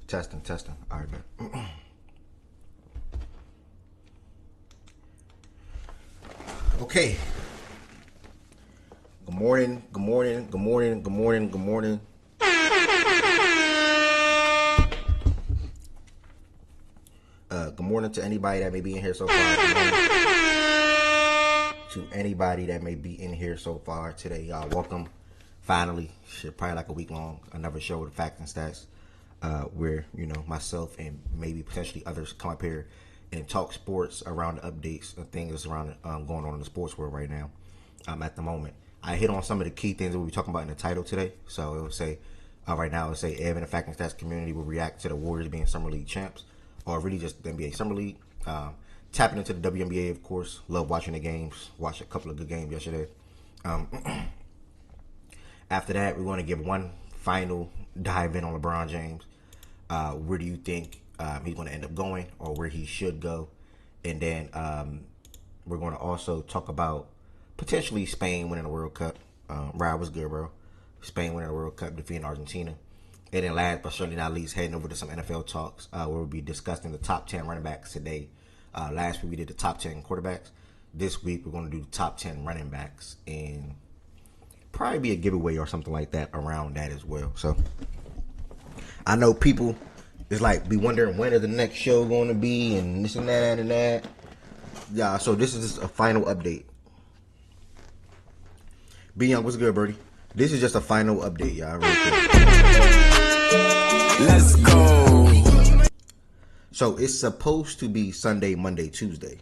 Testing. All right, man. Okay. Good morning. Good morning to anybody that may be in here so far. To anybody that may be in here so far today, y'all, welcome. Finally, probably like a week long, another show with facts and stats, where myself and maybe potentially others come up here and talk sports around the updates and things that's around going on in the sports world right now. At the moment, I hit on some of the key things that we'll be talking about in the title today. So it will say right now, it will say Evan, the fact and stats community will react to the Warriors being Summer League champs, or really just the NBA Summer League. Tapping into the WNBA, of course. Love watching the games. Watched a couple of good games yesterday. After that, we want to give one final dive in on LeBron James. Where do you think he's going to end up going, or where he should go? And then we're going to also talk about potentially Spain winning the World Cup. Ryan was good, bro. Spain winning the World Cup, defeating Argentina. And then last but certainly not least, heading over to some NFL talks, where we'll be discussing the top 10 running backs today. Last week we did the top 10 quarterbacks. This week we're going to do the top 10 running backs, and probably be a giveaway or something like that around that as well. So I know people is like be wondering when is the next show going to be, and this and that and that. Yeah, so this is just a final update. B Young, what's good, Birdie? This is just a final update, y'all. Real quick. Let's go. So it's supposed to be Sunday, Monday, Tuesday,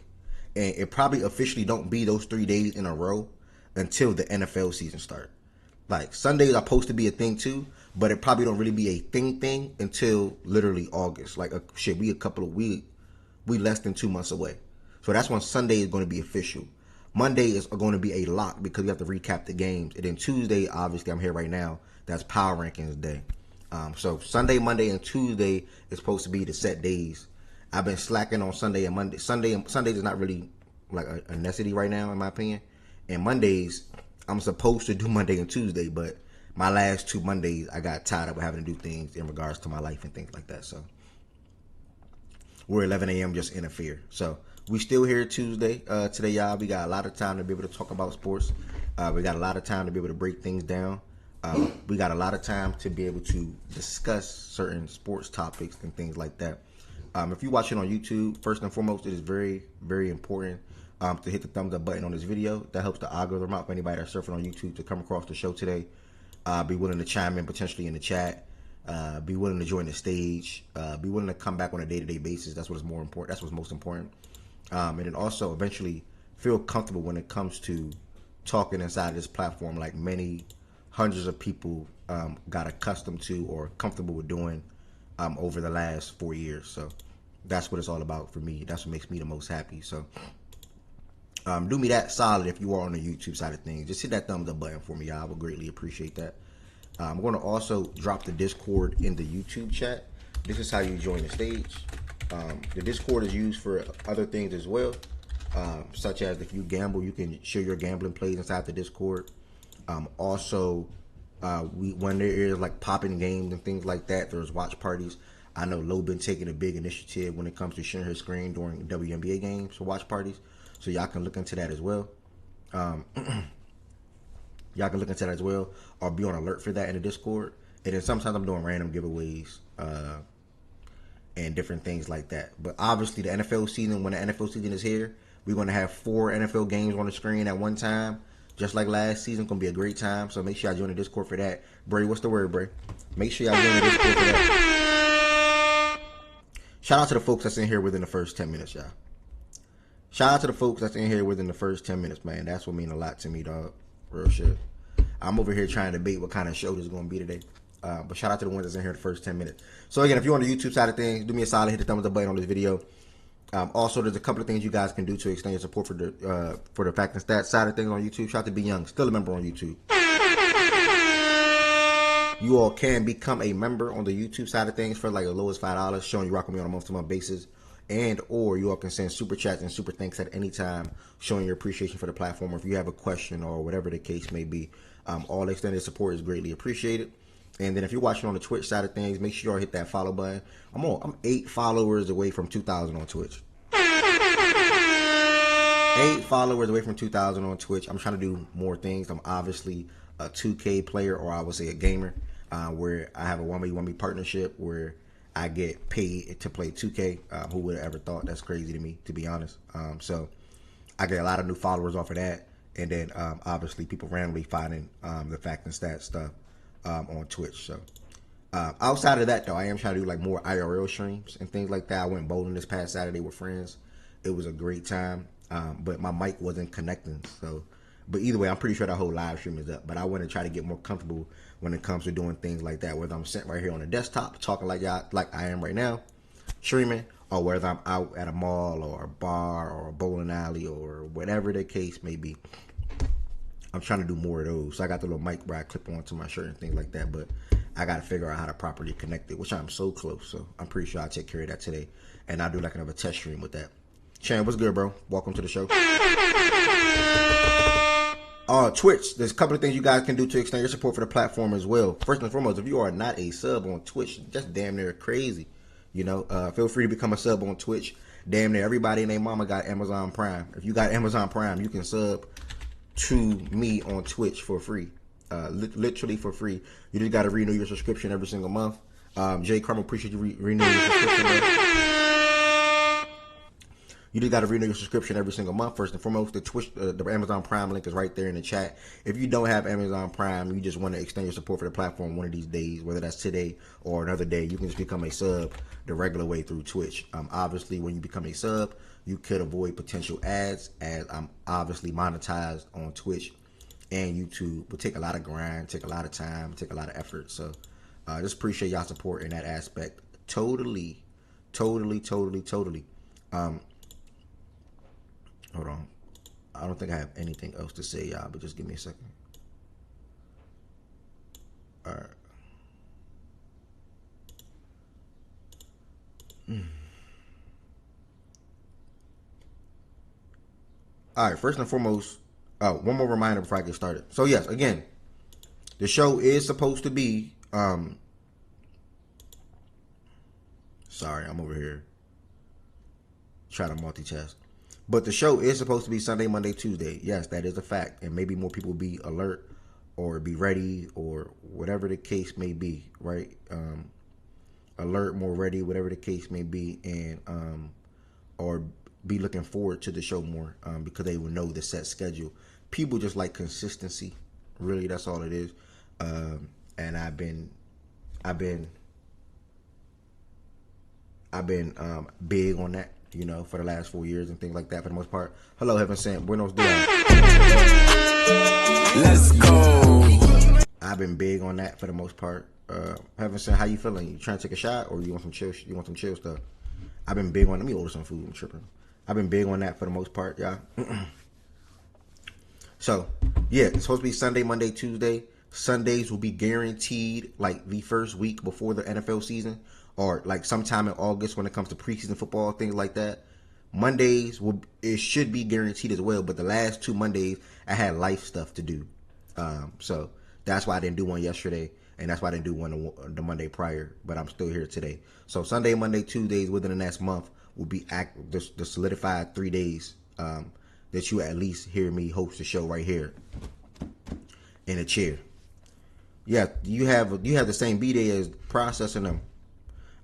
and it probably officially don't be those 3 days in a row until the NFL season start. Like Sundays are supposed to be a thing too, but it probably don't really be a thing until literally August. Like we less than 2 months away. So that's when Sunday is going to be official. Monday is going to be a lock because we have to recap the games, and then Tuesday, obviously, I'm here right now. That's Power Rankings Day. So Sunday, Monday, and Tuesday is supposed to be the set days. I've been slacking on Sunday and Monday. Sundays is not really like a necessity right now, in my opinion. And Mondays, I'm supposed to do Monday and Tuesday, but my last 2 Mondays, I got tired of having to do things in regards to my life and things like that. So where 11 a.m. just interfere. So we still here Tuesday. Today, y'all, we got a lot of time to be able to talk about sports. We got a lot of time to be able to break things down. We got a lot of time to be able to discuss certain sports topics and things like that. If you're watching on YouTube, first and foremost, it is very, very important to hit the thumbs up button on this video. That helps the algorithm out for anybody that's surfing on YouTube to come across the show today. Be willing to chime in potentially in the chat. Be willing to join the stage. Be willing to come back on a day-to-day basis. That's what's more important. That's what's most important. And then also eventually feel comfortable when it comes to talking inside this platform, like many hundreds of people got accustomed to or comfortable with doing over the last 4 years. So that's what it's all about for me. That's what makes me the most happy. So do me that solid if you are on the YouTube side of things. Just hit that thumbs up button for me, y'all. I would greatly appreciate that. I'm going to also drop the Discord in the YouTube chat. This is how you join the stage. The Discord is used for other things as well, such as if you gamble, you can share your gambling plays inside the Discord. Also, when there is like popping games and things like that, there's watch parties. I know Lo been taking a big initiative when it comes to sharing his screen during WNBA games for watch parties, so y'all can look into that as well. Y'all can look into that as well, or be on alert for that in the Discord. And then sometimes I'm doing random giveaways and different things like that. But obviously, the NFL season, when the NFL season is here, we're going to have 4 NFL games on the screen at one time. Just like last season, it's going to be a great time. So make sure y'all join the Discord for that. Bray, what's the word, Bray? Make sure y'all join the Discord for that. Shout out to the folks that's in here within the first 10 minutes, y'all. Shout out to the folks that's in here within the first 10 minutes, man. That's what mean a lot to me, dog. Real shit. I'm over here trying to debate what kind of show this is going to be today. But shout out to the ones that's in here the first 10 minutes. So again, if you're on the YouTube side of things, do me a solid, hit the thumbs up button on this video. Also, there's a couple of things you guys can do to extend your support for the fact and stats side of things on YouTube. Shout out to B Young, still a member on YouTube. You all can become a member on the YouTube side of things for like as low as $5, showing you rock with me on a month-to-month basis. And or you all can send super chats and super thanks at any time, showing your appreciation for the platform, or if you have a question or whatever the case may be. All extended support is greatly appreciated. And then if you're watching on the Twitch side of things, make sure you hit that follow button. I'm 8 followers away from 2,000 on Twitch. 8 followers away from 2,000 on Twitch. I'm trying to do more things. I'm obviously a 2K player, or I would say a gamer, where I have a 1v1 partnership where I get paid to play 2K. Who would have ever thought? That's crazy to me, to be honest. So I get a lot of new followers off of that. And then obviously people randomly finding the fact and stat stuff on Twitch. So outside of that, though, I am trying to do like more IRL streams and things like that. I went bowling this past Saturday with friends. It was a great time. But my mic wasn't connecting. So, but either way, I'm pretty sure that whole live stream is up. But I want to try to get more comfortable when it comes to doing things like that. Whether I'm sitting right here on the desktop talking like I am right now, streaming, or whether I'm out at a mall or a bar or a bowling alley or whatever the case may be. I'm trying to do more of those. So I got the little mic where I clip onto my shirt and things like that. But I got to figure out how to properly connect it, which I'm so close. So I'm pretty sure I'll take care of that today. And I'll do like another test stream with that. Shan, what's good, bro? Welcome to the show. Twitch, there's a couple of things you guys can do to extend your support for the platform as well. First and foremost, if you are not a sub on Twitch, just damn near crazy. You know, feel free to become a sub on Twitch. Damn near everybody and their mama got Amazon Prime. If you got Amazon Prime, you can sub to me on Twitch for free. Literally for free. You just got to renew your subscription every single month. Jay Crum, appreciate you renewing your subscription, man. You just got to renew your subscription every single month. First and foremost, the Amazon Prime link is right there in the chat. If you don't have Amazon Prime, you just want to extend your support for the platform one of these days, whether that's today or another day, you can just become a sub the regular way through Twitch. Obviously, when you become a sub, you could avoid potential ads, as I'm obviously monetized on Twitch and YouTube. Will take a lot of grind, take a lot of time, take a lot of effort. So just appreciate y'all support in that aspect. Totally. Hold on. I don't think I have anything else to say, y'all, but just give me a second. All right. All right, first and foremost, one more reminder before I get started. So, yes, again, the show is supposed to be, sorry, I'm over here trying to multitask. But the show is supposed to be Sunday, Monday, Tuesday. Yes, that is a fact. And maybe more people be alert or be ready or whatever the case may be, right? Alert, more ready, whatever the case may be. And or be looking forward to the show more because they will know the set schedule. People just like consistency. Really, that's all it is. And I've been big on that, you know, for the last 4 years and things like that for the most part. Hello, Heaven Sent. Buenos dias. Let's go. I've been big on that for the most part. Heaven Sent, how you feeling? You trying to take a shot or you want some chill? You want some chill stuff? I've been big on. Let me order some food. I'm tripping. I've been big on that for the most part, y'all. So, yeah, it's supposed to be Sunday, Monday, Tuesday. Sundays will be guaranteed like the first week before the NFL season, or like sometime in August when it comes to preseason football, things like that. Mondays it should be guaranteed as well, but the last 2 Mondays I had life stuff to do, so that's why I didn't do one yesterday, and that's why I didn't do one the Monday prior. But I'm still here today. So Sunday, Monday, Tuesdays within the next month will be the solidified 3 days that you at least hear me host the show right here in a chair. Yeah, you have the same B-Day as processing them,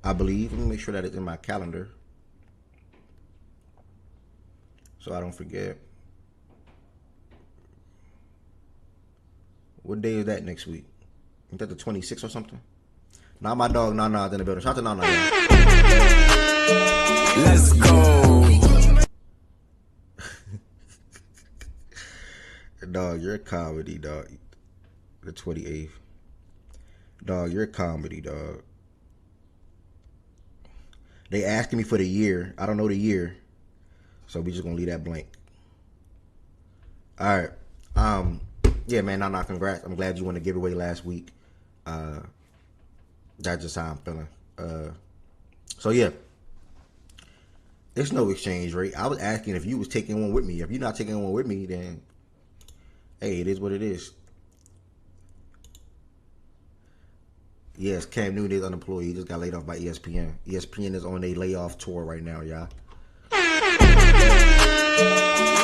I believe. Let me make sure that it's in my calendar so I don't forget. What day is that next week? Is that the 26th or something? Nah, my dog Nana's in the building. Shout out to Nana, y'all. Let's go. Dog, you're a comedy, dog. The 28th. Dog, you're a comedy, dog. They asking me for the year. I don't know the year. So we just gonna leave that blank. Alright. Yeah, man, Nana, congrats. I'm glad you won the giveaway last week. That's just how I'm feeling. So yeah. There's no exchange rate. I was asking if you was taking one with me. If you're not taking one with me, then hey, it is what it is. Yes, Cam Newton is unemployed. He just got laid off by ESPN. ESPN is on a layoff tour right now, y'all.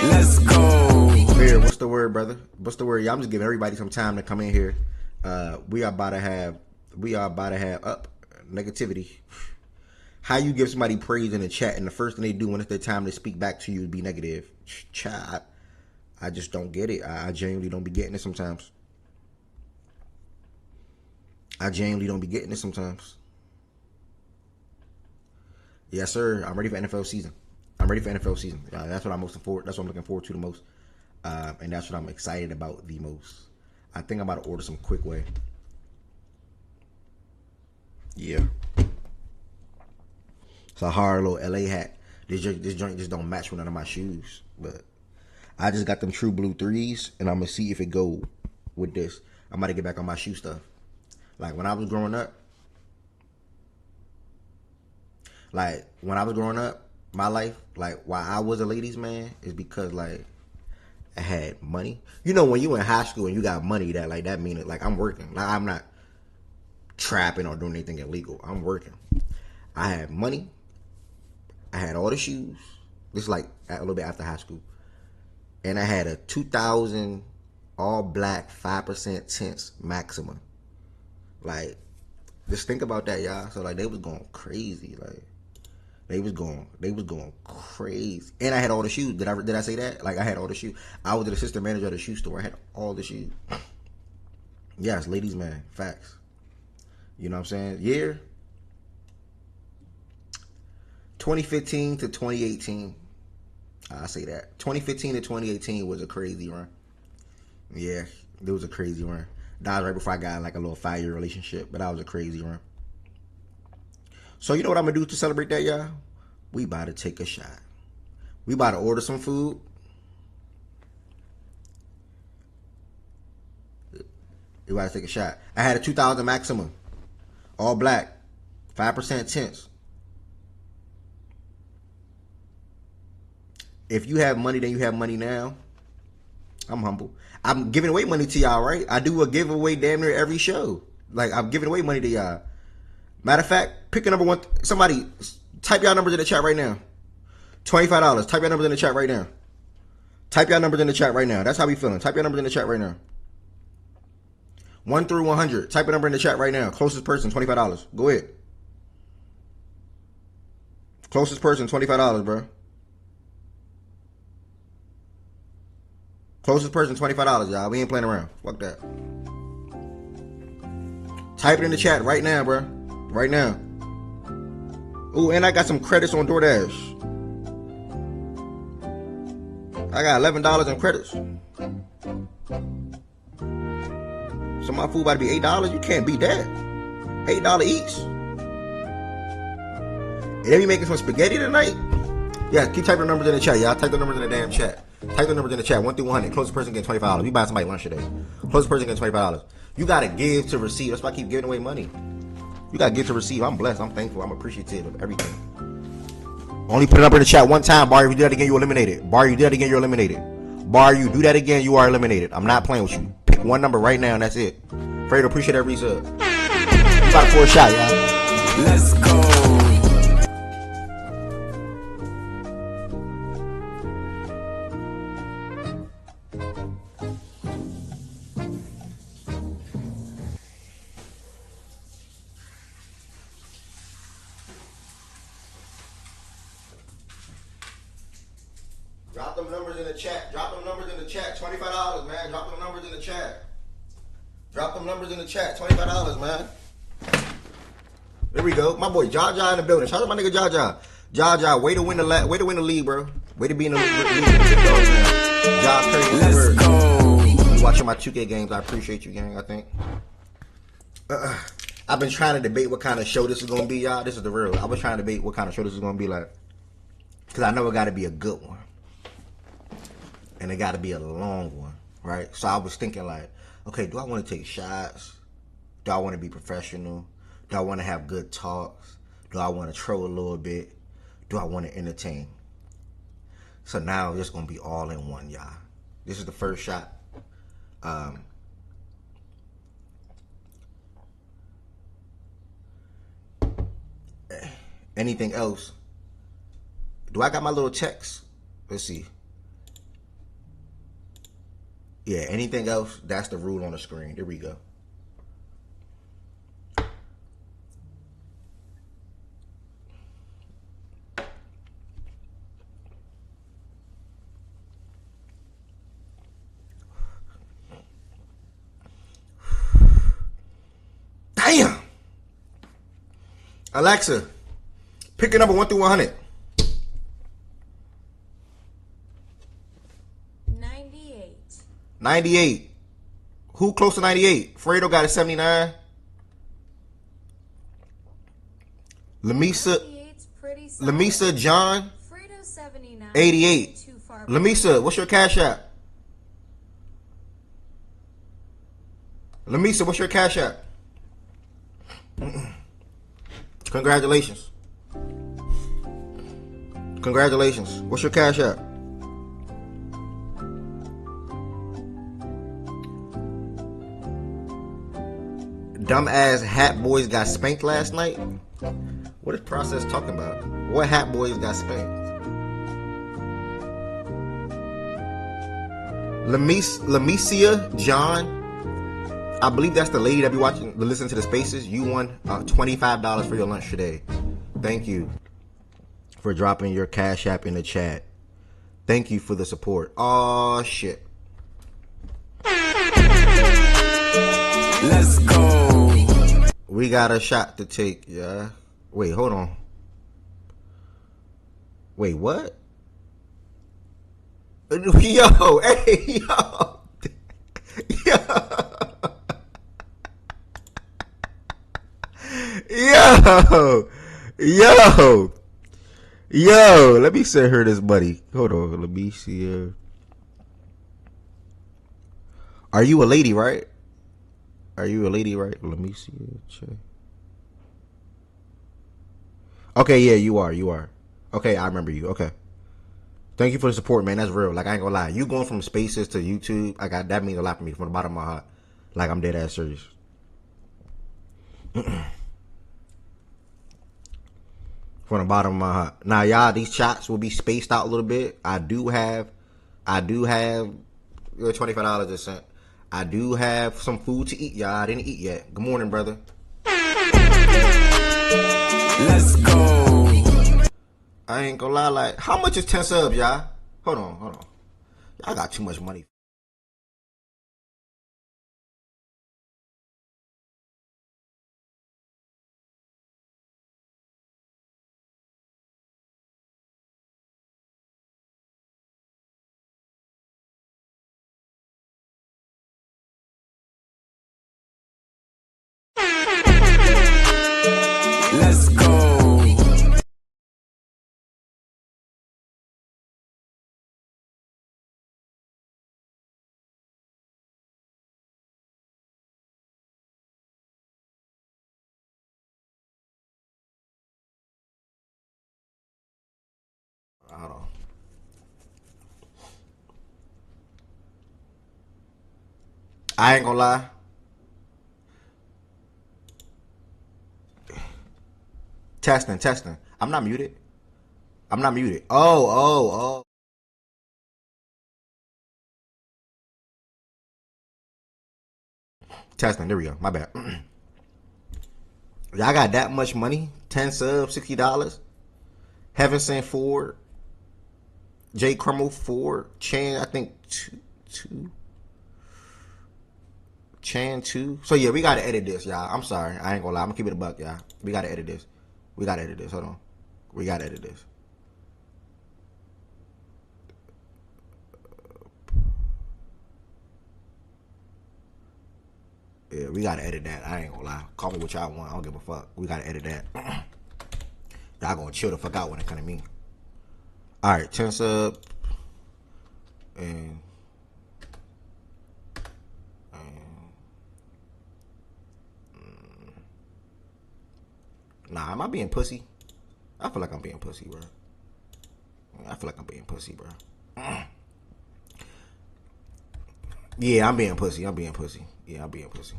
Let's go. Here, what's the word, brother? What's the word? Y'all, I'm just giving everybody some time to come in here. We are about to have up negativity. How you give somebody praise in the chat, and the first thing they do when it's their time to speak back to you is be negative? Chat. I just don't get it. I genuinely don't be getting it sometimes. Yes, sir. I'm ready for NFL season. That's what I'm looking forward to the most. And that's what I'm excited about the most. I think I'm about to order some quick way. Yeah. It's a hard little LA hat. This joint just don't match with none of my shoes. But I just got them True Blue 3s, and I'm going to see if it go with this. I'm about to get back on my shoe stuff. Like, when I was growing up, my life, like, why I was a ladies' man is because, like, I had money. You know, when you in high school and you got money, that mean it. Like, I'm working. Like, I'm not trapping or doing anything illegal. I'm working. I had money. I had all the shoes. This is like a little bit after high school. And I had a 2000 all black 5% tints Maxima. Like, just think about that, y'all. So, like, they was going crazy. Like, they was going crazy. And I had all the shoes. Did I say that? Like, I had all the shoes. I was the assistant manager of the shoe store. I had all the shoes. Yes, ladies, man. Facts. You know what I'm saying? Year 2015 to 2018. I say that. 2015 to 2018 was a crazy run. Yeah, it was a crazy run. That was right before I got like a little 5-year relationship, but that was a crazy run. So you know what I'm going to do to celebrate that, y'all? We about to take a shot. We about to order some food. We about to take a shot. I had a 2000 Maxima. All black. 5% tints. If you have money, then you have money now. I'm humble. I'm giving away money to y'all, right? I do a giveaway damn near every show. Like, I'm giving away money to y'all. Matter of fact, pick a number one. Somebody, type y'all numbers in the chat right now. $25. Type your numbers in the chat right now. That's how we feeling. Type your numbers in the chat right now. 1 through 100. Type a number in the chat right now. Closest person, $25. Go ahead. Closest person, $25, bro. Closest person, $25, y'all. We ain't playing around. Fuck that. Type it in the chat right now, bro. Right now. Ooh, and I got some credits on DoorDash. I got $11 in credits. So my food about to be $8. You can't beat that. $8 each. And they be making some spaghetti tonight. Yeah, keep typing the numbers in the chat, y'all. Type the numbers in the damn chat. Type the numbers in the chat. 1 through 100. Closest person getting $25. We buy somebody lunch today. Closest person getting $25. You gotta give to receive. That's why I keep giving away money. You gotta give to receive. I'm blessed. I'm thankful. I'm appreciative of everything. Only put it up in the chat one time, Bar. If you do that again, you're eliminated. Bar, you do that again, you're eliminated. Bar, you do that again, you are eliminated. I'm not playing with you. Pick one number right now, and that's it. Fredo, appreciate every sub. You got for a shot, y'all. Let's go. Drop them numbers in the chat. Drop them numbers in the chat. $25, man. Drop them numbers in the chat. Drop them numbers in the chat. $25, man. There we go. My boy Jaja in the building. Shout out to my nigga Jaja. Jaja, way to win the league, bro. Way to be in the league. Ja Curry, let's go. You watching my 2K games? I appreciate you, gang. I think. I've been trying to debate what kind of show this is gonna be, y'all. This is the real. I was trying to debate what kind of show this is gonna be like, cause I know it got to be a good one. And it got to be a long one, right? So I was thinking like, okay, do I want to take shots? Do I want to be professional? Do I want to have good talks? Do I want to troll a little bit? Do I want to entertain? So now it's going to be all in one, y'all. This is the first shot. Anything else? Do I got my little checks? Let's see. Yeah, anything else? That's the rule on the screen. There we go. Damn. Alexa, pick a number 1 through 100. 98. 98. Who close to 98? Fredo got a 79. Lamisa John, Fredo 79. 88. Too far Lamisa, what's your cash app? Lamisa, what's your cash app? Congratulations. Congratulations. What's your cash app? Dumbass hat boys got spanked last night. What is Process talking about? What hat boys got spanked? Lamisia John, I believe that's the lady that be watching, listen to the spaces. You won $25 for your lunch today. Thank you for dropping your cash app in the chat. Thank you for the support. Oh shit. Let's go. We got a shot to take, yeah. Wait, hold on. Wait, what? Yo, hey, yo. Yo. Yo, let me send her this money. Hold on, let me see her. Are you a lady, right? Are you a lady, right? Let me see it. Check. Okay, yeah, you are. Okay, I remember you. Okay. Thank you for the support, man. That's real. Like, I ain't gonna lie. You going from spaces to YouTube, that means a lot for me from the bottom of my heart. Like, I'm dead ass serious. From the bottom of my heart. Now, y'all, these shots will be spaced out a little bit. I do have $25 just sent. I do have some food to eat, y'all. I didn't eat yet. Good morning, brother. Let's go. I ain't gonna lie, like, how much is 10 subs, y'all? Hold on. Y'all got too much money. Let's go. Hold on. I ain't gonna lie. Testing. I'm not muted. Oh. Testing. There we go. My bad. Y'all got that much money? 10 subs, $60. Heaven sent 4. J Crummel 4. Chan, I think 2. Chan 2. So yeah, we gotta edit this, y'all. I'm sorry. I ain't gonna lie. I'm gonna keep it a buck, y'all. We gotta edit this. Hold on. We gotta edit this. Yeah, we gotta edit that. I ain't gonna lie. Call me what y'all want. I don't give a fuck. We gotta edit that. Y'all gonna chill the fuck out when it come to me. Alright, 10 sub. And nah, am I being pussy? I feel like I'm being pussy, bro. Yeah, I'm being pussy. Yeah, I'm being pussy.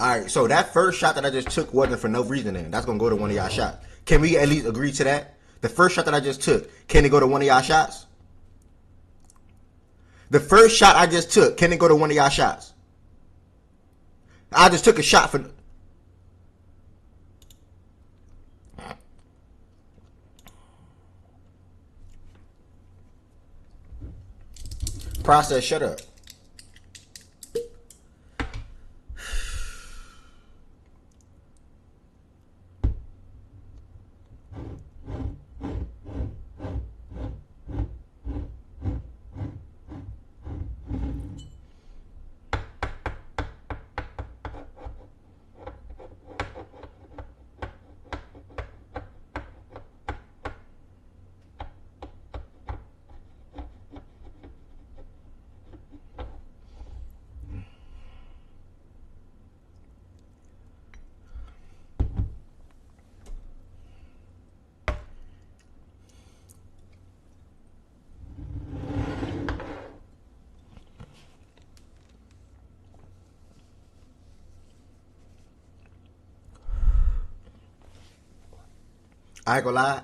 All right, so that first shot that I just took wasn't for no reason. Then that's gonna go to one of y'all shots. Can we at least agree to that? The first shot that I just took, can it go to one of y'all shots? The first shot I just took, can it go to one of y'all shots? I just took a shot for. Process, shut up. I ain't gonna lie.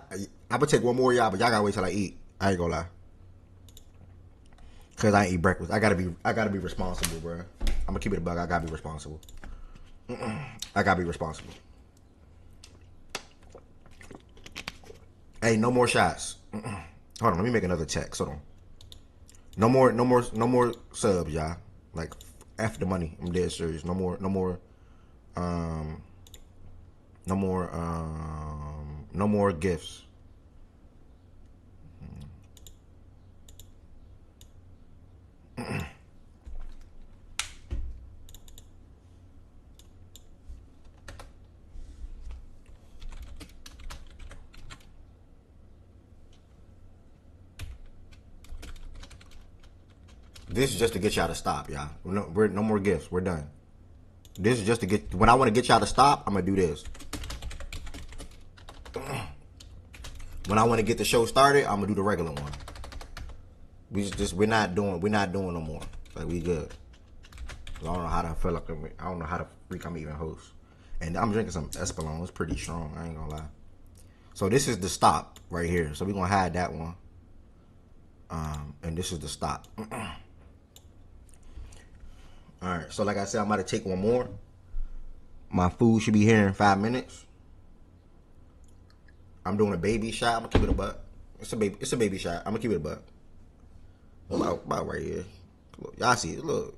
I'm gonna take one more, y'all, but y'all gotta wait till I eat. I ain't gonna lie. Cause I ain't eat breakfast. I gotta be responsible, bro. I'm gonna keep it a bug. I gotta be responsible. I gotta be responsible. Hey, no more shots. Hold on, let me make another text. Hold on. No more subs, y'all. Like, F the money. I'm dead serious. No more, no more gifts. This is just to get y'all to stop, y'all. No more gifts. We're done. This is just to get. When I want to get y'all to stop, I'm gonna do this. When I want to get the show started, I'm gonna do the regular one. We're not doing no more. Like, we good. I don't know how to feel like I don't know how to freak I'm even host. And I'm drinking some Espolon. It's pretty strong. I ain't gonna lie. So this is the stop right here. So we're gonna hide that one. And this is the stop. All right. So like I said, I'm about to take one more. My food should be here in 5 minutes. I'm doing a baby shot. I'm gonna keep it a buck. It's a baby shot. I'm gonna keep it a buck. About right here. Look, y'all see it. Look,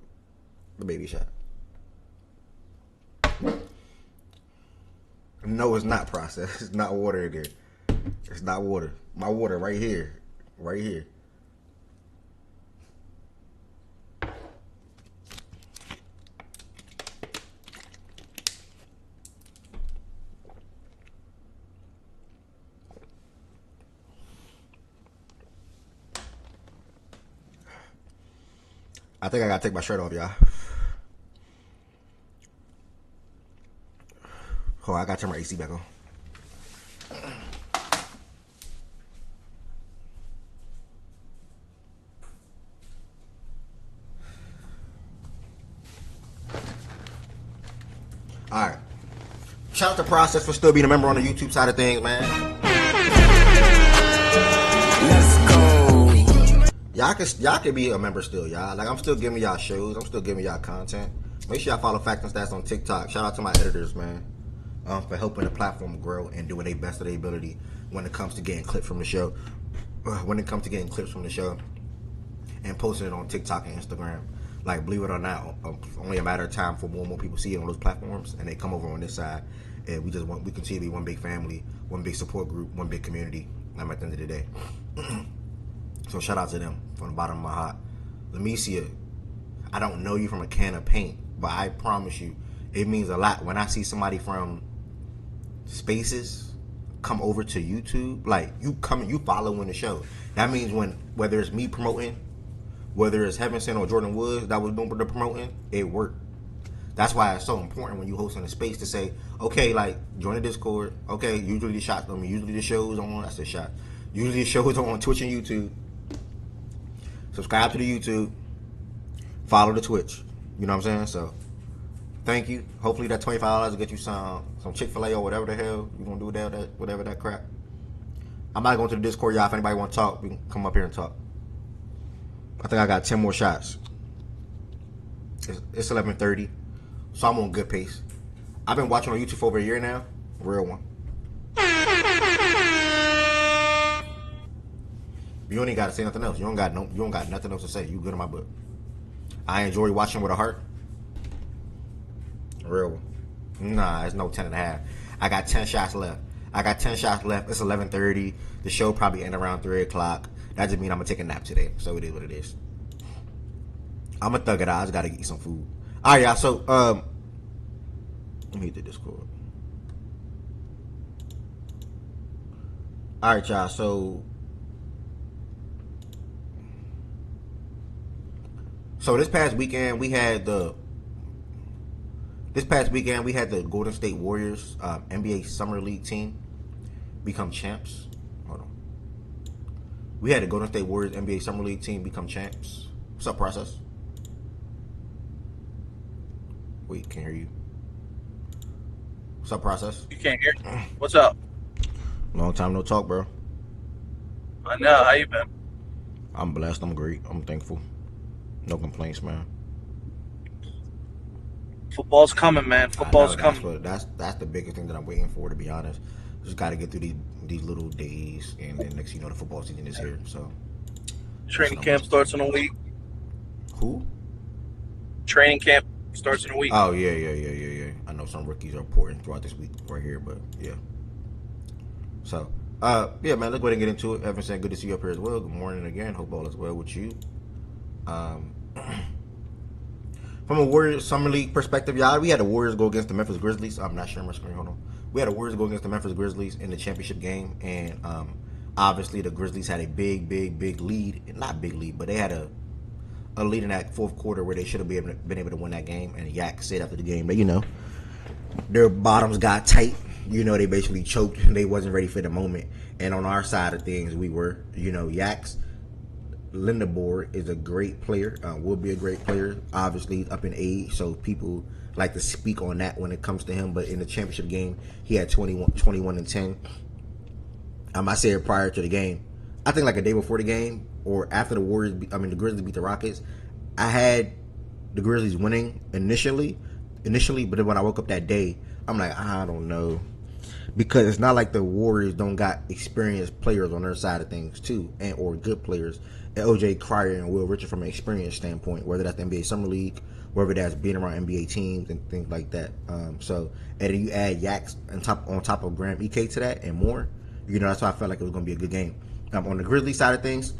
the baby shot. No, it's not processed. It's not water again. It's not water. My water right here. Right here. I think I gotta take my shirt off, y'all. Oh, I gotta turn my AC back on. Alright. Shout out to Process for still being a member on the YouTube side of things, man. Let's go. Y'all can be a member still, y'all. Like, I'm still giving y'all shows. I'm still giving y'all content. Make sure y'all follow Facts and Stats on TikTok. Shout out to my editors, man, for helping the platform grow and doing their best of their ability when it comes to getting clips from the show. When it comes to getting clips from the show and posting it on TikTok and Instagram. Like, believe it or not, only a matter of time for more and more people see it on those platforms, and they come over on this side, and we continue to be one big family, one big support group, one big community. At the end of the day. So shout out to them from the bottom of my heart. Lamicia, I don't know you from a can of paint, but I promise you, it means a lot when I see somebody from Spaces come over to YouTube. Like, you following the show. That means whether it's me promoting, whether it's Heaven Sent or Jordan Woods that was doing the promoting, it worked. That's why it's so important when you hosting a space to say, okay, like, join the Discord. Okay, usually the shots, usually the shows on. That's a shot. Usually the shows on Twitch and YouTube. Subscribe to the YouTube. Follow the Twitch. You know what I'm saying? So, Thank you. Hopefully that $25 will get you some Chick-fil-A or whatever the hell you gonna do with that whatever that crap. I'm not going to the Discord, y'all. If anybody want to talk, we can come up here and talk. I think I got 10 more shots. It's 11:30, so I'm on good pace. I've been watching on YouTube for over a year now. Real one. You ain't gotta say nothing else. You don't got nothing else to say. You good in my book. I enjoy watching with a heart. Real one. Nah, it's no 10 and a half. I got 10 shots left. It's 11:30. The show probably end around 3 o'clock. That just means I'm gonna take a nap today. So it is what it is. I'm gonna thug it out. I just gotta eat some food. All right, y'all. So let me hit the Discord. All right, y'all. So this past weekend we had the Golden State Warriors NBA Summer League team become champs. Hold on. We had the Golden State Warriors NBA Summer League team become champs. What's up, Process? Wait, can't hear you. What's up, Process? You can't hear me. What's up? Long time no talk, bro. I know. How you been? I'm blessed. I'm great. I'm thankful. No complaints, man. Football's coming, man. Football's coming. That's the biggest thing that I'm waiting for, to be honest. Just got to get through these little days, and then next, the football season is here. So Training camp starts in a week. Who? Training camp starts in a week. Oh yeah. I know some rookies are reporting throughout this week right here, but yeah. So yeah, man. Let's go ahead and get into it. Evan said, good to see you up here as well. Good morning again. Hope all is well with you. From a Warriors Summer League perspective, y'all, we had the Warriors go against the Memphis Grizzlies. I'm not sharing my screen. Hold on. We had the Warriors go against the Memphis Grizzlies in the championship game, and obviously the Grizzlies had a big lead. Not big lead, but they had a lead in that fourth quarter where they should have been able to win that game. And Yak said after the game that their bottoms got tight. They basically choked. They wasn't ready for the moment. And on our side of things, we were. Yak's Lindabor is a great player, will be a great player, obviously up in age, so people like to speak on that when it comes to him. But in the championship game, he had 21 and 10. I said it prior to the game. I think like a day before the game or after the Grizzlies beat the Rockets, I had the Grizzlies winning initially, but then when I woke up that day, I'm like, I don't know. Because it's not like the Warriors don't got experienced players on their side of things too, or good players. LJ Cryer and Will Richard from an experience standpoint, whether that's the NBA Summer League, whether that's being around NBA teams and things like that. And then you add Yaks on top of Graham Ike to that and more. That's why I felt like it was going to be a good game. On the Grizzlies side of things,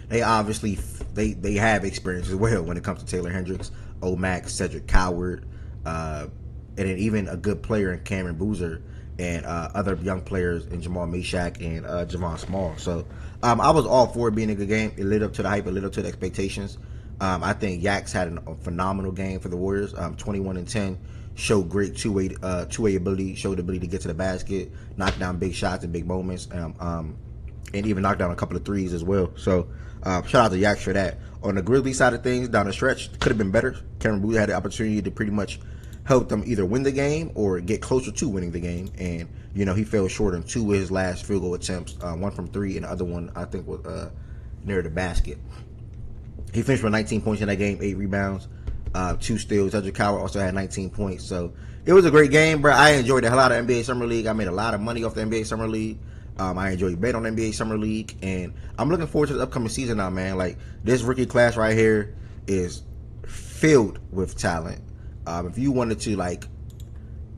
they obviously they have experience as well when it comes to Taylor Hendricks, O'Mac, Cedric Coward, and then even a good player in Cameron Boozer and other young players in Jamal Meshack and Javon Small. So I was all for it being a good game. It lived up to the hype. It lived up to the expectations. I think Yaks had a phenomenal game for the Warriors. 21 and 10. Showed great two-way ability. Showed the ability to get to the basket, knock down big shots and big moments, and even knock down a couple of threes as well. So shout out to Yaks for that. On the Grizzlies side of things, down the stretch, could have been better. Cameron Boozer had the opportunity to pretty much help them either win the game or get closer to winning the game, and he fell short on two of his last field goal attempts, one from three and the other one I think was near the basket. He finished with 19 points in that game, 8 rebounds, 2 steals. Cedric Coward also had 19 points, so it was a great game, bro. I enjoyed the hell out of NBA Summer League. I made a lot of money off the NBA Summer League. I enjoyed betting on the NBA Summer League, and I'm looking forward to the upcoming season now, man. Like, this rookie class right here is filled with talent. If you wanted to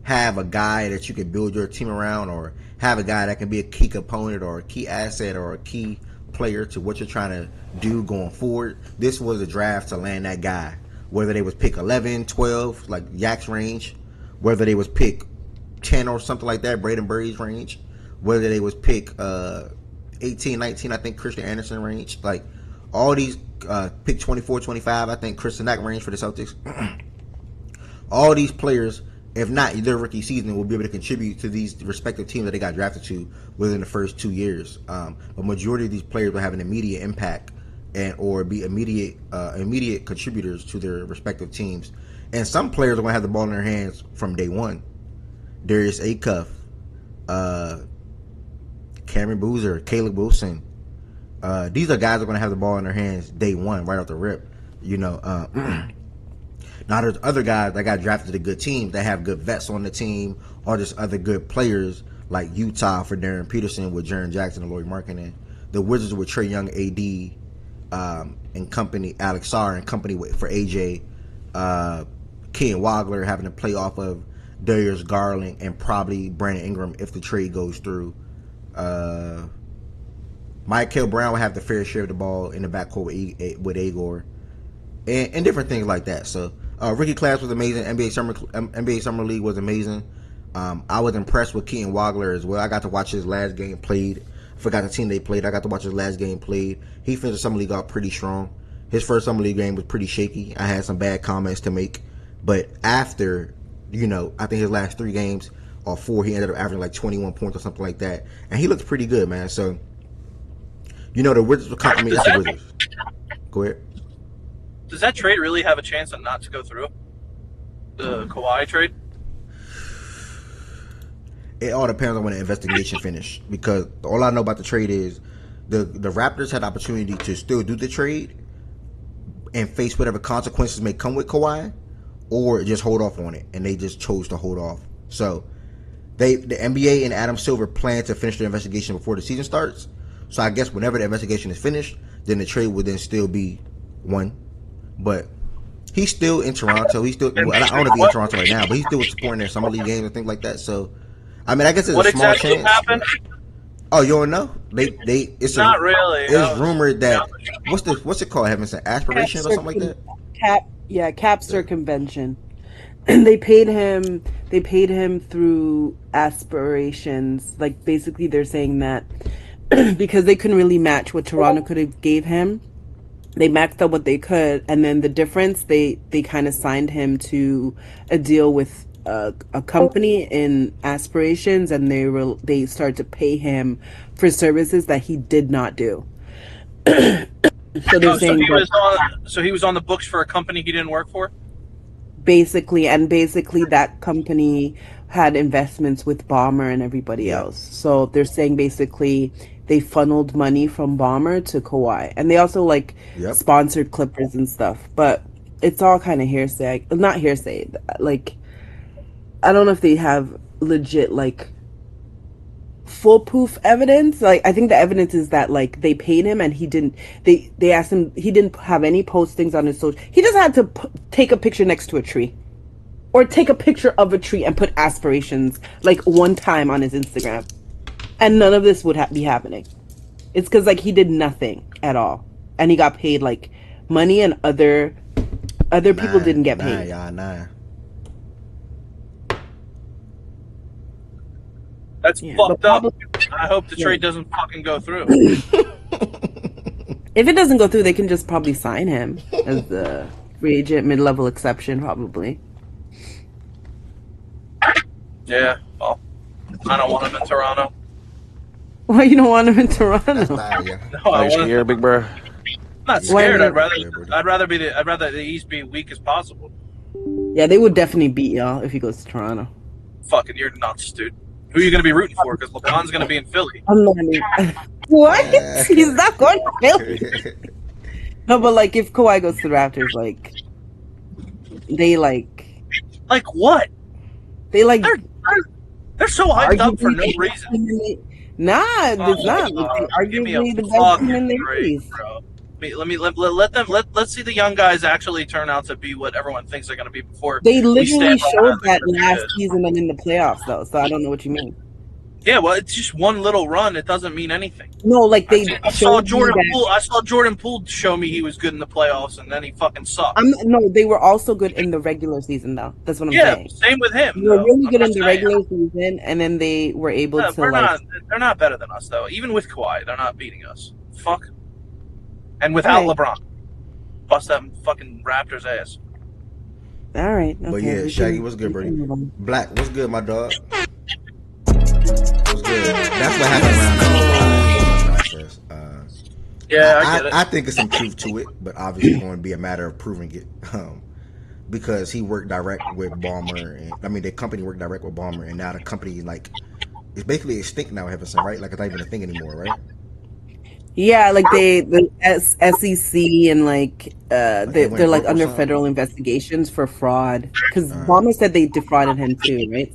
have a guy that you can build your team around, or have a guy that can be a key component or a key asset or a key player to what you're trying to do going forward, this was a draft to land that guy. Whether they was pick 11, 12, like Yak's range, whether they was pick 10 or something like that, Braden Burry's range, whether they was pick 18, 19, I think Christian Anderson range, like all these pick 24, 25, I think Christian Knack range for the Celtics. All these players, if not their rookie season, will be able to contribute to these respective teams that they got drafted to within the first 2 years. A majority of these players will have an immediate impact or be immediate contributors to their respective teams. And some players are going to have the ball in their hands from day one. Darius Acuff, Cameron Boozer, Caleb Wilson. These are guys that are going to have the ball in their hands day one, right off the rip. Now there's other guys that got drafted to good teams that have good vets on the team, or just other good players like Utah for Darren Peterson with Jaren Jackson and Lauri Markkanen. The Wizards with Trae Young, AD, and company, Alex Sarr and company for AJ, Ken Wagler having to play off of Darius Garland and probably Brandon Ingram if the trade goes through. Michael Brown will have the fair share of the ball in the backcourt with Agor, and different things like that. So rookie class was amazing. NBA Summer League was amazing. I was impressed with Keaton Wagler as well. I got to watch his last game played. I forgot the team they played. I got to watch his last game played. He finished the Summer League out pretty strong. His first Summer League game was pretty shaky. I had some bad comments to make. But after, I think his last 3 games or 4, he ended up averaging like 21 points or something like that. And he looked pretty good, man. So, the Wizards will compliment the Wizards. Go ahead. Does that trade really have a chance of not to go through? The Kawhi trade? It all depends on when the investigation finishes. Because all I know about the trade is the Raptors had the opportunity to still do the trade and face whatever consequences may come with Kawhi, or just hold off on it. And they just chose to hold off. So the NBA and Adam Silver plan to finish their investigation before the season starts. So I guess whenever the investigation is finished, then the trade would then still be won. But he's still in Toronto. He's still, I don't know if he's in Toronto right now, but he's still supporting their Summer League games and things like that. So, I mean, I guess it's a small chance. What exactly happened? Oh, you don't know? It's not really. It's rumored that what's it called? Having some aspirations or something like that. Cap circumvention. And they paid him through aspirations. Like basically, they're saying that because they couldn't really match what Toronto could have gave him. They maxed out what they could, and then the difference, they kind of signed him to a deal with a company in aspirations, and they started to pay him for services that he did not do. So they're saying he was on the books for a company he didn't work for? Basically that company had investments with Bomber and everybody else. So they're saying basically they funneled money from Bomber to Kawhi. And they also sponsored Clippers and stuff. But it's all kind of hearsay. Not hearsay. Like, I don't know if they have legit foolproof evidence. Like, I think the evidence is that they paid him and he didn't, they asked him, he didn't have any postings on his social. He just had to take a picture next to a tree. Or take a picture of a tree and put aspirations one time on his Instagram. And none of this would be happening. It's because he did nothing at all. And he got paid money, and other people didn't get paid. That's fucked up. I hope the trade doesn't fucking go through. If it doesn't go through, they can just probably sign him as the free agent mid-level exception, probably. Yeah, well, I don't want him in Toronto. Why you don't want him in Toronto? No, Are you scared, big bro? I'm not scared. I'd rather the East be weak as possible. Yeah, they would definitely beat y'all if he goes to Toronto. Fucking, you're nuts, dude. Who are you going to be rooting for? Because LeBron's going to be in Philly. I'm not. What? He's not going to Philly. No, but if Kawhi goes to the Raptors, they like what? They they're so hyped up for no reason. Nah, it's not. Arguably the best team in the East. Let's see the young guys actually turn out to be what everyone thinks they're going to be before. They literally showed that last season and in the playoffs, though. So I don't know what you mean. Yeah, well, it's just one little run. It doesn't mean anything. No, I saw Jordan Poole. I saw Jordan Poole show me he was good in the playoffs, and then he fucking sucked. No, they were also good in the regular season, though. That's what I'm saying. Yeah, same with him. They were really good in the regular season, and then they were able to. They're not better than us, though. Even with Kawhi, they're not beating us. Fuck. And without LeBron, bust that fucking Raptors ass. All right. Okay. But yeah, Shaggy, what's good, Brady? Black, what's good, my dog? What's good? That's what happened around the process. Yeah, I get it. I think there's some truth to it, but obviously it's going to be a matter of proving it. because he worked direct with Ballmer, and I mean the company worked direct with Ballmer, and now the company like it's basically extinct now, Everson, right? Like it's not even a thing anymore, right? Yeah, like the SEC and like Like they they're went like broke or under something. federal investigations for fraud because Obama said they defrauded him too, right?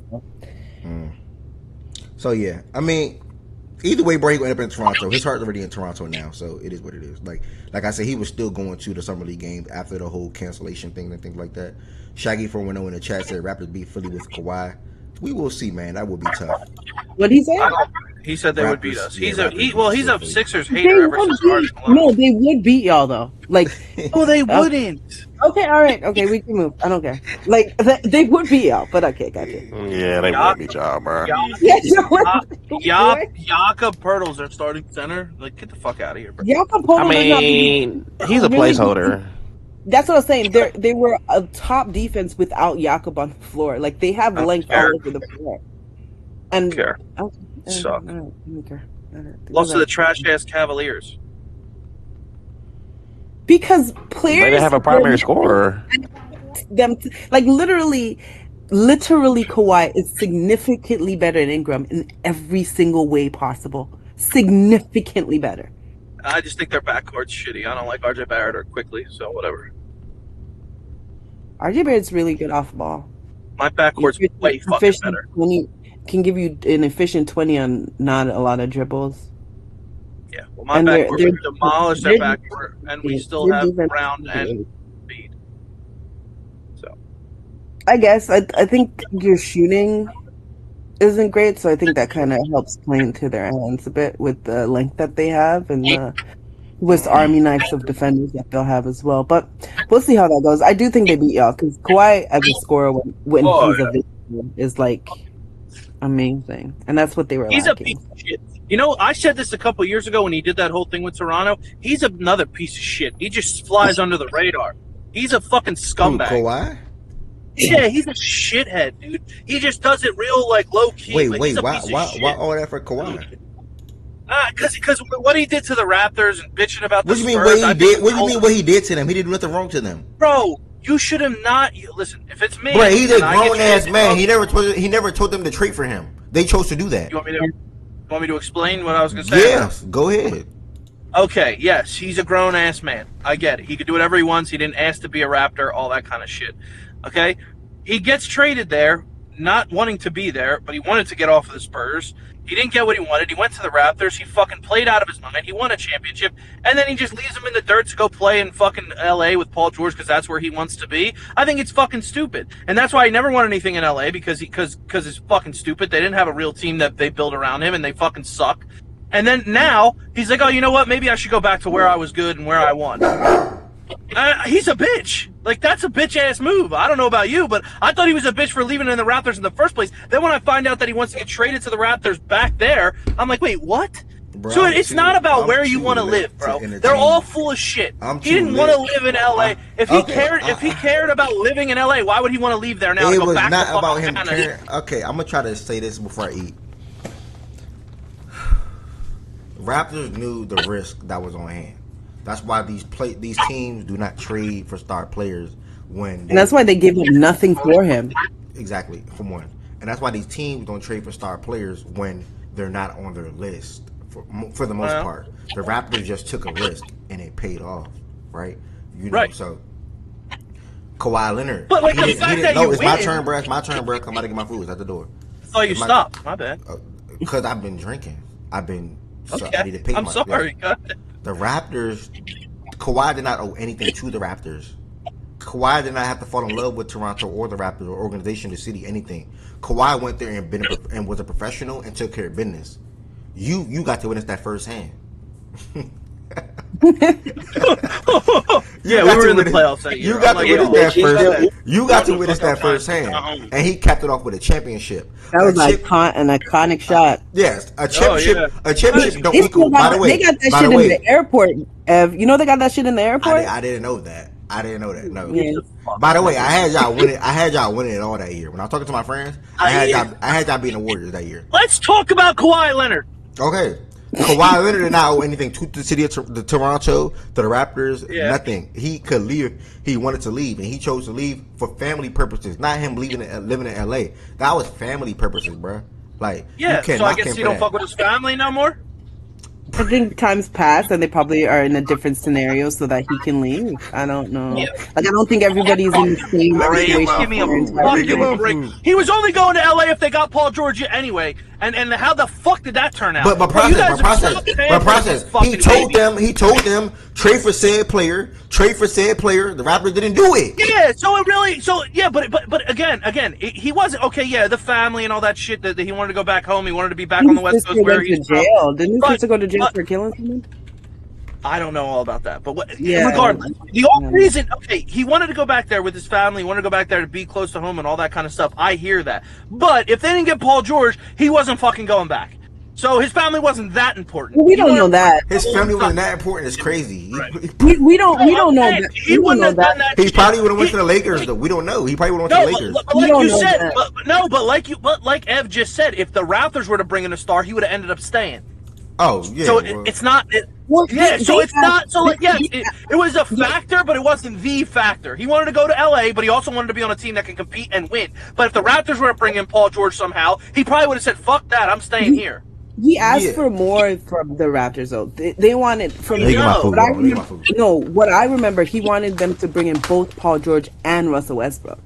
So yeah, I mean, either way, bro, he gonna end up in Toronto. His heart's already in Toronto now, so it is what it is. Like I said, he was still going to the summer league games after the whole cancellation thing and things like that. Shaggy 410 in the chat said Raptors beat Philly with Kawhi. We will see, man. That would be tough. What he say? He said they would beat Raptors, us. yeah, He's Raptors a Philly. Sixers They hater ever would since beat, Arden no, left. they would beat y'all though. Like, No, they wouldn't. okay, all right, okay, we can move. I don't care. Like, they would beat y'all, but okay, gotcha. Yeah, they would beat y'all, bro. Yeah, what? Jakob Pertles, their starting center. Like, get the fuck out of here, bro. Jakob I mean, he's a placeholder. That's what I was saying. They were a top defense without Jakob on the floor. Like they have length all over the floor. And Care. Suck. I don't care. Lost to the trash ass Cavaliers. Because players They didn't have a primary scorer. Them like literally Kawhi is significantly better than Ingram in every single way possible. Significantly better. I just think their backcourt's shitty. I don't like RJ Barrett or Quickly, so whatever. RJ Barrett's really good off ball. My backcourt's way fucking better. 20, can give you an efficient 20 on not a lot of dribbles. Yeah, well, my backcourt we demolished their backcourt, and we still have Brown and Embiid. So, I guess I think your shooting isn't great, so I think that kind of helps play into their hands a bit with the length that they have and the Swiss Army knives of defenders that they'll have as well. But we'll see how that goes. I do think they beat y'all because Kawhi as a scorer when he's available is like amazing, and that's what they were. He's lacking. a piece of shit. You know, I said this a couple years ago when he did that whole thing with Toronto. He's another piece of shit. He just flies under the radar. He's a fucking scumbag. Kawhi? Yeah, he's a shithead, dude. He just does it real like low key. Wait, like, why all that for Kawhi? Because what he did to the Raptors and bitching about the What do you mean Spurs, what he did? What do you mean what he did to them? He did nothing wrong to them. Bro, you should have not. Listen, if it's me, Bro, he's a and I get grown ass traded, man. He never told them to trade for him. They chose to do that. You want me to explain what I was going to say? Yes, go ahead. Okay, yes, he's a grown ass man. I get it. He could do whatever he wants. He didn't ask to be a Raptor, all that kind of shit. Okay, he gets traded there, not wanting to be there, but he wanted to get off of the Spurs. He didn't get what he wanted. He went to the Raptors. He fucking played out of his mind. He won a championship, and then he just leaves him in the dirt to go play in fucking L.A. with Paul George because that's where he wants to be. I think it's fucking stupid, and that's why he never won anything in L.A. because it's fucking stupid. They didn't have a real team that they built around him, and they fucking suck. And then now he's like, oh, you know what? Maybe I should go back to where I was good and where I won. He's a bitch. Like, that's a bitch-ass move. I don't know about you, but I thought he was a bitch for leaving in the Raptors in the first place. Then when I find out that he wants to get traded to the Raptors back there, I'm like, wait, what? Bro, so it's not about where you want to live, bro. They're all full of shit. He didn't want to live in L.A. If he cared about living in L.A., why would he want to leave there now? It to go was back not to about him Canada? caring. Okay, I'm gonna try to say this before I eat. Raptors knew the risk that was on hand. That's why these teams do not trade for star players and that's why they give him nothing for him. Exactly, for one. And that's why these teams don't trade for star players when they're not on their list for the most part. The Raptors just took a risk and it paid off, right? You know, so Kawhi Leonard. But like the fact that you it's win. my turn, bro. It's my turn, bro. Come out and get my food. It's at the door. Oh, you stopped. My bad. Because I've been drinking. I need to pay I'm sorry. The Raptors, Kawhi did not owe anything to the Raptors. Kawhi did not have to fall in love with Toronto or the Raptors or organization, the city, anything. Kawhi went there and was a professional and took care of business. You got to witness that firsthand. Yeah, we were in the playoffs that year. You got to witness that firsthand. You got to witness that firsthand, and he capped it off with a championship. That was an iconic shot. Yes, a championship. Oh, yeah. A championship don't equal. By the way, they got that shit in the airport. Ev, you know they got that shit in the airport. I didn't know that. No. Yeah. By the way, I had y'all winning it all that year. When I was talking to my friends, I had y'all beating the Warriors that year. Let's talk about Kawhi Leonard. Okay, Kawhi Leonard did not owe anything to the city of Toronto, to the Raptors, Yeah. nothing. He could leave. He wanted to leave, and he chose to leave for family purposes, not him living in LA. That was family purposes, bro. Like, Yeah, you can't so I knock guess him he for don't that. fuck with his family no more? I think times passed and they probably are in a different scenario so that he can leave. I don't know. Yeah. Like, I don't think everybody's in the same situation. Give me a for their entire Give him fucking a break. food. He was only going to LA if they got Paul George anyway. And how the fuck did that turn out? But You guys have stopped pampering process. this fucking He told them, trade for said player. The Raptors didn't do it. Yeah, but again, he wasn't okay. Yeah, the family and all that shit that he wanted to go back home. He wanted to be back on the West Coast where went to he's from. jail. Didn't his But- sister go to jail but- for killing someone? I don't know all about that, but Yeah. regardless, the only reason, he wanted to go back there with his family, he wanted to go back there to be close to home and all that kind of stuff. I hear that, but if they didn't get Paul George, he wasn't fucking going back. So his family wasn't that important. Well, we don't know that. His family wasn't that important. It's crazy. We don't know Man, that. He wouldn't have done that. He shit. probably would have went to the Lakers, though. We don't know. He probably would have went to the Lakers. But We like don't you know said, that. but like Ev just said, if the Raptors were to bring in a star, he would have ended up staying. Oh, yeah. So well, it's not. Well, So they it's not. So like, yes, it was a factor, but it wasn't the factor. He wanted to go to LA, but he also wanted to be on a team that can compete and win. But if the Raptors were to bring in Paul George somehow, he probably would have said, "Fuck that, I'm staying here." He asked Yeah. for more from the Raptors, though. They wanted from They give my food, what I bro. They give my remember, food. no, what I remember, he wanted them to bring in both Paul George and Russell Westbrook.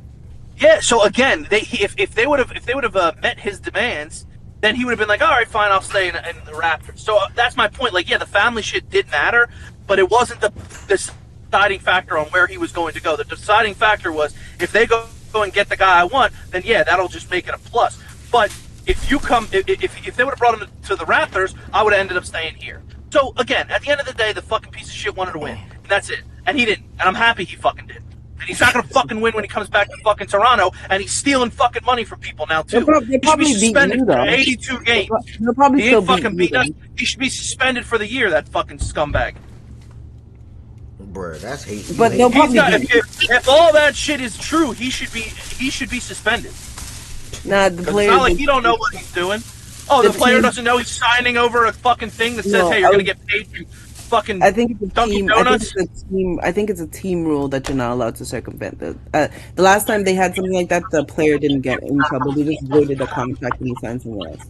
Yeah. So again, if they would have met his demands, then he would have been like, "All right, fine, I'll stay in the Raptors." So that's my point. Like, yeah, the family shit did matter, but it wasn't the deciding factor on where he was going to go. The deciding factor was if they go and get the guy I want, then yeah, that'll just make it a plus. But if they would have brought him to the Raptors, I would have ended up staying here. So again, at the end of the day, the fucking piece of shit wanted to win, and that's it. And he didn't, and I'm happy he fucking did. And he's not gonna fucking win when he comes back to fucking Toronto, and he's stealing fucking money from people now too. They'll He should probably be beat suspended you, for though. 82 games. They'll probably He still ain't beat fucking you, beat us. though. He should be suspended for the year. That fucking scumbag. Bruh, that's hate. But they'll He's probably got, beat if all that shit is true, he should be suspended. Nah, the 'Cause it's players. not like he don't know what he's doing. Oh, the The player team- doesn't know he's signing over a fucking thing that says, No, "Hey, you're I gonna was- get paid to fucking I think it's a Dunkin' team. I think Donuts." it's a team. I think it's a team rule that you're not allowed to circumvent. The last time they had something like that, the player didn't get in trouble. They just voided a contract and he signed somewhere else.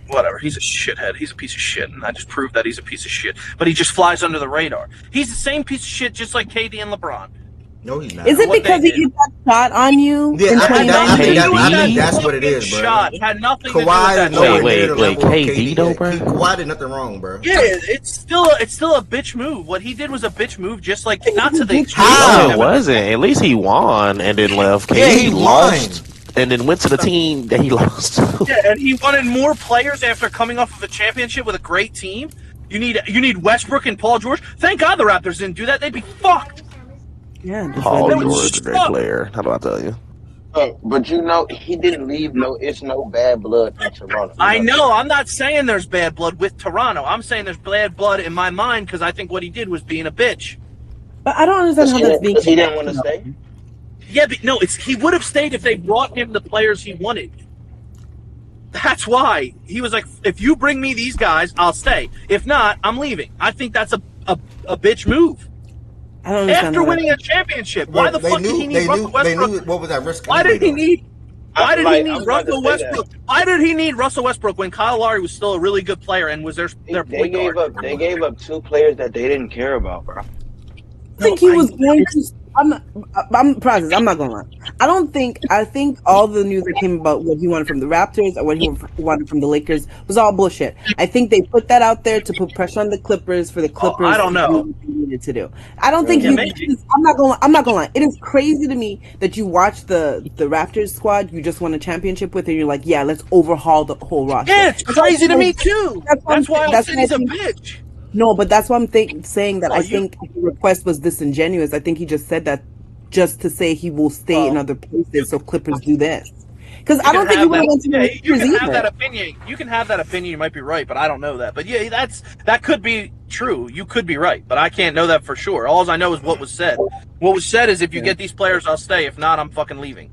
Whatever. He's a shithead. He's a piece of shit, and I just proved that he's a piece of shit. But he just flies under the radar. He's the same piece of shit, just like KD and LeBron. No, he's not. Is it What because they he did. hit that shot on you Yeah, in I think that- 2019? I think that's what it is, bro. Shot had nothing to do with Kawhi that. is nowhere Wait, near the wait, level of KD though, bro? Kawhi did nothing wrong, bro. Yeah, it's still a bitch move. What he did was a bitch move, just like not to the extreme. How? No, it wasn't. At least he won and then left. Yeah, KD he lost and then went to the team that he lost to. Yeah, and he wanted more players after coming off of a championship with a great team. You need Westbrook and Paul George. Thank God the Raptors didn't do that. They'd be fucked. Yeah, just Paul like- That was George is a great stuck. player. How do I tell you? But you know, he didn't leave it's no bad blood in Toronto. I know. I'm not saying there's bad blood with Toronto. I'm saying there's bad blood in my mind because I think what he did was being a bitch. But I don't understand how that's being. Because he didn't want to stay. Yeah, but no, he would have stayed if they brought him the players he wanted. That's why he was like, if you bring me these guys, I'll stay. If not, I'm leaving. I think that's a bitch move. I don't understand. After how winning a championship, why the They fuck knew- did he need they Russell knew, they Westbrook? knew what was that risk. Why did he anyway, need? Why did he I need was about to Russell say that. Westbrook? Why did he need Russell Westbrook when Kyle Lowry was still a really good player and was their They point gave guard? up. They gave up two players that they didn't care about, bro. I think he was going to. I'm process. I'm not gonna lie. I think all the news that came about what he wanted from the Raptors or what he wanted from the Lakers was all bullshit. I think they put that out there to put pressure on the Clippers for the Clippers. I don't to do know. what they needed to do. I don't think Yeah, you. maybe. I'm not gonna lie. It is crazy to me that you watch the Raptors squad you just won a championship with, and you're like, yeah, let's overhaul the whole roster. Yeah, it's crazy to me too. That's what I'm That's why saying. I That's said what he's I a think- bitch. No, but that's why I'm saying that Oh, I you- think the request was disingenuous. I think he just said that just to say he will stay in other places so Clippers do this. Because I don't think he would have went to the You Lakers can have that either. opinion. You can have that opinion. You might be right, but I don't know that. But yeah, that could be true. You could be right, but I can't know that for sure. All I know is what was said. What was said is, if you get these players, I'll stay. If not, I'm fucking leaving.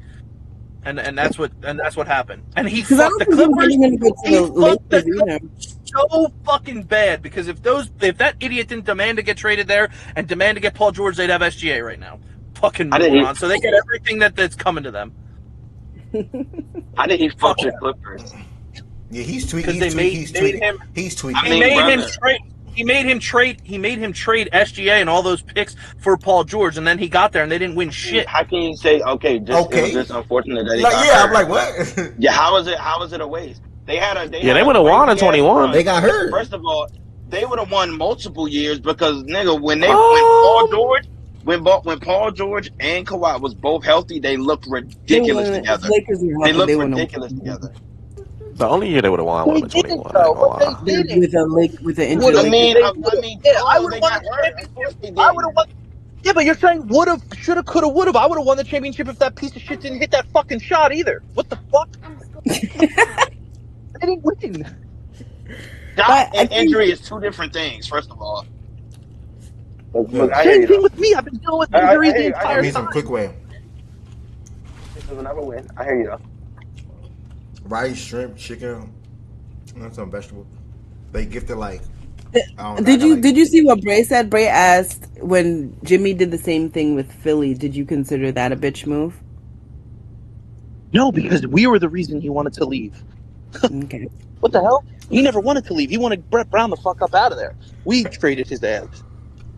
and that's what happened. And he Because I fucked don't the think he was Clippers. even going to go to He the fucked the Lakers either. Clippers so fucking bad because if that idiot didn't demand to get traded there and demand to get Paul George, they'd have SGA right now. Fucking How did he? moron. So they get everything that's coming to them. How did he fuck Fuck the him. Clippers? Yeah, he's tweaking. Because He's tweaking. him. He's tweaking. I mean, brother. He made him trade SGA and all those picks for Paul George, and then he got there and they didn't win shit. How can you say okay? It was just unfortunate that he got hurt. I'm like, what? Yeah, how was it a waste? They would have won in 21. They got hurt. First of all, they would have won multiple years because nigga, when Paul George and Kawhi was both healthy, they looked ridiculous together. They looked ridiculous together. The only year they would have won would have been 21. With the injury. I would have won the championship. I would have won. Yeah, but you're saying would have, should have, could have, would have. I would have won the championship if that piece of shit didn't hit that fucking shot either. What the fuck? I didn't win. Shot and injury is two different things. First of all. Look, same thing with me. I've been dealing with injuries the entire Need some time. quick way. This is another win. I hear you though. Rice, shrimp, chicken, and some vegetables. They gifted like. Did you see what Bray said? Bray asked when Jimmy did the same thing with Philly. Did you consider that a bitch move? No, because we were the reason he wanted to leave. Okay. What the hell? He never wanted to leave. He wanted Brett Brown the fuck up out of there. We traded his ass.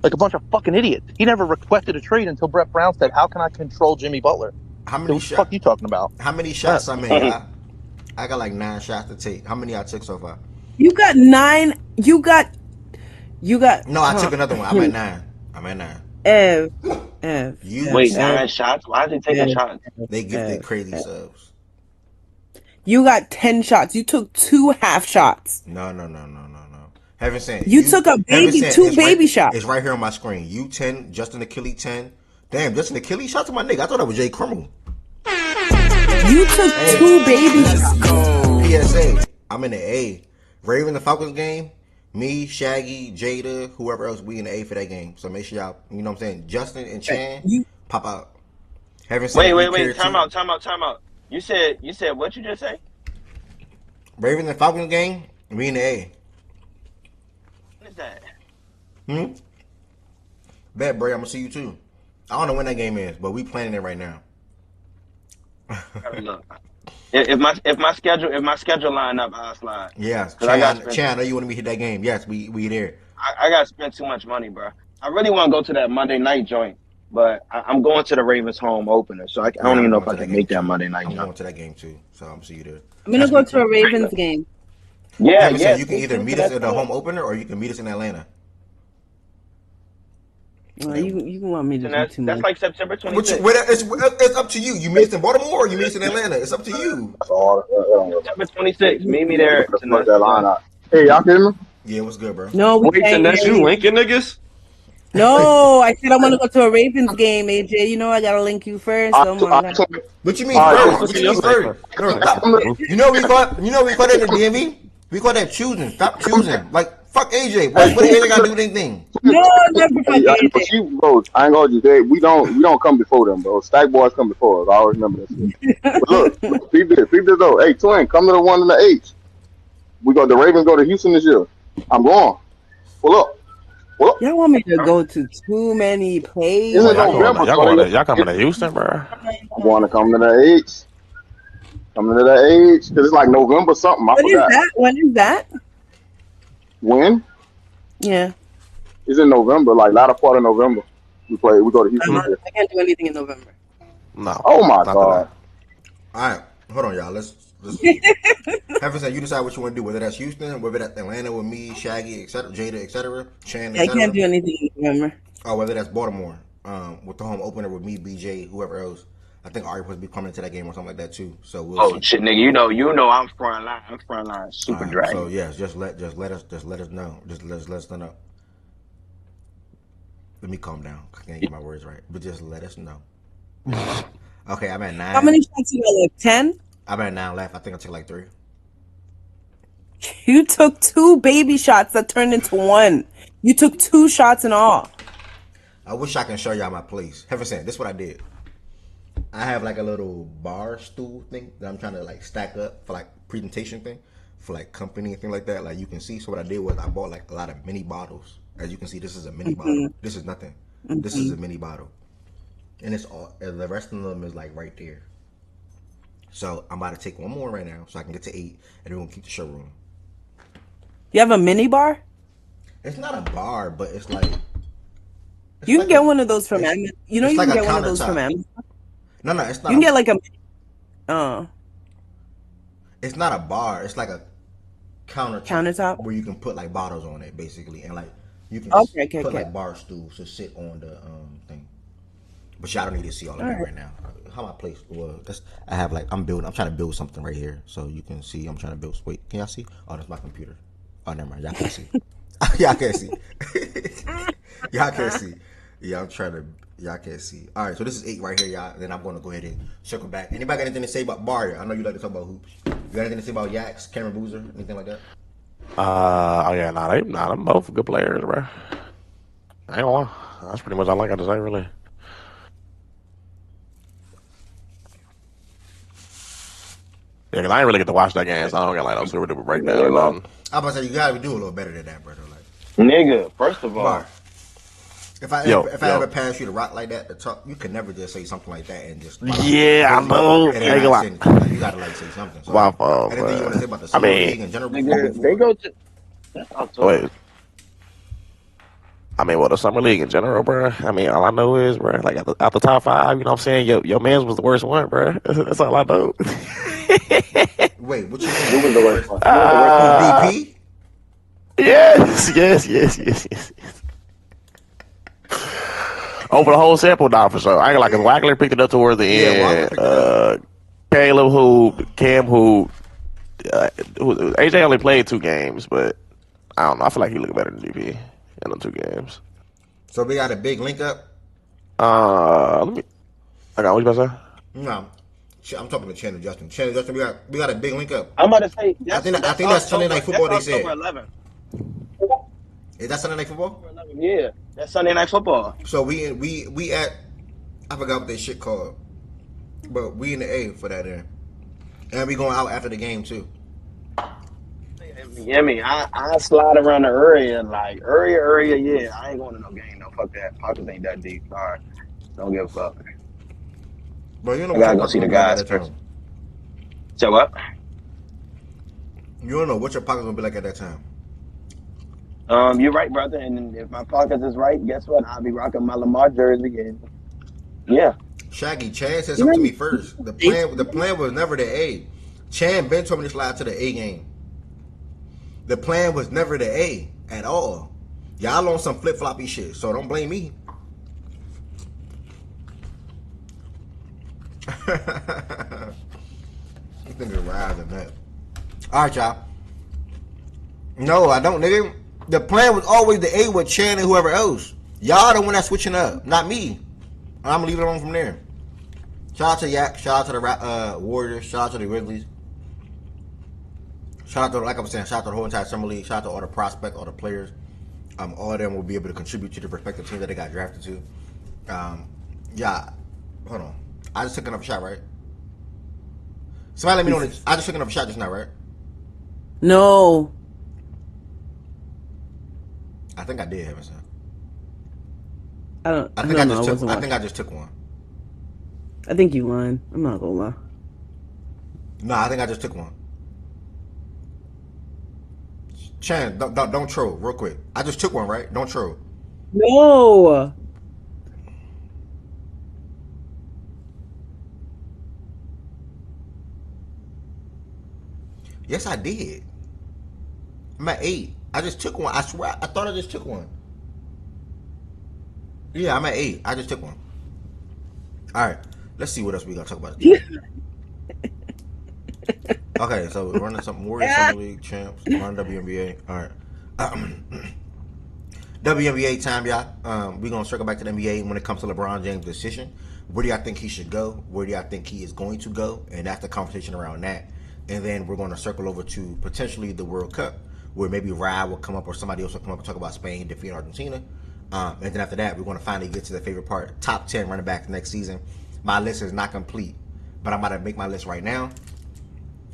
Like a bunch of fucking idiots. He never requested a trade until Brett Brown said, "How can I control Jimmy Butler?" How many shots? What the fuck you talking about? How many shots I made? I got like 9 shots to take. How many I took so far? You got 9. You got. No, I took another one. I'm at 9. Ev. Wait, 9 shots? Why did they take a shot? They gifted crazy subs. You got 10 shots. You took 2 half shots. No. Haven't seen. You took a baby, 2 baby shots. It's right here on my screen. You 10, Justin Achilles 10. Damn, Justin Achilles shot to my nigga. I thought that was Jay Criminal. You took 2 baby shots. PSA. I'm in the A. Raven the Falcons game. Me, Shaggy, Jada, whoever else, we in the A for that game. So make sure y'all, you know what I'm saying? Justin and Chan pop out. Wait. Time out. You said what you just say? Raven the Falcons game. We in the A. What is that? Bet, Bray, I'm gonna see you too. I don't know when that game is, but we planning it right now. Look, if my schedule line up, I'll slide. Yeah, Chan, I know you want me to hit that game. Yes, we there. I gotta spend too much money, bro. I really want to go to that Monday night joint, but I'm going to the Ravens home opener, so I don't even know if I can make that Monday night joint. I'm going to that game too, so I'm gonna see you there. I'm gonna go to a Ravens game. Yeah. You can either meet us at the home opener or you can meet us in Atlanta. Well, you want me to do too much. That's like September 26th. It's up to you. You meet us in Baltimore or you meet us in Atlanta. It's up to you. September 26th. Meet me there. Hey, y'all hear me? Yeah, what's good, bro? No, we Wait, can't that's hear you linking niggas? No, I said I want to go to a Ravens game, AJ. You know I gotta link you first. What you mean first? What you mean first? You know we call that in the DMV? We call that choosing. Stop choosing. Like fuck AJ. What AJ got to do with anything? No, never fuck AJ. But you, bro, I ain't gonna hold you. We don't come before them, bro. Stack boys come before us. I always remember that shit. But look, peep this though. Hey, twin, come to the 1 and the H. The Ravens go to Houston this year. I'm going. Pull up. Y'all want me to go to too many places? Y'all coming to Houston, bro? I want to come to the H. Coming to the H because it's like November something. When is that? When? Yeah. It's in November, like latter part of November. We go to Houston. I can't do anything in November. No. Oh my god. All right, hold on, y'all. Let's Heaven said you decide what you want to do, whether that's Houston, whether that's Atlanta with me, Shaggy, etc., Jada, etc., Chan, I can't do anything in November. Or whether that's Baltimore, with the home opener with me, BJ, whoever else. I think Ari supposed to be coming to that game or something like that too. So we'll see. Shit, nigga, you know I'm front line. I'm front line super dragon. So yes, just let us know. Just let us know. Let me calm down. I can't get my words right, but just let us know. Okay, I'm at 9. How many shots you got left? 10? I'm at 9 left. I think I took like 3. You took 2 baby shots that turned into 1. You took 2 shots in all. I wish I can show y'all my plays. Heaven sent. This is what I did. I have like a little bar stool thing that I'm trying to like stack up for like presentation thing for like company and thing like that. Like you can see. So what I did was I bought like a lot of mini bottles. As you can see, this is a mini bottle. Mhm. This is nothing. This is a Mhm. mini bottle, and it's all. And the rest of them is like right there. So I'm about to take one more right now, so I can get to 8, and then we're gonna keep the show rolling. You have a mini bar? It's not a bar, but it's You can like get a one of those from it's Amazon. You know, it's you like can a get one of those from countertop. Amazon. No, no, it's You not can a get like a it's not a bar. It's like a countertop countertop. where you can put like bottles on it, basically, and like you can Okay, okay, put okay. like bar stools to sit on the thing. But y'all don't need to see all of All that right. right now. How my place? Well, that's I have like I'm building. I'm trying to build something right here, so you can see. I'm trying to build. Wait, can y'all see? Oh, that's my computer. Oh, never mind. Y'all can't see. Y'all can't see. Y'all can't see. Yeah, I'm trying to. Y'all can't see. All right, so this is 8 right here, y'all. Then I'm going to go ahead and circle back. Anybody got anything to say about Barrier? I know you like to talk about hoops. You got anything to say about Yaks, Cameron Boozer, anything like that? Oh yeah, them both good players, bro. I ain't gonna lie. That's pretty much all I got to say, really. Yeah, cause I ain't really get to watch that game, so I don't get like no super duper breakdown or Nigga, nothing. I'm about to say you got to do a little better than that, brother. Like nigga. First of Bar. all, If I ever Yo. pass you to rock like that to talk, you can never just say something like that and just Yeah, I totally know. and I then ain't not gonna say lie. anything. Like you gotta like say something. So My like fault, anything you want to say but about the I summer mean, league in general before we nigga, move they forward? go to. I'll talk. wait. I mean, well, the summer league in general, bro. I mean, all I know is, bro, like at the top 5, you know what I'm saying? Your man's was the worst one, bro. That's all I know. Wait, what you mean? Who was the worst one? Who was the worst Who one? uh, DP? yes. Over the whole sample, now for sure. I ain't like, 'cause Wagler picked it up towards the Yeah, Wagner end. picked it up. Caleb, AJ only played 2 games, but I don't know. I feel like he looked better than DP in the 2 games. So we got a big link up. Let me. I got what you about to say? No, I'm talking to Chandler Justin. Chandler Justin, we got a big link up. I'm about to say I that's think that's Sunday October. Night That's Football. They October said 11th. is that Sunday Night Football? October 11th. Yeah, that's Sunday Night Football. So we at I forgot what they shit called, but we in the A for that end, and we going out after the game too. Yeah, I slide around the area like area. Yeah, I ain't going to no game. No, fuck that. Pockets ain't that deep. Sorry, don't give a fuck. But you don't know I what your gotta go pocket see gonna the be like at guys that first. time. So what? You don't know what your pocket gonna be like at that time. You're right, brother. And if my pockets is right, guess what? I'll be rocking my Lamar jersey. And yeah, Shaggy, Chan said You something to know, me first. The plan was never the A. Chan Ben told me to slide to the A game. The plan was never the A at all. Y'all on some flip floppy shit, so don't blame me. You think it's rise than that. Alright, y'all. No, I don't, nigga. The plan was always the A with Chan and whoever else. Y'all the one that's switching up, not me. I'm gonna leave it alone from there. Shout out to Yak. Shout out to the Warriors. Shout out to the Grizzlies. Shout out to, like I was saying, shout out to the whole entire summer league. Shout out to all the prospects, all the players. All of them will be able to contribute to the respective teams that they got drafted to. Yeah, hold on. I just took another shot, right? Somebody let me know. I just took another shot just now, right? no. I think I did, Emerson. I don't. I I think don't I know. just I took. wasn't I think watching. I just took one. I think you won. I'm not gonna lie. No, I think I just took one. Chan, don't troll real quick. I just took one, right? Don't troll. No. Yes, I did. I'm at 8. I just took one. I swear, I thought I just took one. Yeah, I'm at 8. I just took one. All right, let's see what else we gonna talk about. Okay, so we're running some Warriors Summer League champs, run WNBA. All right, WNBA time, y'all. We're gonna circle back to the NBA when it comes to LeBron James' decision. Where do y'all think he should go? Where do y'all think he is going to go? And that's the conversation around that. And then we're gonna circle over to potentially the World Cup, where maybe Rye will come up or somebody else will come up and talk about Spain defeating Argentina. And then after that, we're gonna finally get to the favorite part: top 10 running backs next season. My list is not complete, but I'm about to make my list right now.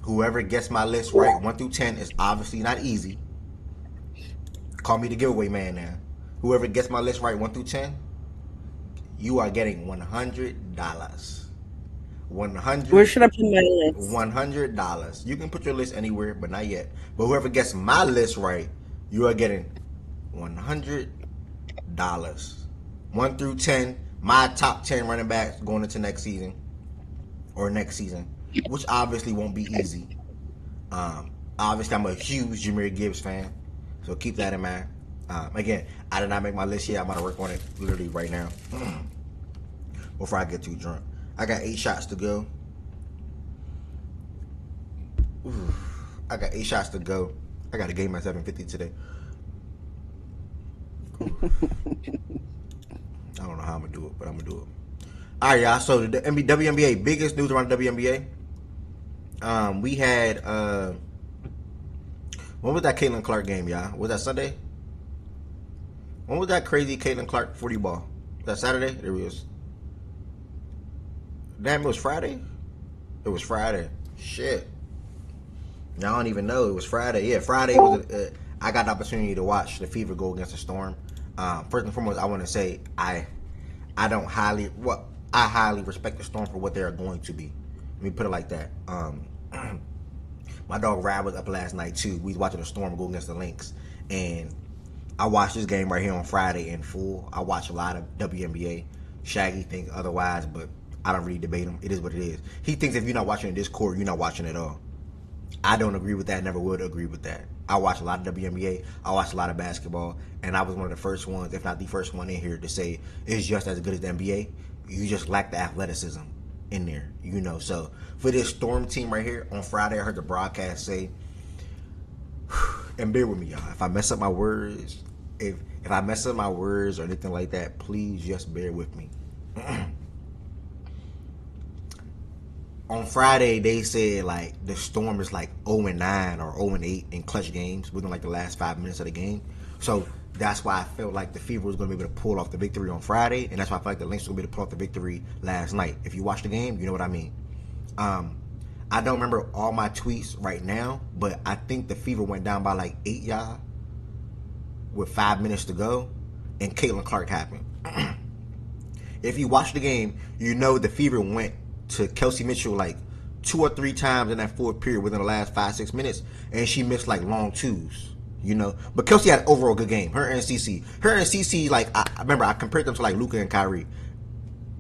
Whoever gets my list right, 1 through 10, is obviously not easy. Call me the giveaway man now. Whoever gets my list right, 1 through 10, you are getting $100. 100. Where should I put my list? $100. You can put your list anywhere, but not yet. But whoever gets my list right, you are getting $100. 1 through 10, my top 10 running backs going into next season, which obviously won't be easy. Obviously, I'm a huge Jahmyr Gibbs fan, so keep that in mind. Again, I did not make my list yet. I'm about to work on it literally right now before I get too drunk. I got 8 shots to go. I got 8 shots to go. I got a game at 7:50 today. I don't know how I'm gonna do it, but I'm gonna do it. All right, y'all. So the WNBA, biggest news around the WNBA. We had when was that Caitlin Clark game, y'all? Was that Sunday? When was that crazy Caitlin Clark 40 ball? Was that Saturday? There it was. Damn, it was Friday? It was Friday. Shit. Y'all don't even know it was Friday. Yeah, Friday was. I got the opportunity to watch the Fever go against the Storm. First and foremost, I want to say I highly respect the Storm for what they are going to be. Let me put it like that. My dog Rab was up last night too. We was watching the Storm go against the Lynx, and I watched this game right here on Friday in full. I watch a lot of WNBA. Shaggy thinks otherwise, but I don't really debate him. It is what it is. He thinks if you're not watching this court, you're not watching at all. I don't agree with that. Never would agree with that. I watch a lot of WNBA. I watch a lot of basketball, and I was one of the first ones, if not the first one in here, to say it's just as good as the NBA. You just lack the athleticism in there, you know. So for this Storm team right here on Friday, I heard the broadcast say, and bear with me, y'all. If I mess up my words, if I mess up my words or anything like that, please just bear with me. On Friday, they said like the Storm is like 0-9 or 0-8 in clutch games within like the last 5 minutes of the game. So that's why I felt like the Fever was going to be able to pull off the victory on Friday, and that's why I felt like the Lynx was going to be able to pull off the victory last night. If you watch the game, you know what I mean. I don't remember all my tweets right now, but I think the Fever went down by like 8 y'all with 5 minutes to go, and Caitlin Clark happened. If you watch the game, you know the Fever went to Kelsey Mitchell like 2 or 3 times in that fourth period within the last 5-6 minutes, and she missed like long twos, you know. But Kelsey had an overall good game. Her and CC, like I remember I compared them to like Luka and Kyrie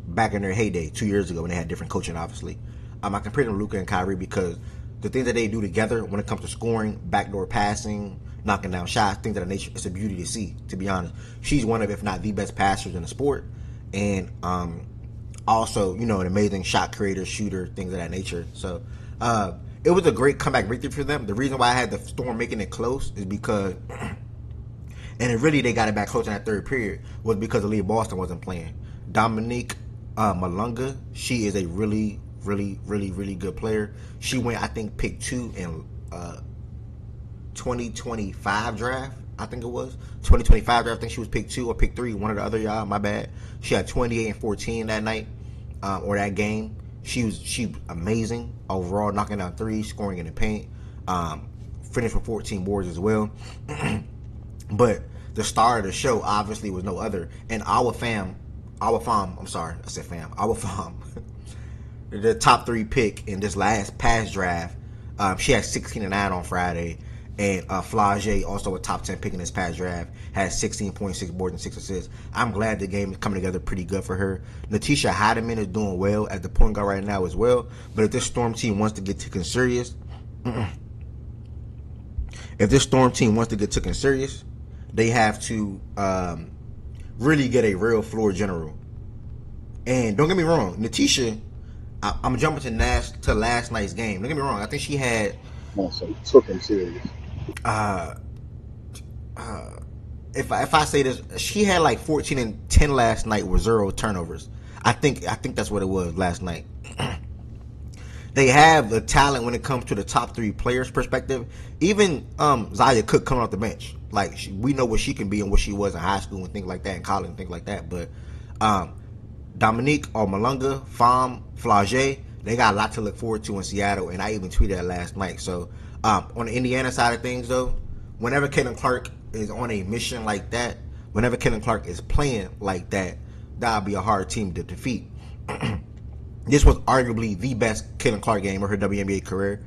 back in their heyday 2 years ago when they had different coaching, obviously. I compared them to Luka and Kyrie because the things that they do together when it comes to scoring, backdoor passing, knocking down shots, things of that nature, it's a beauty to see, to be honest. She's one of, if not the best passers in the sport, and also, you know, an amazing shot creator, shooter, things of that nature. So it was a great comeback victory for them. The reason why I had the Storm making it close is because, and it really they got it back close in that third period, was because Aaliyah Boston wasn't playing. Dominique Malunga, she is a really, really, really, really good player. She went, I think, pick 2 in 2025 draft. I think it was 2025 draft. I think she was pick 2 or pick 3, one or the other, y'all. My bad. She had 28 and 14 that night or that game. She amazing overall, knocking down threes, scoring in the paint. Finished with 14 boards as well. But the star of the show obviously was no other. And our fam, the top 3 pick in this last past draft. She had 16 and 9 on Friday. And Flage, also a top 10 pick in this past draft, has 16.6 boards and 6 assists. I'm glad the game is coming together pretty good for her. Natisha Heidemann is doing well at the point guard right now as well. But if this Storm team wants to get taken serious, they have to really get a real floor general. And don't get me wrong, Natisha, I'm jumping to last night's game. Don't get me wrong, I think she had. No, so you took him serious. If I say this, she had like 14 and 10 last night with 0 turnovers. I think that's what it was last night. They have the talent when it comes to the top 3 players perspective. Even Zaya Cook coming off the bench, like we know what she can be and what she was in high school and things like that, in college and things like that. But Dominique or Malunga, Fam, Flage, they got a lot to look forward to in Seattle, and I even tweeted that last night. So on the Indiana side of things, though, whenever Caitlin Clark is on a mission like that, whenever Caitlin Clark is playing like that, that'll be a hard team to defeat. This was arguably the best Caitlin Clark game of her WNBA career.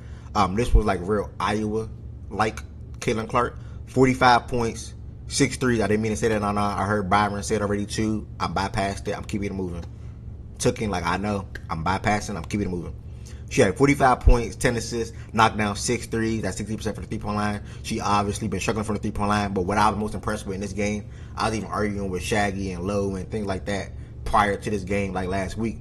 This was like real Iowa-like Caitlin Clark. 45 points, 6 threes. I didn't mean to say that. No, I heard Byron say it already too. I bypassed it. I'm keeping it moving. Took in like I know. I'm bypassing. I'm keeping it moving. She had 45 points, 10 assists, knocked down 6 threes. That's 60% for the three-point line. She obviously been struggling from the three-point line, but what I was most impressed with in this game, I was even arguing with Shaggy and Lowe and things like that prior to this game, like last week.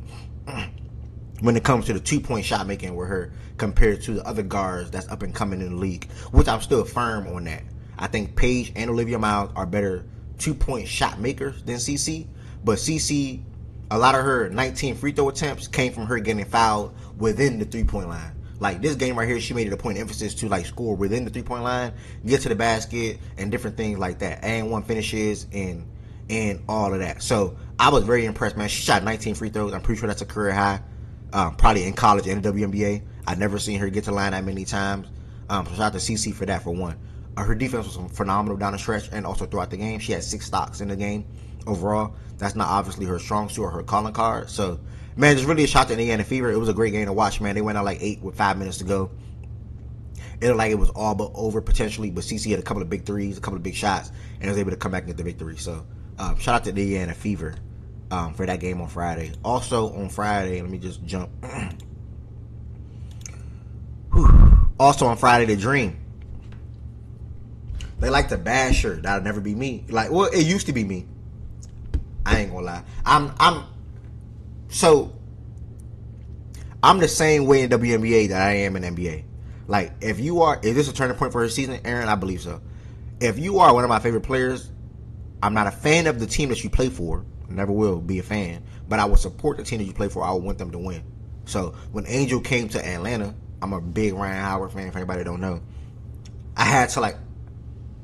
When it comes to the 2-point shot making with her compared to the other guards that's up and coming in the league, which I'm still firm on that. I think Paige and Olivia Miles are better 2-point shot makers than CC, but CC, a lot of her 19 free throw attempts came from her getting fouled within the 3-point line. Like this game right here, she made it a point of emphasis to like score within the 3-point line, get to the basket, and different things like that, and one finishes and all of that. So I was very impressed, man. She shot 19 free throws. I'm pretty sure that's a career high. Probably in college and the WNBA. I've never seen her get to the line that many times. So shout out to CC for that, for one. Her defense was phenomenal down the stretch and also throughout the game. She had 6 stocks in the game overall. That's not obviously her strong suit or her calling card. So, man, just really a shout to Indiana Fever. It was a great game to watch, man. They went out like 8 with 5 minutes to go. It looked like it was all but over potentially, but CC had a couple of big threes, a couple of big shots, and was able to come back and get the victory. So, shout out to Indiana Fever. For that game on Friday. Also on Friday, let me just jump. Also on Friday, the Dream. They like to bash her. That'll never be me. Like, well, it used to be me. I ain't gonna lie. I'm the same way in WNBA that I am in NBA. Like, is this a turning point for her season, Aaron? I believe so. If you are one of my favorite players, I'm not a fan of the team that you play for. Never will be a fan, but I will support the team that you play for. I will want them to win. So when Angel came to Atlanta, I'm a big Ryan Howard fan. For anybody that don't know, I had to like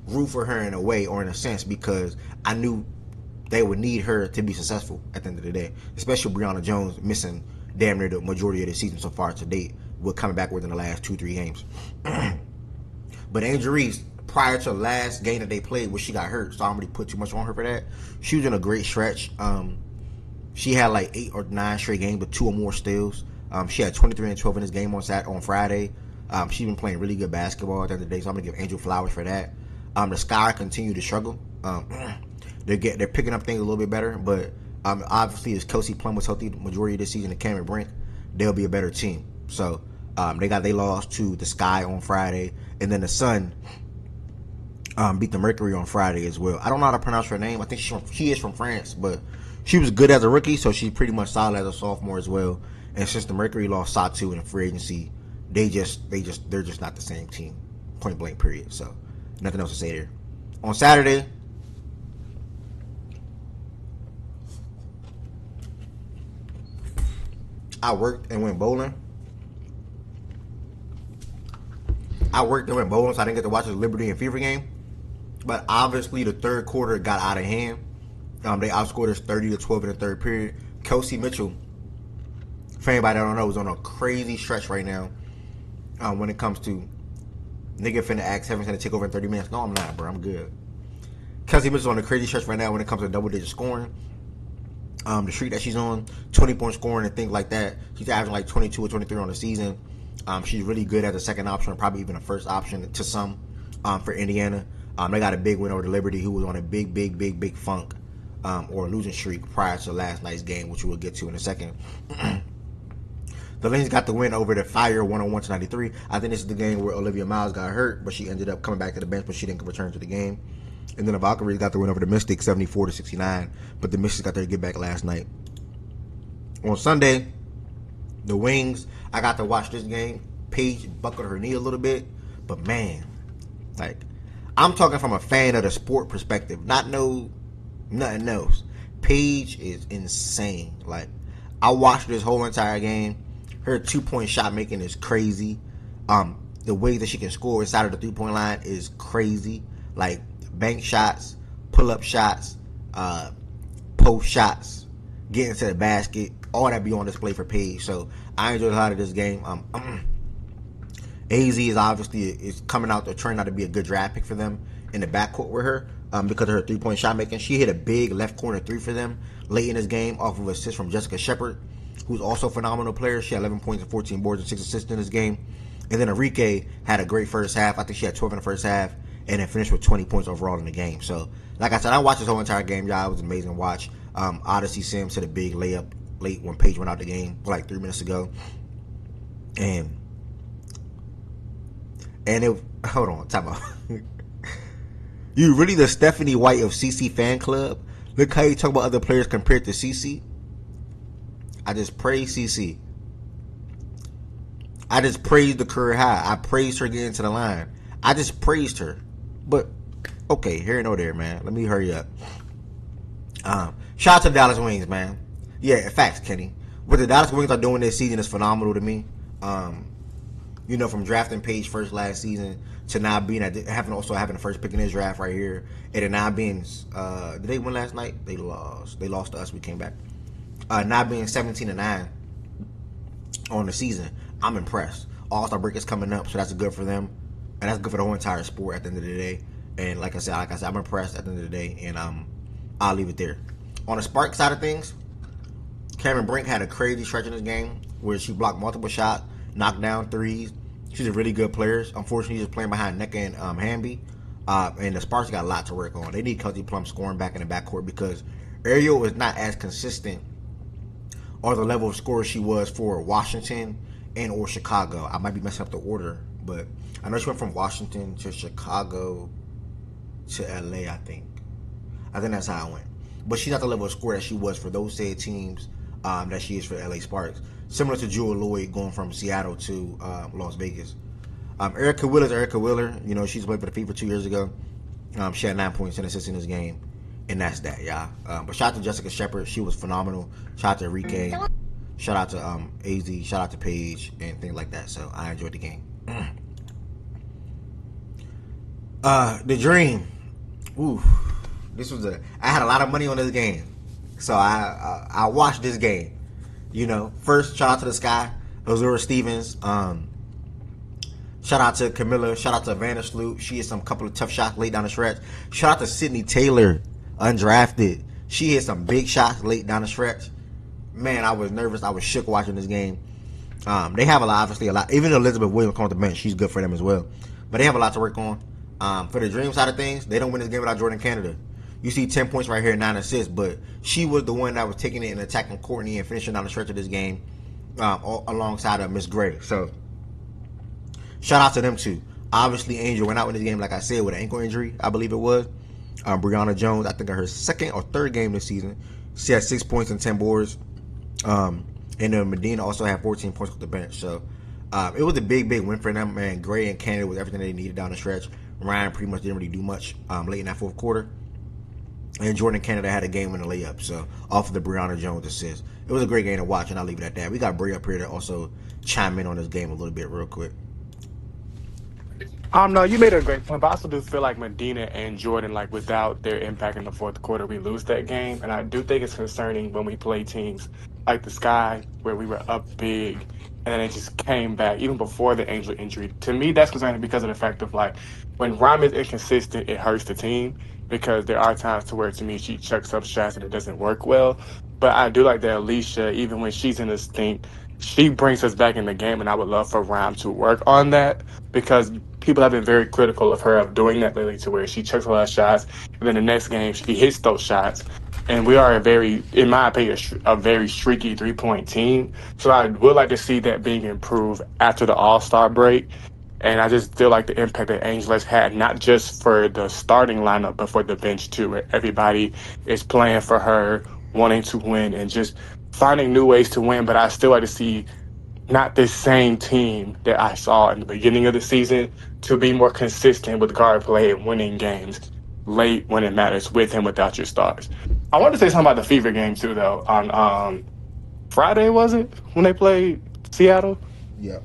root for her in a way or in a sense because I knew they would need her to be successful at the end of the day. Especially Brianna Jones missing damn near the majority of the season so far to date, with coming back within the last 2-3 games. But Angel Reese, prior to the last game that they played where she got hurt, so I don't really put too much on her for that. She was in a great stretch. She had like 8 or 9 straight games with 2 or more steals. She had 23 and 12 in this game on Friday. She's been playing really good basketball at the end of the day, so I'm gonna give Angel flowers for that. The Sky continue to struggle. They're picking up things a little bit better, but obviously as Kelsey Plum was healthy the majority of this season and Cameron Brink, they'll be a better team. So they lost to the Sky on Friday, and then the Sun beat the Mercury on Friday as well. I don't know how to pronounce her name. I think she is from France, but she was good as a rookie, so she's pretty much solid as a sophomore as well. And since the Mercury lost Satu in the free agency, they're just not the same team. Point blank, period. So nothing else to say there. On Saturday, I worked and went bowling. So I didn't get to watch the Liberty and Fever game. But obviously, the third quarter got out of hand. They outscored us 30-12 in the third period. Kelsey Mitchell, for anybody that don't know, is on a crazy stretch right now when it comes to nigga finna ask Heaven's gonna take over in 30 minutes. No, I'm not, bro. I'm good. Kelsey Mitchell's on a crazy stretch right now when it comes to double-digit scoring. The streak that she's on, 20-point scoring and things like that. She's averaging like 22 or 23 on the season. She's really good as a second option, or probably even a first option to some for Indiana. They got a big win over the Liberty, who was on a big funk or losing streak prior to last night's game, which we'll get to in a second. The Lynx got the win over the Fire 101-93. I think this is the game where Olivia Miles got hurt, but she ended up coming back to the bench, but she didn't return to the game. And then the Valkyries got the win over the Mystics 74-69, but the Mystics got their get back last night. On Sunday, the Wings, I got to watch this game. Paige buckled her knee a little bit, but man, like, I'm talking from a fan of the sport perspective, nothing else. Paige is insane. Like, I watched this whole entire game. Her 2-point shot making is crazy. The way that she can score inside of the 3-point line is crazy. Like, bank shots, pull-up shots, post shots, getting to the basket, all that be on display for Paige. So I enjoyed a lot of this game. AZ is obviously is coming out to turn out to be a good draft pick for them in the backcourt with her because of her 3-point shot making. She hit a big left corner 3 for them late in this game off of assist from Jessica Shepard, who's also a phenomenal player. She had 11 points and 14 boards and 6 assists in this game. And then Enrique had a great first half. I think she had 12 in the first half and then finished with 20 points overall in the game. So, like I said, I watched this whole entire game, y'all. It was an amazing watch. Odyssey Sims hit a big layup late when Paige went out the game like 3 minutes ago. And it, hold on, time out. You really the Stephanie White of CC fan club? Look how you talk about other players compared to CC. I just praise CC. I just praised the career high. I praised her getting to the line. I just praised her. But, okay, here and there, man. Let me hurry up. Shout out to the Dallas Wings, man. Yeah, facts, Kenny. What the Dallas Wings are doing this season is phenomenal to me. You know, from drafting Paige first last season to now being having the first pick in this draft right here, and then now being did they win last night? They lost. They lost to us. We came back. Now being 17-9 on the season, I'm impressed. All-Star break is coming up, so that's good for them, and that's good for the whole entire sport at the end of the day. And like I said, I'm impressed at the end of the day, and I'll leave it there. On the Spark side of things, Cameron Brink had a crazy stretch in this game where she blocked multiple shots, knocked down threes. She's a really good player. Unfortunately, she's playing behind Nneka and Hamby. And the Sparks got a lot to work on. They need Kelsey Plum scoring back in the backcourt because Ariel is not as consistent or the level of scorer she was for Washington and or Chicago. I might be messing up the order, but I know she went from Washington to Chicago to LA, I think. I think that's how it went. But she's not the level of scorer that she was for those said teams that she is for LA Sparks. Similar to Jewel Lloyd going from Seattle to Las Vegas. Erica Wheeler's Erica Wheeler. You know, she's played for the Fever 2 years ago. She had 9 points and assists in this game. And that's that, y'all. But shout out to Jessica Shepard. She was phenomenal. Shout out to Enrique. Shout out to AZ. Shout out to Paige and things like that. So I enjoyed the game. The Dream. Ooh. I had a lot of money on this game. So I watched this game. You know, first, shout out to the Sky, Azura Stevens. Shout out to Camilla. Shout out to Vandersloot. She hit some couple of tough shots late down the stretch. Shout out to Sydney Taylor, undrafted. She hit some big shots late down the stretch. Man, I was nervous. I was shook watching this game. They have obviously a lot. Even though Elizabeth Williams comes off the bench, she's good for them as well. But they have a lot to work on. For the Dream side of things, they don't win this game without Jordan Canada. You see 10 points right here, 9 assists, but she was the one that was taking it and attacking Courtney and finishing down the stretch of this game alongside of Miss Gray. So, shout out to them too. Obviously, Angel went out in this game, like I said, with an ankle injury, I believe it was. Brianna Jones, I think in her second or third game this season, she had 6 points and 10 boards. And then Medina also had 14 points off the bench. So, it was a big win for them, man. Gray and Canada was everything they needed down the stretch. Ryan pretty much didn't really do much late in that fourth quarter. And Jordan Canada had a game in the layup, so off of the Brianna Jones assist. It was a great game to watch, and I'll leave it at that. We got Brie up here to also chime in on this game a little bit real quick. No, you made a great point, but I also do feel like Medina and Jordan, like without their impact in the fourth quarter, we lose that game. And I do think it's concerning when we play teams like the Sky, where we were up big, and then it just came back, even before the Angel injury. To me, that's concerning because of the fact of like, when Rhyme is inconsistent, it hurts the team. Because there are times to where, to me, she chucks up shots and it doesn't work well. But I do like that Alicia, even when she's in the stink, she brings us back in the game, and I would love for Rhyme to work on that because people have been very critical of her of doing that lately to where she chucks a lot of shots, and then the next game she hits those shots. And we are in my opinion, a very streaky 3-point team. So I would like to see that being improved after the All-Star break. And I just feel like the impact that Angel has had, not just for the starting lineup, but for the bench too, where everybody is playing for her, wanting to win, and just finding new ways to win. But I still like to see not this same team that I saw in the beginning of the season to be more consistent with guard play and winning games late when it matters, with and without your stars. I wanted to say something about the Fever game too, though. On Friday, was it, when they played Seattle? Yeah.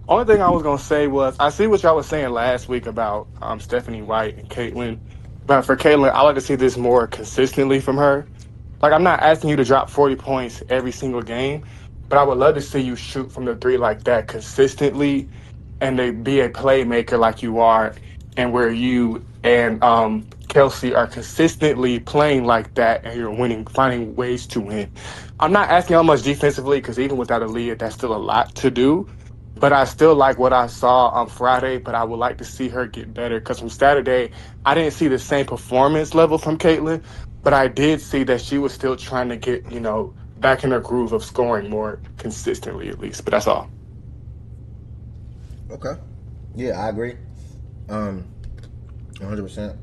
Only thing I was going to say was, I see what y'all was saying last week about Stephanie White and Caitlin. But for Caitlin, I like to see this more consistently from her. Like, I'm not asking you to drop 40 points every single game, but I would love to see you shoot from the three like that consistently and to be a playmaker like you are, and where you and Kelsey are consistently playing like that and you're winning, finding ways to win. I'm not asking how much defensively because even without Aaliyah, that's still a lot to do. But I still like what I saw on Friday, but I would like to see her get better because from Saturday, I didn't see the same performance level from Caitlin, but I did see that she was still trying to get, back in her groove of scoring more consistently at least. But that's all. Okay. Yeah, I agree. 100%.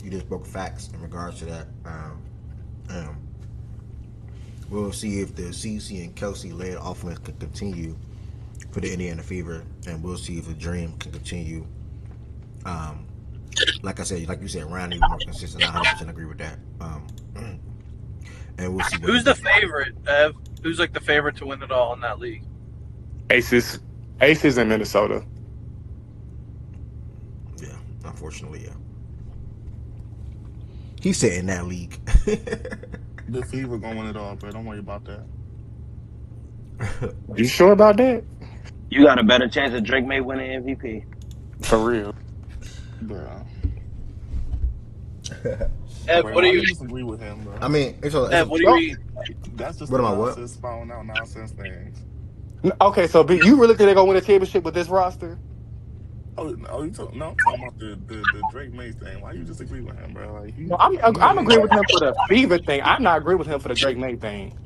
You just broke facts in regards to that. We'll see if the CC and Kelsey led offense can continue for the Indiana Fever, and we'll see if the Dream can continue. Like I said, like you said, Ryan needs more consistent. I 100% agree with that. And we'll see. Who's the favorite, Ev? Who's like the favorite to win it all in that league? Aces in Minnesota. Yeah, unfortunately, yeah. He said in that league. The Fever gonna win it all, bro. Don't worry about that. You sure about that? You got a better chance of Drake May winning MVP. For real. Bro. Ev, Wait, what do why you disagree with him, bro? I mean, Ev, what do you mean? That's just What the am I, what? nonsense, spouting out nonsense things. Okay, so B, you really think they're gonna win a championship with this roster? I'm talking about the Drake May thing. Why you disagree with him, bro? Like, No, I'm agreeing with him for the Fever thing. I'm not agreeing with him for the Drake May thing.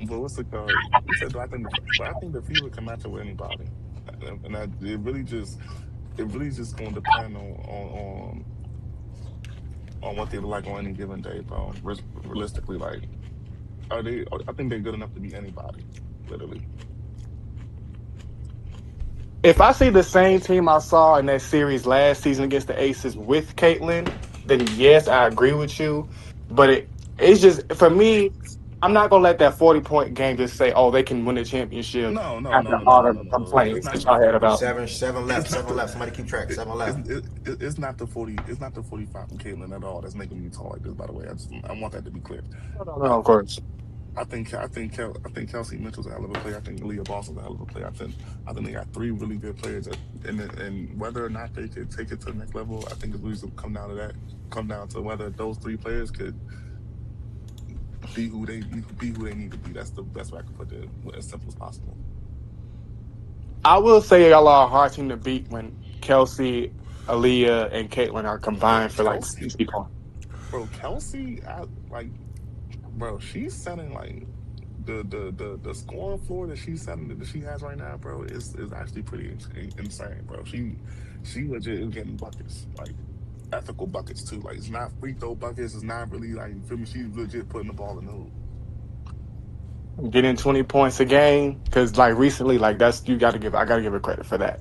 But what's the code? He said, I think the Fever can match up with anybody, and it really just gonna depend on what they look like on any given day, bro. Realistically, like, I think they're good enough to beat anybody, literally. If I see the same team I saw in that series last season against the Aces with Caitlin, then yes, I agree with you. But it's just, for me, I'm not gonna let that 40-point game just say, "Oh, they can win the championship." No. After all the complaints that y'all had about Seven left. Somebody keep track. 7 left. It's not the 40. It's not the 45 from Caitlin at all. That's making me talk like this. By the way, I want that to be clear. No, of course. I think Kelsey Mitchell's a hell of a player. I think Leah Boston's a hell of a player. I think they got three really good players, and whether or not they could take it to the next level, I think it's really going to come down to that. Come down to whether those three players could be who they need to be. That's the best way I can put it, as simple as possible. I will say y'all are a hard team to beat when Kelsey, Aaliyah, and Caitlin are combined for like 60 points. Bro, Kelsey, bro, she's setting like the scoring floor that she's setting that she has right now, bro, is actually pretty insane, bro. She legit is getting buckets, like ethical buckets too. Like, it's not free throw buckets. It's not really like, you feel me? She's legit putting the ball in the hoop. Getting 20 points a game, because like recently, like I gotta give her credit for that.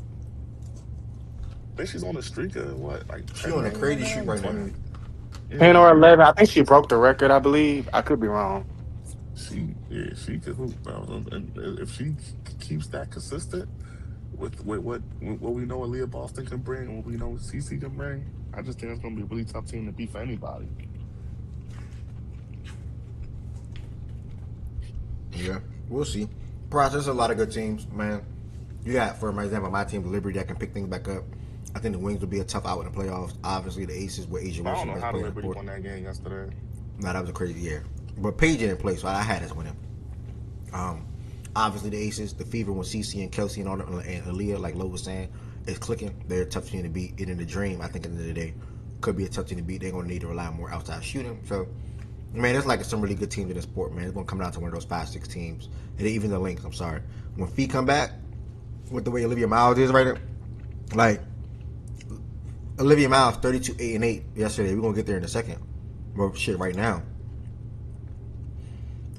I think she's on a streak of what, like She's on a crazy streak right now. 10 or 11. I think she broke the record, I believe. I could be wrong. She could hoop, bro. And if she keeps that consistent with what we know Aaliyah Boston can bring and what we know CC can bring, I just think it's going to be a really tough team to beat for anybody. Yeah, we'll see. There's a lot of good teams, man. You got, for example, my team, the Liberty, that can pick things back up. I think the Wings will be a tough out in the playoffs. Obviously, the Aces with Asia Wilson. I don't know how the Liberty won that game yesterday. Nah, that was a crazy year. But Paige didn't play, so I had us winning. Obviously, the Aces, the Fever with CC and Kelsey and Aaliyah, like Lo was saying, is clicking. They're a tough team to beat. And in the Dream, I think at the end of the day, could be a tough team to beat. They're going to need to rely on more outside shooting. So, man, there's like some really good teams in the sport, man. It's going to come down to one of those 5-6 teams. And even the Lynx, I'm sorry. When Fee come back, with the way Olivia Miles is right now, like, Olivia Miles, 32-8-8 yesterday. We're going to get there in a second. Well, shit, right now.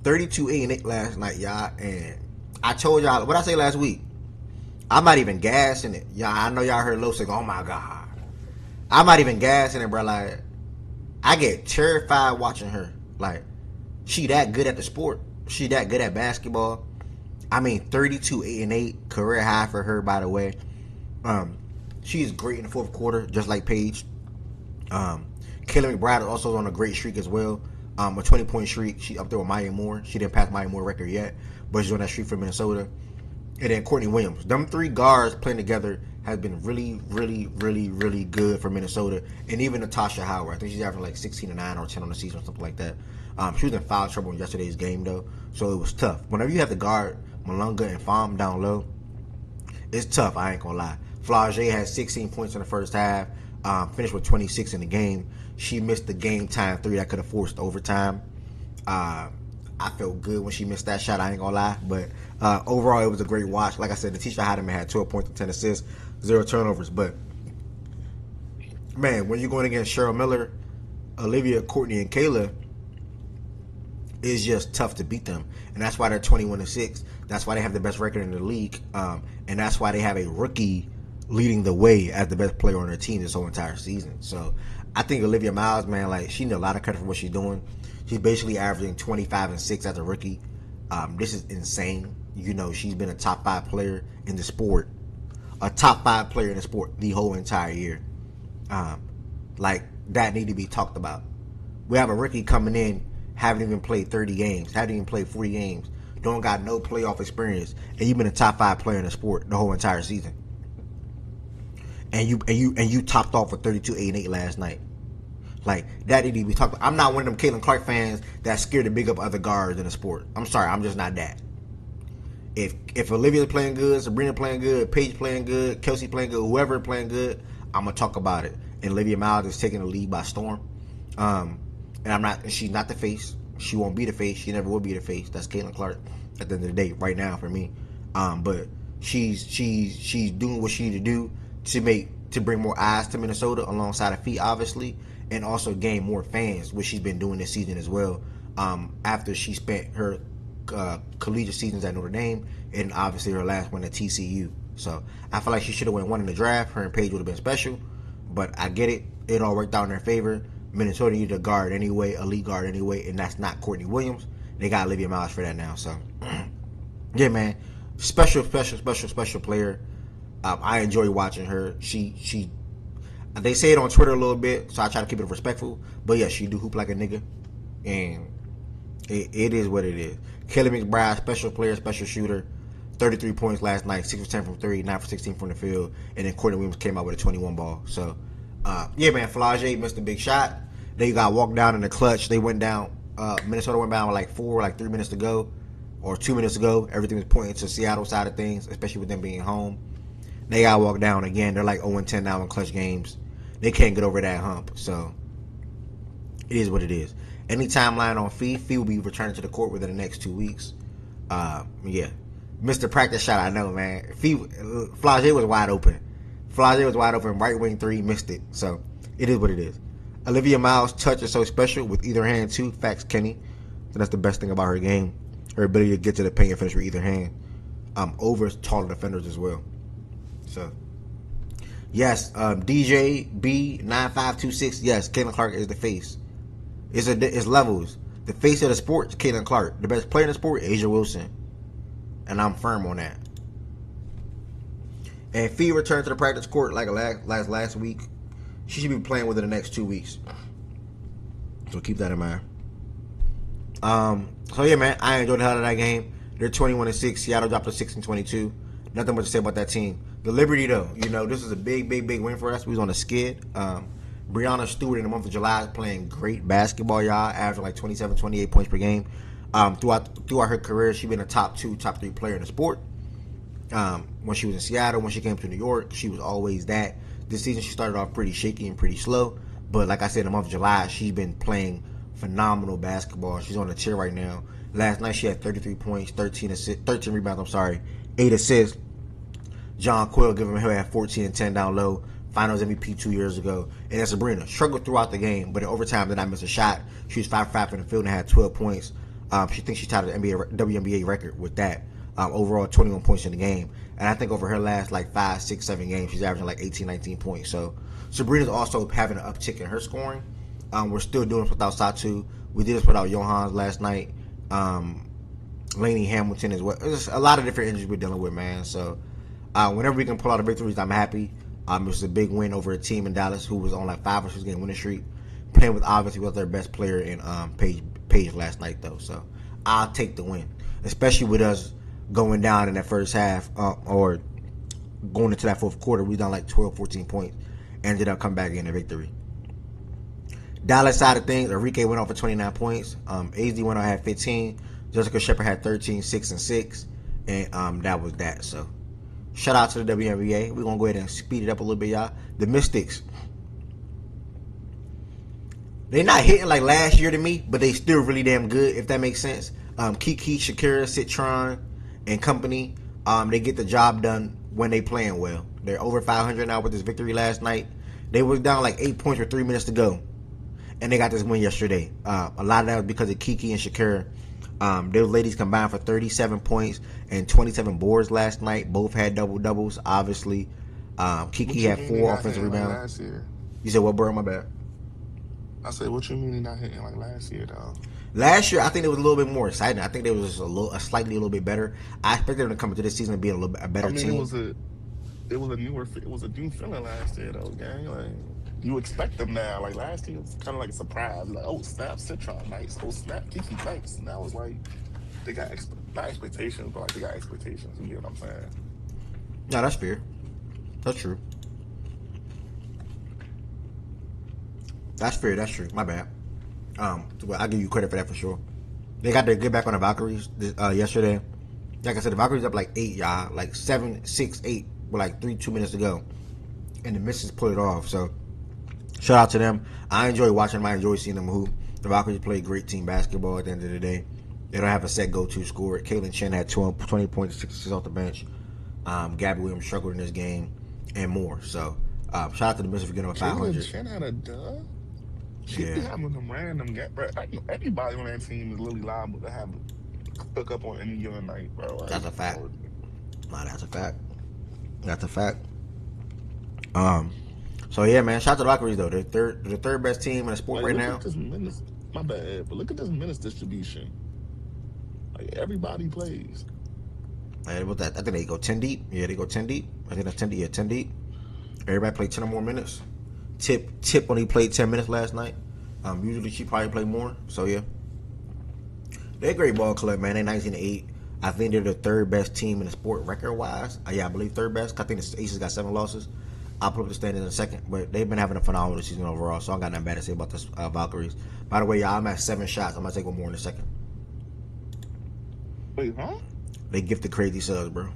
32-8-8 last night, y'all. And I told y'all, what I say last week? I'm not even gassing it. Y'all, I know y'all heard Lo say, oh my God. I'm not even gassing it, bro. Like, I get terrified watching her. Like, she that good at the sport. She that good at basketball. I mean, 32-8-8, career high for her, by the way. She's great in the fourth quarter, just like Paige. Kayla McBride also on a great streak as well. A 20-point streak. She up there with Maya Moore. She didn't pass Maya Moore record yet, but she's on that streak for Minnesota. And then Courtney Williams. Them three guards playing together has been really, really, really, really good for Minnesota. And even Natasha Howard. I think she's averaging like 16-9 or 10 on the season or something like that. She was in foul trouble in yesterday's game, though, so it was tough. Whenever you have to guard Malunga and Pham down low, it's tough, I ain't gonna lie. Flau'jae had 16 points in the first half, finished with 26 in the game. She missed the game-time three that could have forced overtime. I felt good when she missed that shot, I ain't gonna lie. But overall, it was a great watch. Like I said, Natisha Hiedeman had 12 points and 10 assists, 0 turnovers. But, man, when you're going against Cheryl Miller, Olivia, Courtney, and Kayla, it's just tough to beat them. And that's why they're 21-6. That's why they have the best record in the league. And that's why they have a rookie leading the way as the best player on their team this whole entire season. So I think Olivia Miles, man, like, she needs a lot of credit for what she's doing. She's basically averaging 25-6 as a rookie. This is insane. You know, she's been a top 5 player in the sport. A top 5 player in the sport the whole entire year. Like, that need to be talked about. We have a rookie coming in, haven't even played 30 games, haven't even played 40 games, don't got no playoff experience, and you've been a top 5 player in the sport the whole entire season. And you topped off with 32, 8, and 8 last night. Like, that need to be talked about. I'm not one of them Caitlin Clark fans that's scared to big up other guards in the sport. I'm sorry, I'm just not that. If Olivia's playing good, Sabrina playing good, Paige playing good, Kelsey playing good, whoever playing good, I'm gonna talk about it. And Olivia Miles is taking the lead by storm. And she's not the face. She won't be the face. She never will be the face. That's Caitlin Clark at the end of the day, right now for me. But she's doing what she need to do to bring more eyes to Minnesota alongside of feet, obviously, and also gain more fans, which she's been doing this season as well. After she spent her collegiate seasons at Notre Dame and obviously her last one at TCU. So I feel like she should have won in the draft. Her and Paige would have been special, but I get it. It all worked out in their favor. Minnesota needed a guard anyway, a lead guard anyway, and that's not Courtney Williams. They got Olivia Miles for that now. So, yeah, man, special player. I enjoy watching her. She they say it on Twitter a little bit, so I try to keep it respectful. But yeah, she do hoop like a nigga, and it is what it is. Kelly McBride, special player, special shooter, 33 points last night, 6 for 10 from 3, 9 for 16 from the field, and then Courtney Williams came out with a 21 ball. So, yeah, man, Flau'jae missed a big shot. They got walked down in the clutch. They went down. Minnesota went down with like 3 minutes to go, or 2 minutes to go. Everything was pointing to Seattle side of things, especially with them being home. They got walked down again. They're like 0-10 now in clutch games. They can't get over that hump. So it is what it is. Any timeline on Fee will be returning to the court within the next 2 weeks. Yeah, missed the practice shot. I know, man. Flau'jae was wide open. Right wing 3, missed it. So it is what it is. Olivia Miles' touch is so special with either hand too. Facts, Kenny. So that's the best thing about her game. Her ability to get to the paint and finish with either hand. Over taller defenders as well. So yes, DJ B9526. Yes, Caitlin Clark is the face. It's levels. The face of the sport is Caitlin Clark. The best player in the sport, Asia Wilson. And I'm firm on that. And Fee returned to the practice court like last week. She should be playing within the next 2 weeks. So keep that in mind. So yeah, man, I enjoyed the hell out of that game. They're 21-6. Seattle dropped to 6-22. Nothing much to say about that team. The Liberty, though, this is a big win for us. We was on a skid. Breanna Stewart in the month of July is playing great basketball, y'all. Averaging like 27, 28 points per game. Throughout her career, she's been a top 2, top 3 player in the sport. When she was in Seattle, when she came to New York, she was always that. This season, she started off pretty shaky and pretty slow. But like I said, in the month of July, she's been playing phenomenal basketball. She's on the tier right now. Last night, she had 33 points, 13 rebounds, 8 assists. John Quill giving her at 14 and 10 down low. Finals MVP 2 years ago. And then Sabrina struggled throughout the game, but in overtime did not miss a shot. She was 5-5 in the field and had 12 points. She thinks she tied the WNBA record with that. Overall, 21 points in the game. And I think over her last like 5, 6, 7 games, she's averaging like 18, 19 points. So Sabrina's also having an uptick in her scoring. We're still doing this without Satu. We did this without Johans last night. Lainey Hamilton as well. There's a lot of different injuries we're dealing with, man. So whenever we can pull out the victories, I'm happy. It was a big win over a team in Dallas who was on like 5 or 6 game winning streak. playing with obviously was their best player in Page last night though. So I'll take the win, especially with us going down in that first half or going into that fourth quarter. We down like 12, 14 points. Ended up coming back in a victory. Dallas side of things, Enrique went off for 29 points. AZ went off had 15. Jessica Shepard had 13, 6 and 6, and that was that. So shout out to the WNBA. We're gonna go ahead and speed it up a little bit, y'all. The Mystics. They're not hitting like last year to me, but they still really damn good, if that makes sense. Kiki, Shakira, Citron, and company, they get the job done when they playing well. They're over 500 now with this victory last night. They was down like 8 points with 3 minutes to go, and they got this win yesterday. A lot of that was because of Kiki and Shakira. Those ladies combined for 37 points and 27 boards last night. Both had double-doubles, obviously. Kiki had 4 offensive rebounds. You said what, bro? My bad. I said, what you mean he not hitting like last year, though? Last year, I think it was a little bit more exciting. I think they was slightly a little bit better. I expected them to come into this season and be a better team. It was a new feeling last year, though, gang. Like, you expect them now. Like last year, it was kind of like a surprise. Like, oh snap, Citron, nice. Oh snap, Kiki, nice. And that was like they got not expectations, but like they got expectations. You get what I'm saying? No, that's fair. That's true. That's fair. That's true. My bad. Well, I'll give you credit for that for sure. They got their get back on the Valkyries yesterday. Like I said, the Valkyries up like 8, y'all. Like 7, 6, 8 with like 2 minutes to go. And the Mystics pulled it off. So, shout out to them. I enjoy watching them. I enjoy seeing them hoop. The Valkyries play great team basketball at the end of the day. They don't have a set go-to scorer. Caitlin Chen had 20 points, 6 assists off the bench. Gabby Williams struggled in this game and more. So, shout out to the Mystics for getting over 500. Caitlin Chen had a dub? She be having them random games, bro. Everybody on that team is really liable to have hook up on any given night, bro. That's a fact. Nah, that's a fact. That's a fact. So yeah, man. Shout out to the Valkyries though. They're the third best team in the sport right now. My bad, but look at this minutes distribution. Like everybody plays. Hey, what that? I think they go 10 deep. Yeah, they go 10 deep. I think that's 10 deep. Yeah, 10 deep. Everybody played 10 or more minutes. Tip only played 10 minutes last night. Usually she probably play more. So yeah, they're a great ball club, man. They're 19-8. I think they're the third best team in the sport record wise. Yeah, I believe third best. I think the Aces got 7 losses. I'll put up the standings in a second, but they've been having a phenomenal season overall. So I got nothing bad to say about the Valkyries. By the way, y'all, I'm at 7 shots. I'm gonna take one more in a second. Wait, huh? They gifted crazy subs, bro.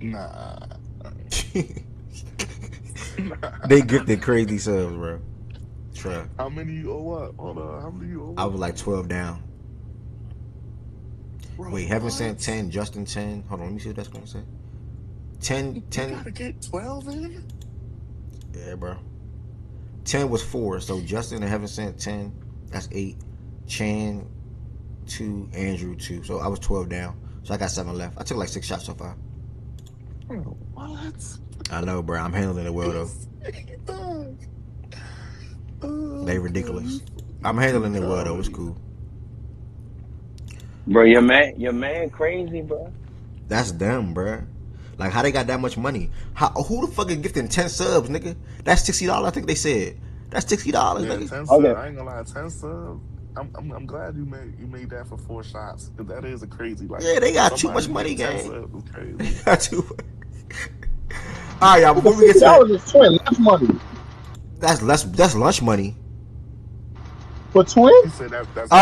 Nah. They gifted crazy subs, bro. Try. How many you owe up? Hold on. How many you owe up? I was like 12 down. Bro, wait, Heaven sent 10, Justin 10. Hold on, let me see what that's going to say. 10. You gotta get 12 in? Yeah, bro. 10 was 4, so Justin and Heaven sent 10. That's 8. Chan 2, Andrew 2. So I was 12 down. So I got 7 left. I took like 6 shots so far. Bro, what? I know, bro. I'm handling it well, though. They ridiculous. I'm handling it well, though. It's cool. Bro, your man crazy, bro. That's them, bro. Like, how they got that much money? Who the fuck is gifting 10 subs, nigga? That's $60, I think they said. That's $60, nigga. 10 subs. I ain't gonna lie, 10 subs. I'm glad you made that for 4 shots. Cause that is a crazy. Like, yeah, they got too much money, gang. They got too much. All right, y'all. Before we get to that was just twin lunch money. That's lunch money. For twin? He said that's for 12. I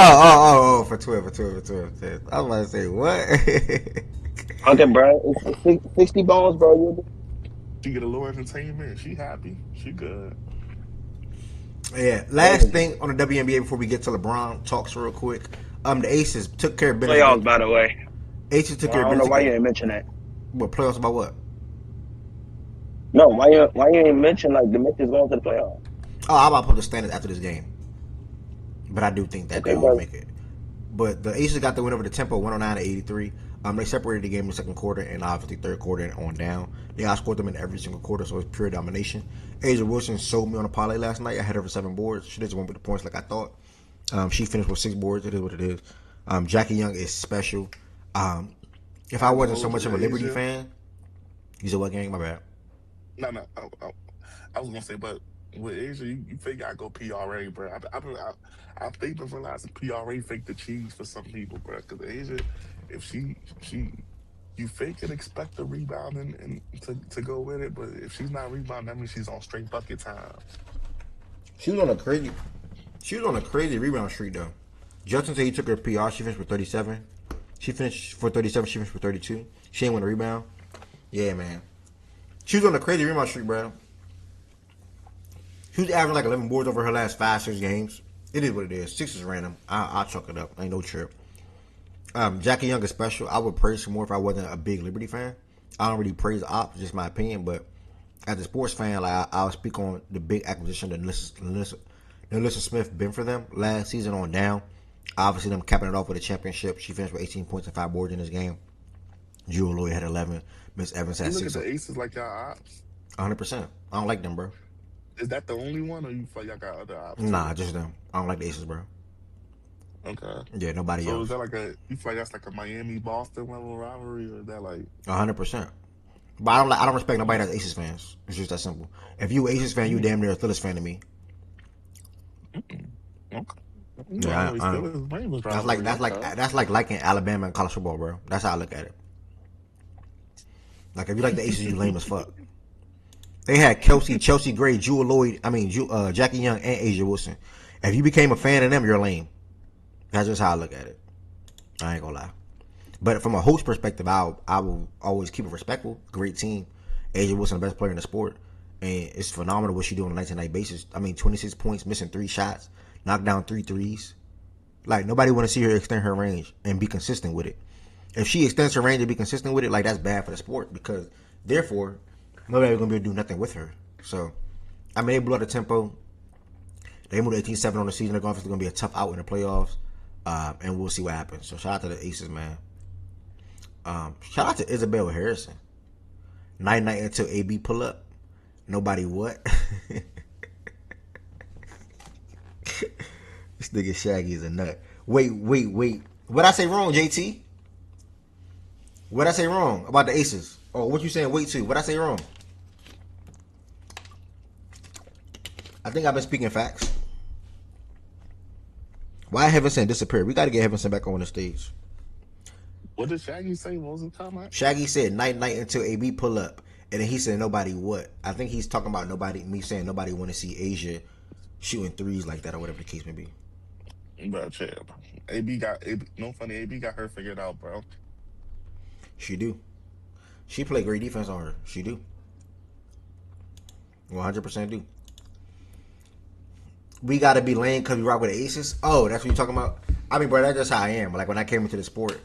was about to say what? Okay, bro. It's 60 bones, bro. She get a little entertainment. She happy. She good. Yeah. Last thing on the WNBA before we get to LeBron talks real quick. The Aces took care of business. Playoffs, by the way. Aces took care of business. I don't know why you didn't mention that. What playoffs about what? No, why you ain't mention like the Knicks is going to the playoffs? Oh, I'm about to put the standards after this game. But I do think that they will make it. But the Aces got the win over the Tempo, 109-83. They separated the game in the second quarter and obviously third quarter and on down. They outscored them in every single quarter, so it's pure domination. Asia Wilson sold me on a parlay last night. I had her for 7 boards. She didn't win with the points like I thought. She finished with 6 boards. It is what it is. Jackie Young is special. If I wasn't so much of a Liberty fan, you said what game? My bad. No. I was gonna say, but with Asia, you fake gotta go PRA, bro. I think been realizing PRA fake the cheese for some people, bro. Because Asia, if she you fake and expect the rebound and to go with it, but if she's not rebounding, that means she's on straight bucket time. She was on a crazy. She was on a crazy rebound streak though. Justin said he took her PR. She finished for 37. She finished for 37. She finished for 32. She ain't win a rebound. Yeah, man. She was on a crazy rebound streak, bro. She was averaging like 11 boards over her last 5-6 games. It is what it is. 6 is random. I'll chalk it up. Ain't no trip. Jackie Young is special. I would praise her more if I wasn't a big Liberty fan. I don't really praise the ops, just my opinion. But as a sports fan, like I'll speak on the big acquisition that Nalissa Smith been for them last season on down. Obviously, them capping it off with a championship. She finished with 18 points and 5 boards in this game. Jewel Lloyd had 11. Miss Evans had You look 6. at the Aces like y'all ops. 100%. I don't like them, bro. Is that the only one, or you feel like y'all got other ops? Nah, just them. I don't like the Aces, bro. Okay. Yeah, nobody So else. is that like you feel like that's like a Miami Boston level rivalry, or is that like 100%. But I don't respect nobody that's Aces fans. It's just that simple. If you Aces fan, you damn near a Phillies fan to me. okay? Yeah, that's like liking Alabama and college football, bro. That's how I look at it. Like if you like the Aces, you lame as fuck. They had Chelsea Gray, Jewel Lloyd, Jackie Young, and Asia Wilson. If you became a fan of them, you're lame. That's just how I look at it. I ain't gonna lie. But from a host perspective, I will always keep it respectful. Great team. Asia Wilson, the best player in the sport. And it's phenomenal what she do on a night-to-night basis. 26 points, missing 3 shots, knocked down 3 threes. Like, nobody want to see her extend her range and be consistent with it. If she extends her range and be consistent with it, like, that's bad for the sport because, therefore, nobody's going to be able to do nothing with her. So, they blew out the tempo. They moved 18-7 on the season. They're going to be a tough out in the playoffs. And we'll see what happens. So, shout out to the Aces, man. Shout out to Isabel Harrison. Night until AB pull up. Nobody what? This nigga Shaggy is a nut. Wait. What I say wrong, JT? What I say wrong about the Aces? Oh, what you saying wait to? What I say wrong? I think I've been speaking facts. Why Heavenson disappeared? We got to get Heavenson back on the stage. What did Shaggy say? What was the comment? Shaggy said night until AB pull up. And then he said nobody what? I think he's talking about me saying nobody want to see Asia shooting threes like that or whatever the case may be. Bro, chill. AB, no funny, AB got her figured out, bro. She do. She play great defense on her. She do. 100% do. We got to be lame because we rock with the Aces? Oh, that's what you're talking about? Bro, that's just how I am. Like, when I came into the sport,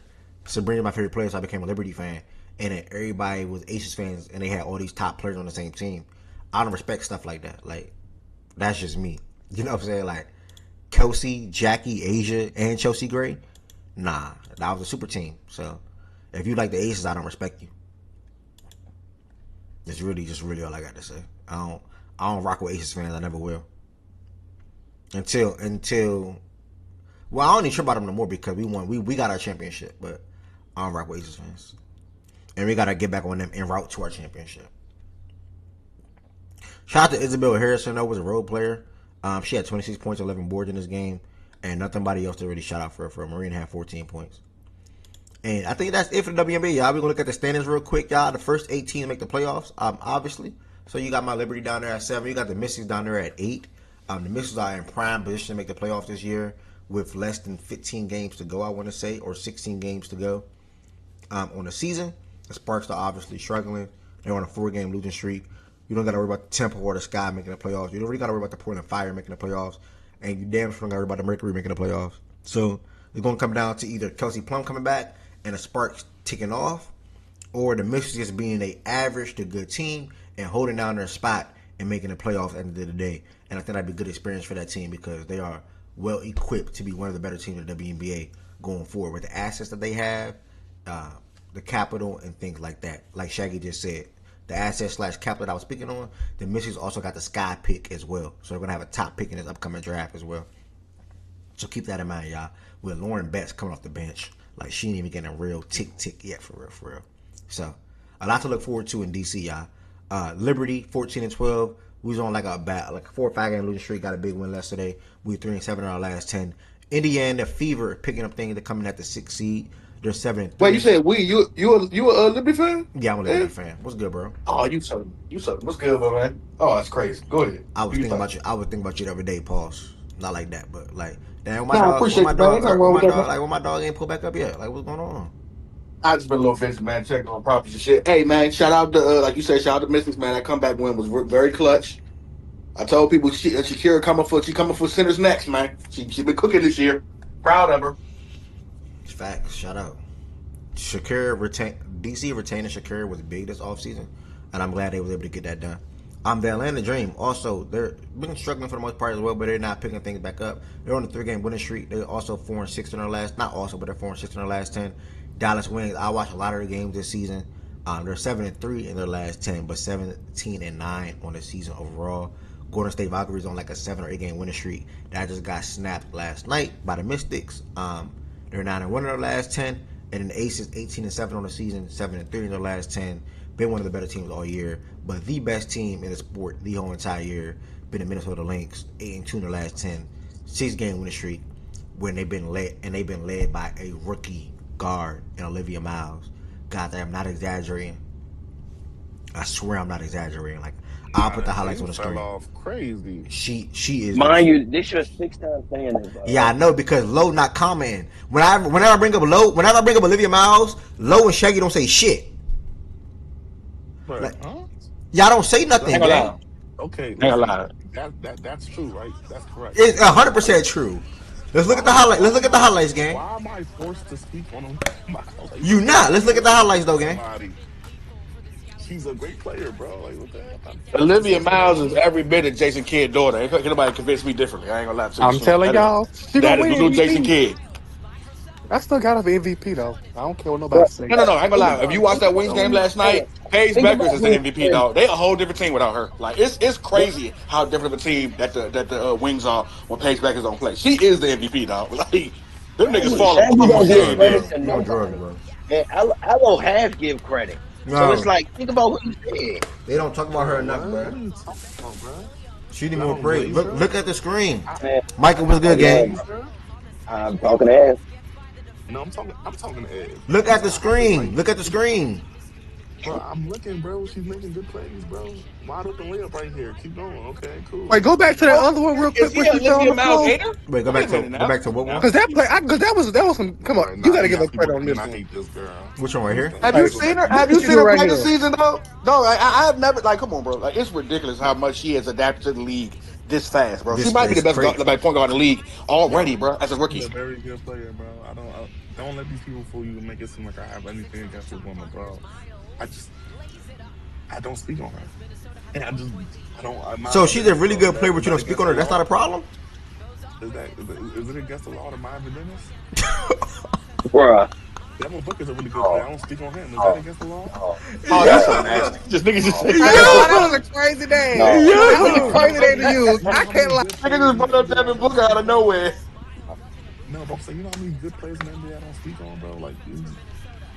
Sabrina's my favorite player, so I became a Liberty fan. And then everybody was Aces fans, and they had all these top players on the same team. I don't respect stuff like that. Like, that's just me. You know what I'm saying? Like, Kelsey, Jackie, Asia, and Chelsea Gray? Nah, that was a super team. So, if you like the Aces, I don't respect you. It's really just really all I got to say. I don't rock with Aces fans. I never will. Until well, I don't even trip about them no more because we won. We got our championship, but I don't rock with Aces fans. And we got to get back on them en route to our championship. Shout out to Isabel Harrison, though, was a role player. She had 26 points, 11 boards in this game, and nothing else to really shout out for her. Marina had 14 points. And I think that's it for the WNBA, y'all. We're going to look at the standings real quick, y'all. The first 18 to make the playoffs, obviously. So you got my Liberty down there at 7. You got the Mystics down there at 8. The Mystics are in prime position to make the playoffs this year with less than 15 games to go, I want to say, or 16 games to go on the season. The Sparks are obviously struggling. They're on a 4-game losing streak. You don't got to worry about the Temple or the Sky making the playoffs. You don't really got to worry about the Portland Fire making the playoffs. And you damn sure don't got to worry about the Mercury making the playoffs. So it's going to come down to either Kelsey Plum coming back and the Sparks ticking off, or the Mystics just being an average to good team and holding down their spot and making the playoffs at the end of the day. And I think that'd be a good experience for that team because they are well equipped to be one of the better teams in the WNBA going forward with the assets that they have, the capital and things like that. Like Shaggy just said, the assets / capital that I was speaking on, the Mystics also got the Sky pick as well. So they're going to have a top pick in this upcoming draft as well. So keep that in mind, y'all. With Lauren Betts coming off the bench, like she ain't even getting a real tick yet, for real. So a lot to look forward to in DC, y'all. Liberty 14-12, We was on like a 4 or 5 game losing streak. Got a big win yesterday. We 3-7 in our last 10. Indiana Fever picking up things. They're coming at the 6th seed. They're 7-3. Wait, you said you a Liberty fan? Yeah, I'm a Liberty fan. What's good, bro? Oh, you so what's good, bro, man? Oh, that's crazy. Go ahead. I was thinking about you. I was thinking about you every day. Pause. Not like that, but like, damn, my No, I dog. appreciate My you, man. dog. Ain't nothing wrong with that, Like, when my dog ain't pulled back up yet. Like, what's going on? I just been a little busy, man. Checking on properties and shit. Hey, man, shout out to like you said, shout out to Mystics, man. That comeback win was very clutch. I told people Shakira coming for centers next, man. She been cooking this year. Proud of her. Facts. Shout out. DC retaining Shakira was big this offseason, and I'm glad they was able to get that done. The Atlanta Dream also, they're been struggling for the most part as well, but they're not picking things back up. They're on a 3-game winning streak. They're also 4-6 in their last, not also, but they're 4-6 in their last 10. Dallas Wings, I watched a lot of their games this season. They're 7-3 in their last 10, but 17-9 on the season overall. Golden State Valkyries on like a 7 or 8 game winning streak that just got snapped last night by the Mystics. They're 9-1 in their last 10, and then the Aces 18-7 on the season, 7-3 in their last 10. Been one of the better teams all year, but the best team in the sport the whole entire year been the Minnesota Lynx, 8-2 in their last 10, 6-game winning streak, when they've been led by a rookie guard in Olivia Miles. God, I'm not exaggerating. I swear I'm not exaggerating. Like, I'll put the highlights on the screen. Fell off crazy. She is. Mind you, this your 6th time saying it, bro. Yeah, I know, because Lowe not commenting. Whenever I bring up Olivia Miles, Lowe and Shaggy don't say shit. But, Like, y'all don't say nothing, man. Okay, that's true, right? That's correct. It's 100% true. Let's look at the highlight. Let's look at the highlights, gang. Why am I forced to speak on him? You not. Let's look at the highlights, though, gang. She's a great player, bro. Like, what the hell? Olivia Miles is every bit of Jason Kidd's daughter. Ain't nobody convince me differently. I ain't gonna lie to you. I'm telling y'all, she that gonna is win little Jason MVP. Kidd. I still got her MVP though. I don't care what nobody says. No. I ain't gonna lie. If you watched that Wings game last night, Paige Beckers is the MVP, dog. They a whole different team without her. Like, it's crazy how different of a team that the Wings are when Paige Beckers don't play. She is the MVP, dog. Like, them niggas falling apart. No drugs, bro. And I will half give credit. No. So it's like, think about what you said. They don't talk about her enough, What are bro. you talking about, bro? She need more praise. Look at the screen. Man, Michael, what's good, gang? I'm talking ass. No, I'm talking to Ed. Look at the screen. Look at the screen. Bro, I'm looking, bro. She's making good plays, bro. Wide open layup right here. Keep going. Okay, cool. Wait, go back to that other one real quick. Is he Olivia Miles hater? Wait, go back to what one? Because that was some. Come on, you gotta give us credit on this I one. hate this girl. Which one right here? Have you seen her? Have you seen her right play here. this season, though? No, I have never. Like, come on, bro. Like, it's ridiculous how much she has adapted to the league this fast, bro. This She might be the best crazy. point guard in the league already, bro, as a rookie. She's a very good player, bro. Don't let these people fool you and make it seem like I have anything against this woman, bro. I don't speak on her. And I don't. So she's a really good player, but you don't speak on her. That's not a problem. Is it against the law to mind the business? Bruh. Devin Booker's a really good player. I don't speak on him. Is that against the law? Oh, that's so nasty. Just niggas just say That was a crazy day. That was a crazy day to use. I can't lie. niggas just brought up Devin Booker out of nowhere. No, but I'm saying, you know how many good players in the NBA I don't speak on, bro? Like,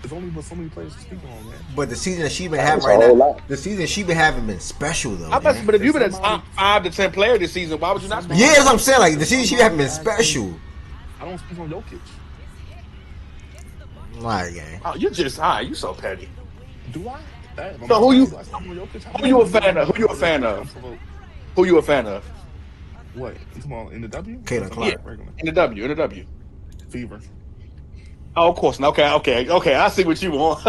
there's only but so many players to speak on, man. But the season that she been having right now, the season she been having been special though. But if you've been a top 5 to 10 player this season, why would you not speak? Yeah, that's what I'm saying. Like, the season she been having been special. I don't speak on Jokic. Alright, gang. Oh, you so petty. Do I? So who you a fan of? Who you a fan of? What? Come on, in the W? Caitlin Clark. Yeah, in the W. Fever. Oh, of course. Okay. I see what you want.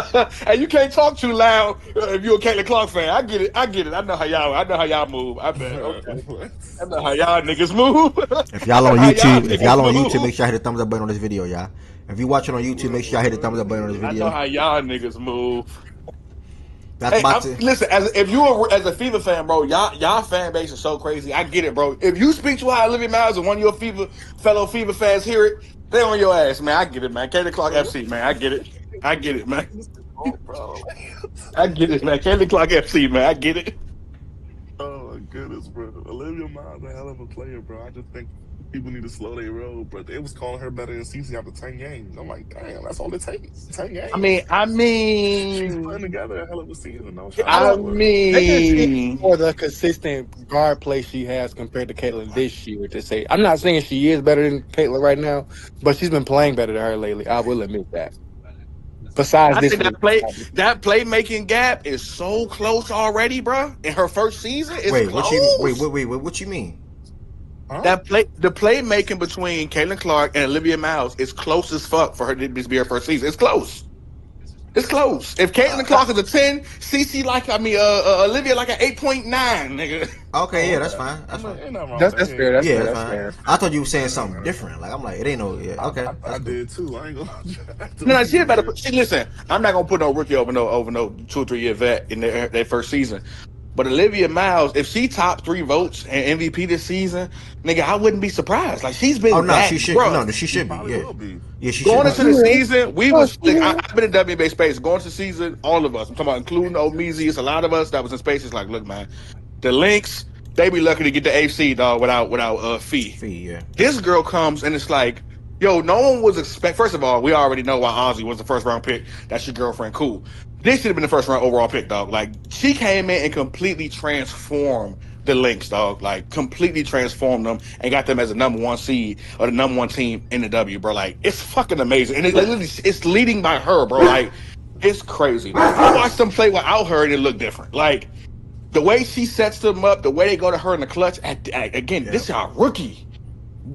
And you can't talk too loud if you're a Caitlin Clark fan. I get it. I know how y'all move. I bet. Okay. I know how y'all niggas move. If y'all on YouTube, make sure I hit the thumbs up button on this video, y'all. If you watching on YouTube, make sure I hit the thumbs up button on this I video. know how y'all niggas move. That's Listen, as a Fever fan, bro, y'all fan base is so crazy. I get it, bro. If you speak to how Olivia Miles and one of your fellow Fever fans hear it, they on your ass, man. I get it, man. Caitlin Clark FC, man. I get it, man. I get it, man. Caitlin Clark FC, man. I get it. Oh my goodness, bro. Olivia Miles is a hell of a player, bro. I just think People need to slow their roll, but they was calling her better than Cece after 10 games. I'm like, damn, that's all it takes. 10 games. I She's putting mean, together a hell of a season. No, shout I out I don't. to her. I just see mean, more the consistent guard play she has compared to Caitlyn this year. To say, I'm not saying she is better than Caitlyn right now, but she's been playing better than her lately. I will admit that. Besides I this think week, that playmaking gap is so close already, bro. In her first season, it's Wait, what you close. what you mean? Huh? The playmaking between Caitlin Clark and Olivia Miles is close as fuck for her to be her first season. It's close. It's close. If Caitlin Clark is a 10, CC Olivia like an 8.9, nigga. Okay, Oh, yeah, that's okay. fine. That's fine. Ain't nothing wrong with that's that. fair. Yeah, That's Yeah, fair. that's That's fine. fair. I thought you were saying yeah. something different. Like I'm like, it ain't no. Yeah, okay, I that's cool. did too. I ain't gonna. No, she better. Listen, I'm not gonna put no rookie over no 2 or 3 year vet in their first season. But Olivia Miles, if she top 3 votes and MVP this season, nigga, I wouldn't be surprised. Like she's Oh been no, that, she should. bruh. No, she She should be. probably Yeah, will be. yeah, she should Going No, be. into she the will. season, we No, was she like, will. I've been in WNBA space. Going to the season, all of us. I'm talking about including Omeezy. It's a lot of us that was in spaces. Like, look, man, the Lynx, they be lucky to get the AC dog without fee. Fee, yeah. This girl comes and it's like, yo, no one was expect. First of all, we already know why Ozzy was the first round pick. That's your girlfriend, cool. This should have been the first round overall pick, dog. Like she came in and completely transformed the Lynx, dog. Like completely transformed them and got them as the number 1 seed or the number 1 team in the W, bro. Like it's fucking amazing, and it's leading by her, bro. Like it's crazy, dog. I watched them play without her and it looked different. Like the way she sets them up, the way they go to her in the clutch. Again, Yeah. this is our rookie.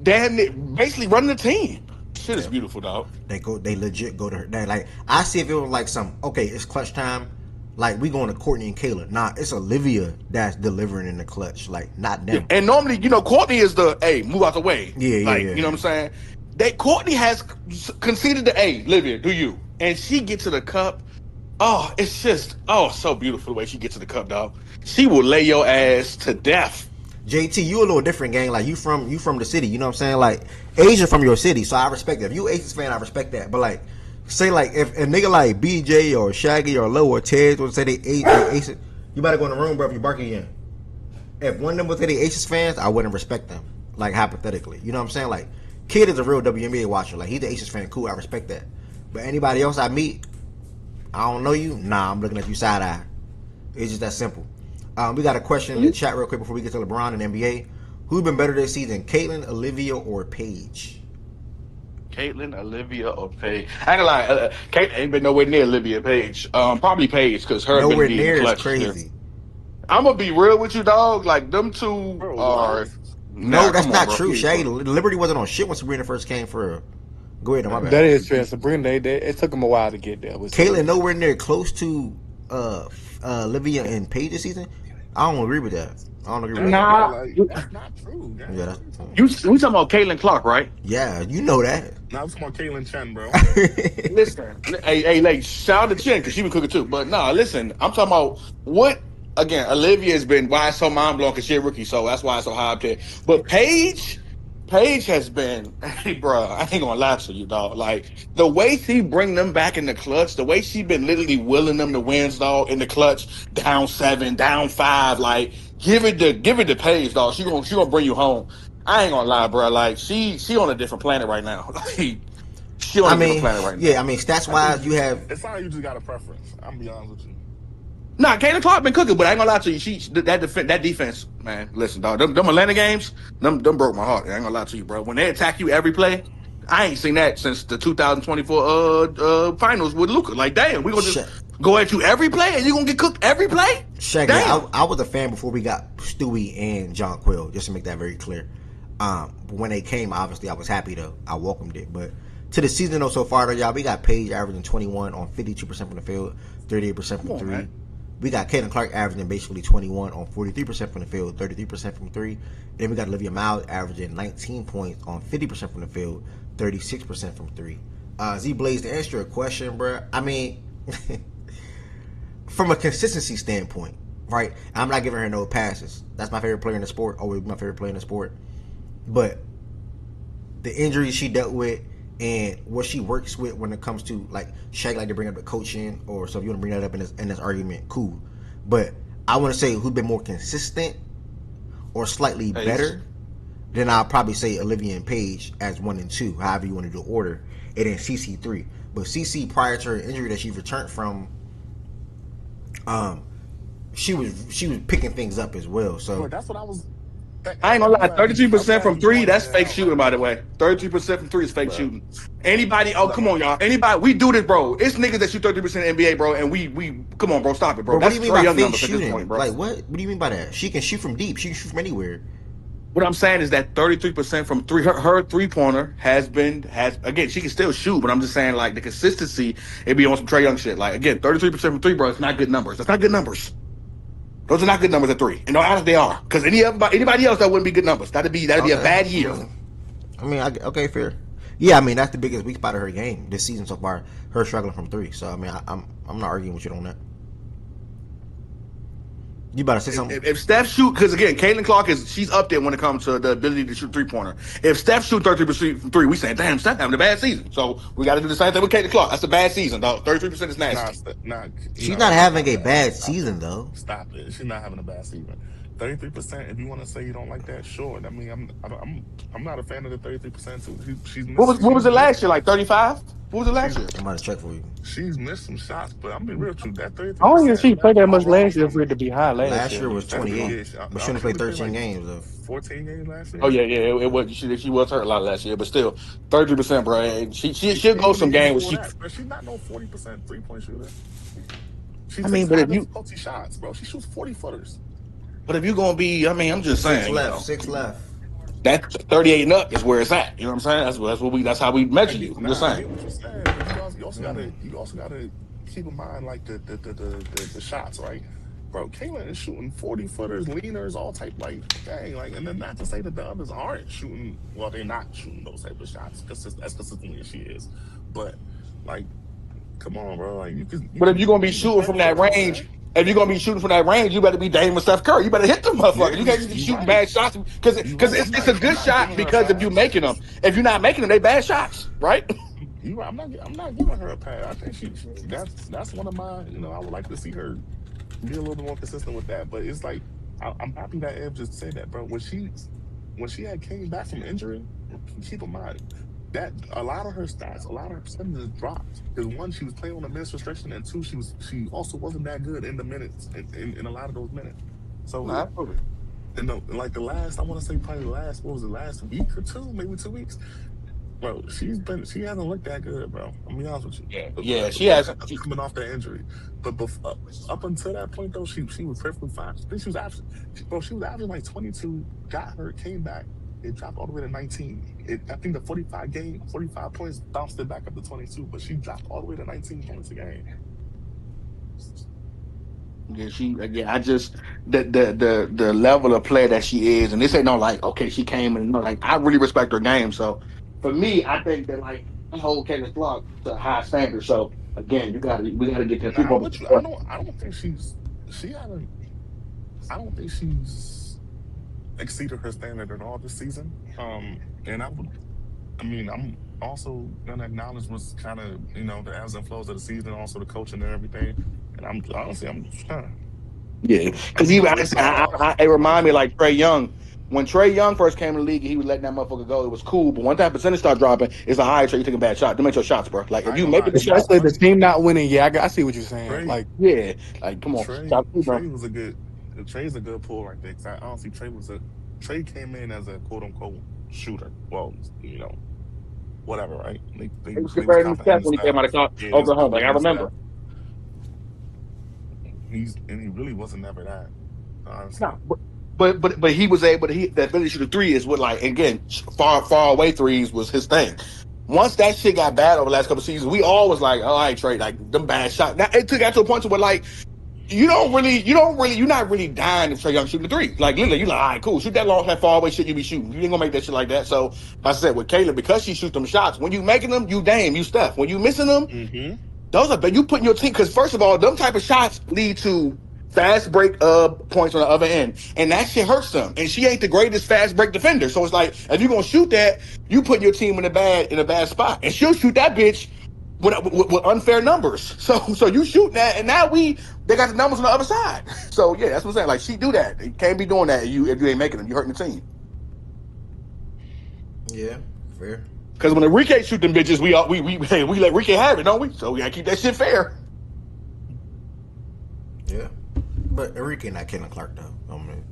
Damn it, basically running the team. Shit is Yeah. beautiful, dog. They legit go to her. Like I see if it was like okay, it's clutch time. Like we going to Courtney and Kayla. Nah, it's Olivia that's delivering in the clutch. Like not them. And normally, Courtney is the move out the way. Yeah, Like, yeah. you know what I'm saying? Courtney has conceded the Olivia, do you? And she gets to the cup. Oh, it's just so beautiful the way she gets to the cup, dog. She will lay your ass to death. JT, you a little different, gang. Like you from the city. You know what I'm saying? Like Asia from your city, so I respect that. If you Aces fan, I respect that. But like, say like if a nigga like BJ or Shaggy or Low or Ted would say they Aces, you better go in the room, bro. If you bark again. If one of them would say they Aces fans, I wouldn't respect them. Like hypothetically, you know what I'm saying? Like, Kid is a real WNBA watcher. Like he's the Aces fan, cool. I respect that. But anybody else I meet, I don't know you. Nah, I'm looking at you side eye. It's just that simple. We got a question in the chat real quick before we get to LeBron and NBA. Who's been better this season, Caitlyn, Olivia, or Paige? Caitlyn, Olivia, or Paige? I ain't gonna lie, Caitlyn ain't been nowhere near Olivia Paige. Probably Paige because her Nowhere ability in near the is clutch. crazy. I'm gonna be real with you, dog. Like them two Bro, are. what? No, that's not bro. true. Shaggy, Liberty wasn't on shit when Sabrina first came for her. Go ahead, my bad. That is true. Sabrina, it took them a while to get there. Caitlyn nowhere near close to Olivia and Paige this season. I don't agree with that. I don't agree with Nah. Like, that's not true. that. Gang. Yeah, We talking about Caitlyn Clark, right? yeah, you know that. Now I'm talking about Caitlyn Chen, bro. Listen, hey, like shout out to Chen because she been cooking too. But nah, listen, I'm talking about what again. Olivia has been why it's so mind blowing because she's a rookie, so that's why it's so high up there. But Paige has been, hey, bro, I ain't gonna lie to you, dog. Like the way she bring them back in the clutch, the way she been literally willing them to win, dog, in the clutch, down 7, down 5, like give it to Paige, dog. She gonna bring you home. I ain't gonna lie, bro. Like she on a different planet right now. Like she on a different planet right now. Yeah, I mean, stats wise, you have. It's not like you just got a preference. I'm gonna be honest with you. Nah, Caitlin Clark been cooking, but I ain't gonna lie to you. That defense, man. Listen, dog. Them Atlanta games, them broke my heart. I ain't gonna lie to you, bro. When they attack you every play, I ain't seen that since the 2024 finals with Luka. Like, damn, we gonna just go at you every play, and you gonna get cooked every play. Shaggy, I was a fan before we got Stewie and John Quill, just to make that very clear. When they came, obviously, I was happy though. I welcomed it, but to the season though, so far though, y'all, we got Paige averaging 21 on 52% from the field, 38% from 3. Man. We got Caitlin Clark averaging basically 21 on 43% from the field, 33% from 3. Then we got Olivia Miles averaging 19 points on 50% from the field, 36% from 3. Z Blaze, to answer your question, bro, I mean, from a consistency standpoint, right? I'm not giving her no passes. That's my favorite player in the sport, always my favorite player in the sport. But the injuries she dealt with and what she works with when it comes to, like, Shaq like to bring up the coaching, or so if you want to bring that up in this argument, cool. But I want to say who's been more consistent or slightly better. Then I'll probably say Olivia and Paige as 1 and 2, however you want to do order, and then CC 3. But CC, prior to her injury that she returned from, she was picking things up as well. So Bro, that's what I was. I ain't gonna lie, I'm 33% glad from he 3, pointed that's that fake out, shooting, bro. by the way. 33% from 3 is fake Bro. shooting. Anybody, oh, come on, y'all. Anybody, we do this, bro. It's niggas that shoot 33% in the NBA, bro, and we come on, bro, stop it, bro. But what do That's you mean Trae by Young fake numbers at this shooting? point, bro. Like what? What do you mean by that? She can shoot from deep. She can shoot from anywhere. What I'm saying is that 33% from 3, her 3-pointer has again, she can still shoot, but I'm just saying, like, the consistency, it be on some Trae Young shit. Like, again, 33% from 3, bro, it's not good numbers. That's not good numbers. Those are not good numbers at 3. And no, honestly, they are. Because anybody else, that wouldn't be good numbers. That'd be a bad year. Okay, fair. Yeah, I mean that's the biggest weak spot of her game this season so far. Her struggling from 3. So I mean, I'm not arguing with you on that. You about to say something? If Steph shoot, because again, Caitlin Clark she's up there when it comes to the ability to shoot 3-pointer. If Steph shoot 33% from 3, we saying, damn, Steph having a bad season. So we got to do the same thing with Caitlin Clark. That's a bad season, dog. 33% is nasty. She's not having a bad season though. Stop it. She's not having a bad season. 33%. If you want to say you don't like that, sure. I mean, I'm not a fan of the 33% too. She's what was it last year? Like 35? What was it last year? I'm about to check for you. She's missed some shots, but I'm being real true. That 33%. I don't even see play that much last year for it to be high Last year was 28, but she only played 13 games though. 14 games last year. Oh yeah, it was. She was hurt a lot last year, but still, 33%, bro. She'll go some games where she's not no 40% 3-point shooter. She but if you multi shots, bro, she shoots 40-footers. But if you're gonna be, I mean, I'm just saying, 6 left. That 38 and up is where it's at. You know what I'm saying? That's how we measure you. I'm just saying. You also gotta keep in mind like the shots, right? Bro, Caitlin is shooting 40-footers, leaners, all type, like, dang, like, and then not to say that the others aren't shooting. Well, they're not shooting those type of shots as consistently as she is, but like, come on, bro, like But if you're gonna be shooting from that range. If you're gonna be shooting from that range, you better be Dame and Steph Curry. You better hit them motherfuckers. Yeah, you can't just be shooting bad shots because it's a good shot because if you're making them. If you're not making them, they bad shots, right? I'm not giving her a pass. I think that's one of my. I would like to see her be a little bit more consistent with that. But it's like I'm happy that Ev just said that, bro. When she had came back from injury, keep in mind that a lot of her stats, a lot of her percentages dropped. Because 1, she was playing on a minutes restriction, and 2, she also wasn't that good in the minutes in a lot of those minutes. So like the last, I want to say probably last week or 2, maybe 2 weeks. Bro, she hasn't looked that good, bro. I'm gonna be honest with you. Yeah, she hasn't. Coming off that injury, but up until that point though, she was perfectly fine. I think she was averaging like 22. Got hurt, came back. It dropped all the way to 19. I think the 45 points bounced it back up to 22, but she dropped all the way to 19 points a game. I just the level of player that she is, and this ain't no like, okay, she came and like I really respect her game. So for me, I think that like I hold Caitlin Clark to a high standard. So again, we gotta get that people. I don't think she's exceeded her standard at all this season. And I'm also gonna acknowledge what's kind of the ebbs and flows of the season, also the coaching and everything. And I'm yeah, because it remind me like Trae Young. When Trae Young first came in the league, he was letting that motherfucker go. It was cool, but one time percentage start dropping, it's a high Trae. You take a bad shot. Don't make your shots, bro. Like if you make it, especially the team not winning. Yeah, I see what you're saying. Trae, like come on. Trae's a good pull right there. Cause I honestly, Trae came in as a quote unquote shooter. Well, whatever, right? They was comparing him to Steph when he came out of Oklahoma. Like I remember. He really wasn't never that. Honestly. No, but he was able to. The ability to shoot a 3 is what, like, again, far away threes was his thing. Once that shit got bad over the last couple of seasons, we all was like, all right, Trae, like them bad shots. Now it got to a point to where like you're not really dying if Trae Young shooting a 3. Like literally, you're like, all right, cool, shoot that long, that far away shit you be shooting. You ain't gonna make that shit like that. So like I said with Caleb, because she shoots them shots, when you making them, you Dame, you Steph. When you missing them, those are you putting your team. Because first of all, them type of shots lead to fast break points on the other end, and that shit hurts them. And she ain't the greatest fast break defender, so it's like if you're gonna shoot that, you put your team in a bad spot, and she'll shoot that bitch with unfair numbers. So you shoot that, and now they got the numbers on the other side. So yeah, that's what I'm saying. Like she do that. You can't be doing that if you ain't making them. You hurting the team. Yeah, fair. Because when Enrique shoot them bitches, we let Enrique have it, don't we? So we gotta keep that shit fair. Yeah, but Enrique not Caitlin Clark though. I'm gonna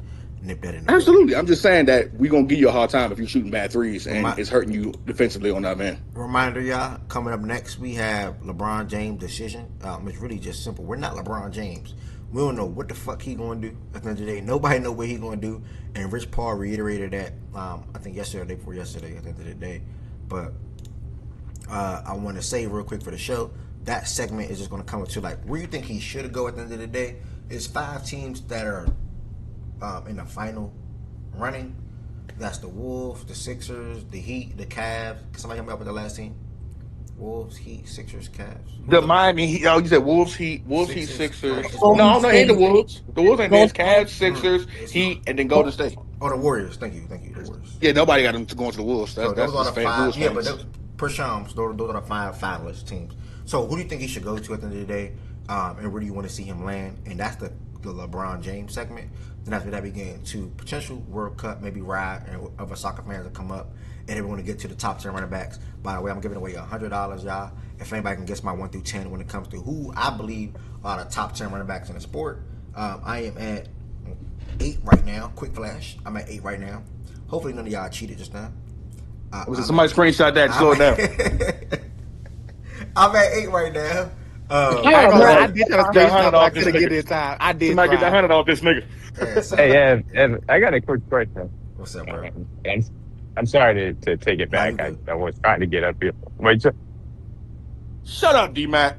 nip that in. Absolutely. I'm just saying that we gonna give you a hard time if you're shooting bad threes and it's hurting you defensively on that man. Reminder, y'all, coming up next, we have LeBron James decision. It's really just simple. We're not LeBron James. We don't know what the fuck he gonna do at the end of the day. Nobody know what he gonna do. And Rich Paul reiterated that, I think yesterday or the day before yesterday at the end of the day. But I want to say real quick for the show, that segment is just going to come to like where you think he should go at the end of the day. It's 5 teams that are in the final running. That's the Wolves, the Sixers, the Heat, the Cavs. Can somebody help me out with the last team? Wolves, Heat, Sixers, Cavs. The Miami Heat. Oh, you said Wolves, Heat, Sixers. Oh, No, ain't the Wolves. The Wolves ain't there. It's Cavs, Sixers, Heat, and then Golden State. Oh, the Warriors. Thank you, the Warriors. Yeah, nobody got them to go into the Wolves. Those are the 5. Yeah, but those are the 5 finalist teams. So who do you think he should go to at the end of the day? And where do you want to see him land? And that's the LeBron James segment. Then after that, we get into potential World Cup, maybe ride and other soccer fans that come up, and then we're going to get to the top 10 running backs. By the way, I'm giving away $100, y'all. If anybody can guess my 1 through 10 when it comes to who I believe are the top 10 running backs in the sport, I am at 8 right now. Quick flash, I'm at 8 right now. Hopefully none of y'all cheated just now. Somebody screenshot that and slow it down. I'm at 8 right now. I did have a screenshot, but I couldn't get it in time. I did. Somebody get that 100 off this nigga. Hey, Ev, I got a quick question. What's up, bro? I'm sorry to take it back. I was trying to get up here. Wait, shut up, D-Mac.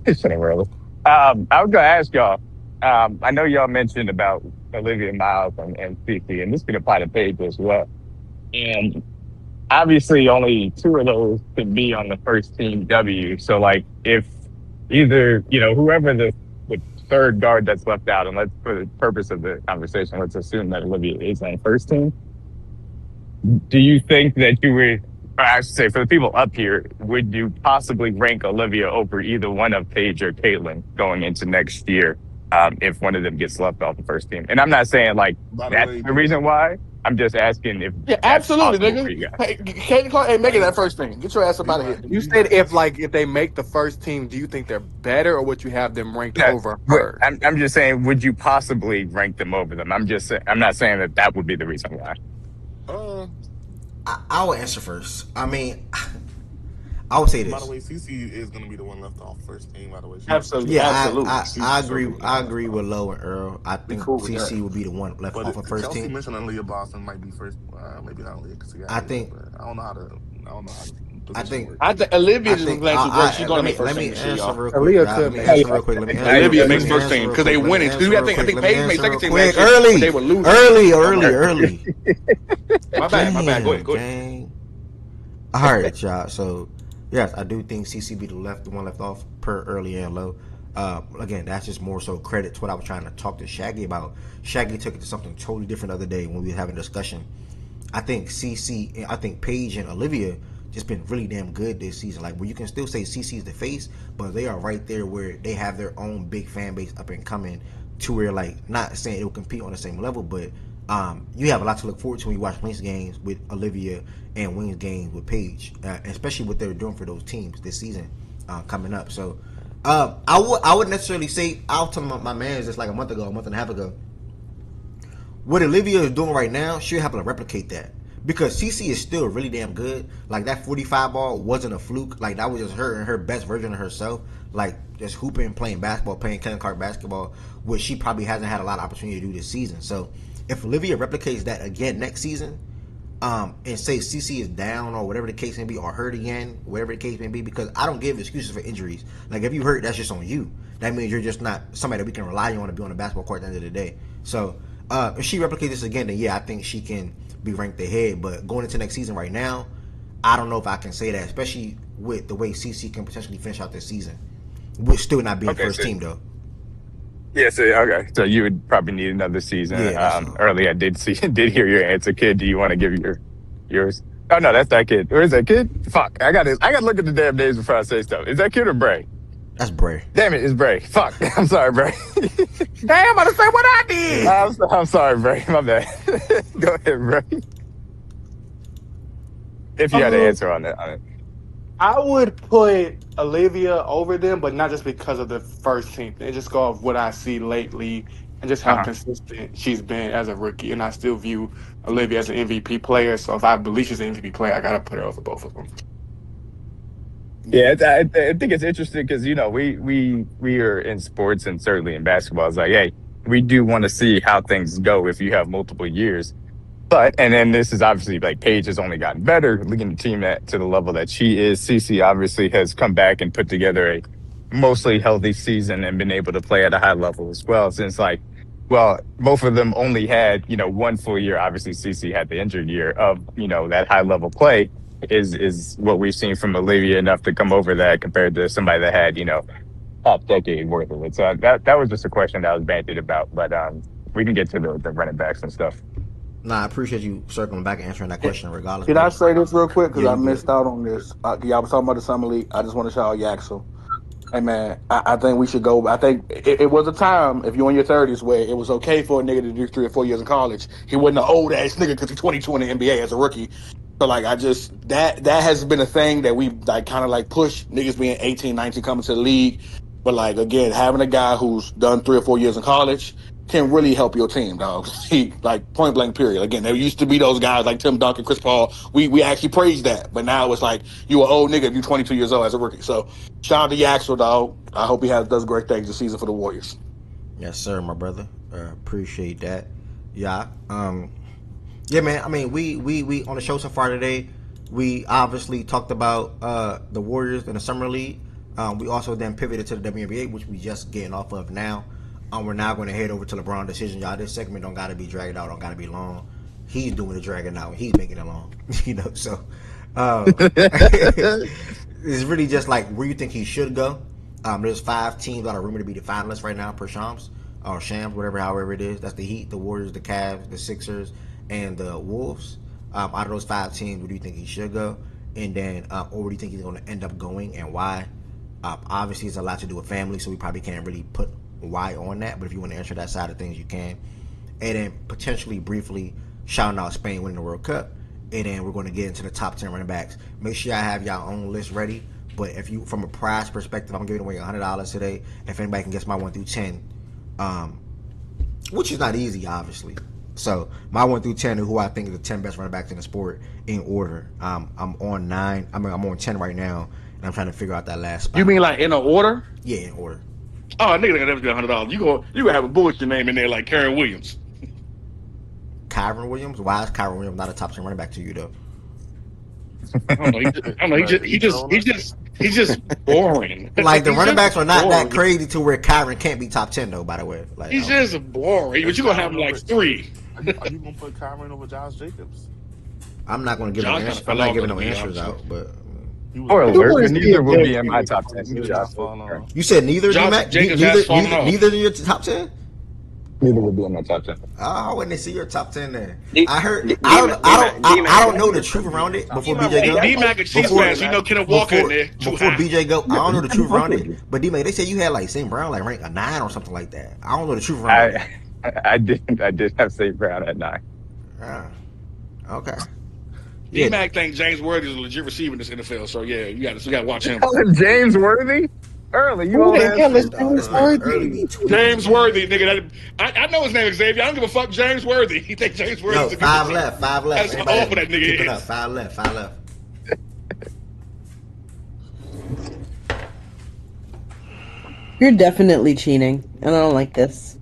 Shut up, Merle. I was going to ask y'all. I know y'all mentioned about Olivia Miles and CC, and this could apply to Paige as well. And obviously, only 2 of those could be on the first team W. So, like, if either, whoever the third guard that's left out, and let's, for the purpose of the conversation, let's assume that Olivia is on first team. Do you think that you would, or I should say, for the people up here, would you possibly rank Olivia over either one of Paige or Caitlin going into next year if one of them gets left off the first team? And I'm not saying like that's the reason why. I'm just asking if absolutely, nigga. Hey, Caitlin Clark ain't making that first team. Get your ass up out of here. You said if they make the first team, do you think they're better, or would you have them ranked over her? I'm just saying, would you possibly rank them over them? I'm not saying that would be the reason why. I will answer first. I mean, I would say this. By the way, CC is going to be the one left off first team. By the way, absolutely, yeah, absolutely. I agree. I agree with Low and Earl. I think CC would be the one left off of first Chelsea team. mentioned Aaliyah Boston might be first. Maybe not Aaliyah because I think. I don't know how to. I think Olivia is going to she's going to make first team. Let me answer real quick. Olivia makes first team because they winning. I think Paige made second team last year. Early. They were losing. Early. My bad. Go ahead. All right, y'all. So, yes, I do think CC be the one left off per Early and Low. Again, that's just more so credit to what I was trying to talk to Shaggy about. Shaggy took it to something totally different the other day when we were having a discussion. I think Paige and Olivia just been really damn good this season. Like, where you can still say CC is the face, but they are right there where they have their own big fan base up and coming to where, like, not saying it will compete on the same level, but you have a lot to look forward to when you watch Link's games with Olivia and Wings games with Paige, especially what they're doing for those teams this season coming up. So I wouldn't necessarily say, I was telling my man just like a month and a half ago, what Olivia is doing right now, she'll have to replicate that. Because CC is still really damn good. Like, that 45 ball wasn't a fluke. Like, that was just her and her best version of herself. Like, just hooping, playing basketball, playing Caitlin Clark basketball, which she probably hasn't had a lot of opportunity to do this season. So, if Olivia replicates that again next season, and say CC is down or whatever the case may be, or hurt again, whatever the case may be, because I don't give excuses for injuries. Like, if you hurt, that's just on you. That means you're just not somebody that we can rely on to be on the basketball court at the end of the day. So, if she replicates this again, then yeah, I think she can be ranked ahead. But going into next season right now, I don't know if I can say that, especially with the way CC can potentially finish out this season, with still not being first team though. Yeah, so you would probably need another season. Early, I did hear your answer, kid. Do you want to give yours? Oh no, that's that kid. Where is that kid? Fuck, I got to look at the damn names before I say stuff. Is that kid or Bray? That's Bray. Damn it, it's Bray. Fuck, I'm sorry, Bray. Damn, I'm gonna say what I did. I'm sorry, Bray. My bad. Go ahead, Bray. If you had an answer on it. I would put Olivia over them, but not just because of the first team. It just go off what I see lately and just how consistent she's been as a rookie. And I still view Olivia as an MVP player. So if I believe she's an MVP player, I gotta put her over both of them. Yeah, I think it's interesting because we are in sports and certainly in basketball. It's like, hey, we do want to see how things go if you have multiple years. But and then this is obviously like Paige has only gotten better, leading the team to the level that she is. Cece obviously has come back and put together a mostly healthy season and been able to play at a high level as well. Since like, well, both of them only had one full year. Obviously, Cece had the injured year of that high level play. Is what we've seen from Olivia enough to come over that compared to somebody that had half decade worth of it. So that was just a question that I was bantered about. But we can get to the running backs and stuff. Nah, I appreciate you circling back and answering that question regardless. Can I say this real quick? Because Yeah, I you missed good. out on this. Y'all was talking about the Summer League. I just want to shout out Yaxel. Hey, man, I think we should go. I think it was a time, if you're in your 30s, where it was okay for a nigga to do 3 or 4 years in college. He wasn't an old-ass nigga because he's 22 in the NBA as a rookie. So, like, that has been a thing that we, like, kind of, like, push niggas being 18, 19 coming to the league. But, like, again, having a guy who's done 3 or 4 years in college can really help your team, dog. Like, point blank, period. Again, there used to be those guys like Tim Duncan, Chris Paul. We actually praised that. But now it's like, you an old nigga if you're 22 years old as a rookie. So, shout out to Yaxel, dog. I hope he does great things this season for the Warriors. Yes, sir, my brother. Appreciate that. Yeah. Yeah, man. I mean, we on the show so far today, we obviously talked about the Warriors in the Summer League. We also then pivoted to the WNBA, which we just getting off of now. We're now going to head over to LeBron decision, y'all. This segment don't got to be dragged out, don't got to be long. He's doing the dragging out. He's making it long, So it's really just like where you think he should go. There's 5 teams that are rumored to be the finalists right now per Shams or Shams, however it is. That's the Heat, the Warriors, the Cavs, the Sixers, and the Wolves. Out of those 5 teams, where do you think he should go? And then, or where do you think he's going to end up going, and why? Obviously, it's a lot to do with family, so we probably can't really put why on that. But if you want to answer that side of things, you can. And then potentially, briefly, shouting out Spain winning the World Cup. And then we're going to get into the top 10 running backs. Make sure y'all have y'all own list ready. But if you, from a prize perspective, I'm giving away $100 today. If anybody can guess my 1 through 10, which is not easy, obviously. So my 1 through 10 is who I think is the 10 best running backs in the sport in order. I'm on 9. I'm on 10 right now, and I'm trying to figure out that last spot. You mean like in an order? Yeah, in order. Oh, nigga gonna never get $100. You gonna have a bullshit name in there like Karen Williams. Kyron Williams? Why is Kyron Williams not a top 10 running back to you though? I don't know. He's just boring. Like the running backs are not that crazy to where Kyron can't be top 10 though. By the way, like he's just boring. But you gonna have him like 3. Are you gonna put Kyron over Josh Jacobs? I'm not gonna give no answers. I'm not giving no answers out, but. Or alert, neither will be in my top 10. You said neither, D-Mac? Neither in your top 10? Neither will be in my top 10. Oh, when they see your top 10 there. I heard. I don't know the truth around it before BJ go. D-Mac and Chiefs fans, Kenneth Walker in there. Before BJ go, I don't know the truth around it. But D-Mac, they said you had like St. Brown like rank a 9 or something like that. I don't know the truth around it. I did have St. Brown at 9. Okay. D-Mac thinks James Worthy is a legit receiver in this NFL, so yeah, you got to watch him. James Worthy? Early, you all James Worthy. James Worthy, nigga. I know his name is Xavier. I don't give a fuck. James Worthy. He thinks James Worthy is a good 5 left. That's how awful that nigga is. 5 left. You're definitely cheating, and I don't like this.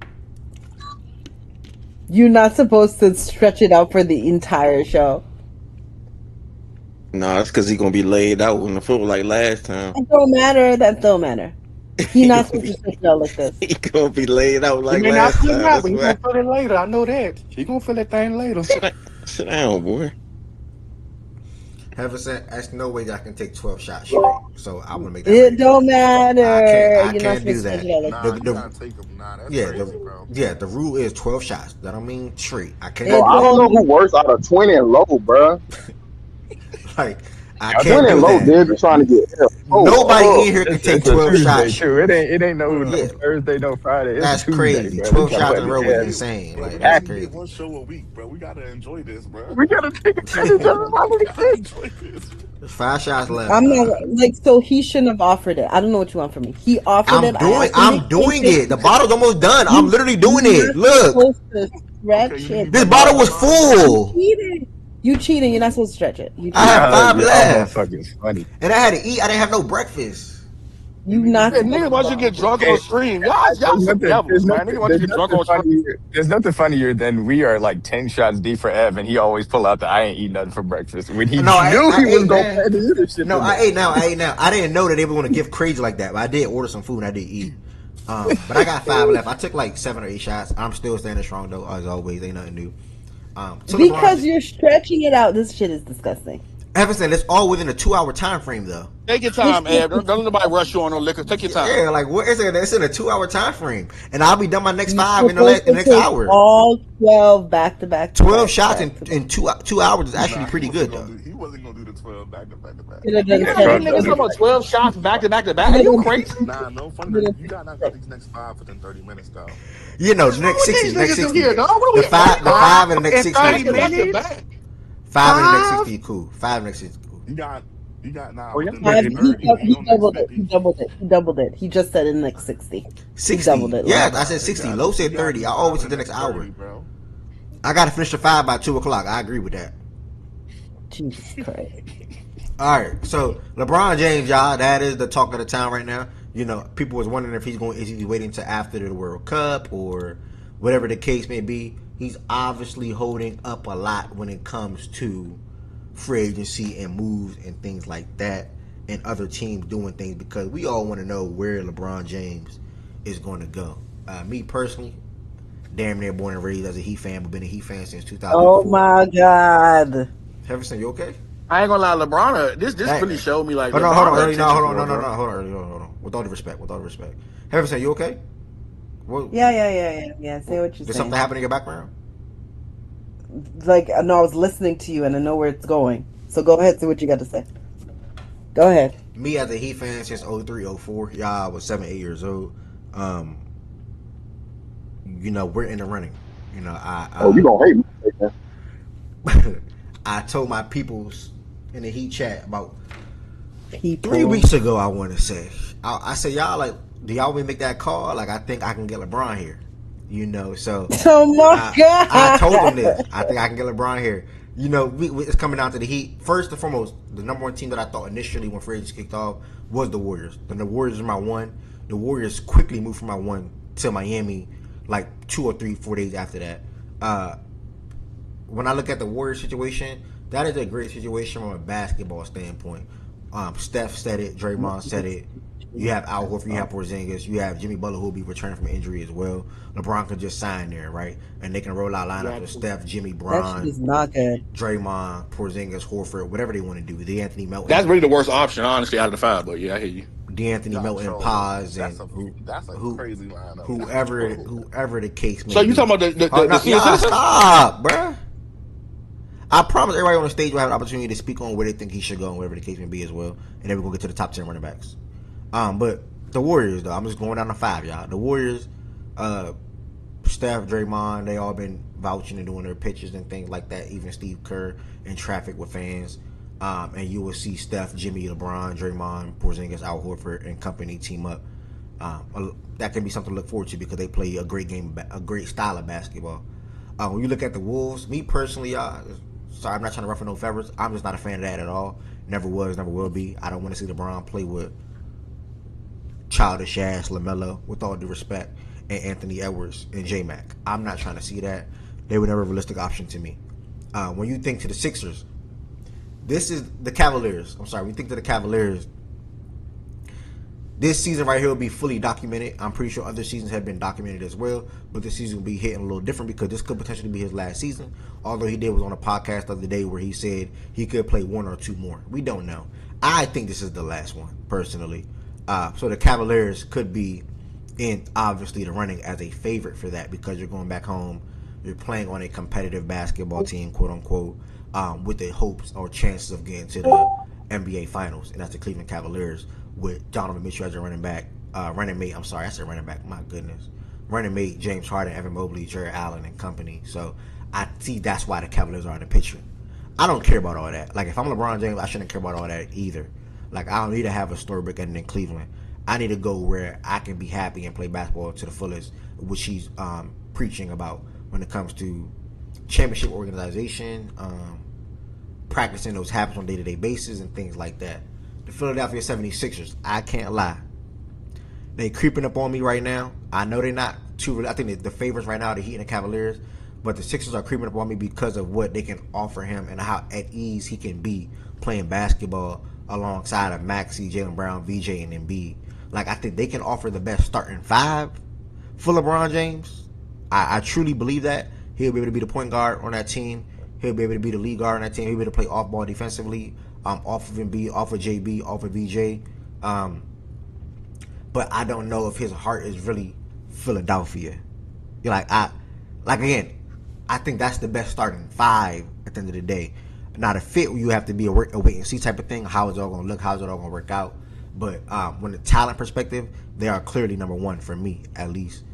You're not supposed to stretch it out for the entire show. No, that's because he's gonna be laid out in the football like last time. That don't matter. He's not supposed to stretch it out like this. He gonna be laid out like He may last not feel time. it out, but he gonna feel it later. I know that. He gonna feel that thing later. Sit down, boy. Heaven said, "There's no way that I can take 12 shots straight." So I'm gonna make that. It don't matter. I can't do that. The rule is 12 shots. That don't mean straight. I can't. Bro, I don't know who works out of 20 and low, bro. Like I Y'all can't just Twin do and Low that. dead be trying to get hell. Nobody in here can take it's a 12 Tuesday shots. too. It ain't no Yeah, Thursday, no Friday. It's a that's Tuesday, crazy. bro. They 12 trying to shots let in a me row is have insane. Bro, Like we that's only get crazy. one show a week, bro. We gotta enjoy this, bro. we gotta take advantage of it while We we gotta can. enjoy this. There's 5 shots left. I'm not like so. He shouldn't have offered it. I don't know what you want from me. He offered it. I asked him to I'm take doing it. it. The bottle's almost done. I'm You literally doing you're it. not Look, supposed to Okay, stretch you it, need this you bottle need bro. was five more. You full. cheated. You cheating. You're not supposed to stretch it. You I cheated. have 5 Y'all left. motherfuckers funny. And I had to eat. I didn't have no breakfast. You not Yeah, supposed niggas to want you stretch to get it. drunk on Hey, stream. Y'all some devils, man. Niggas want you to get drunk on stream. there's nothing funnier than we are like 10 shots deep for Ev, and he always pull out the I ain't eat nothing for breakfast when he No, knew I he was ate, gonna man. plan to eat this shit No, today. I ate now. I ate now. I didn't know that they were going to give crazy like that, but I did order some food and I did eat. But I got 5 left. I took like 7 or 8 shots. I'm still standing strong though, as always. Ain't nothing new. To Because LeBron, you're stretching it out. This shit is disgusting. Evan it's all within a 2-hour time frame though. Take your This time, shit Ed. is Don't nobody rush you on no liquor. Take your time. Yeah, like what is it? It's in a 2-hour time frame, and I'll be done my next You're 5 supposed in the to next take hour. all 12 back to back to 12 back to shots back to back. in 2 hours is actually Nah, he pretty wasn't good gonna though. do. He wasn't gonna do the 12 back to back to back. Should have You done know how 10. many Trust, niggas Should talking have about done 12 shots back to back to back? Are you ten. crazy? Nah, no funny. Should have You gotta knock out these next 5 within 30 minutes though. You know, What's the wrong next with 60, these next niggas in 60. here, dog? What are The we five, the at? 5 and the next in 60 Back is 30 to cool. back to minutes? back. 5 and the next 60 5? is cool. 5 and the next 60 is cool. You got nah oh, y'all within the Five, next making me. 30. Ain't no he next doubled it. He 50. doubled it. He doubled it. He just said in the next 60. He 60. doubled it. Yeah, Like, I said Nah, 60. Low you said gotta 30. do I 5 always in said the the next next hour. 30, bro. I got to finish the 5 by 2 o'clock. I agree with that. Jesus Christ. All right, so LeBron James, y'all, that is the talk of the town right now. You know, people was wondering if is he waiting to after the World Cup or whatever the case may be. He's obviously holding up a lot when it comes to free agency and moves and things like that, and other teams doing things because we all want to know where LeBron James is going to go. Me personally, damn near born and raised as a Heat fan, but been a Heat fan since Oh 2004. my God. Jefferson, you okay? I ain't gonna lie, LeBron. This Hey, really showed me like hold on, hold on, LeBron an early, no, attention hold on, whore, no, bro. hold on, early, hold on. With all the respect, Jefferson, you okay? What? Yeah. Say what you're Did something saying. happen in your background? Like, no, I was listening to you and I know where it's going. So go ahead, say what you got to say. Go ahead. Me as a Heat fan since 03, 04, y'all I was 7, 8 years old. Um, you know, we're in the running. You know, Oh, you gonna hate me, man. I told my peoples in the Heat chat about People. 3 weeks ago. I want to say, I said, y'all like, do y'all want me to make that call? Like, I think I can get LeBron here. You know, so Oh my God. I told them this. I think I can get LeBron here. You know, it's coming down to the Heat. First and foremost, the number one team that I thought initially when free agency kicked off was the Warriors. Then the Warriors are my one. The Warriors quickly moved from my one to Miami, like 2 or 3, 4 days after that. When I look at the Warriors situation, that is a great situation from a basketball standpoint. Steph said it, Draymond said it. You have Al Horford, you have Porzingis, you have Jimmy Butler who will be returning from injury as well. LeBron can just sign there, right? And they can roll out lineups with Steph, Jimmy, That shit is Bron, not good. Draymond, Porzingis, Horford, whatever they want to do. DeAnthony That's Melton, really the worst option, honestly, out of the 5. But yeah, I hear you. DeAnthony Y'all Melton, trolling. Paz, and That's a crazy lineup. whoever the case may So you be. talking about Oh, the no, senior y'all citizen? stop, bruh. I promise everybody on the stage will have an opportunity to speak on where they think he should go and whatever the case may be as well. And then we're going to get to the top 10 running backs. But the Warriors, though, I'm just going down to 5, y'all. The Warriors, Steph, Draymond, they all been vouching and doing their pitches and things like that. Even Steve Kerr in traffic with fans. And you will see Steph, Jimmy, LeBron, Draymond, Porzingis, Al Horford, and company team up. That can be something to look forward to because they play a great game, a great style of basketball. When you look at the Wolves, me personally, sorry, I'm not trying to ruffle no feathers. I'm just not a fan of that at all. Never was, never will be. I don't want to see LeBron play with childish ass LaMelo, with all due respect, and Anthony Edwards and J-Mac. I'm not trying to see that. They were never a realistic option to me. When you think to the Sixers, this is the Cavaliers. I'm sorry, when you think to the Cavaliers, this season right here will be fully documented. I'm pretty sure other seasons have been documented as well, but this season will be hitting a little different because this could potentially be his last season. Although he did was on a podcast the other day where he said he could play 1 or 2 more. We don't know. I think this is the last one, personally. So the Cavaliers could be in, obviously, the running as a favorite for that because you're going back home. You're playing on a competitive basketball team, quote unquote, with the hopes or chances of getting to the NBA Finals, and that's the Cleveland Cavaliers with Donovan Mitchell as a running back, running mate. I'm sorry, I said running back. My goodness, running mate James Harden, Evan Mobley, Jared Allen, and company. So I see that's why the Cavaliers are in the picture. I don't care about all that. Like if I'm LeBron James, I shouldn't care about all that either. Like I don't need to have a storybook ending in Cleveland. I need to go where I can be happy and play basketball to the fullest, which he's preaching about when it comes to championship organization, practicing those habits on a day-to-day basis and things like that. The Philadelphia 76ers, I can't lie. They creeping up on me right now. I know they're not too. I think the favorites right now are the Heat and the Cavaliers, but the Sixers are creeping up on me because of what they can offer him and how at ease he can be playing basketball alongside of Maxey, Jaylen Brown, VJ, and Embiid. Like I think they can offer the best starting five for LeBron James. I truly believe that he'll be able to be the point guard on that team. He'll be able to be the lead guard on that team. He'll be able to play off ball defensively, off of Embiid, off of JB, off of VJ. But I don't know if his heart is really Philadelphia. You're like again, I think that's the best starting five at the end of the day. Now the fit, you have to be a wait and see type of thing. How is it all going to look? How is it all going to work out? But when the talent perspective, they are clearly number one for me, at least.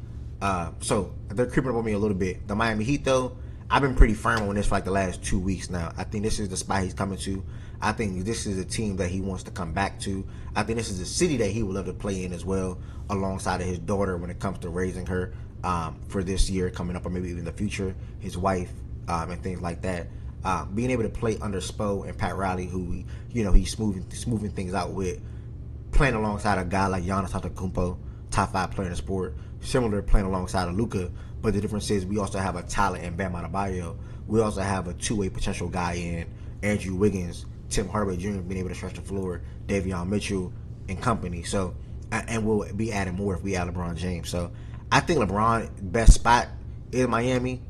So they're creeping up on me a little bit. The Miami Heat, though, I've been pretty firm on this for like the last 2 weeks now. I think this is the spot he's coming to. I think this is a team that he wants to come back to. I think this is a city that he would love to play in as well, alongside of his daughter when it comes to raising her for this year coming up, or maybe even the future, his wife and things like that. Being able to play under Spo and Pat Riley, who he's smoothing things out with, playing alongside a guy like Giannis Antetokounmpo, top 5 player in the sport, similar to playing alongside of Luka. But the difference is we also have a talent in Bam Adebayo. We also have a two-way potential guy in Andrew Wiggins, Tim Hardaway Jr. being able to stretch the floor, Davion Mitchell, and company. So, and we'll be adding more if we add LeBron James. So, I think LeBron's best spot is Miami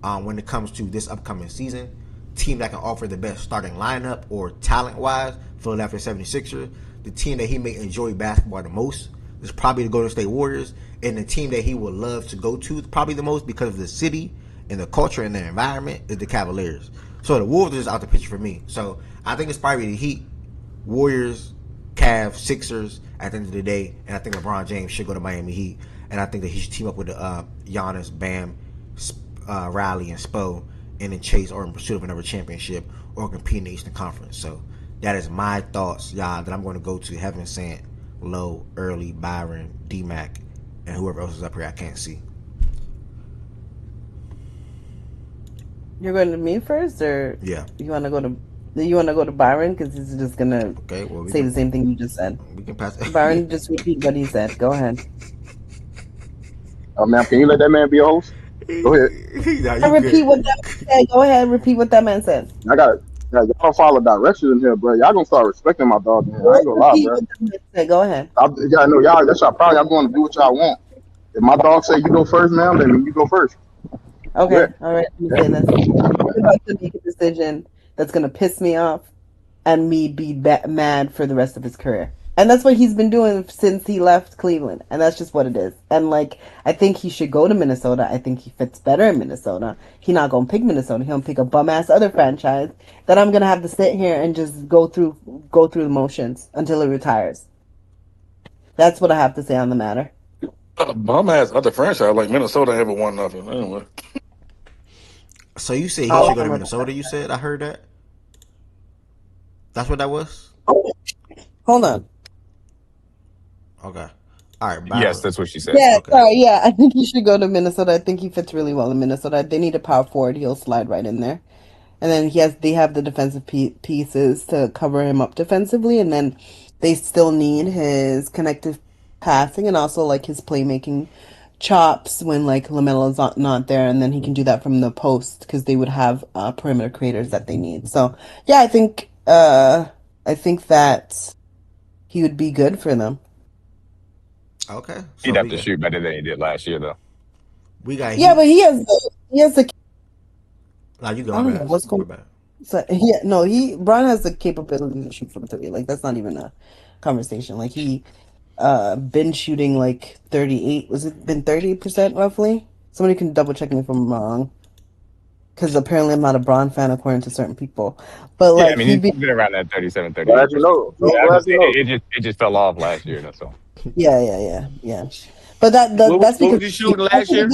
when it comes to this upcoming season. Team that can offer the best starting lineup or talent-wise, Philadelphia 76ers. The team that he may enjoy basketball the most is probably the Golden State Warriors, and the team that he would love to go to probably the most because of the city and the culture and the environment is the Cavaliers. So the Wolves is out the picture for me. So I think it's probably the Heat, Warriors, Cavs, Sixers at the end of the day, and I think LeBron James should go to Miami Heat, and I think that he should team up with Giannis, Bam, Riley, and Spo, and then chase or in pursuit of another championship or compete in the Eastern Conference. So that is my thoughts, y'all, that I'm going to go to Heaven Sent, Low, Early, Byron, D-Mac, and whoever else is up here I can't see. You're going to me first, or yeah, you want to go to Byron because he's just gonna say the same thing you just said. We can pass. Byron, just repeat what he said. Go ahead. Oh man, can you let that man be a host? Go ahead. Repeat what that man said. Go ahead. Repeat what that man said. Y'all follow directions in here, bro. Y'all gonna start respecting my dog. Man. I ain't gonna lie, bro. Go ahead. Y'all know y'all. That's y'all probably. Y'all going to do what y'all want. If my dog say you go first, man, then you go first. Okay. Yeah. All right. Let me say this. I'm about to make a decision that's gonna piss me off and me be mad for the rest of his career. And that's what he's been doing since he left Cleveland. And that's just what it is. And, I think he should go to Minnesota. I think he fits better in Minnesota. He's not going to pick Minnesota. He'll pick a bum-ass other franchise that I'm going to have to sit here and just go through the motions until he retires. That's what I have to say on the matter. Bum-ass other franchise like Minnesota ever won nothing. Anyway. So you say he should go to Minnesota, you said? I heard that. That's what that was? Hold on. Okay. All right. Byron. Yes, that's what she said. Yeah, okay. Sorry. Yeah, I think he should go to Minnesota. I think he fits really well in Minnesota. They need a power forward. He'll slide right in there. And then they have the defensive pieces to cover him up defensively. And then they still need his connective passing and also, his playmaking chops when, LaMelo's not there. And then he can do that from the post because they would have perimeter creators that they need. So, yeah, I think that he would be good for them. Okay. So he'd have to shoot better than he did last year, though. We got but he has the. Now you go. I don't know what's going on. So Brian has the capability to shoot from 3. That's not even a conversation. He been shooting 38. Was it been 30% roughly? Somebody can double check me if I'm wrong. because apparently I'm not a Braun fan according to certain people. But Yeah, I like mean, he be, he's been around that 37, Glad 38 you range. know. Yeah, So I'm glad just you saying know. it just fell off last year. That's all. yeah. But What, that's what because was you shooting last year?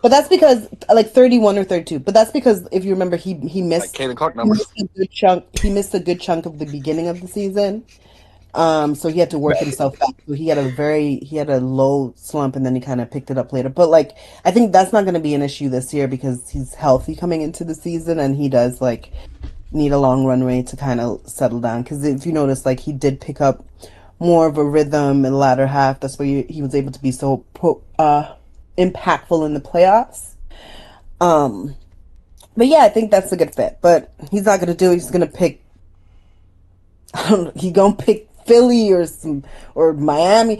but that's because like 31 or 32. But that's because if you remember, Like Kaden Clark numbers. missed a good chunk. He missed a good chunk of the beginning of the season. So he had to work himself back. So he had a low slump and then he kind of picked it up later. But like I think that's not going to be an issue this year because he's healthy coming into the season and he does like need a long runway to kind of settle down. Because if you notice, like he did pick up more of a rhythm in the latter half. That's why he was able to be so impactful in the playoffs. Um, but yeah, I think that's a good fit. But he's not going to do it. He's going to pick. I don't know. He gonna pick Philly or Miami.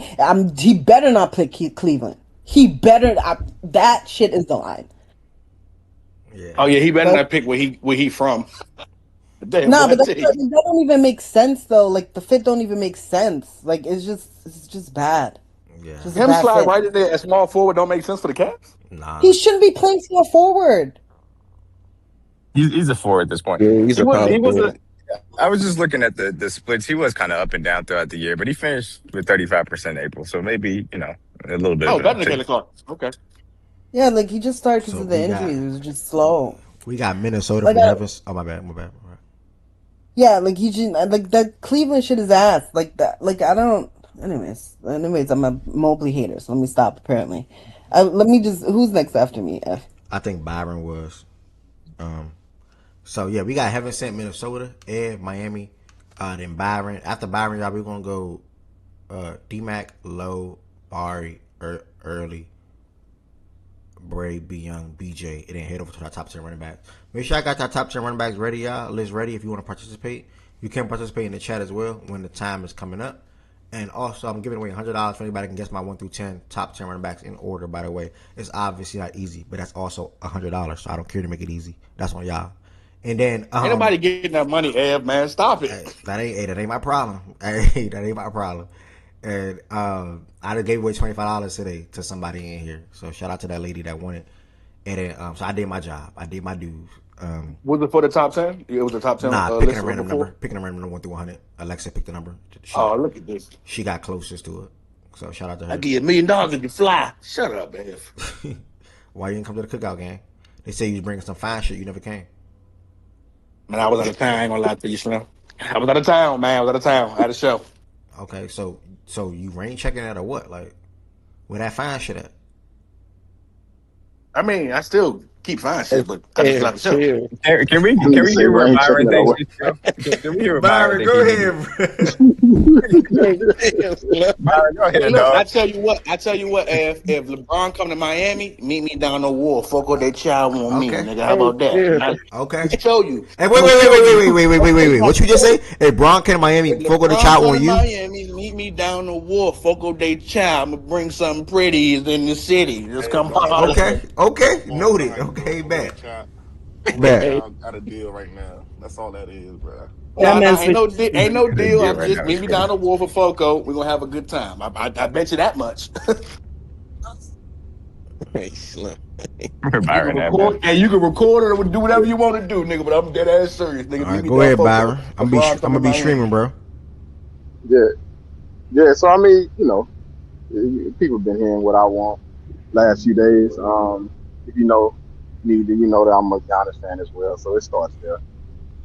He better not pick Cleveland. He better. That shit is the line. Yeah. Oh yeah, he better But not pick where he from. Damn no, boy, I but tell you. that don't even make sense though. Like the fit don't even make sense. Like it's just bad. Yeah. Just a Him bad slide fit. right in there at small forward don't make sense for the Cavs. He Nah. shouldn't be playing small forward. He's a four at this point. Yeah, he's He a was power he was a. forward. I was just looking at the splits. He was kind of up and down throughout the year, but he finished with 35% April. So maybe a little bit of Oh, an better than uptick. Kaden Clark. Okay. Yeah, like he just started because So of the we injuries. got It was just slow. Minnesota Like from Heavens. Oh my bad. yeah, like he just like that Cleveland shit is ass. Like that. Like I don't. Anyways, I'm a Mobley hater, so let me stop. Apparently, let me just. Who's next after me? F. I think Byron was. So yeah, we got Heaven Sent Minnesota, Ed, Miami, then Byron. After Byron, y'all, we're gonna go D-Mac, Low, Ari, Early, Bray, B Young, BJ, and then head over to our top 10 running backs. Make sure I got our top 10 running backs ready, y'all. List ready if you want to participate. You can participate in the chat as well when the time is coming up. And also, I'm giving away $100 for anybody can guess my 1 through 10 top 10 running backs in order, by the way. It's obviously not easy, but that's also $100, so I don't care to make it easy. That's on y'all. And then Ain't nobody getting that money, Ev, man. Stop it. that ain't my problem. Hey, that ain't my problem. And I just gave away $25 today to somebody in here. So shout out to that lady that won it. And then so I did my job. I did my dues. Was it for the top 10? It was the top 10 Nah, list picking a random before? number. Picking a random number 1 through 100. Alexa picked the number. Oh, look at this. She got closest to it. So shout out to her. I give you $1 million if you fly. Shut up, Ev. Why you didn't come to the cookout game? They say you was bringing some fine shit. You never came. Man, I was out of town. I ain't gonna lie to you, Slim. I was out of town, man. I was out of town. I had a show. Okay, so you rain checking that or what? Like, where that fine shit at? I mean, I still keep fine shit, but I just got the show. Chill. Can we Say hear where rain Byron checking it thinks he's from? Can we hear where Byron go thinks ahead, he's Byron, go Hey, ahead, look, dog. I tell you what, if LeBron come to Miami, meet me down the wall. Fuck what they child on me, Okay. nigga. How about that? Okay. I show you. Hey, wait. What you just say? Hey, Bron came to Miami. If Fogo the LeBron child come on to you. Miami, meet me down the wall. Foco they child. I'm gonna bring something pretty in the city. Just come holler. Okay. Come on, Noted. behind Okay, the door, bet. chat. Bet. Y'all got a deal right now. That's all that is, bro. That man Ain't no Good deal. idea I'm right just now. meet me down the wall for Foco. We're gonna have a good time. I bet you that much. Hey, Slim. Byron, that man. You can record it or do whatever you want to do, nigga. But I'm dead ass serious, nigga. All Meet right, me go down ahead, Foco. Byron. I'm gonna be streaming, bro. Yeah. So I mean, people been hearing what I want last few days. If you know me, then you know that I'm a Giannis fan as well. So it starts there.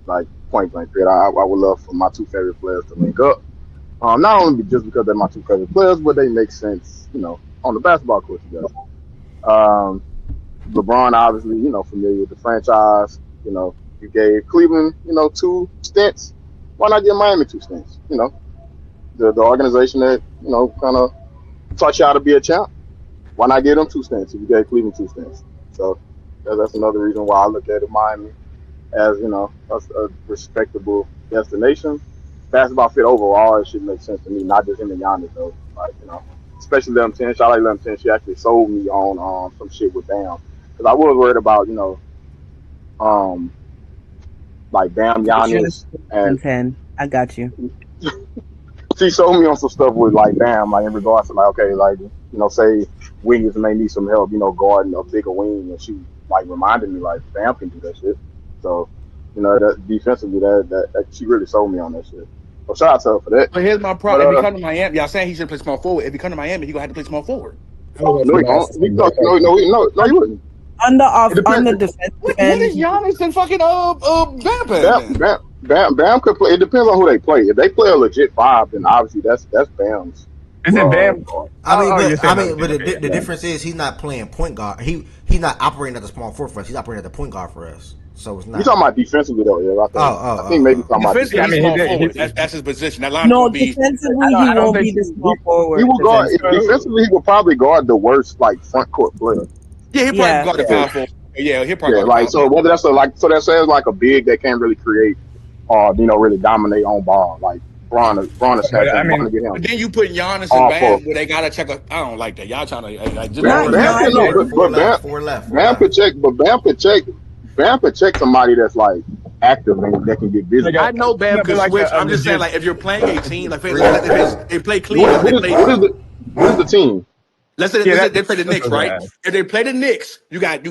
Like point blank period. I would love for my two favorite players to link up. Not only just because they're my two favorite players, but they make sense, on the basketball court together. LeBron, obviously, familiar with the franchise. You gave Cleveland, 2 stints. Why not give Miami 2 stints? The organization that, kind of taught you how to be a champ. Why not give them 2 stints if you gave Cleveland 2 stints? So that's another reason why I look at it, Miami as, a respectable destination. Basketball fit overall, it should make sense to me, not just him and Giannis, though. Like, especially Lemon 10. Shout out Lemon 10. She actually sold me on some shit with Bam. Because I was worried about, like Bam, Giannis. And 10. I got you. she sold me on some stuff with, like, Bam, like, in regards to, like, okay, like, say Williams may need some help, guarding a bigger wing. And she like reminded me like Bam can do that shit. So, that defensively, that she really sold me on that shit. So shout out to her for that. But here's my But problem. If he come to Miami, y'all saying he should play small forward. If he come to Miami, he gonna have to play small forward. no, he won't. No, he wouldn't. On the It depends. defensive What end, is Giannis and fucking Bam then? Bam could play. It depends on who they play. If they play a legit five, then obviously that's Bam's. Isn't Bam? But the difference is he's not playing point guard. He's not operating at the small forward for us. He's operating at the point guard for us. So it's not. You talking about defensively though? Yeah, I think maybe talking about defensively. defensively. Small forward. That's his position. That line no, would be. defensively he won't be the small forward. He will guard defensively. He will probably guard the worst like front court player. Yeah, he probably guard the power forward. Yeah, he'll probably guard like so. Whether that's so that says like a big that can't really create, really dominate on ball. Like Bron is but then you put Giannis and Bam where they gotta check. I don't like that. Y'all trying to like just Bam could check, but Bam could check somebody that's like active and that can get busy. I know Bam could switch. I'm just saying, like, if you're playing a team, like, if they play Cleveland, what is the team? Let's say they play the Knicks, right? If they play the Knicks, you got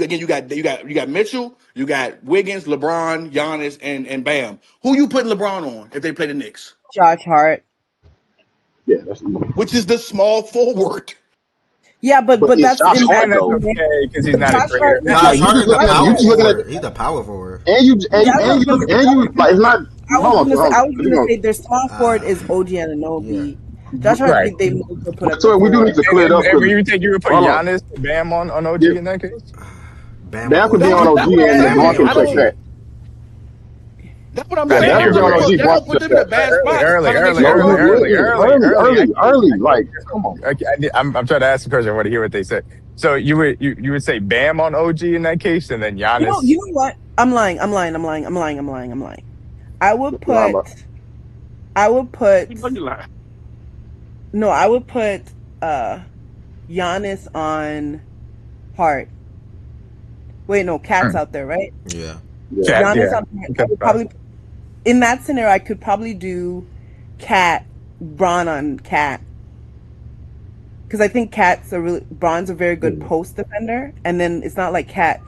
Mitchell, you got Wiggins, LeBron, Giannis, and Bam. Who you putting LeBron on if they play the Knicks? Josh Hart. Yeah, that's which is the small forward. Yeah, but that's okay because he's not a player. He's the power forward. And you like it's not. I was gonna say their small forward is OG Anunoby. Josh Hart, they moved to put up. So we do need to clear it up. You think you would put Giannis, Bam on OG in that case? Bam could be on OG and Mark can check that. That's what I'm saying. They don't put them in a bad spot. Early. Like, come on. I'm trying to ask the question. I want to hear what they say. So you would say Bam on OG in that case, and then Giannis. You know what? I'm lying. I would put Giannis on Hart. Wait, no, Cat's out there, right? Yeah. Giannis on Hart. I would probably, in that scenario, I could probably do Bron on Cat. Because I think Bron's a very good post defender, and then it's not like Cat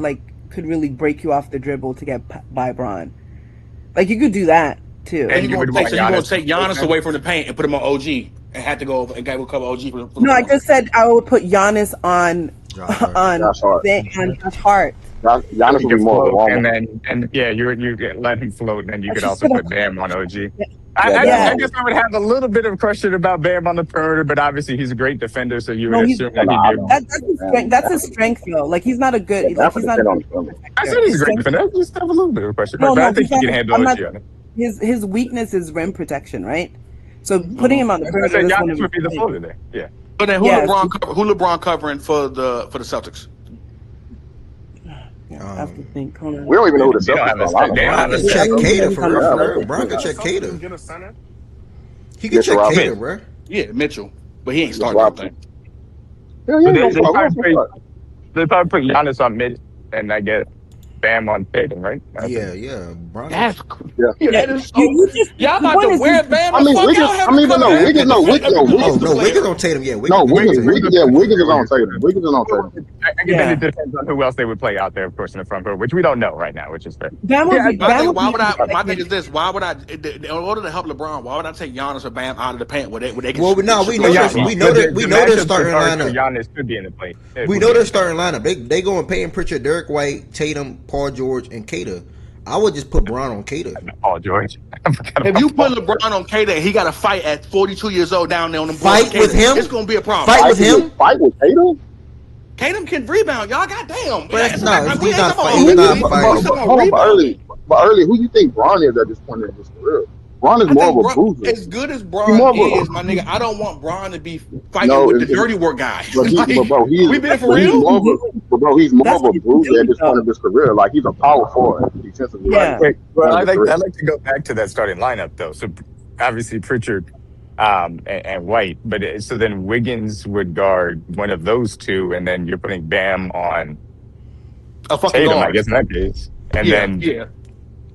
could really break you off the dribble to get by Bron. Like, you could do that too. And you're gonna take Giannis away from the paint and put him on OG and have to go over and go cover OG for no, I just said I would put Giannis on Josh Hart. Giannis would be more of a you let him float, and then you could also put Bam on OG. I guess I would have a little bit of question about Bam on the perimeter, but obviously he's a great defender, so you would assume that that's his strength, though. Like, he's not a good. He's not. I said he's a great defender. I just have a little bit of a question, but I think he can handle it. His weakness is rim protection, right? So putting him on the perimeter would be the floater there. Yeah. But then who LeBron covering for the Celtics? I have to think. We don't even know who the Celtics are. Bron can check Cater for real. Bron can check Cater. He can check Cater, bro. Yeah, Mitchell, but he ain't starting anything. They probably put Giannis on mid, and I get Bam on Tatum, right? Yeah. Bron. That is y'all about to wear Bam. Wiggins on Tatum. Yeah, Wiggins is on Tatum. I guess it depends on who else they would play out there, of course, in the front court, which we don't know right now, which is fair. My thing is this: why would I, in order to help LeBron, why would I take Giannis or Bam out of the paint where they can? Well, no, we know their starting lineup. Giannis could be in the play. We know their starting lineup. They go and Payton Pritchard, Derek White, Tatum, Paul George, and Cater. I would just put Bron on Cater. Paul George. If you put LeBron on Cater, he got to fight at 42 years old down there on the board. Fight with him. It's going to be a problem. Fight with him. Fight with Tatum. Tatum can rebound, y'all. Goddamn. But he's not fighting. But early, who you think Bron is at this point in his career? Bron is more of a bruiser. As good as Bron is, my nigga, I don't want Bron to be fighting with the dirty work guy. We been for real? He's more of a bruiser at this point of his career. Like, he's a power forward defensively. Yeah. Well, I'd like to go back to that starting lineup, though. So, obviously, Pritchard and White. But so then Wiggins would guard one of those two, and then you're putting Bam on Tatum, I guess, in that case.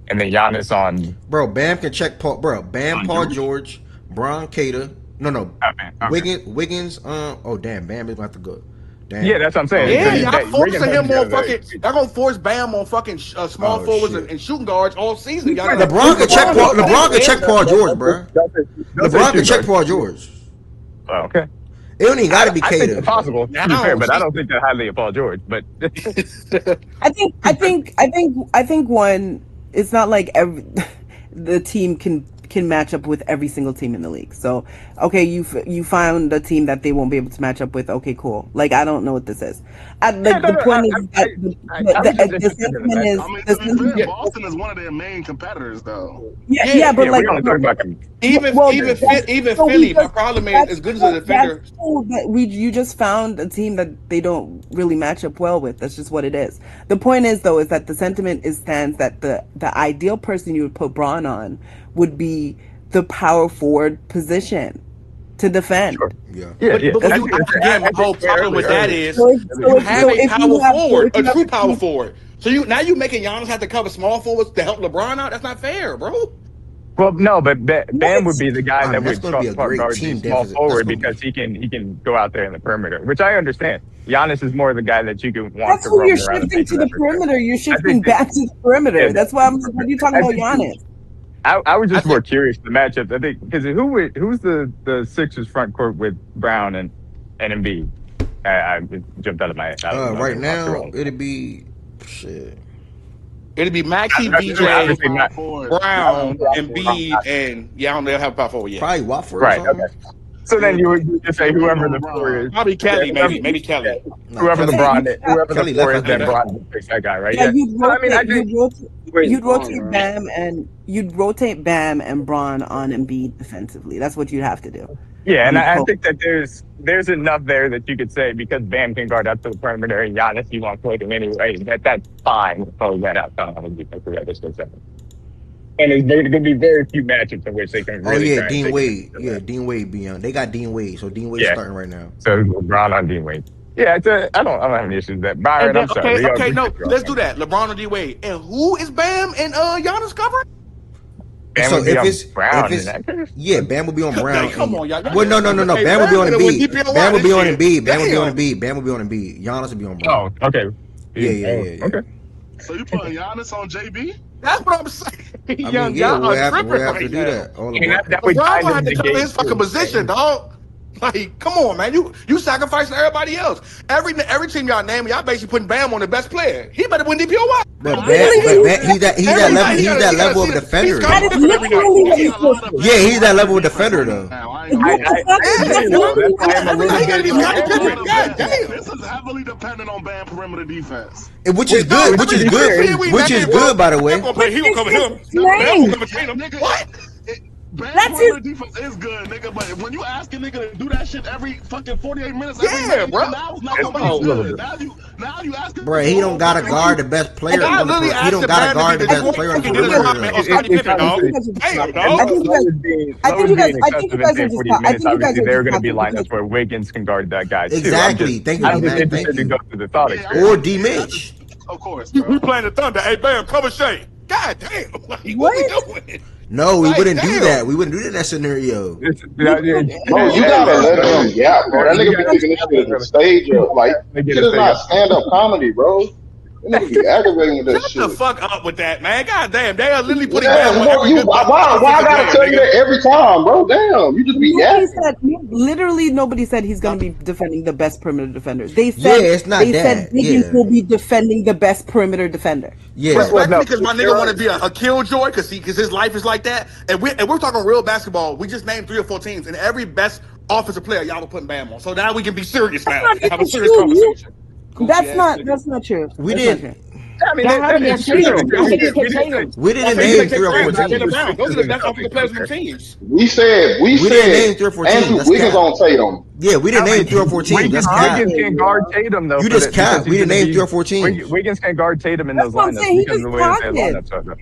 And then Giannis on. Bro, Bam can check Paul. Bro, Bam, Paul George, Bron, Cater. No. Okay. Wiggins. Oh, damn. Bam is going to have to go. Yeah, that's what I'm saying. Yeah, So y'all Wiggins forcing him doesn't on go fucking. Y'all gonna force Bam on fucking small Oh, forwards shit. and shooting guards all season. Y'all LeBron can check Paul. LeBron can check Paul George, bro. Don't say LeBron can shoot check guard. Paul George. Oh, okay. It don't even got to be I think catered. it's possible, to be Now, fair, but I don't think that highly of Paul George. But I think one. It's not like the team can match up with every single team in the league. So, okay, you found a team that they won't be able to match up with. Okay, cool. Like, I don't know what this is. The point is that the sentiment is. I mean, The to be fair, sentiment, Boston is one of their main competitors, though. yeah, but like, we're only talking about even so Philly, my problem is as good as a defender. That's cool, but you just found a team that they don't really match up well with. That's just what it is. The point is, though, is that the sentiment stands that the ideal person you would put Braun on would be the power forward position to defend. Sure. Yeah. But again, my whole problem with that is you have a power forward, a true power forward. So you making Giannis have to cover small forwards to help LeBron out. That's not fair, bro. Well, no, but Bam would be the guy that would gonna be a great guard team the small defensive. forward because he can go out there in the perimeter, which I understand. Giannis is more the guy that you can want That's to who roam you're around and shifting make to the efforts. perimeter. You're shifting back to the perimeter. Yeah, That's why I'm like, what are you talking about, Giannis? I was just more curious the matchups. I think because who's the Sixers front court with Brown and Embiid? I jumped out of my head. Right now, it'd be shit. It'd be Maxey, BJ, Brown, Embiid, and I don't know if they have power forward yet. Probably Watford. Right. Okay. So then you would just say whoever the four is. Probably Kelly, maybe Kelly. Whoever the Kelly four is, left then that. Braun picks that guy, right? Yeah, you'd rotate Bam and Braun on Embiid defensively. That's what you'd have to do. Yeah, and I think that there's enough there that you could say because Bam can guard up to the perimeter and Giannis you want to play him anyway. That's fine. Close that out. And there's going to be very few matchups in which they can. Really Dean Wade. Yeah, Dean Wade beyond. They got Dean Wade, so Dean Wade's starting right now. So LeBron on Dean Wade. Yeah, I don't have any issues with that. Byron, I'm sorry. Okay, no, let's do that. LeBron or D Wade, and who is Bam and Giannis covering? Bam So would be if on it's Brown if in that case? yeah, Bam will be on Brown. Come on, y'all. Well, no. Bam will be on Embiid. DPOY Bam will be on this Embiid. Bam will be Damn. on Embiid. Bam will be on Embiid. Giannis will be on Brown. Oh, okay. Yeah. Okay. So you putting Giannis on JB? That's what I'm saying. I mean, yeah, we'll have to do that. All about That would LeBron kind gonna of have to cover negate his fucking too. position, dog. Like, come on, man. You sacrificing everybody else. Every team y'all name, y'all basically putting Bam on the best player. He better win DPOY. But he's that level of defender. That is literally what he's supposed to do. Yeah, he's that level of defender though. This is heavily dependent on Bam perimeter defense. Which is good. Which is good, by the way. He will cover him. Lame. Bam will cover Tatum. What? Bam That's perimeter defense is good, nigga. But when you ask a nigga to do that shit every fucking 48 minutes, bro. now it's not gonna be good. Now you asking. Bro, he don't gotta guard the best player. He don't gotta guard the best player on the perimeter. There are going to be lineups where Wiggins can guard that guy too. Exactly. Thank you, I'm just man. interested to go through the thought Or experience. D Mitch. Of course, We bro. playing the Thunder. Hey, Bam, cover Shea. God damn. Like, what we doing? No, we Like, wouldn't do damn. that. We wouldn't do that in that scenario. Bro, you gotta let him yap, bro. That nigga be thinking this shit is a stage of like shit is not stand-up comedy, bro. That nigga be aggravating with that Shut shit. the fuck up with that, man. God damn. They are literally putting Yeah, Bam on bro, every good why I gotta tell you that every time, bro? Damn, you just be yapping. Literally nobody said he's going to be defending the best perimeter defender. They said it's not they that. said Wiggins Yeah. will be defending the best perimeter defender. Yeah. Respectfully, because my nigga want to be a killjoy because his life is like that. And we're talking real basketball. We just named 3 or 4 teams, and every best offensive player y'all were putting Bam on. So now we can be serious now. That's not Have a even serious true. conversation. That's not true. We That's not didn't. true. I mean, that is true. We didn't name 3 or 4 teams. Those are the best offensive players on the teams. We said didn't name 3 or 4 teams. Andrew That's Wiggins cap. on Tatum. Yeah, we didn't name 3 or 4 teams. That's cap. Wiggins can guard Tatum though. You just cap. We didn't name 3 or 4 teams. Wiggins can guard Tatum in That's those what I'm lineups saying. He because of the way just that pocket. lineups are.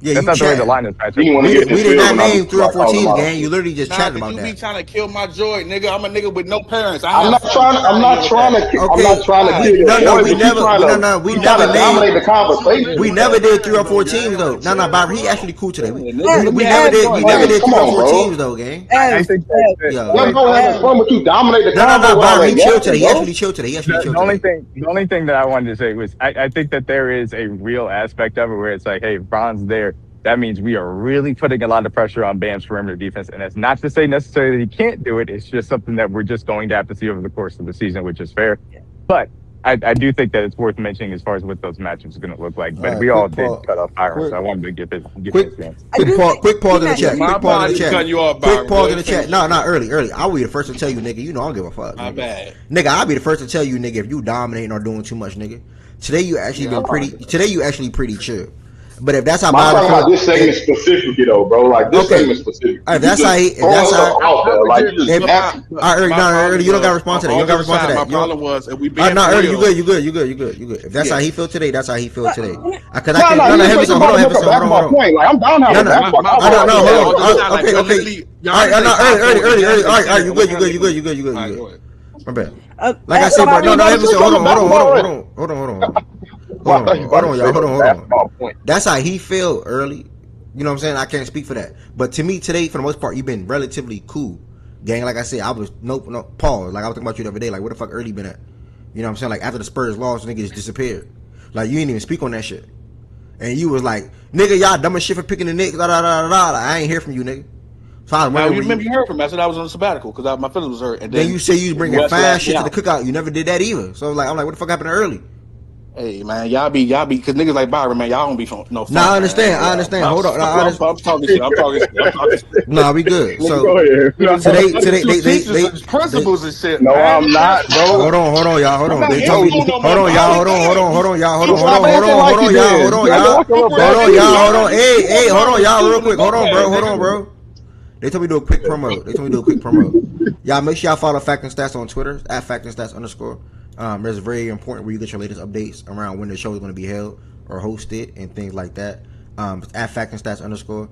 Yeah, That's you not the way the chat. line is matched You up. want to get We this did field not when I name 3 or 4 call them teams, out. gang. You literally just Nah, chatted cause about you be that. trying to kill my joy, nigga. I'm a nigga with no parents. I I'm have not fun trying. I'm out here not with trying that. to. I'm Okay, not trying to kill your no, boy, we but you never, trying to. we You trying never to dominate named. the conversation We with never that. did 3 or 4 gang. teams though. Like, No, chill, Bobby, he bro. actually cool today. Yeah, nigga, let We me never have did. We fun, never nigga. did Come 3 or on, 4 bro. teams though, gang. I think that Yo, Let's like go have fun, but you dominate the no, convo with all Byron, that he chilled yapping, today. He bro. actually chilled today. He actually chilled the only today. thing that I wanted to say was I think that there is a real aspect of it where it's like, hey, if Bron's there, that means we are really putting a lot of pressure on Bam's perimeter defense. And that's not to say necessarily that he can't do it. It's just something that we're just going to have to see over the course of the season, which is fair. But I do think that it's worth mentioning as far as what those matchups are going to look like. All But right, we all quick did pause. cut off Byron, so Quick, I wanted to give quick, him a chance. quick pause in the chat. My Quick pause in the apologies for chat. cutting you off, Quick Byron. Go pause in ahead the and chat. finish No, your not shit. early. I'll be the first to tell you, nigga. You know I don't give a fuck, My nigga. bad. Nigga, I'll be the first to tell you, nigga, if you dominating or doing too much, nigga. Today you actually Yeah, I been pretty. apologize. Today you actually pretty chill. But if that's how I'm Byron talking about feel, this segment specifically, though, bro. Like this okay. segment specifically, If you that's how just he, if throwing that's stuff how, out I there, would like just, you just if yapping. all right, my no, problem early, you don't gotta was, respond to that. You all don't gotta jokes respond to aside, that. my You don't. problem was, if we being No, for early, you real, good, you good, you good, you good, you good. If that's how yeah. he feel today, that's how he feel today. Cause I No, can't. no, No, no, he Henderson, hold about on, to make a Henderson, basketball hold on. point. Like I'm down to have No, a no, basketball My I don't know. apologies, man. Hold All on. jokes aside, like Okay, you're okay. literally All right, Giannis no, ain't 5'4" and Bam early. ain't All right, 10. you What good, can you I good, do? you good, you good, you good, All you right, good. go ahead. My bad. Uh, Like I But said, I but ain't no, about to Henderson, switch hold on on, the hold on, basketball hold on, already. Well, I thought you about to hold on, say y'all, the hold on. basketball point. That's how he feel early. You know what I'm saying? I can't speak for that. But to me today, for the most part, you've been relatively cool. Gang, like I said, I was no pause. Like I was thinking about you the other day, like where the fuck early been at? You know what I'm saying? Like after the Spurs lost, nigga just disappeared. Like you ain't even speak on that shit. And you was like, nigga, y'all dumb as shit for picking the Knicks, da da da da da. Like, I ain't hear from you, nigga. So I was Now, wondering you where remember you. you heard from me. I said I was on a sabbatical because my feelings was hurt. And Then then you say you was bringing Wes fine last me shit to the out. cookout. You never did that either. So I'm like, what the fuck happened early? Hey, man, y'all be, because niggas like Byron, man, y'all don't be no Nah, fun, man. I ain't gonna I lie. understand. Hold on, nah, I'm talking shit. I'm talking shit. I'm talking shit. nah, we good. Nigga, So go ahead. Niggas, today, you teachers and they principals and shit, No, man. I'm Nigga, not, that's bro. cool. hold on, y'all, hold I'm on. not They in told me, school no more, hold on, y'all, Bobby. Damn, Well, teachers stop and acting like hold you on, y'all, then. hold on, You acting y'all, like a little super hold ass on, niggas, baby. y'all, hold man. on. You Hey, walking hold around on, with y'all, real shoes and quick. Hold on, notepads, nigga. bro. They told me to do a quick promo. Y'all make sure y'all follow Fact and Stats on Twitter at Fact and Stats _. It's very important where you get your latest updates around when the show is going to be held or hosted and things like that. At Fact and Stats _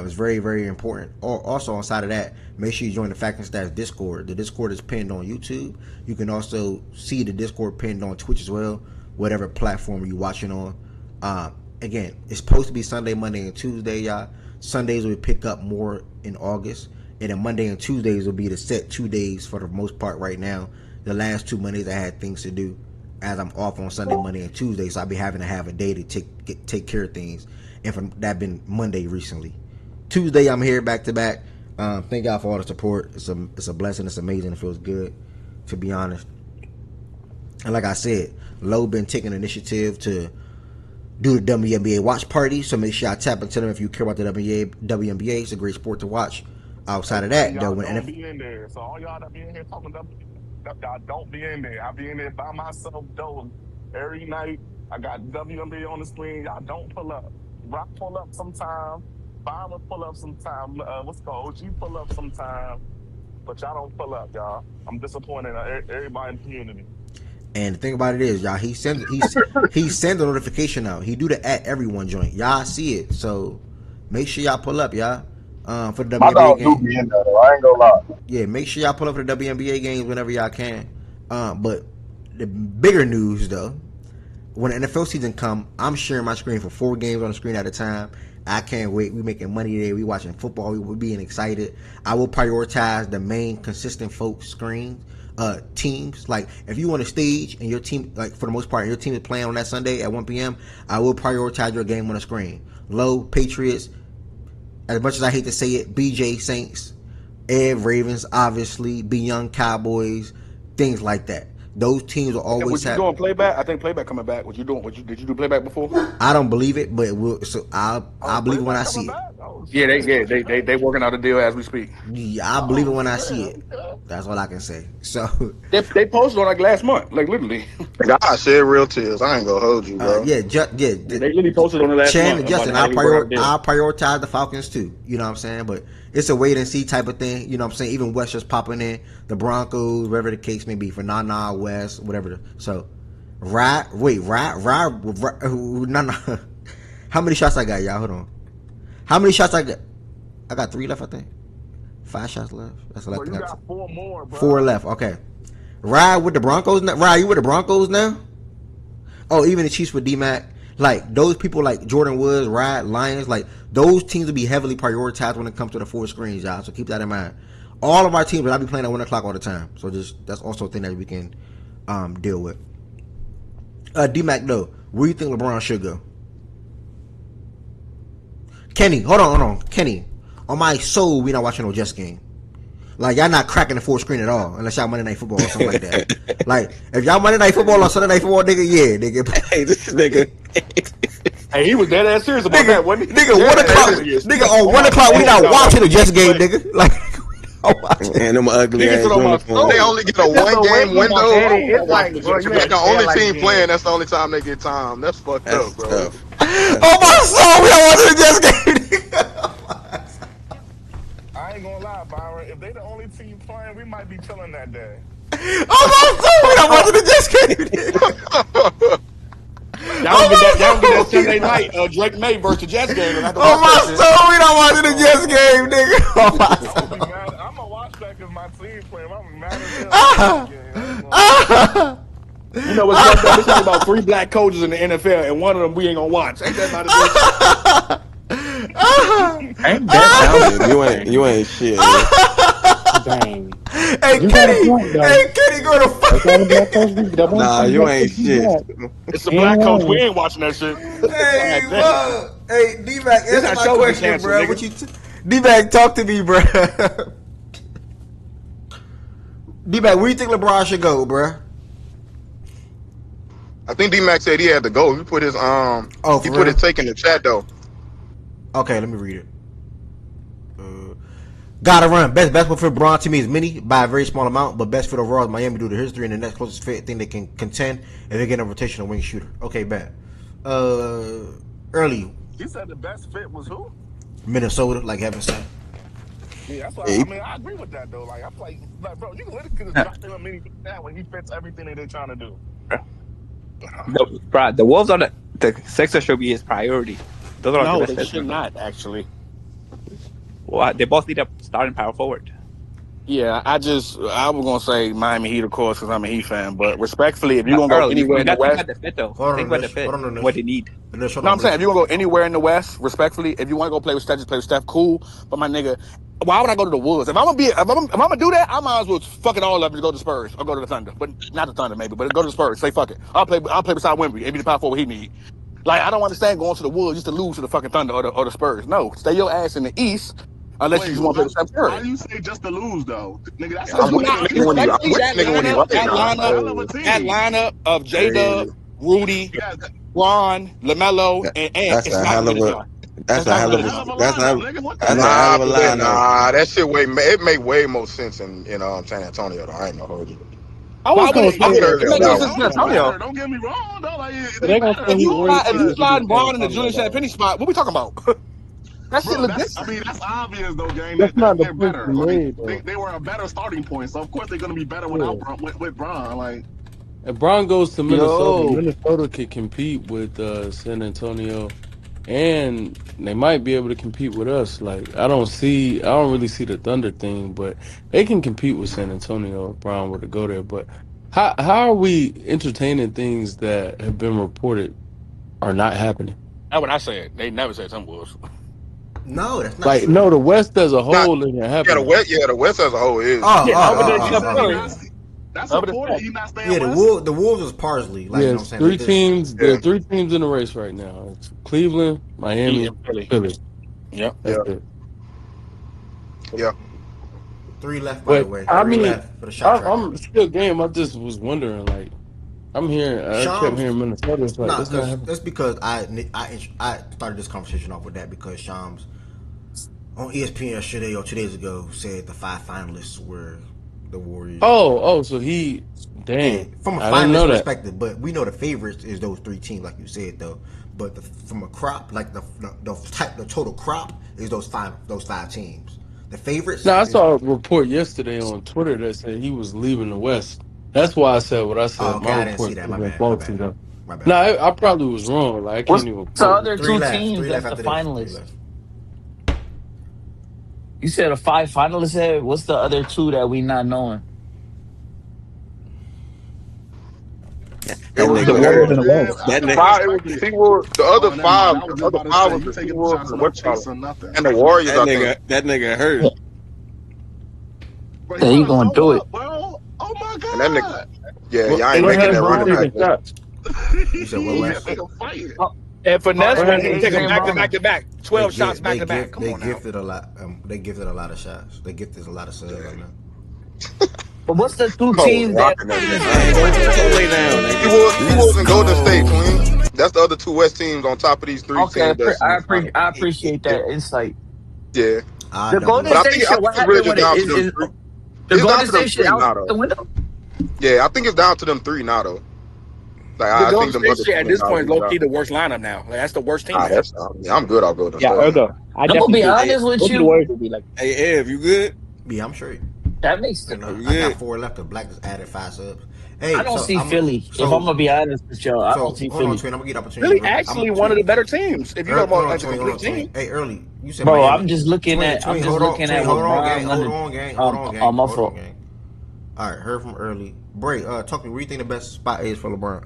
it's very, very important. Also, on side of that, make sure you join the Fact and Stats Discord. The Discord is pinned on YouTube. You can also see the Discord pinned on Twitch as well, whatever platform you're watching on. Again, it's supposed to be Sunday, Monday, and Tuesday, y'all. Sundays will pick up more in August, and then Monday and Tuesdays will be the set 2 days for the most part right now. The last 2 Mondays I had things to do, as I'm off on Sunday, Monday, and Tuesday, so I'll be having to have a day to take care of things, and from that been Monday recently. Tuesday I'm here back to back. Thank y'all for all the support. It's a blessing. It's amazing. It feels good, to be honest. And like I said, Lowe been taking initiative to do the WNBA watch party, so make sure y'all tap into them if you care about the WNBA. It's a great sport to watch. Outside of Hey, that, though, y'all when don't NFL, be in there. So all y'all that be in here talking about y'all don't be in there. I be in there by myself though every night. I got WNBA on the screen. Y'all don't pull up. Rock pull up sometime. Bama pull up sometime. What's it called? OG pull up sometime. But y'all don't pull up, y'all. I'm disappointed in everybody in the community. and the thing about it is, y'all, he sends the notification out. He do the at everyone joint. Y'all see it, so make sure y'all pull up, y'all. For the My WNBA dog do game. be in there, though. I ain't gonna lie. Yeah, make sure y'all pull up for the WNBA games whenever y'all can. But the bigger news though, when the NFL season come, I'm sharing my screen for 4 games on the screen at a time. I can't wait. We making money today. We watching football. We being excited. I will prioritize the main consistent folks screen teams. Like if you want a stage and your team, like for the most part, your team is playing on that Sunday at 1 p.m., I will prioritize your game on the screen. Low Patriots. As much as I hate to say it, BJ Saints, Ed Ravens, obviously, Be Young Cowboys, things like that. Those teams will And always what you have. doing playback? I think playback coming back. What you doing? Did you do playback before? I don't believe it, but it will. So I'll Oh, believe it when playback I coming see it. back? Oh Yeah, shit. Okay. they working out a deal as we speak. Yeah, I'll believe it Oh when I shit. see it. Okay. That's all I can say. So, They posted on like last month, like literally. Nigga, I shed real tears. I ain't gonna hold you, bro. yeah, Yeah, they literally posted on the last Chan month and about Justin, how they working out a deal. I'll prioritize the Falcons too. You know what I'm saying? But it's a wait and see type of thing. You know what I'm saying? Even West just popping in, the Broncos, whatever the case may be, for Nana West, whatever. So, no. How many shots I got, y'all? Hold on. How many shots I got? I got 3 left, I think. 5 shots left. That's left. Bro, you got 4 more, bro. 4 left. Okay. Ride with the Broncos now. Ride, you with the Broncos now? Oh, even the Chiefs with D-Mac. Like, those people like Jordan Woods, Ride, Lions, like, those teams will be heavily prioritized when it comes to the 4 screens, y'all. So keep that in mind. All of our teams will not be playing at 1 o'clock all the time. So that's also a thing that we can deal with. D-Mac, though, where do you think LeBron should go? Kenny, hold on. Kenny, on my soul, we not watching no Jets game. Like, y'all not cracking the 4 screen at all, unless y'all Monday Night Football or something like that. Like, if y'all Monday Night Football or Sunday Night Football, nigga, yeah, nigga. Hey, this nigga. Hey, he was dead ass serious about that, wasn't he? Nigga, 1 o'clock. Nigga, on 1 o'clock, we not watching the Jets game, nigga. Like, and them ugly ass uniforms. They only get a 1 game window. It's like, bro, If it's the only team playing, that's the only time they get time. That's fucked up, bro. Tough. Oh my soul, we don't watch the Jets game, nigga. I ain't gonna lie, Byron. If they the only team playing, we might be chilling that day. Oh my soul, we don't watch the Jets game, nigga. Y'all don't get that Sunday night Drake May versus Jets game. Oh my soul, we don't watch the Jets game, nigga. Oh my soul. I'm gonna watch that because my team playing. I'm mad as hell. You know what's fucked up? This is about 3 black coaches in the NFL, and one of them we ain't gonna watch. Ain't that about it? Ain't that you ain't shit. Dang. Hey, Kenny, go to fuck. Nah, you ain't shit. It's a black coach. We ain't watching that shit. Hey, hey, D-Mac, This answer how my show question, canceled, bro. nigga. What you D-Mac, talk to me, bro. D-Mac, where you think LeBron should go, bro? I think D-Mac said he had to go. He put his he put his take in the chat though. Okay, let me read it. Gotta run. Best for LeBron to me is mini by a very small amount, but best fit overall is Miami due to history and the next closest fit thing they can contend if they get a rotational wing shooter. Okay, bad. Early. You said the best fit was who? Minnesota, like Heaven said. Yeah, that's why. I mean, I agree with that though. Like, I'm like, bro, you can literally just drop him a mini that when he fits everything that they're trying to do. The Wolves on the Sixers should be his priority. Those are No, the they best should not actually. Well, they both need a starting power forward. Yeah, I was gonna say Miami Heat, of course, because I'm a Heat fan. But respectfully, if you're gonna go anywhere in the West, think about the fit though. Think about the fit. What they need. No, I'm saying if you're gonna go anywhere in the West, respectfully, if you want to go play with Steph, just play with Steph. Cool, but my nigga, why would I go to the Wolves? If I'm gonna do that, I might as well fuck it all up and go to the Spurs or go to the Thunder, but not the Thunder maybe, but go to the Spurs. Say fuck it. I'll play beside Wemby. Maybe the power forward he need. Like I don't understand going to the Wolves just to lose to the fucking Thunder or the Spurs. No, stay your ass in the East. Unless you just want to play with Steph Curry. Why do you say just to lose though, nigga? That's I'm with nigga when he right that lineup of J-Dub, Rudy, Ron, LaMelo, and that's a hell of a lineup. Nah, that shit it make way more sense in San Antonio though. I ain't gonna hold you. I was gonna say Don't get me wrong though. Like, they're gonna say if you slide Ron in the Julius Penny spot, what we talking about? That shit look I mean, that's obvious though, gang. That's not the they're point better. you made, They were a better starting point, so of course they're gonna be better without with Bron. Like, if Bron goes to Minnesota, Minnesota could compete with San Antonio, and they might be able to compete with us. Like I don't really see the Thunder thing, but they can compete with San Antonio if Bron were to go there. But how are we entertaining things that have been reported are not happening? That's what I said. They never said something was. No, that's not like true. no, the West as a whole isn't happening. The West as a whole is. That's reported. He's not staying. Yeah, the Wolves is Parsley. Like, you know what I'm saying? 3 teams. There are 3 teams in the race right now. It's Cleveland, Miami, Philly. Yep. That's it. Yeah. 3 left, by the way. I mean, left for the shot I'm still game. I just was wondering, like, I kept hearing Minnesota. It's like, that's because I started this conversation off with that because Shams on ESPN yesterday or 2 days ago said the 5 finalists were the Warriors. So he, dang. From a finalist perspective, but we know the favorites is those 3 teams, like you said though. But from a crop, like the total crop is those five teams. The favorites. I saw a report yesterday on Twitter that said he was leaving the West. That's why I said what I said. I didn't see that. My My bad. No, My bad. I probably was wrong. Like I What's can't even the quote other it. Three two left. teams Three left that's the after this. Three finalists? left. You said a 5 finalists. Here. What's the other two that we not knowing? It That was nigga the the it Warriors was and the Wolves. I That kind of nigga. five. It was the respect it. T Wolves. The other Oh, never mind. five. I was The just other about to five say was you the T taking Wolves shots, and no what you call face it, or nothing. and the Warriors. That I think. nigga, that nigga hurt. Bro, he Yeah, he about to gonna throw do it. up, bro. Oh my And that nigga. god. Yeah, What y'all ain't what making had that Bron running back. taking shots? You said what, That Wes? nigga fighting. And Hard finesse What want at had him to him take AJ him taking back to shots? back to Brown. back. 12 shots back to back. Come They on now. gifted a lot. They gifted a lot of shots. They gifted a lot of subs right now. But what's the two Oh, teams that rocking that is bitch. All right, go lay down, nigga. He was in Golden State, twin. That's the other two West teams on top of these three okay? teams that's in the final. I appreciate Yeah, that insight. yeah. I The double Golden But I up. State think shit. What it's really happened just with it? down to them three. The It's down Golden to them State shit three out now, though. the window? Yeah, I think it's down to them three now, though. Like The I Golden think them State other shit two at is this now point is low really key out. the worst lineup now. Like, that's the worst team Ah, now. that's yeah, I'm good. I'll Golden Yeah, State. Ergo. I I'm gonna definitely be do. Hey, honest with Both of the you. Warriors will be like hey, Ev, you good? Yeah, I'm straight. That makes You sense. know, You I got good? 4 left. The Black just added 5 subs. I Hey, don't so see I'm Philly. If I'm so gonna be honest with y'all, I don't so see hold on, Philly. twin. I'm gonna get opportunity. Really, I'm actually, one of twin. the better teams. If you go Hold about on, as a twin. Hold on, complete twin. team. Hey, early. You said Bro, Miami. I'm just looking Twin, at twin. Hold on, twin. Hold on, LeBron gang. Hold winning. on, gang. Hold on, gang. My Hold on, fault. gang. All right, heard from early. Bray, talk to me. What do you think the best spot is for LeBron?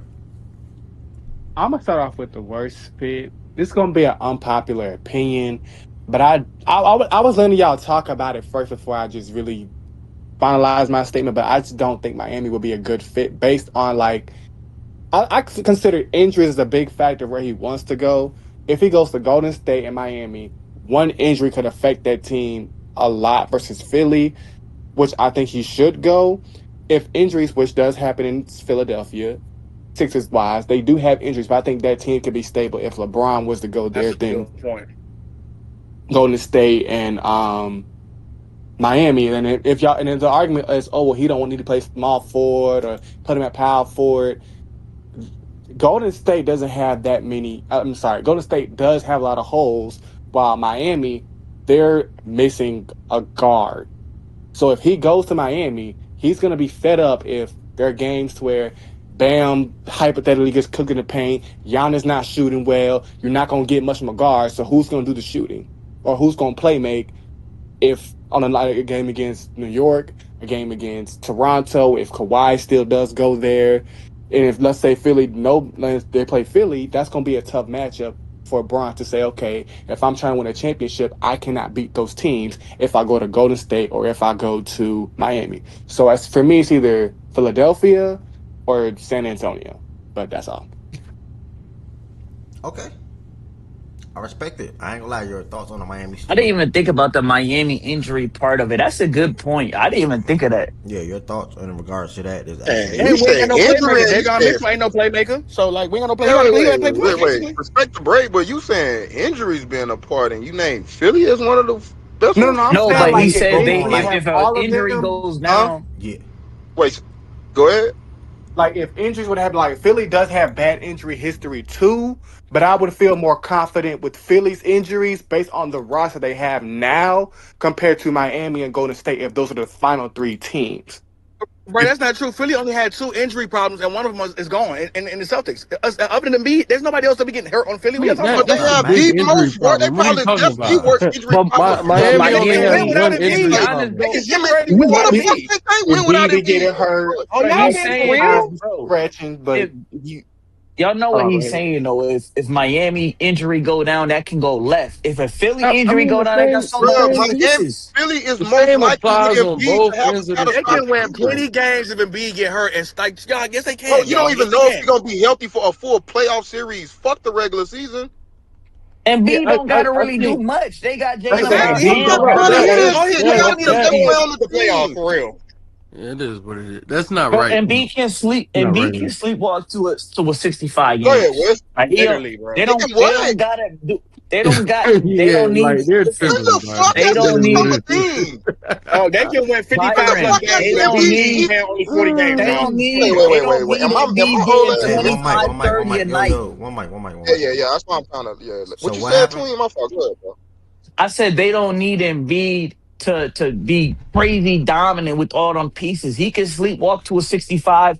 I'm gonna start off with the worst fit. This is gonna be an unpopular opinion, but I was letting y'all talk about it first before I just really finalize my statement. But I just don't think Miami would be a good fit based on like I consider injuries as a big factor where he wants to go. If he goes to Golden State and Miami, one injury could affect that team a lot versus Philly, which I think he should go. If injuries, which does happen in Philadelphia, Sixers wise, they do have injuries, but I think that team could be stable if LeBron was to go That's there. a good Then point. Golden State and Miami. And if y'all and then the argument is, oh well, he don't need to play small forward or put him at power forward. Golden State doesn't have that many. I'm sorry, Golden State does have a lot of holes, while Miami, they're missing a guard. So if he goes to Miami, he's going to be fed up if there are games where Bam hypothetically gets cooked in the paint, Giannis not shooting well, you're not going to get much from a guard, so who's going to do the shooting? Or who's going to play make if on a game against New York, a game against Toronto, if Kawhi still does go there, and if let's say Philly, no, they play Philly, that's going to be a tough matchup for Bron to say, okay, if I'm trying to win a championship, I cannot beat those teams if I go to Golden State or if I go to Miami. So as for me, it's either Philadelphia or San Antonio. But that's all. Okay, I respect it. I ain't gonna lie. Your thoughts on the Miami? I didn't even think about the Miami injury part of it. That's a good point. I didn't even think of that. Yeah, your thoughts in regards to that is And actually you And we ain't got say no injury, playmaker. and you Dagon said Mitchell ain't no playmaker. So like we ain't got no play. wait, He wait, ain't wait, play point wait, wait. basically. Respect the break, but you saying injuries being a part, and you named Philly as one of the best No, ones? I'm No, saying but he like if said hold they they on, did if like have if an all of injury them, goes Huh? down, yeah. Wait, go ahead. like if injuries would happen, like Philly does have bad injury history too, but I would feel more confident with Philly's injuries based on the roster they have now compared to Miami and Golden State if those are the final three teams. Right, that's not true. Philly only had 2 injury problems, and one of them is gone in the Celtics. Other than me, there's nobody else that be getting hurt on Philly. What y'all Wait, talking But about? they That's that's not a have big Matt. the injury most work. They problem. What are you probably talking just the about? worst injury problem in the Miami But they only can't has win NBA. without one Embiid. injury Like Giannis problem. They go. can Jimmy, get ready what without the But fuck Embiid. they can't win without Embiid Embiid? getting hurt, Oh, but y'all he's being saying for Kawhi though, real? bro. stretching, but If you y'all know what oh, go he's ahead. saying though, if Miami injury go down, that can go left. If a Philly I injury mean, go down, that got so Bro, many Miami, pieces. Philly is the most same likely with applies on Embiid to both have ends of a the They can catastrophic spectrum. win injury. plenty Like, games if Embiid get hurt and like y'all. Yes, they Bro, can, you don't y'all. even Yes, they know if he's can. gonna be healthy for a full playoff series. Fuck the regular season. And yeah, B don't gotta I really do think much. They got That's Jalen the thing. Bam, Brown Embiid and Yeah, don't right. have bro, LeBron. to he That is. is rest. All he you that don't got need the to that best play player is on in the the playoffs team. for real. it is what it is. That's not Bro, right. and B can sleep Not and B right. can sleepwalk to a 65 Go ahead, games. Wes. Like Literally, bro. Nigga, they what? don't gotta do they Yeah, don't need like they're listen, When tripping the about fuck it. they has It don't this is become what need a it is. thing? Oh, they can win When the 55 plus fuck Byron. has games They with don't Embiid Embiid? and he need playing only 40 games they now. don't Wait, need wait, they wait, don't wait, wait. need Am I Embiid old getting ass Hey, listening? 25, one 30 a mic, yo, night. yo, one Yeah, mic. yeah, yeah. That's why I'm trying to. Yeah. What So you what said, happened? Twin? My fault. Go ahead, bro. I said they don't need Embiid to be crazy dominant with all them pieces. He can sleepwalk to a 65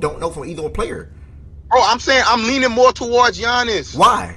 don't know from either player. Bro, I'm saying I'm leaning more towards Giannis. Why?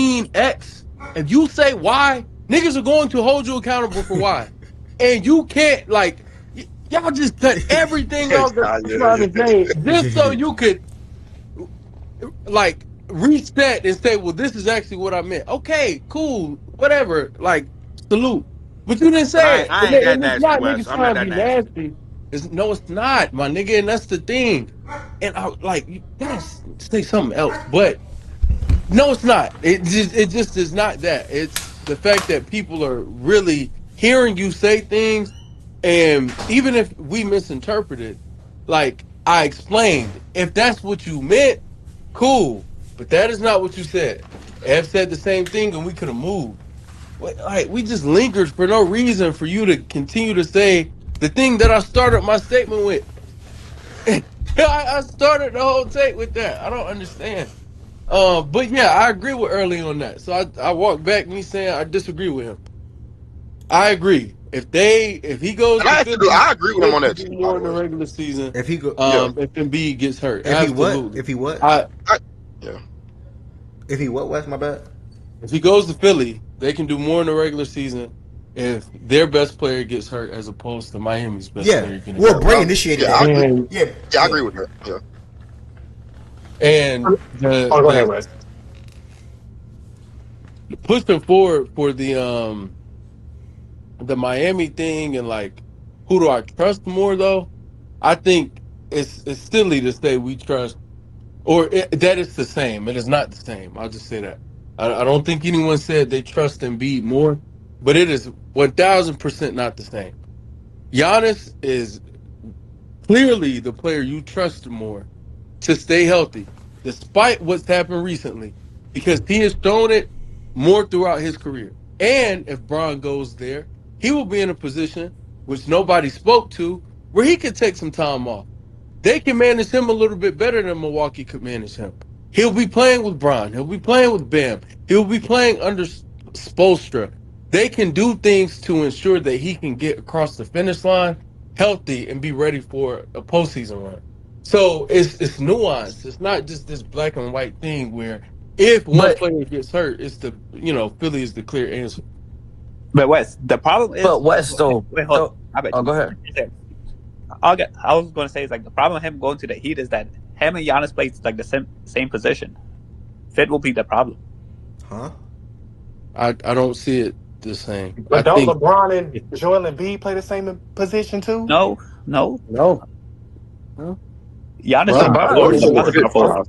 team X, if you say Y, niggas are going to hold you accountable for Y. And you can't, like, y'all just cut everything off that I'm trying to say just so you could, like, reset and say, well, this is actually what I meant. Okay, cool, whatever. Like, salute. But you didn't But say it. I ain't that And it's nasty, not Wes. niggas I'm not trying to that be nasty. nasty. No, it's not, my nigga, and that's the thing. And I like you gotta say something else, but no, it's not. It just is not that. It's the fact that people are really hearing you say things, and even if we misinterpreted, like I explained, if that's what you meant, cool. But that is not what you said. F said the same thing, and we could have moved. Like we just lingered for no reason for you to continue to say the thing that I started my statement with. I started the whole take with that. I don't understand. But yeah, I agree with Early on that. So I walk back me saying I disagree with him. I agree. If he goes And to Philly, I agree with him they on can that do too. By more the in the way, regular season. If he go, yeah, If Embiid gets hurt, if he what? absolutely. If he what? yeah. If he what? West, my bad. If he goes to Philly, they can do more in the regular season if their best player gets hurt as opposed to Miami's best Yeah. player getting Well, hurt. Bray initiated Yeah, I that. agree. And Yeah. Yeah, I Yeah. agree with that. Yeah. and Oh, go ahead, the Wes. pushing forward for the Miami thing and like who do I trust more though? I think it's silly to say we trust that it's the same. It is not the same. I'll just say that. I don't think anyone said they trust Embiid more, but it is 1000% not the same. Giannis is clearly the player you trust more to stay healthy, despite what's happened recently, because he has shown it more throughout his career. And if Bron goes there, he will be in a position which nobody spoke to, where he could take some time off. They can manage him a little bit better than Milwaukee could manage him. He'll be playing with Bron. He'll be playing with Bam. He'll be playing under Spoelstra. They can do things to ensure that he can get across the finish line healthy and be ready for a postseason run. So it's nuanced. It's not just this black and white thing where if one But player gets hurt, it's Philly is the clear answer. but Wes, the problem is But West though, wait, hold on. so I bet oh, go you. ahead. I was going to say is like the problem with him going to the Heat is that him and Giannis play like the same position. Fit will be the problem. Huh? I don't see it the same. I But don't think LeBron and Joel Embiid play the same position too? No. no. Giannis Bron, is power LeBron forward. is LeBron's a power forward.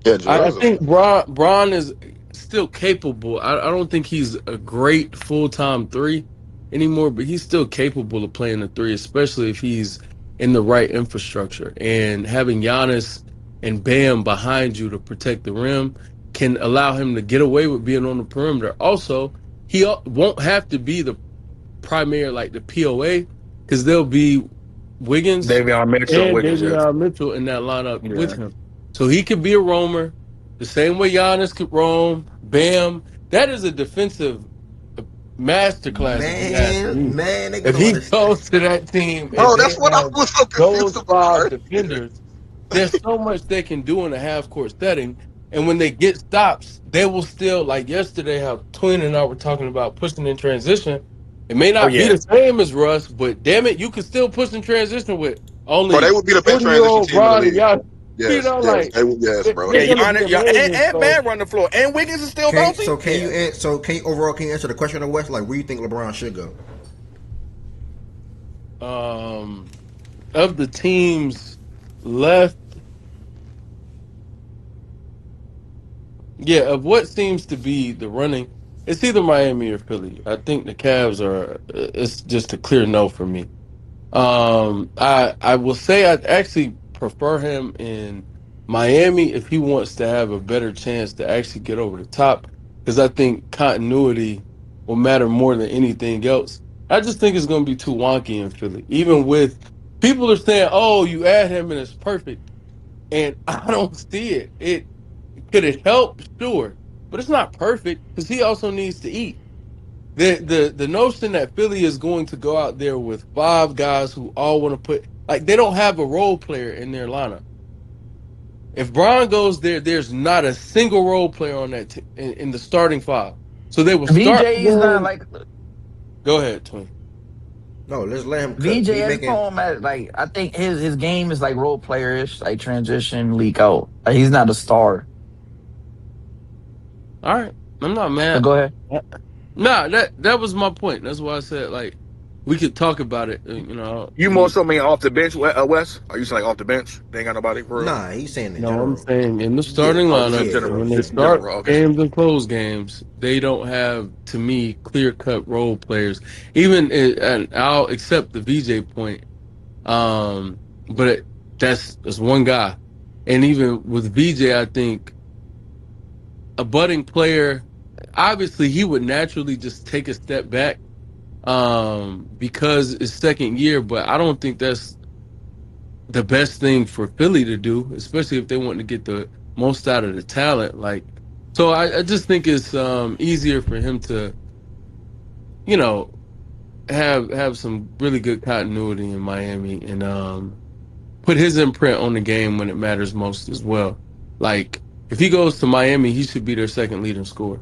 Yeah, I Joel's a think Bron is still capable. I don't think he's a great full-time three anymore, but he's still capable of playing the three, especially if he's in the right infrastructure. And having Giannis and Bam behind you to protect the rim can allow him to get away with being on the perimeter. Also, he won't have to be the primary, like the POA, because there'll be Wiggins Davion Mitchell, and Wiggins, yeah. Davion Mitchell in that lineup with Yeah. him. So he could be a roamer the same way Giannis could roam. Bam. That is a defensive masterclass if you ask me. Man, they If don't he understand. goes to that team and bro. they That's what I have was so confused those about. five defenders, there's so much they can do in a half-court setting. And when they get stops, they will still, like yesterday, how Twin and I were talking about pushing in transition. It may Oh not be yeah. the same as Russ, but damn it, you can still push in transition with Bro, they only would be the best transition 40-year-old team in the Bron and league. y'all. Yes, Like, yes, bro. they're Yeah, going to be Giannis, yeah, amazing. and Bam run the floor, and Wiggins is still bouncy. Can you overall can you answer the question of West? Like, where you think LeBron should go? Of the teams left, yeah, of what seems to be the running, it's either Miami or Philly. I think the Cavs are. It's just a clear no for me. I will say I'd actually prefer him in Miami if he wants to have a better chance to actually get over the top, because I think continuity will matter more than anything else. I just think it's going to be too wonky in Philly. Even with people are saying, "Oh, you add him and it's perfect," and I don't see it. Could it help? Sure, but it's not perfect because he also needs to eat. The notion that Philly is going to go out there with five guys who all want to put, like, they don't have a role player in their lineup. If Bron goes there, there's not a single role player on that in the starting five. So they will start VJ is not going. like Go ahead, Twin. No, let's let him cook. VJ He as making home at like I think his game is like role player-ish, like transition, leak out. Like, he's not a star. All right, I'm not So mad. go ahead. Nah, that was my point. That's why I said, like, we could talk about it. You know, You more so mean off the bench, Wes? Are you saying like off the bench? They ain't got nobody for real? Nah, he's saying in no, I'm general. saying in the Yeah, starting Oh, just in lineup, yeah, general. when they Just in start general. Okay. games and close games, they don't have, to me, clear cut role players. Even and I'll accept the VJ point, but that's one guy, and even with VJ, I think a budding player, obviously he would naturally just take a step back because it's second year, but I don't think that's the best thing for Philly to do, especially if they want to get the most out of the talent. Like, so I just think it's easier for him to, you know, have some really good continuity in Miami and put his imprint on the game when it matters most as well. Like, if he goes to Miami, he should be their second leading scorer.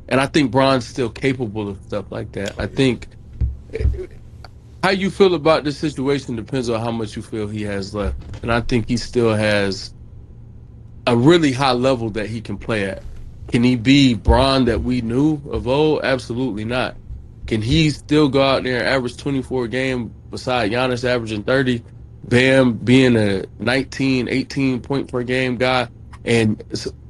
And I think Bron's still capable of stuff like that. I think how you feel about this situation depends on how much you feel he has left. And I think he still has a really high level that he can play at. Can he be Bron that we knew of old? Absolutely not. Can he still go out there and average 24 a game beside Giannis averaging 30? Bam being a 19, 18 point per game guy and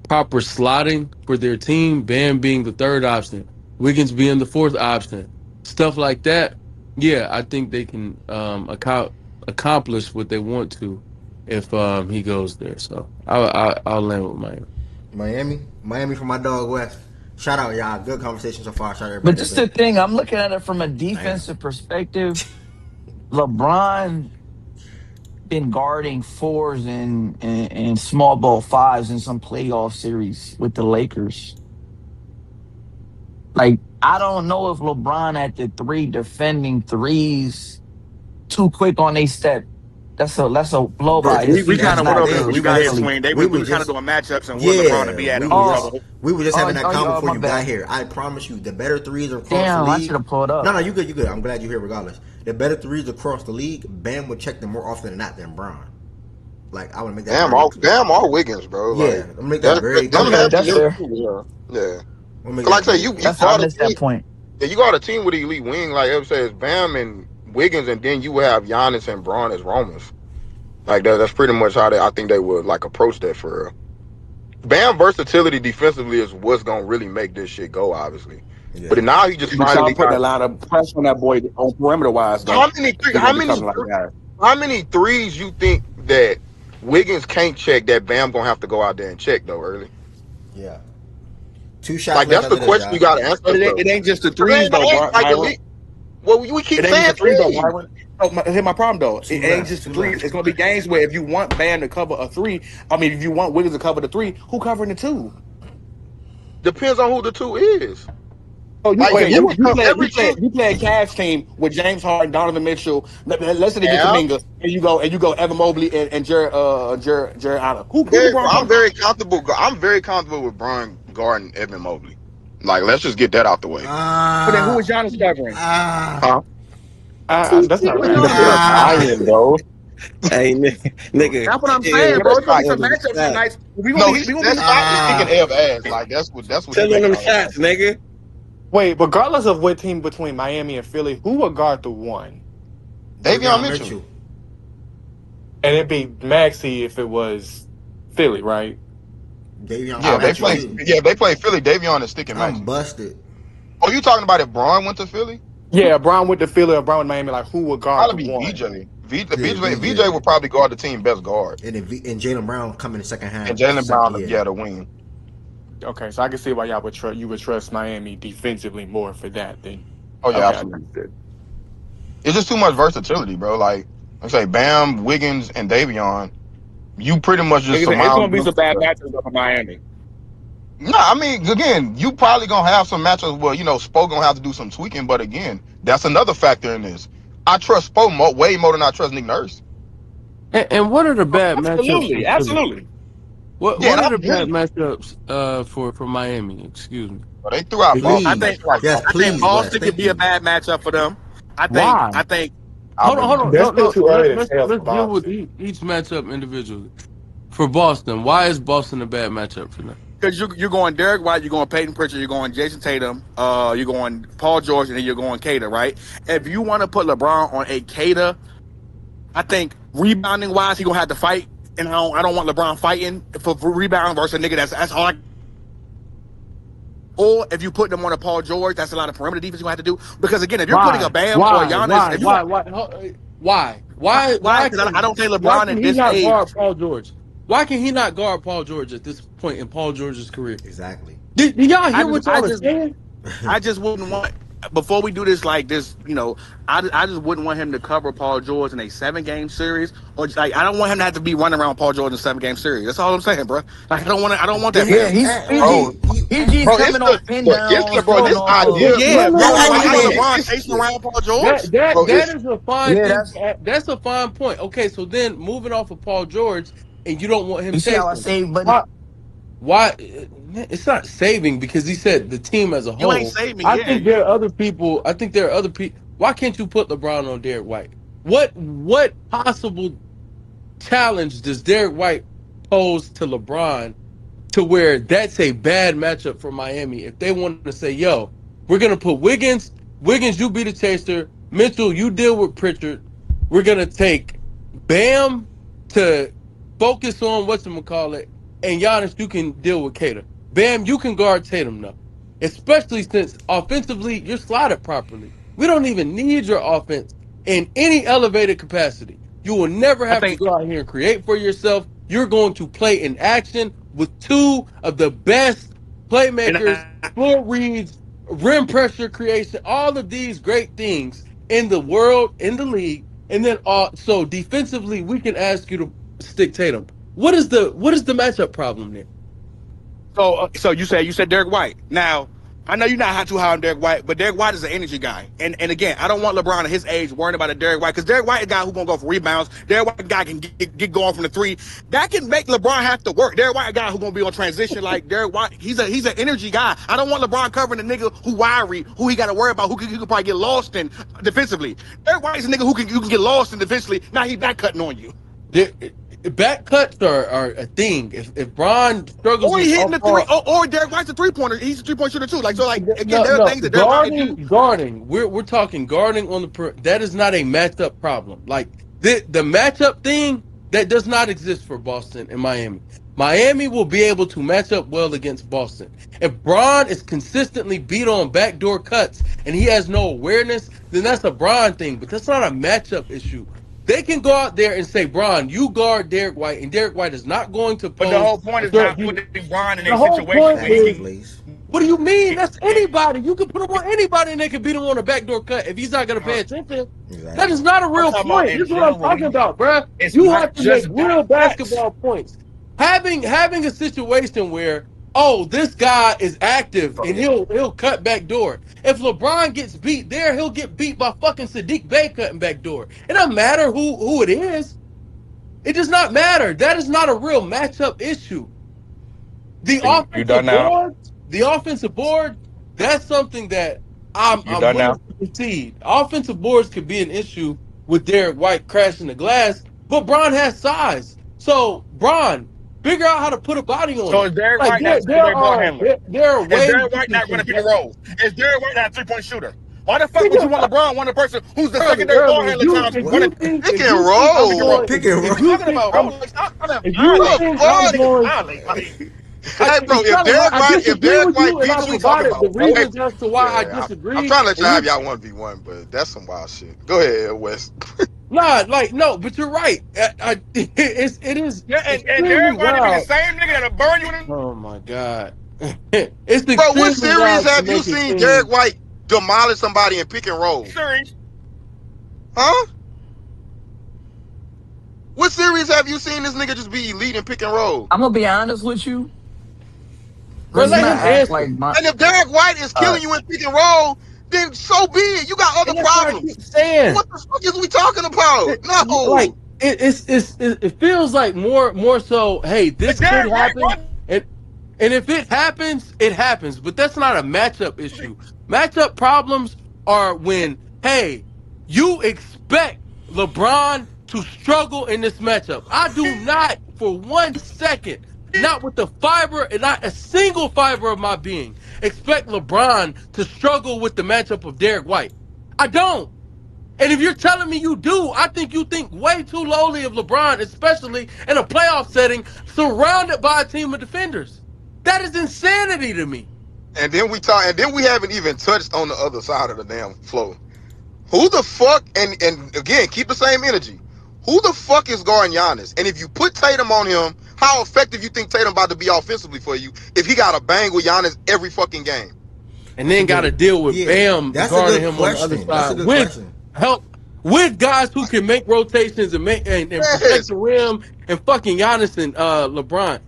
proper slotting for their team. Bam being the third option. Wiggins being the fourth option. Stuff like that. Yeah, I think they can accomplish what they want to if he goes there. So I'll land with Miami for my dog West. Shout out y'all, good conversation so far. Shout out But everybody this that's is the been. thing. I'm looking at it from a Damn. defensive perspective. LeBron been guarding fours and small ball fives in some playoff series with the Lakers. Like, I don't know if LeBron at the three defending threes too quick on a step. That's a blow Bro, by. We That's kind of went not over this good when we you were got here, just structurally. Swing. we We were were kind of just doing matchups and where LeBron to yeah be at in we each were other. just we were just having that comment before My you got bad. here. I promise you, the better threes across the Damn, I should league. have pulled No, up. you good, you good. I'm glad you're here regardless. The better threes across the league, Bam would check them more often than not than Bron. Like I would make that very Damn all Wiggins, bro. yeah. Like I'm gonna make that that, very them clear. Okay, heavy that's hitters. fair. Yeah, yeah. I'm gonna make 'Cause that like I say, very you clear. got I a missed that team. point. Yeah, you got a team with elite wing like Ev says, Bam and Wiggins, and then you would have Giannis and Braun as Romans. Like that's pretty much how I think they would like approach that for real. Bam versatility defensively is what's gonna really make this shit go, obviously. Yeah. But now he just But y'all finally putting got a lot of pressure on that boy on perimeter wise though. how many He how gonna be many covering like that. how many threes you think that Wiggins can't check that Bam gonna have to go out there and check though early? Yeah. 2 shots Like left that's the after this, question you guys. gotta answer But yourself. it ain't just the 'Cause they threes ain't gonna though, act like the Byron. league. Well, we keep It ain't just saying the threes though, threes. Byron. Oh, here's my problem though. Two It ain't left. just the Two threes. left. It's gonna be games where if you want Bam to cover a three, I mean, if you want Wiggins to cover the three, who covering the two? Depends on who the two is. Oh, you Like okay? if every team, You play a Cavs team with James Harden, Donovan Mitchell. Let's say they get yeah, Kaminga, and you go Evan Mobley and Jared Allen. Who very, LeBron I'm cover? very comfortable. I'm very comfortable with Brian Garden, Evan Mobley. Like, let's just get that out the way. But then who is Giannis covering? Huh? That's not What right. Giannis Nigga got? lying, bro. Hey, nigga, That's what I'm saying, chill, bro. bro. It's gonna be Stop some giving them matchups some shots. nights. No, We gonna that be stop is kicking Ev ass. Like that's what he Tell them making them all about. shots, nigga. Wait, regardless of what team between Miami and Philly, who would guard the one? Davion Davion Mitchell. Mitchell. And it'd be Maxey if it was Philly, right? Davion Yeah, they Mitchell play. too. Yeah, they play Philly. Davion is sticking I'm Maxey. busted. Oh, you talking about if Braun went to Philly? Yeah, Brown went to Philly or Brown with Miami. Like, who would guard the Probably be one? VJ. Yeah, VJ would probably guard the team best guard, And and Jalen Brown coming in second half. and Jalen Brown, Yeah. yeah, the wing. Okay, so I can see why y'all would trust Miami defensively more for that than. Oh yeah, Okay, absolutely. It's just too much versatility, bro. Like I say, Bam, Wiggins, and Davion. You pretty much just It's gonna surround be them. some bad matchups for Miami. No, I mean, again, you probably gonna have some matchups where Spo gonna have to do some tweaking. But again, that's another factor in this. I trust Spo way more than I trust Nick Nurse. And what are the bad matchups for Philly? Absolutely. What Yeah, are that's the bad good. matchups for Miami? Excuse me. But they threw out Please. Boston. Yes, I please, think Boston Wes. could be a bad matchup for them. I Why? think. Hold on. That's still No. too early to Let's tell for deal with Boston. each matchup individually. For Boston, why is Boston a bad matchup for them? because you're going Derek White, you're going Peyton Pritchard, you're going Jason Tatum, you're going Paul George, and then you're going Cater, right? If you want to put LeBron on a Cater, I think rebounding wise, he gonna have to fight, and I don't want LeBron fighting for rebound versus a nigga that's all. Or if you put them on a Paul George, that's a lot of perimeter defense you have to do. Because again, if you're putting a Bam or a Giannis, Why because I don't think why LeBron can at he this not age. guard Paul George? Why can he not guard Paul George at this point in Paul George's career? Exactly. Did y'all hear what y'all are saying? I just wouldn't want, before we do this like this, I just wouldn't want him to cover Paul George in a 7-game series, or like I don't want him to have to be running around Paul George in a 7-game series. That's all I'm saying, bro. Like I don't want that. Yeah, man. he's Bro, coming off pin look, downs, bro, throwing this off idea. Yeah, No, bro. no, Like no, I no. want LeBron chasing around Paul George. That is a fine thing. that's That's a fine point. Okay, so then moving off of Paul George, and you don't want him you see how I chasing. say, but Why? It's not saving because he said the team as a You ain't whole. saving, I yeah. think there are other people. Why can't you put LeBron on Derek White? What possible challenge does Derek White pose to LeBron to where that's a bad matchup for Miami if they want to say, yo, we're going to put Wiggins, you be the chaser, Mitchell, you deal with Pritchard. We're going to take Bam to focus on whatchamacallit, and Giannis, you can deal with Cater. Bam, you can guard Tatum now, especially since offensively you're slotted properly. We don't even need your offense in any elevated capacity. You will never have to go out here and create for yourself. You're going to play in action with two of the best playmakers, floor reads, rim pressure creation, all of these great things in the world, in the league. And then so defensively, we can ask you to stick Tatum. What is the matchup problem there? So you said Derek White. Now, I know you're not too high on Derek White, but Derek White is an energy guy. And again, I don't want LeBron at his age worrying about a Derek White, because Derek White is a guy who's gonna go for rebounds. Derek White is a guy can get going from the 3. That can make LeBron have to work. Derek White is a guy who's gonna be on transition. Like Derek White, he's an energy guy. I don't want LeBron covering a nigga who wiry, who he gotta worry about, who could probably get lost in defensively. Derek White is a nigga who can get lost in defensively. Now he back cutting on you. Back cuts are a thing. If Bron struggles or he with hitting the 3, or Derek White's a 3-pointer. He's a 3-point shooter too. Like so, like again, there are things that Derek White can do. Guarding. We're talking guarding on the that is not a matchup problem. Like the matchup thing that does not exist for Boston and Miami. Miami will be able to match up well against Boston. If Bron is consistently beat on backdoor cuts and he has no awareness, then that's a Bron thing. But that's not a matchup issue. They can go out there and say, Bron, you guard Derek White, and Derek White is not going to pose. But the whole point is not putting Bron in a situation. What do you mean? That's anybody. You can put him on anybody, and they can beat him on a backdoor cut if he's not going to pay attention. Exactly. That is not a real point. This is what I'm talking about, bro. You have to make real basketball points. Having a situation where, oh, this guy is active and he'll cut back door. If LeBron gets beat there, he'll get beat by fucking Sadiq Bey cutting back door. It doesn't matter who it is. It does not matter. That is not a real matchup issue. The offensive board, that's something that I'm willing to concede. Offensive boards could be an issue with Derek White crashing the glass, but Bron has size. So Bron, figure out how to put a body on. So is Derek White not a ball handler? Is Derek White not running pick and roll? Is Derek White not a 3-point shooter? Why the fuck would you want LeBron, one person who's the secondary ball handler? Pick and roll. Pick and roll. What are you talking about, bro? Hey, bro, if Derek White beat you, we talking about the reasons as to why I disagree. I'm trying to let you have y'all 1v1, but that's some wild shit. Go ahead, Wes. No, but you're right. It is. Yeah, and Derek White be the same nigga that'll burn you in the. Oh my god. It's bro, what series have you seen Derek White demolish somebody in pick and roll? Series. Huh? What series have you seen this nigga just be elite in pick and roll? I'm gonna be honest with you. And if Derek White is killing you in pick and roll, then so be it. You got other problems. What the fuck is we talking about? No. Like it feels like more so, hey, this could happen. And if it happens, it happens. But that's not a matchup issue. Matchup problems are when, hey, you expect LeBron to struggle in this matchup. I do not for 1 second not with the fiber and not a single fiber of my being, expect LeBron to struggle with the matchup of Derek White. I don't. And if you're telling me you do, I think you think way too lowly of LeBron, especially in a playoff setting, surrounded by a team of defenders. That is insanity to me. And then we haven't even touched on the other side of the damn floor. Who the fuck, and again, keep the same energy. Who the fuck is guarding Giannis? And if you put Tatum on him, how effective you think Tatum about to be offensively for you if he got to bang with Giannis every fucking game? And then got to deal with Bam guarding him on the other side with help with guys who can make rotations and protect the rim and fucking Giannis and LeBron.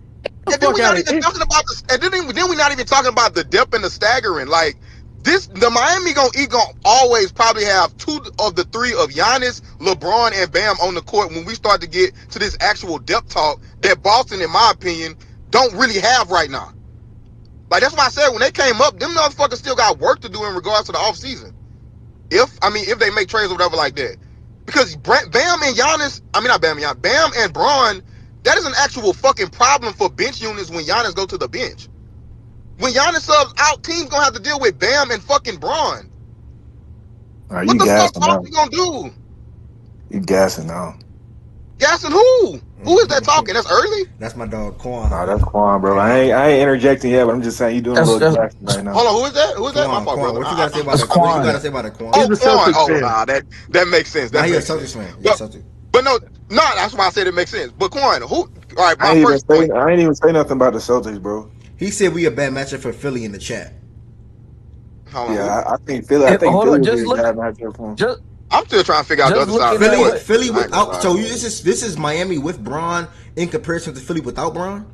And then we're not even talking about then we're not even talking about the depth and the staggering. Like the Miami gonna always probably have 2 of the 3 of Giannis, LeBron, and Bam on the court when we start to get to this actual depth talk that Boston, in my opinion, don't really have right now. Like that's why I said when they came up, them motherfuckers still got work to do in regards to the offseason. If they make trades or whatever like that. Because Bam and Giannis, not Bam and Giannis, Bam and Bron, that is an actual fucking problem for bench units when Giannis go to the bench. When Giannis subs out, teams gonna have to deal with Bam and fucking Bron. What the fuck Boston gonna do? You gassing now. Gassing who? Who is that talking? That's early? That's my dog Quan. Nah, that's Quan, bro. I ain't interjecting yet, but I'm just saying you doing a little gassing right now. Hold on, who is that? Who is that? My fault, brother. What you gotta say about that? What you gotta say about that Quan? Oh, Quan. Oh, nah, that makes sense. That makes sense. But no, that's why I said it makes sense. But Quan, who? All right, I ain't even say nothing about the Celtics, bro. He said we a bad matchup for Philly in the chat. Yeah, I think Philly. I think Philly would be a bad matchup for him. I'm still trying to figure out the other side of the court. Philly without. So this is Miami with Bron in comparison to Philly without Bron.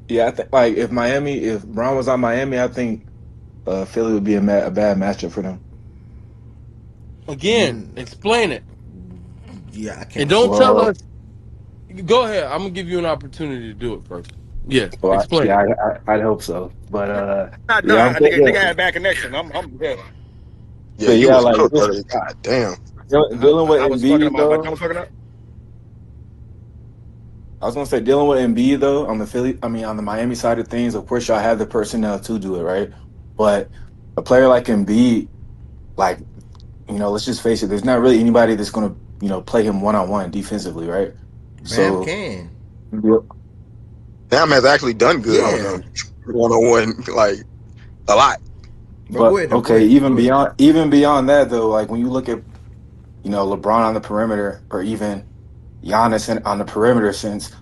Yeah, I think if Bron was on Miami, I think Philly would be a bad matchup for them. Again, explain it. Yeah, I can't. And don't tell us. Go ahead. I'm gonna give you an opportunity to do it first. Yeah, explain. Yeah, I'd hope so. But I think I had bad connection. I'm good. Yeah, like God damn. Dealing with Embiid though. I was gonna say dealing with Embiid though on the Miami side of things. Of course, y'all have the personnel to do it, right? But a player like Embiid, let's just face it. There's not really anybody that's gonna play him one-on-one defensively, right? Bam can. Bam has actually done good on them one-on-one, like a lot. But even beyond that though, like when you look at LeBron on the perimeter or even Giannis on the perimeter, since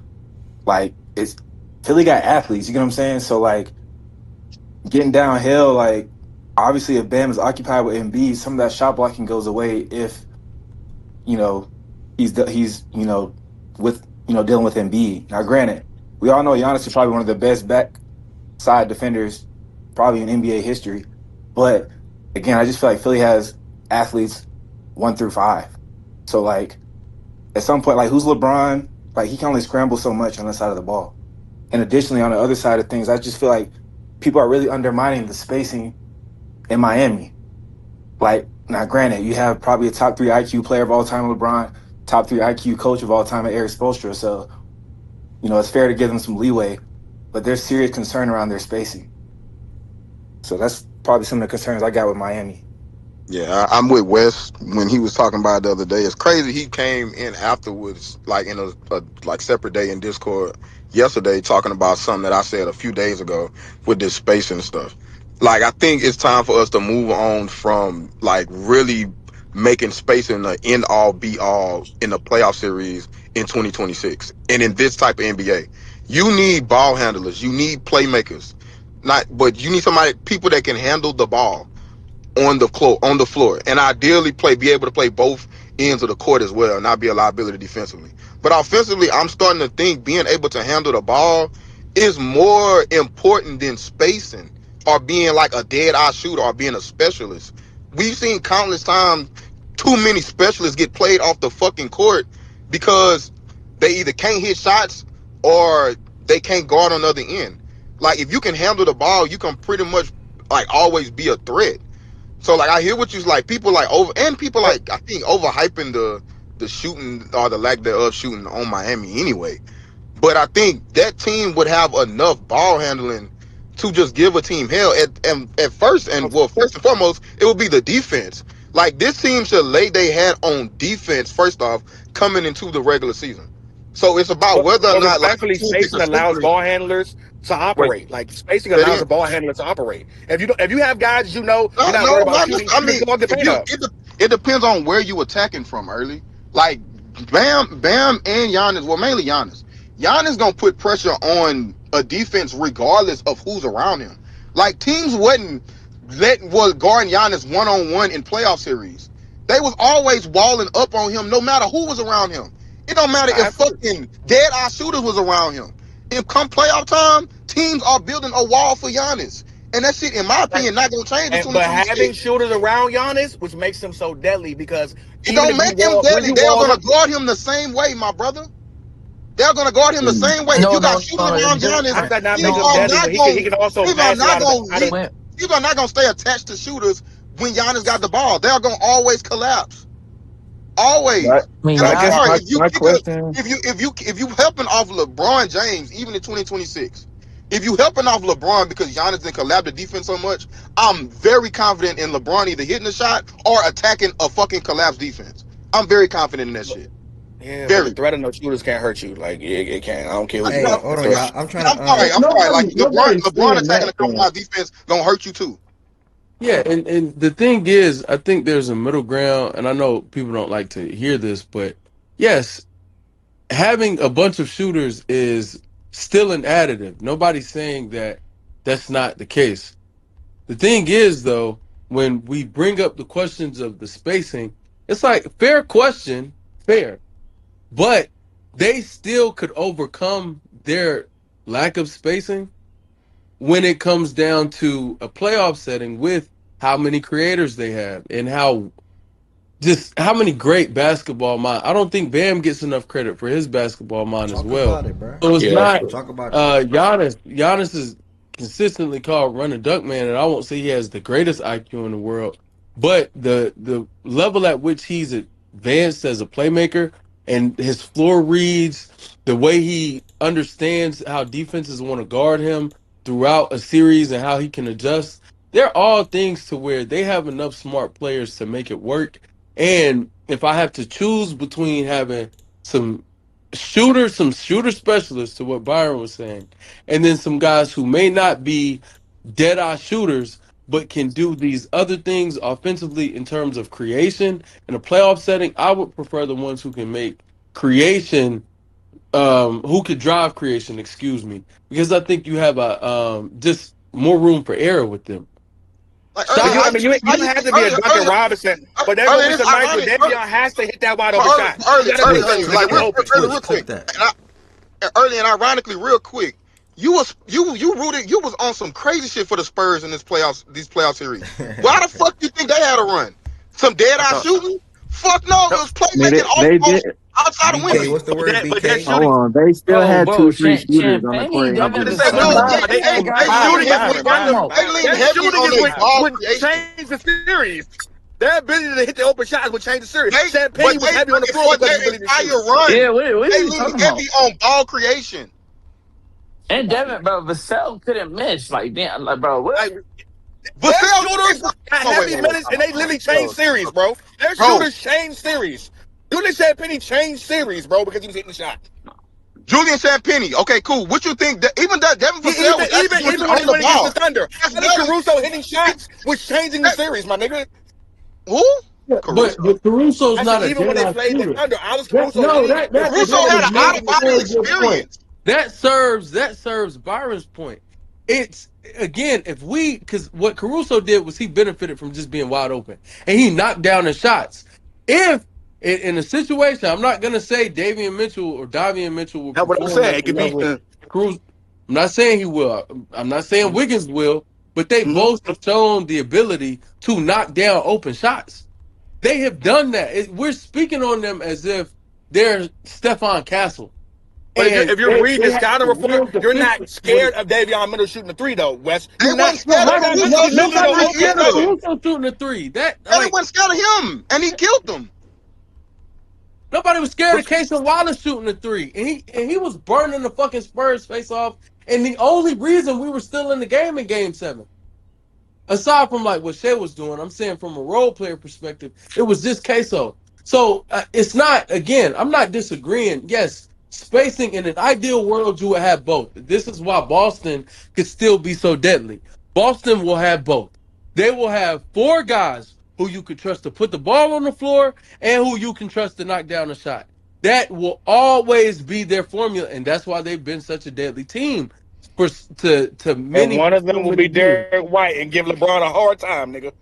it's Philly got athletes, you get what I'm saying? So getting downhill, obviously if Bam is occupied with Embiid, some of that shot blocking goes away if he's with dealing with Embiid. Now granted, we all know Giannis is probably one of the best backside defenders probably in NBA history. But again, I just feel like Philly has athletes 1 through 5. So at some point, who's LeBron? He can only scramble so much on the side of the ball. And additionally, on the other side of things, I just feel like people are really undermining the spacing in Miami. Now granted, you have probably a top 3 IQ player of all time, LeBron, top 3 IQ coach of all time, Eric Spoelstra. So, it's fair to give them some leeway, but there's serious concern around their spacing. So that's probably some of the concerns I got with Miami. Yeah, I'm with Wes when he was talking about it the other day. It's crazy he came in afterwards, in a separate day in Discord yesterday, talking about something that I said a few days ago with this spacing and stuff. I think it's time for us to move on from really making spacing the end all be all in the playoff series in 2026 and in this type of NBA. You need ball handlers, you need playmakers, but you need people that can handle the ball on the floor, and ideally be able to play both ends of the court as well, and not be a liability defensively. But offensively, I'm starting to think being able to handle the ball is more important than spacing or being a dead eye shooter or being a specialist. We've seen countless times too many specialists get played off the fucking court because they either can't hit shots or they can't guard on the other end. If you can handle the ball, you can pretty much always be a threat. So I hear what you people I think overhyping the shooting or the lack thereof shooting on Miami anyway. But I think that team would have enough ball handling to just give a team hell at first. And well, first and foremost, it would be the defense. Like this team should lay their hat on defense first off coming into the regular season. So it's about whether or But not like a respectfully, team pick a spacing allows sleeper. ball handlers to Wait, operate. Like spacing say it allows again. a ball handler to operate. If you have guys you're No, not worried no, about not shooting, I you mean, just clog the if paint up. it depends on where you attacking from early. Like Bam, and Giannis. Well, mainly Giannis. Giannis gonna put pressure on a defense regardless of who's around him. Like teams was guarding Giannis 1-on-1 in playoff series. They was always walling up on him no matter who was around him. It don't matter if fucking dead eye shooters was around him. If come playoff time, teams are building a wall for Giannis. And that shit, in my opinion, not gonna change in But having 2026. shooters around Giannis, which makes him so deadly, because It even don't if you make him when deadly. you They are wall gonna up, guard him the same way, my brother. They're gonna guard him the same way. If No, you got no, shooters no. around how Giannis, does that not make teams him are No, deadly not when gonna he can also teams are pass it not out of the gonna out of when, teams are not gonna stay attached to shooters when Giannis got the ball. They're gonna always collapse. Always. I mean, And But I I'm guess sorry Giannis, if you my kick a question. if you helping off LeBron James even in 2026. If you helping off LeBron because Giannis didn't collapse the defense so much, I'm very confident in LeBron either hitting a shot or attacking a fucking collapse defense. I'm very confident in that shit. yeah, but the Very. threat of no shooters can't hurt you. Like it can't. I don't care who you Hey, are. hold The on, threat. y'all. I'm trying I'm to sorry. I'm sorry. Like Nobody's LeBron saying attacking a that though. compromised defense gonna hurt you too. Yeah, and the thing is, I think there's a middle ground, and I know people don't like to hear this, but yes, having a bunch of shooters is still an additive. Nobody's saying that that's not the case. The thing is, though, when we bring up the questions of the spacing, it's like fair question, fair, but they still could overcome their lack of spacing when it comes down to a playoff setting with how many creators they have and how many great basketball mind. I don't think Bam gets enough credit for his basketball mind as talk well. about it, bro. So it's Yeah, not Talk about it. Giannis. Giannis is consistently called run and duck man, and I won't say he has the greatest IQ in the world, but the level at which he's advanced as a playmaker and his floor reads, the way he understands how defenses want to guard him throughout a series and how he can adjust. They're all things to where they have enough smart players to make it work. And if I have to choose between having some some shooter specialists, to what Byron was saying, and then some guys who may not be dead eye shooters, but can do these other things offensively in terms of creation in a playoff setting, I would prefer the ones who can make creation, who could drive creation, excuse me, because I think you have a just more room for error with them. Like but earlier, you, how I you mean, you how don't you have think to be a Duncan earlier Robinson, but there's gonna earlier be it's some nights where ironic. Davion has to hit that wide open Early, shot. early, You gotta early, be early, willing to like get real, open. early, Twitch, real clip quick, that. early and ironically, real quick. You was on some crazy shit for the Spurs in these playoff series. Why the fuck you think they had a run? Some dead I eye thought. shooting? Fuck no, it No, was I mean, playmaking they did. outside of BK, Wimby. what's the word, but that BK? Hold shooting. on, they still bro, had bro, 2, 3 shooters on the Champagne court. I'm didn't gonna even say, But but no, start no, out. but They had they guys lean shooting like is heavy what on Byron. they Wembanyama. lean That heavy shooting on is their what ball would creation. change the series. Their ability to hit the open shots would change the series. But Champagne was heavy on the they floor for because of their his ability to shoot. entire run, Yeah, what are they you lean talking heavy about? on ball creation. And Devin, bro, Vassell couldn't miss. Like, damn, like, bro, what? Like their Vassell, shooters got oh wait, heavy wait, wait, minutes and they literally bro, changed series, bro. Their bro. shooters changed series. Julian Champagne changed series, bro, because he was hitting the shot. Julian Champagny. Okay, cool. What you think? That, even that Devin Vassell was actually doing it Even when on he the went against the ball. Thunder, That's Alex very Caruso hitting shots was changing the series, my nigga. who? Yeah, Caruso. but Caruso's I not said a even when dead they eye played the shooter. Thunder, Alex That Caruso no, hitting that was that Caruso that had is an not out a of body very good point. experience. That serves Byron's point. It's again, if we because what Caruso did was he benefited from just being wide open and he knocked down the shots. If in a situation, I'm not gonna say Davion Mitchell or Davion Mitchell will That's what I'm perform saying. at It the could be. level Cruz. I'm not saying he will. I'm not saying Wiggins will, but they Mhm. both have shown the ability to knock down open shots. They have done that. We're speaking on them as if they're Stephon Castle. But And if you're reading the they have scouting a real report, you're not defensive scared of Davion Mitchell shooting the three, though, Wes. They You're not. wasn't No, scared of That guy, no, Caruso no, he shooting literally the the nobody was three open scared of either. shot. Caruso shooting a three. That And they like wasn't scared of him, and he killed them. Nobody was scared of Casey Wallace shooting the three, and he was burning the fucking Spurs face off. And the only reason we were still in the game in Game 7, aside from like what Shea was doing, I'm saying from a role player perspective, it was just Queso. So it's not, again, I'm not disagreeing. Yes, spacing in an ideal world, you would have both. This is why Boston could still be so deadly. Boston will have both. They will have 4 guys who you could trust to put the ball on the floor and who you can trust to knock down a shot. That will always be their formula, and that's why they've been such a deadly team to And many, one of so them will many be years. Derek White and give LeBron a hard time, nigga.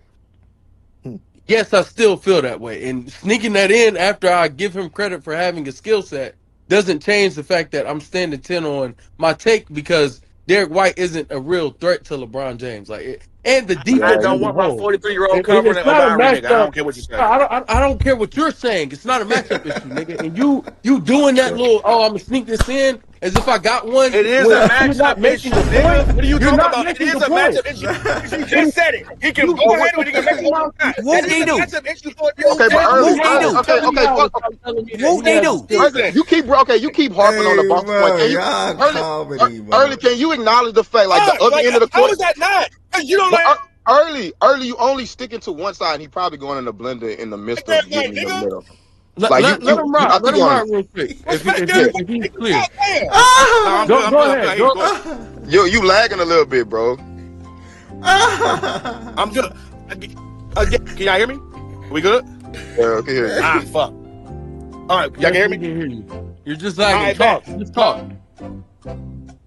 Yes, I still feel that way. And sneaking that in after I give him credit for having a skill set doesn't change the fact that I'm standing 10 on my take, because Derek White isn't a real threat to LeBron James. And the I defense don't as a want my whole. 43-year-old covering It's a not a Lowry, nigga. I matchup. don't care what you say. I don't care what you're saying. It's not a matchup issue, nigga. And you doing that little, I'm gonna sneak this in as if I got one It is when a you're not matchup making issue, the nigga. point. What are you You're talking not about? It making is the a point. matchup issue. You just said it. He can go ahead and he can make a whole shot. What That they is a do? matchup issue for you. Okay, but early, What they do? fuck. What they do? President. You keep harping on the Hey, Boston point. bro, Can you y'all early, comedy, bro. early? Can you acknowledge the fact, like the Fuck, other like, end of the how court? is that not? Because you don't But like early, you only sticking to one side, and he probably going in the blender in the midst that, of like, getting in the nigga. middle. Let, Like let, let him I ride. Let think him you on. ride real quick. Respect Yeah. If he's clear. Goddamn. No, I'm Go good. ahead. Go ahead. You lagging a little bit, bro. I'm good. Again, can y'all hear me? We good? Yeah, okay. Hear you. Ah, fuck. All right, y'all can hear We me? can hear you. You're just lagging. All right, Talk. bet. Just talk.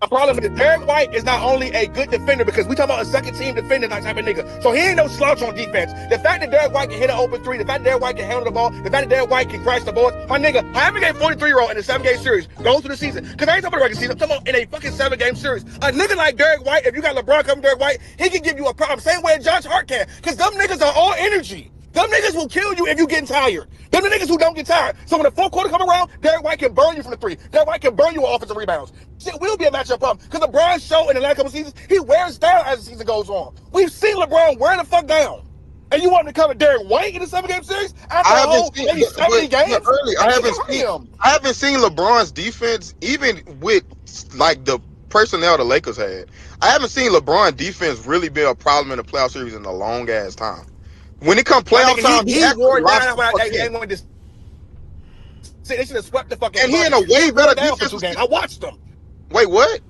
The problem is Derek White is not only a good defender, because we talking about a second team defender, that type of nigga. So he ain't no slouch on defense. The fact that Derek White can hit an open three, the fact that Derek White can handle the ball, the fact that Derek White can crash the board, my nigga, having a 43-year-old in a 7-game series goes through the season. Because I ain't talking about the regular season, I'm talking about in a fucking 7-game series. A nigga like Derek White, if you got LeBron coming Derek White, he can give you a problem. Same way Josh Hart can. Because them niggas are all energy. Them niggas will kill you if you getting tired. Them the niggas who don't get tired. So when the fourth quarter come around, Derek White can burn you from the three. Derek White can burn you on offensive rebounds. Shit will be a matchup problem. Because LeBron's show in the last couple seasons, he wears down as the season goes on. We've seen LeBron wear the fuck down. And you want to cover Derek White in the 7-game series? After I a whole haven't seen maybe 70 games? early. I haven't seen LeBron's defense, even with like the personnel the Lakers had. I haven't seen LeBron defense really be a problem in the playoff series in a long ass time. When it comes playoff time, he actually wore locks down the when fuck they in. wanted to. They should have swept the fucking. And he in a way better defensive. I watched them. Wait, what?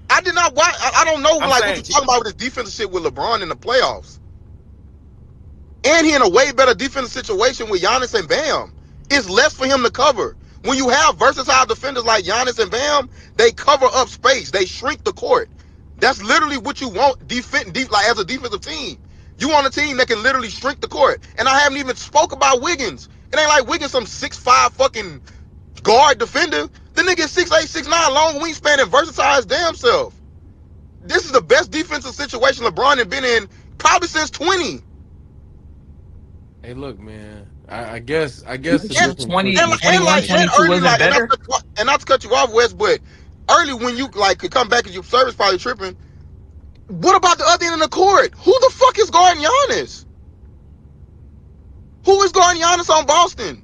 I did not watch. I don't know I'm like saying- what you're talking about with this defensive shit with LeBron in the playoffs. And he in a way better defensive situation with Giannis and Bam. It's less for him to cover. When you have versatile defenders like Giannis and Bam, they cover up space. They shrink the court. That's literally what you want like as a defensive team. You want a team that can literally shrink the court. And I haven't even spoke about Wiggins. It ain't like Wiggins some 6'5" fucking guard defender. The nigga 6'8", 6'9", long wingspan and versatile as damn self. This is the best defensive situation LeBron has been in probably since 20. Hey, look, man. I guess the Yeah, difference 20, between- 21, 22 wasn't better? And not to cut you off, Wes, but early when you like could come back and your service probably tripping. What about the other end of the court? Who the fuck is guarding Giannis? Who is guarding Giannis on Boston?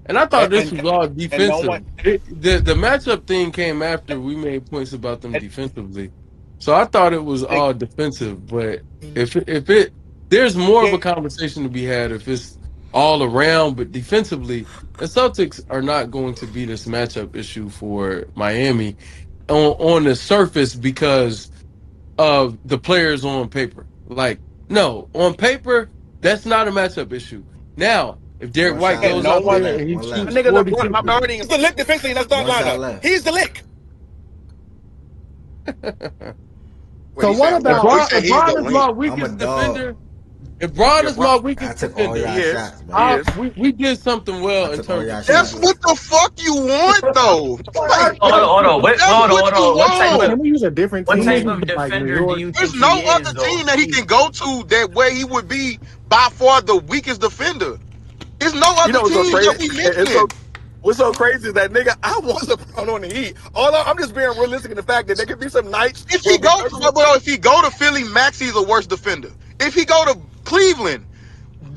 And I thought this was all no defensive. one- The matchup thing came after we made points about them defensively. So I thought it was all defensive. But if it there's more of a conversation to be had if it's all around. But defensively, the Celtics are not going to be this matchup issue for Miami on the surface because of the players on paper. Like, no, on paper, that's not a matchup issue. Now, if Derek One White shot goes left, out one there left, and he one shoots left. Nigga, 40 LeBron, my priority is the lick defensively in that start One shot lineup. left. He's the lick. So what about LeBron is my I'm a weakest dog. defender. If Bron is my I weakest took all defender, y'all shots, man. we did something well I in took all terms y'all of shots. That's what the fuck you want, though. Like, Hold on. that's what you want. Can we use a different What team? type of Like New defender do York? you There's think no he is, other though? team that he can go to that where he would be by far the weakest defender. There's no other You know what's team so that crazy? we mentioned. What's so crazy is that nigga, I want LeBron on the Heat. I'm just being realistic in the fact that there could be some nights. If he go to Philly, Maxi's a worse defender. If he go to Cleveland,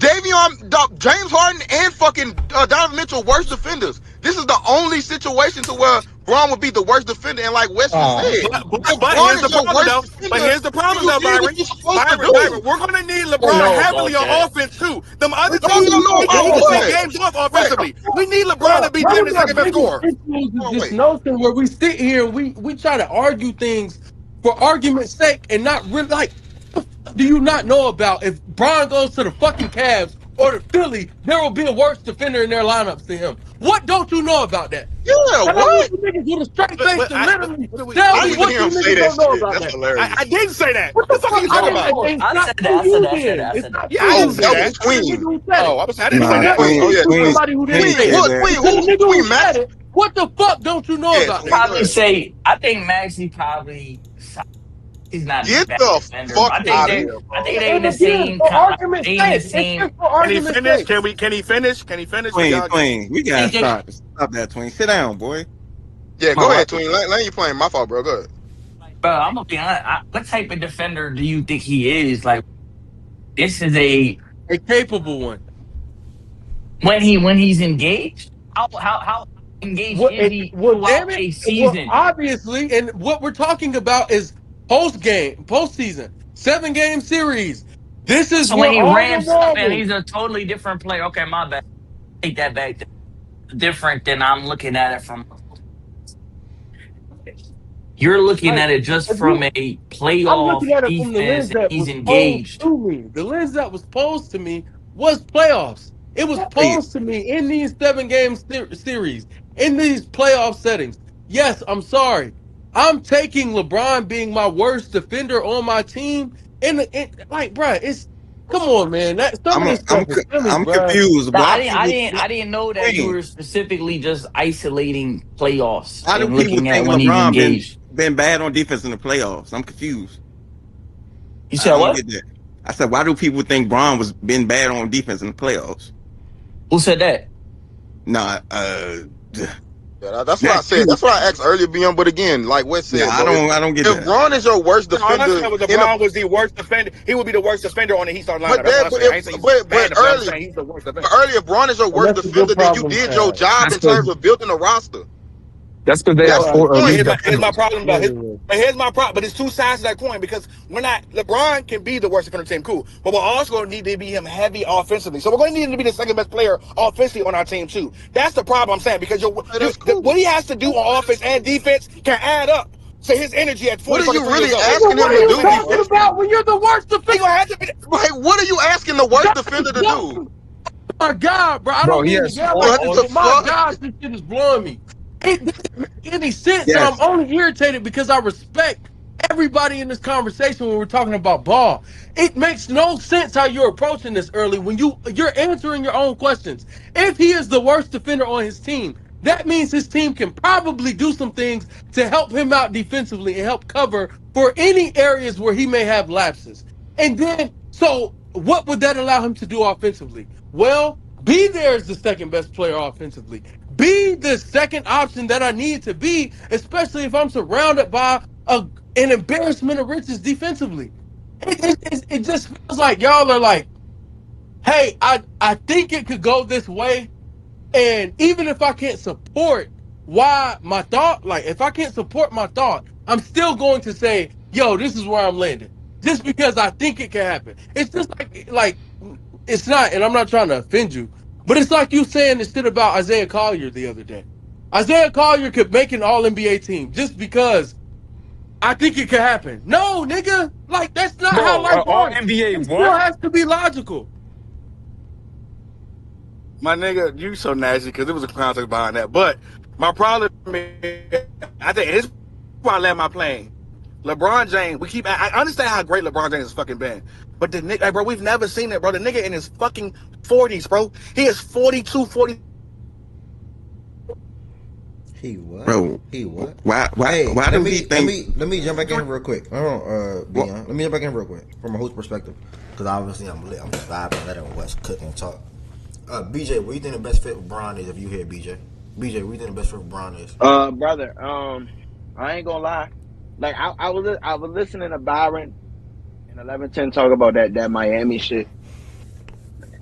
James Harden and fucking Donovan Mitchell worst defenders. This is the only situation to where Braun would be the worst defender. And like Wes just said, if But Braun here's is the your problem, worst though. But defender, here's the then problem, you though, did what Byron. you're supposed to Byron, do. we're gonna need I don't LeBron know heavily about on that. offense too. Them other What do teams, you know we about can take what? games off Wait, offensively. We need LeBron to Bro, be one damn of the my second best biggest scorer. issues is oh, this wait. notion where we sit here and we try to argue things for argument's sake and not really like. Do you not know about if Brian goes to the fucking Cavs or the Philly, there will be a worse defender in their lineups than him? What don't you know about that? Yeah, And I need what? you niggas with a straight face to But literally what do we? tell I me didn't even what hear you him say niggas that don't know shit. about That's that. I hilarious. didn't say that. What The the fuck are fuck? you I talking didn't. about? It's I not said that. for I said you. that. I said Then that. I it's said that. not Yeah, for I Oh, didn't you. say that was that. It's to the Tween. nigga who said it. Oh, I didn't say Nah, that. It's Tween. Oh Tween, yeah, to Tween. Tween, somebody who didn't Tween say Tween. it. said What? that. Tween. It's to the Who? nigga who Tween said Max? it. What the fuck don't you know Yeah, about Tween. that? Go Probably ahead. say. I think Maxie probably. He's not a Get bad the defender, but fuck I think out of they. here, I bro. think they in And the again, same for kind. argument's They in the sake, it's same. just for Can he argument's finish? sake. Can he finish? Can he finish? Cause Tween, y'all. Tween. We I gotta think they. stop that, Tween. Sit down, boy. Yeah, Come go on, ahead, Tween. Let you playing. My fault, bro. Go ahead. Bro, I'm gonna be honest. What type of defender do you think he is? Like, this is a A capable one. when he's engaged. How engaged is he Well, throughout damn it. a Well, season? obviously, and what we're talking about is postseason, 7-game series. This is So when where he all the ramps up and marbles. he's a totally different player. Okay, my bad. Take that back. Different than I'm looking at it from. You're looking Like, at it just if from you, a I'm playoff looking at it from the defense, lens and that he's was posed engaged. to me. The lens that was posed to me was playoffs. It was hey, posed to me in these 7-game series, in these playoff settings. Yes, I'm sorry. I'm taking LeBron being my worst defender on my team. And like, bruh, it's come on, man. That some I'm of a, this stuff is silly, I'm bruh. confused. Now, Why people I didn't know that you Tween? were specifically just isolating playoffs Why do and people looking at think when he's LeBron engaged. been bad on defense in the playoffs? I'm confused. You I said don't what? get that. I said, why do people think Braun was been bad on defense in the playoffs? Who said that? Nah, Yeah, that's what I that's said. you. That's what I asked earlier, BM. But again, like Wes Yeah, said, bro, I don't get if that. Braun is your worst No, all I defender said was in a LeBron was the worst defender. He would be the worst defender on the Heat starting lineup. but That's what that I but said. I if ain't saying he's but bad but defender. I'm early saying he's the worst but defender. early, if Braun is your And worst that's a good defender, then you problem did to your have. job That's in terms because of building a roster. that's because they Yeah, have That's all right. the four But point. elite here's my defenders. problem Yeah, though. yeah, yeah. But here's my problem. But it's two sides to that coin because we're not LeBron can be the worst defender team, cool. But we're also going to need to be him heavy offensively. So we're going to need him to be the second best player offensively on our team too. That's the problem I'm saying because Okay, that's cool. what he has to do on offense and defense can add up to his energy at What 40 are fucking you 3 years really old. Nigga, asking what him are to you do talking defensively? about when you're the worst He defender? gonna have to be. Like, what are you asking the worst God, defender to God, do? my God, bro. I Bro, don't he mean to has yell four like What this, all the but my fuck? God, this shit is blowing me. It doesn't make any sense, and I'm Yes, only irritated because I respect everybody in this conversation when we're talking about ball. It makes no sense how you're approaching this early when you're answering your own questions. If he is the worst defender on his team, that means his team can probably do some things to help him out defensively and help cover for any areas where he may have lapses. And then, so what would that allow him to do offensively? Well, be there as the second best player offensively. Be the second option that I need to be, especially if I'm surrounded by an embarrassment of riches defensively. It just feels like y'all are like, hey, I think it could go this way. And even if I can't support why my thought, like if I can't support my thought, I'm still going to say, yo, this is where I'm landing. Just because I think it can happen. It's just like it's not, and I'm not trying to offend you, but it's like you saying this shit about Isaiah Collier the other day. Isaiah Collier could make an all NBA team just because I think it could happen. No, nigga. Like that's not how Bro, life all works. NBA It still what? has to be logical. My nigga, you so nasty because there was a context behind that. But my problem is, I think it's why I land my plane. LeBron James, I understand how great LeBron James has fucking been. But the nigga, bro, we've never seen it, bro. The nigga in his fucking 40s, bro. He is 42, 40. He what? bro. He what? Why Hey, do we think? let me jump back in real quick. Hold on, Beyond. Let me jump back in real quick from a host perspective, because obviously I'm just vibing, letting Wes cook and talk. BJ, what do you think the best fit with Braun is? If you hear BJ, what do you think the best fit with Braun is? Brother, I ain't gonna lie. Like I was listening to Byron and 1110 talk about that Miami shit.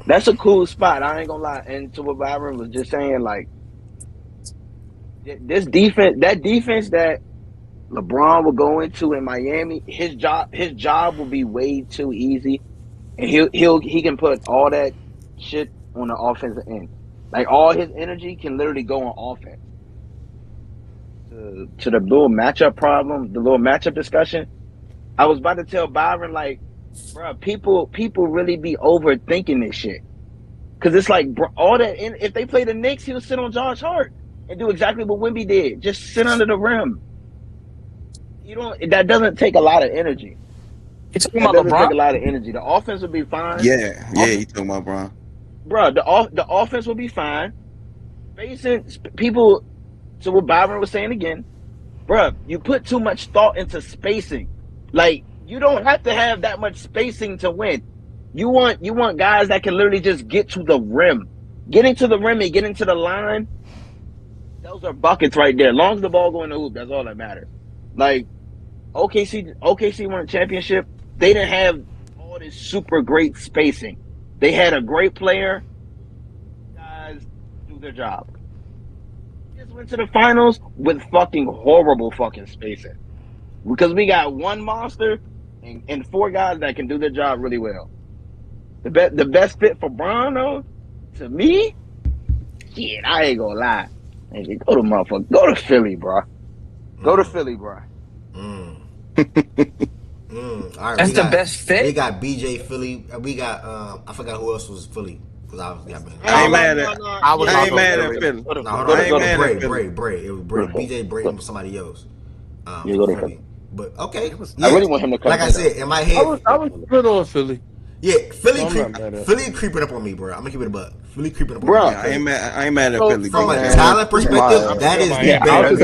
That's a cool spot. I ain't gonna lie. And to what Byron was just saying, like this defense, that defense that LeBron will go into in Miami, his job will be way too easy, and he can put all that shit on the offensive end. Like all his energy can literally go on offense. To the little matchup problem, the little matchup discussion. I was about to tell Byron, like, bro, people really be overthinking this shit. Cause it's like, bro, all that. If they play the Knicks, he'll sit on Josh Hart and do exactly what Wemby did. Just sit under the rim. You don't. That doesn't take a lot of energy. You talking That about doesn't take LeBron? a lot of energy. The offense will be fine. Yeah, you talking about Bron. Bro, the offense will be fine. Facing people. So what Byron was saying again, bro, you put too much thought into spacing. Like you don't have to have that much spacing to win. You want guys that can literally just get to the rim. Getting to the rim and getting to the line, those are buckets right there. As long as the ball go in the hoop, that's all that matters. Like OKC won a championship. They didn't have all this super great spacing. They had a great player. Guys do their job. They just went to the finals with fucking horrible fucking spacing. Because we got one monster and four guys that can do their job really well. The best fit for Bron, though, to me, shit, I ain't gonna lie. Hey, go to Philly, bro. Go to Philly, bro. All right, That's the best fit. We got BJ Philly. We got I forgot who else was Philly because I ain't mad at Philly. No, hold on. Bray. It was Bray. BJ Bray and somebody else. Go to Philly. But okay, I really want him to come. Like I said, in my head, I was good on Philly. Yeah, Philly So Philly creeping up on me, bro. I'm gonna keep it a buck. Philly creeping up on Bro, me. I ain't mad at Philly. From a man. talent perspective, that is the best.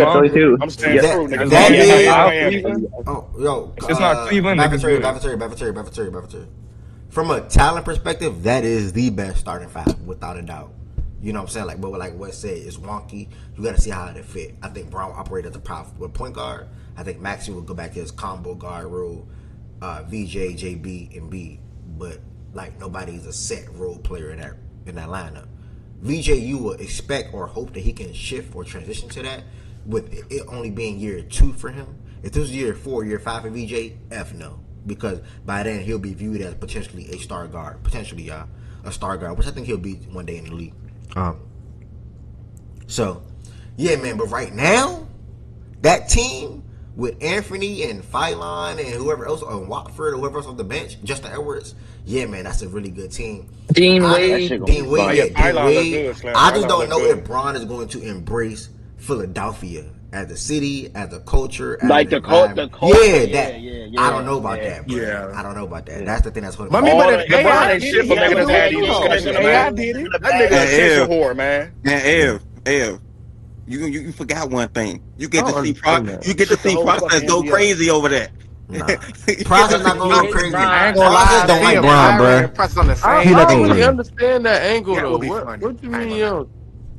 I'm staying true, nigga. That is. Miami. Oh, yo, It's not Cleveland. Bavature. From a talent perspective, that is the best starting five, without a doubt. You know what I'm saying? Like, but like Wes said, it's wonky. You got to see how it fit. I think Brown operated as a power point guard. I think Maxey will go back to his combo guard role. VJ, JB, and B. But like nobody's a set role player in that lineup. VJ, you will expect or hope that he can shift or transition to that, with it only being year 2 for him. If this was year 4, year 5 for VJ, no, because by then he'll be viewed as potentially a star guard, a star guard, which I think he'll be one day in the league. So yeah, man. But right now, that team with Anthony and Phylon and whoever else on Watford or whoever else on the bench, Justin Edwards, yeah, man, that's a really good team. Dean Wade. I just don't know if Bron is going to embrace Philadelphia as a city, as a culture, as like the culture. Yeah, I don't know about that, bro. Yeah. I don't know about that. That's the thing that's holding But me I mean, back. but LeBron ain't shit for making us have these discussions, man. did it. That nigga a attention whore, man. And Ev, you forgot one thing. You get to see process go crazy over that. Nah. Process not gonna go crazy. I ain't gonna lie, Process don't like Bron, bro. Press on the I same don't thing. really understand that angle That though. would be What funny. you mean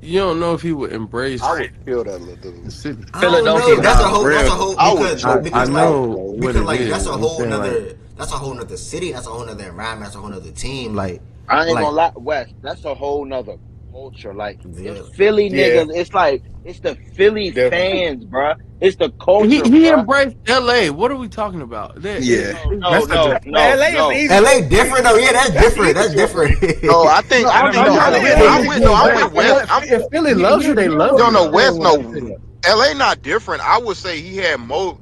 you don't know if he would embrace I would kill that little the dude. city? I don't know. That's a whole I would because choke because I like know what because it like is. that's a I'm whole saying, nother like, that's a whole nother city, that's a whole nother environment, that's a whole nother team. Like I ain't like, gonna lie, Wes. That's a whole nother culture. Like Yeah. it's Philly niggas. It's like it's the Philly Definitely. fans, bro. It's the culture, he bruh. embraced LA. What are we talking about? Yeah. No. LA is easy. LA different though. Yeah, that's different. That's different. No, I think I'm with West. If Philly loves you, they love you. No, West. No, LA not different. I would say he had more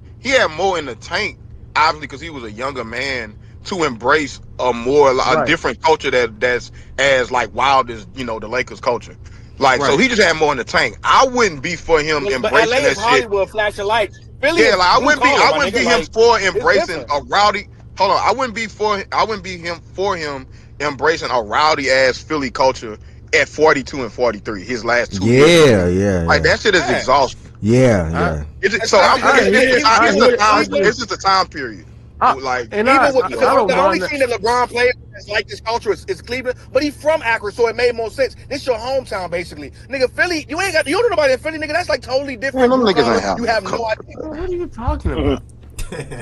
in the tank, obviously, because he was a younger man to embrace a different culture that's as like wild as the Lakers culture. Like so, he just had more in the tank. I wouldn't be for him But embracing LA that is shit. Hollywood, flashing lights. Philly, Yeah, like I blue wouldn't be collar, my nigga, him like, for it's embracing different. a rowdy. Hold on, I wouldn't be him for him embracing a rowdy ass Philly culture at 42 and 43. His last 2 years. Yeah. Like that shit is Yeah. exhausting. Yeah. It's just a time period. Like And Even with I because don't the only mind that. thing that LeBron played that's like this culture is Cleveland, but he's from Akron, so it made more sense. This your hometown, basically, nigga. Philly, you don't know nobody in Philly, nigga. That's like totally different. Man, them blue niggas collar. ain't have You no have no culture. idea. What are you talking about?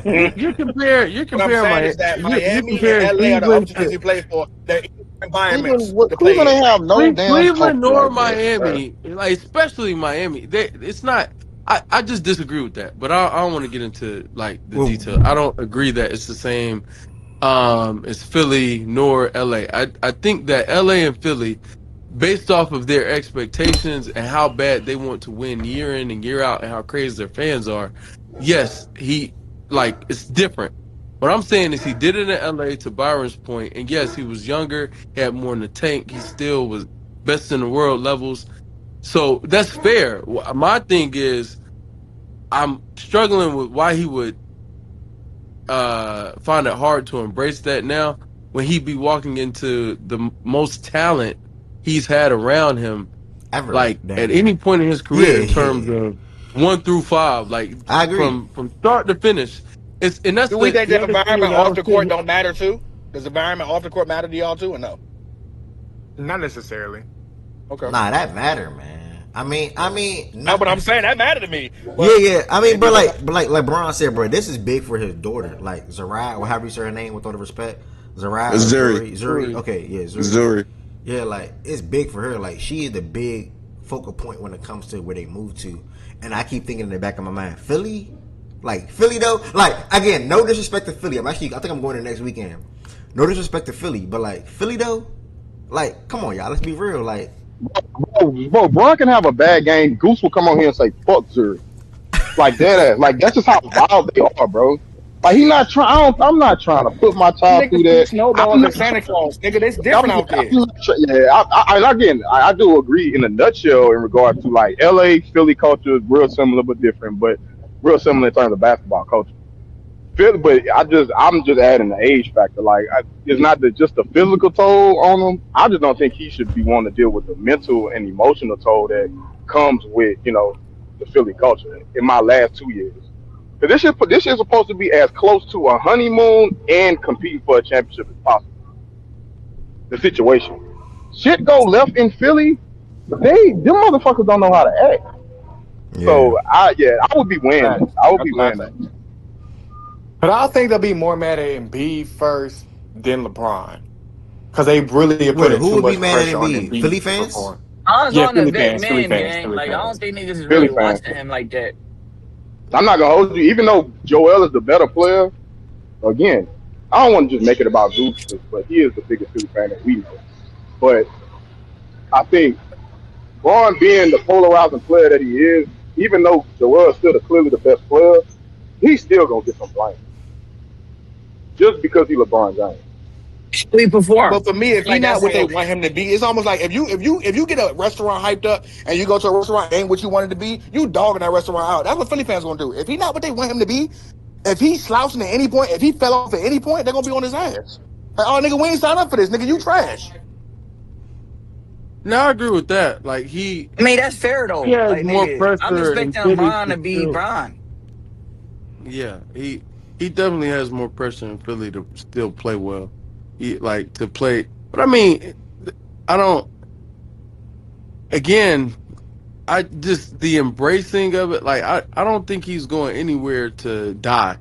Yeah. You compare What I'm saying is that Miami and LA are the other Cleveland teams he played for. They're environments to Cleveland play in. ain't have no damn culture Cleveland nor like that, bro. Miami, like especially Miami, it's not. I just disagree with that, but I don't want to get into like the Well, detail. I don't agree that it's the same as Philly nor LA. I think that LA and Philly, based off of their expectations and how bad they want to win year in and year out and how crazy their fans are, yes, it's different. What I'm saying is he did it in LA to Byron's point, and yes, he was younger, he had more in the tank, he still was best in the world levels. So that's fair. My thing is I'm struggling with why he would find it hard to embrace that now when he be walking into the most talent he's had around him, ever, like damn at near. any point in his career in terms Yeah, of 1 through 5, like I agree. from start to finish. And that's Do we think the that other thing environment that I off was the court saying. don't matter too? Does the environment off the court matter to y'all too, or no? Not necessarily. Okay. Nah, that matter, man. I mean, That's not. what I'm saying. That mattered to me. Yeah, But yeah. I mean, maybe but like LeBron said, bro, this is big for his daughter, like Zarai, or however you say her name, with all the respect, Zarai or Zuri. Zuri. Okay, yeah, Zuri. Zuri. Yeah, like it's big for her. Like she is the big focal point when it comes to where they move to. And I keep thinking in the back of my mind, Philly, like Philly though. Like again, no disrespect to Philly. I think I'm going there next weekend. No disrespect to Philly, but like Philly though, like come on y'all, let's be real. Like Bro, Bron can have a bad game. Goose will come on here and say fuck Zuri. Like that. Like that's just how wild they are, bro. Like he not trying. I'm not trying to put my child through niggas shoot that. I'm snowballs not. at Santa Claus, nigga. It's I'm, different out there. yeah, again, I do agree in a nutshell in regard to like L.A. Philly culture is real similar but different, but real similar in terms of basketball culture. Philly, but I'm just adding the age factor. Like it's not just the physical toll on him. I just don't think he should be wanting to deal with the mental and emotional toll that comes with the Philly culture. In my last 2 years. This is supposed to be as close to a honeymoon and competing for a championship as possible. The situation. Shit go left in Philly, them motherfuckers don't know how to act. yeah, So I would be weighing that. Facts. I would That's be what I weighing that. think. But I think they'll be more mad at Embiid first than LeBron. Because they really are what? putting Who too would be much mad at pressure on Embiid? Philly Embiid to fans? perform. I was Yeah, on the Philly vet fans, Philly man fans, gang. Philly Like I fans. don't think niggas is Philly really fans. watching him like that. I'm not gonna hold you, even though Joel is the better player. Again, I don't want to just make it about Zeus, but he is the biggest Philly fan that we know. But I think Braun being the polarizing player that he is, even though Joel is still clearly the best player, he's still gonna get some blame just because he's LeBron James. We perform. But for me, if he Like not that's what they it. want him to be, it's almost like if you get a restaurant hyped up and you go to a restaurant ain't what you wanted to be, you dogging that restaurant out. That's what Philly fans gonna do. If he not what they want him to be, if he's slouching at any point, if he fell off at any point, they're gonna be on his ass. Like, oh nigga, we ain't signed up for this, nigga. You trash. Now I agree with that. Like he I mean, that's fair he though. has Like more nigga, I'm pressure in expecting Philly Bron to to be still. Bron. Yeah, he definitely has more pressure in Philly to still play well. He like to play, but I mean, I don't. Again, I just the embracing of it. Like I don't think he's going anywhere to die.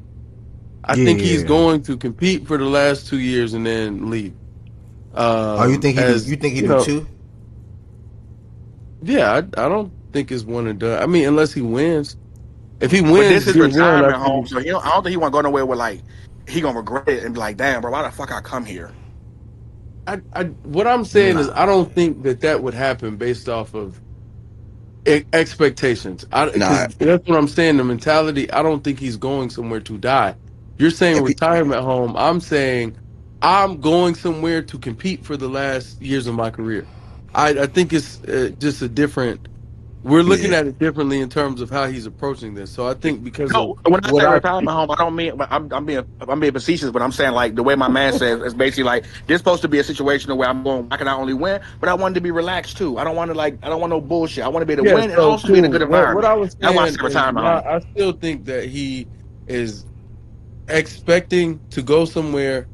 I think he's Yeah. going to compete for the last 2 years and then leave. Oh, you think he do? As You think he you do know, too? yeah, I don't think it's one and done. I mean, unless he wins. If he But this wins is year one, I retirement think. home, so I don't think he want to go nowhere with like he gonna regret it and be like, damn, bro, why the fuck I come here? What I'm saying is, I Nah. don't think that would happen based off of expectations. Because Nah. that's what I'm saying. The mentality. I don't think he's going somewhere to die. You're saying If he, retirement home. I'm saying I'm going somewhere to compete for the last years of my career. I think it's just a different. We're looking yeah. at it differently in terms of how he's approaching this. So I think because of No, when I what say I retirement home, I don't mean I'm being facetious, but I'm saying like the way my man says is basically like this supposed to be a situation where I'm going. I can not only win, but I wanted to be relaxed too. I don't want no bullshit. I want to be able to yeah. win and So also be in a good cool. What I environment. was That's why I saying say is retirement now home. I still think that he is expecting to go somewhere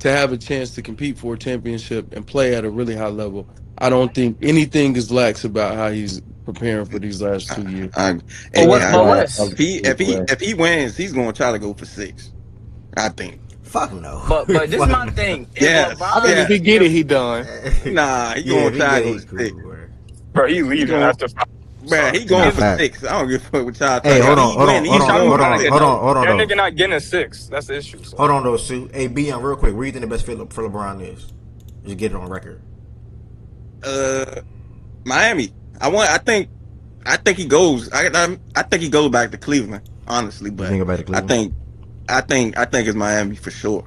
to have a chance to compete for a championship and play at a really high level. I don't think anything is lax about how he's preparing for these last I, 2 years. I, So hey, that's But I, why I Wes, if he look if he away. if he wins, he's gonna try to go for 6. I think. Fuck no. But this is my thing. If I think if he get it, he done. Nah, he Yeah, gonna if he try get to it, go he's cool, 6. bro. Bro, he He leaving going, after 5. man, he Nah, going for fact. 6. I don't give a fuck what y'all Hey, talking hold about. on, hold on, hold He's on, going hold for on, 6. hold on, hold on, That though. nigga not getting a 6. That's the issue. So. Hold on, though, Sue. Hey, B, real quick. Where do you think the best fit for LeBron is? Just get it on record. Miami. I think he goes. I think he goes back to Cleveland, honestly. You But think about it, I Cleveland? think I think it's Miami for sure.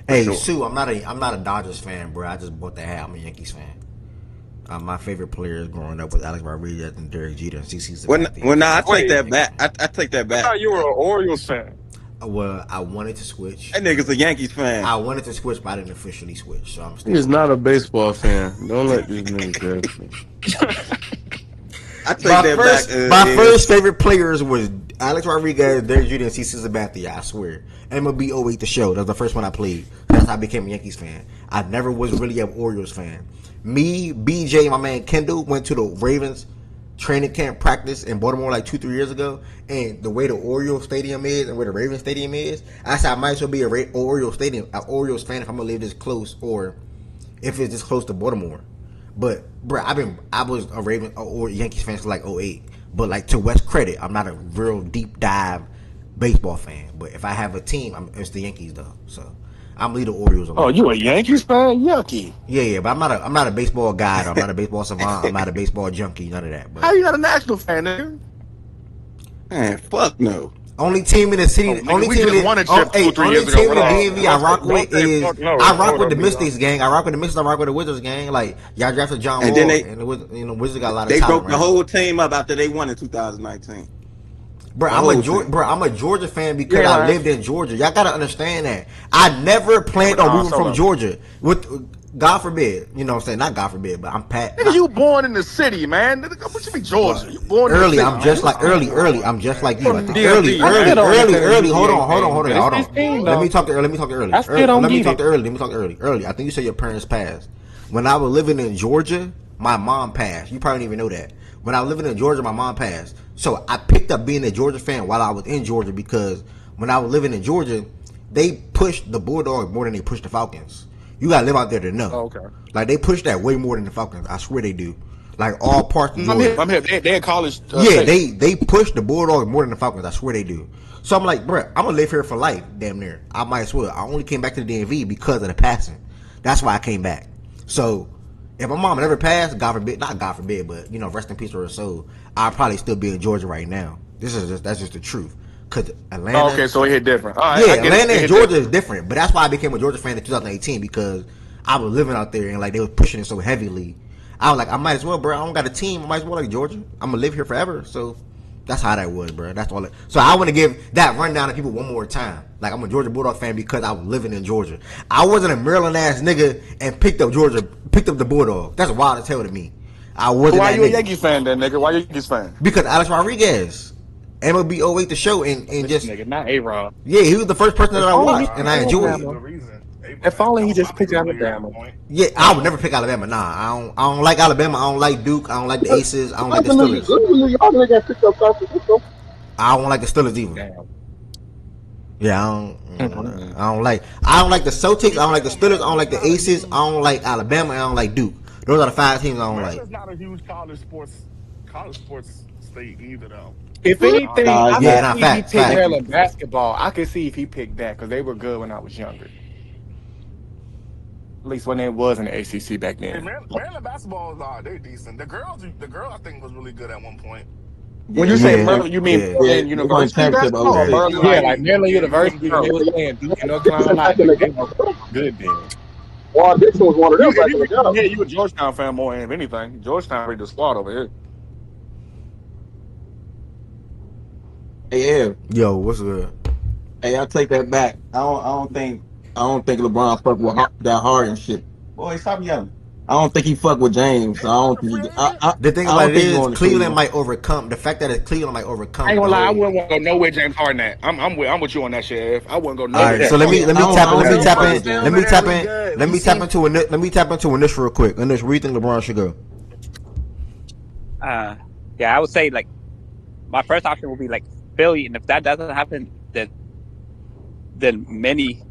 Hey, Sue, I'm not a Dodgers fan, bro. I just bought the hat. I'm a Yankees fan. My favorite players growing up was Alex Rodriguez and Derek Jeter and CC Sabathia. Well, nah, I take that back. I take that I back. thought you were an Orioles fan. Well, I wanted to switch. That nigga's a Yankees fan. I wanted to switch, but I didn't officially switch. So I'm still. He is not a baseball fan. Don't let these niggas go. I take that back. My first favorite players was Alex Rodriguez, Derek Jeter, and CC Sabathia. I swear. MLB 08 The Show. That was the first one I played. That's how I became a Yankees fan. I never was really an Orioles fan. Me, BJ, my man Kendall went to the Ravens training camp practice in Baltimore like 2-3 years ago, and the way the Orioles Stadium is and where the Ravens Stadium is, I said I might as well be an Orioles fan if I'm gonna live this close, or if it's this close to Baltimore. But bro, I was a Ravens or Yankees fan for like 08. But like, to West's credit, I'm not a real deep dive baseball fan. But if I have a team, it's the Yankees though. So I'm lead the Orioles. Oh, you a Yankees fan? Yucky. Yeah, but I'm not a baseball guy. I'm not a baseball savant. I'm not a baseball junkie. None of that. But How you not a national fan, nigga? Man, fuck no. only team in the city. Only team in the DMV I rock with is I rock with the Mystics gang. I rock with the Mystics. I rock with the Wizards gang. Like, y'all drafted John Wall, and the Wizards got a lot of. They talent broke the whole team up after they won in 2019. Bro, I'm a Georgia fan because I lived in Georgia. Y'all gotta understand that. I never planned on moving from Georgia. God forbid, you know what I'm saying? Not God forbid, but I'm Pat. Nigga, you born in the city, man. What you be Georgia? You born early. in the city. I'm just like early. I'm just like you. I think early. Hold on. Let me talk to early. Let me talk to early. I think you said your parents passed. When I was living in Georgia, my mom passed. You probably didn't even know that. When I was living in Georgia, my mom passed. So I picked up being a Georgia fan while I was in Georgia, because when I was living in Georgia, they pushed the Bulldogs more than they pushed the Falcons. You gotta live out there to know. Oh, okay. Like, they push that way more than the Falcons. I swear they do. Like, all parts of Georgia. I'm here. They in college. Yeah, they push the Bulldogs more than the Falcons. I swear they do. So I'm like, bro, I'm gonna live here for life, damn near. I might as well. I only came back to the DMV because of the passing. That's why I came back. So if my mom never passed, God forbid, not God forbid, but rest in peace for her soul, I'd probably still be in Georgia right now. That's just the truth. Cause Atlanta. Oh, okay, so it hit different. All right, yeah, Atlanta and Georgia is different, but that's why I became a Georgia fan in 2018, because I was living out there and like they were pushing it so heavily. I was like, I might as well, bro. I don't got a team. I might as well like Georgia. I'm gonna live here forever. So that's how that was, bro. That's all. So I want to give that rundown to people one more time. Like, I'm a Georgia Bulldog fan because I was living in Georgia. I wasn't a Maryland ass nigga and picked up the Bulldog. That's wild as hell to me. I wasn't. Why that you a nigga. Yankees fan then, nigga? Why you a Yankees fan? Because Alex Rodriguez. MLB 08 The Show, and just nigga, not A-Rod. Yeah, he was the first person that I watched, and I enjoyed it. If only he just picked Alabama. Yeah, I would never pick Alabama. Nah, I don't like Alabama. I don't like Duke. I don't like the Aces. I don't like the Steelers. I don't like the Steelers either. Yeah, I don't like the Celtics. I don't like the Steelers. I don't like the Aces. I don't like Alabama. I don't like Duke. Those are the 5 teams I don't like. It's not a huge college sports state either, though. If anything, I can see if he picked fact. Maryland basketball. I can see if he picked that because they were good when I was younger. At least when it was in the ACC back then. Hey, Maryland basketball is they're decent. The girl I think was really good at one point. When you say Maryland, you mean Maryland University basketball? Like Maryland University, they was playing Duke and North Carolina. Good then. Well, Dixon was one of them back in the day. Yeah, you a Georgetown fan more than anything. Georgetown read the squad over here. Hey, yo, what's good? Hey, I take that back. I don't think LeBron fuck with that hard and shit. Boy, stop yelling. I don't think he fuck with James. I don't think he. The thing about it is, Cleveland might overcome the fact that Cleveland might overcome. I ain't gonna lie, I wouldn't want to go nowhere James Harden at. I'm with you on that shit. I wouldn't go nowhere. All right, so let me tap into Anish real quick. Anish, where do you think LeBron should go? Yeah, I would say like my first option would be like Philly, and if that doesn't happen, then many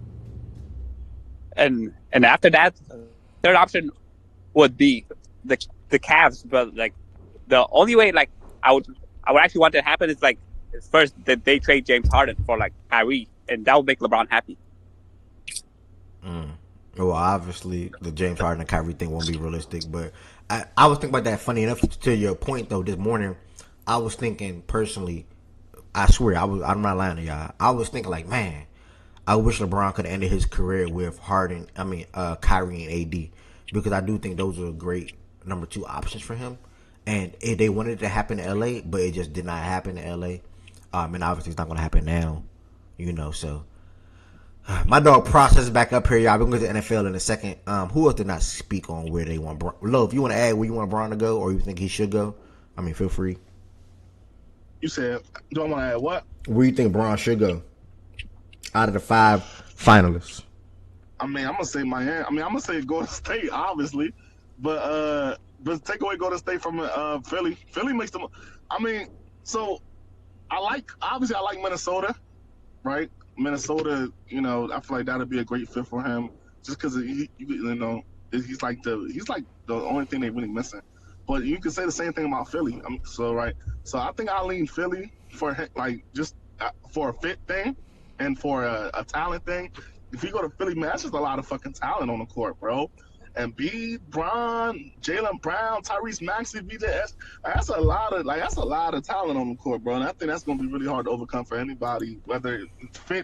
and after that, third option would be the the Cavs. But like the only way like I would I would actually want that to happen is like first that they trade James Harden for like Kyrie, and that would make LeBron happy. Well, obviously, the James Harden and Kyrie thing won't be realistic, but I was thinking about that. Funny enough, to your point though, this morning, I was thinking personally. I swear, I'm not lying to y'all. I was thinking like, man, I wish LeBron could have ended his career with Harden. I mean, Kyrie and AD, because I do think those are great number two options for him. And they wanted it to happen in LA, but it just did not happen in LA. And obviously, it's not going to happen now. So my dog process is back up here, y'all. We're going to the NFL in a second. Who else did not speak on where they want Bron? Lo, if you want to add where you want Bron to go, or you think he should go, I mean, feel free. You said, do I want to add what? Where you think Bron should go out of the 5 finalists? I mean, I'm gonna say Miami. I mean, I'm gonna say Golden State, obviously, but take away Golden State from Philly. Philly makes them. I mean, so I like Minnesota, right? Minnesota, I feel like that'd be a great fit for him, just because he's like the only thing they really missing. But you can say the same thing about Philly. So I think I lean Philly for like just for a fit thing and for a talent thing. If you go to Philly, man, that's just a lot of fucking talent on the court, bro. And B, Bron, Jaylen Brown, Tyrese Maxey, BJS, that's a lot of talent on the court, bro. And I think that's gonna be really hard to overcome for anybody, whether you feel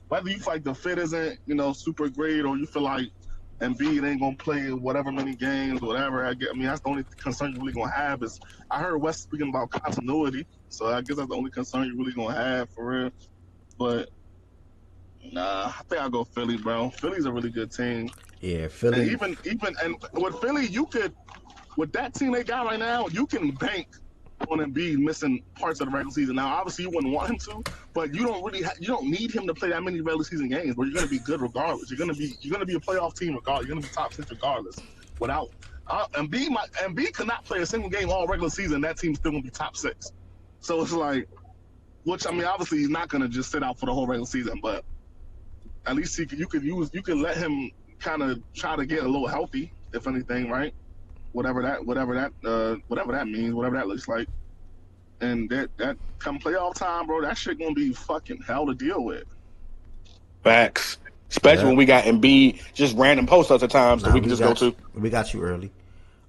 like the fit isn't, super great, or you feel like Embiid ain't gonna play whatever many games, whatever. I mean, that's the only concern you're really gonna have is. I heard Wes speaking about continuity, so I guess that's the only concern you're really gonna have for real. But nah, I think I'll go Philly, bro. Philly's a really good team. Yeah, Philly. And even with Philly, you could, with that team they got right now, you can bank on Embiid missing parts of the regular season. Now, obviously, you wouldn't want him to, but you don't need him to play that many regular season games. But you're gonna be good regardless. You're gonna be a playoff team regardless. You're gonna be top 6 regardless. Without Embiid could not play a single game all regular season. That team's still gonna be top 6. So it's like, which I mean, obviously, he's not gonna just sit out for the whole regular season, but at least you could let him kind of try to get a little healthy, if anything, right? Whatever that means, whatever that looks like. And that come playoff time, bro, that shit gonna be fucking hell to deal with. Facts. Especially when we got Embiid just random post-ups at times that we can just go to. We got you early.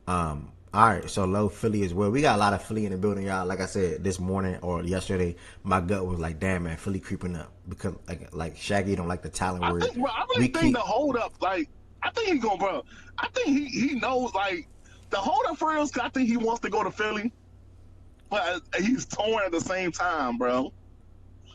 All right, so low Philly as well. We got a lot of Philly in the building, y'all. Like I said, this morning or yesterday, my gut was like, damn, man, Philly creeping up. Because, like Shaggy don't like the talent word. I really think the hold up, like, I think he's going, bro. I think he knows, like, the hold up for real, I think he wants to go to Philly. But he's torn at the same time, bro.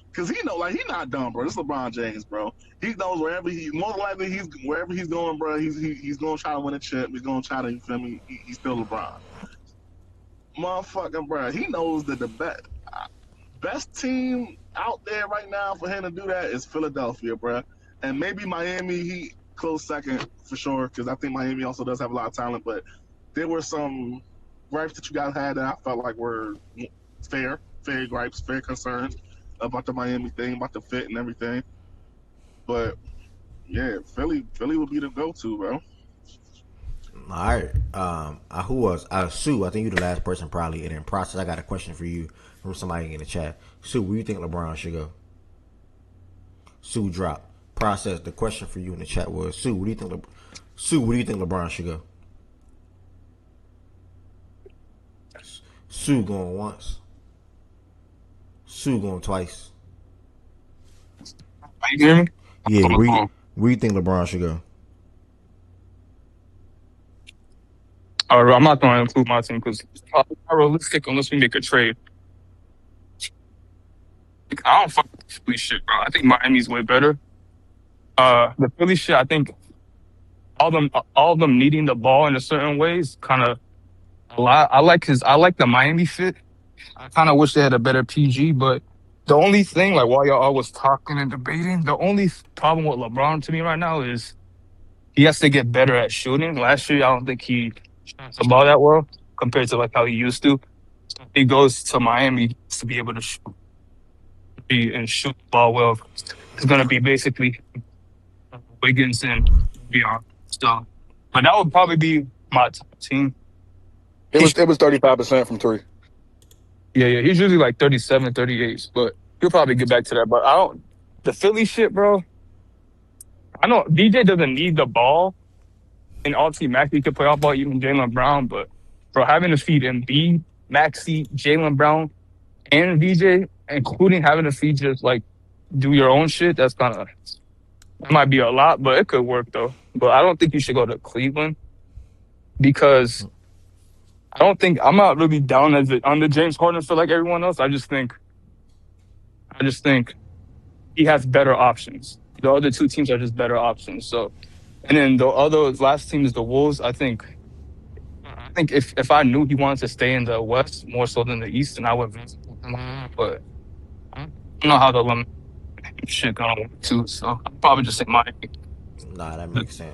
Because he know, like, he's not dumb, bro. This is LeBron James, bro. He knows wherever wherever he's going, bro, he's going to try to win a chip. He's going to try to, you feel me? He's still LeBron. Motherfucking, bro. He knows that the best team out there right now for him to do that is Philadelphia, bro. And maybe Miami, he close second for sure, because I think Miami also does have a lot of talent. But there were some gripes that you guys had that I felt like were fair gripes, fair concerns about the Miami thing, about the fit and everything. But yeah, Philly would be the go-to, bro. All right. Who was? Sue, I think you're the last person probably. And in process, I got a question for you from somebody in the chat. Sue, where do you think LeBron should go? Sue dropped. Process, the question for you in the chat was, Sue, where do you think LeBron should go? Sue going once. Sue going twice. You hear me? Yeah, where you think LeBron should go? I'm not going to include my team because it's not realistic unless we make a trade. I don't fuck with the Philly shit, bro. I think Miami's way better. The Philly shit, I think all of them needing the ball in a certain ways, kind of a lot. I like the Miami fit. I kind of wish they had a better PG, but the only thing, like while y'all always talking and debating, the only problem with LeBron to me right now is he has to get better at shooting. Last year, I don't think he shot the ball that well compared to like how he used to. So if he goes to Miami to be able to shoot and shoot the ball well, it's gonna be basically Wiggins and be honest. So, but that would probably be my top team. It was 35% from three. Yeah. He's usually like 37, 38, but he'll probably get back to that. But I don't. The Philly shit, bro. I know DJ doesn't need the ball, and obviously Maxey could play off ball, even Jaylen Brown. But bro, having to feed Embiid, Maxey, Jaylen Brown, and VJ, including having to feed just like do your own shit, that might be a lot, but it could work though. But I don't think you should go to Cleveland because I'm not really down as it under James Harden for like everyone else. I just think he has better options. The other two teams are just better options. So, and then the other last team is the Wolves. I think if I knew he wanted to stay in the West more so than the East, then I would visit him. But I don't know how the limit shit gonna work too. So I'll probably just say Miami. Nah, that makes sense.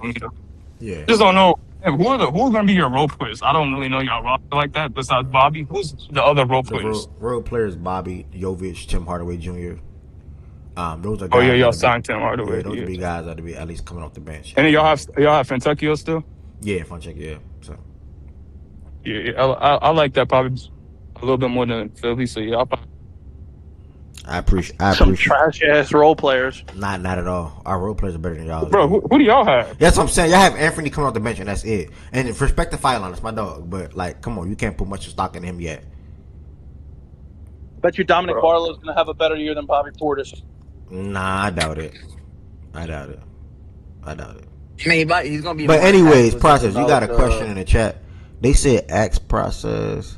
Yeah. Just don't know who's gonna be your role players. I don't really know y'all roster like that. Besides Bobby, who's the other role players? Role players: Bobby, Jovic, Tim Hardaway Jr. Those are guys. Oh yeah, y'all signed Tim Hardaway. Yeah, those would be guys that would be at least coming off the bench. And then y'all have Fantecchio still. Yeah, Fonseca. Yeah, so. Yeah, I like that probably a little bit more than Philly. So yeah, I appreciate some trash ass role players. Not at all. Our role players are better than y'all. Bro, who do y'all have? That's what I'm saying. Y'all have Anthony coming off the bench and that's it. And respect the fight line, it's my dog. But like, come on, you can't put much stock in him yet. Bet you Dominic Barlow's gonna have a better year than Bobby Portis. Nah, I doubt it. I mean, he's gonna be. But anyways, process. You got a question in the chat. They said ask process.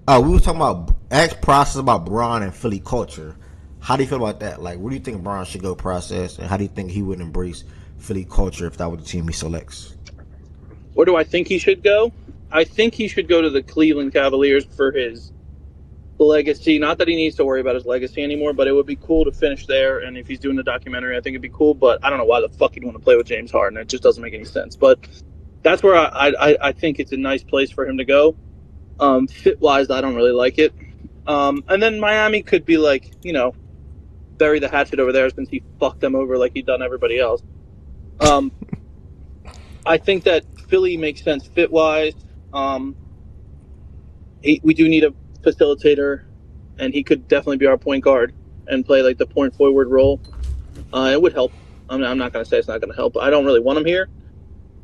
We were talking about ask process about Bron and Philly culture. How do you feel about that? Like, where do you think Bron should go process, and how do you think he would embrace Philly culture if that was the team he selects? Where do I think he should go? I think he should go to the Cleveland Cavaliers for his legacy. Not that he needs to worry about his legacy anymore, but it would be cool to finish there. And if he's doing the documentary, I think it'd be cool. But I don't know why the fuck he'd want to play with James Harden. It just doesn't make any sense. But that's where I think it's a nice place for him to go. Fit wise, I don't really like it. And then Miami could be like, bury the hatchet over there since he fucked them over like he'd done everybody else. I think that Philly makes sense fit wise. We do need a facilitator, and he could definitely be our point guard and play like the point forward role. It would help. I'm not going to say it's not going to help. I don't really want him here,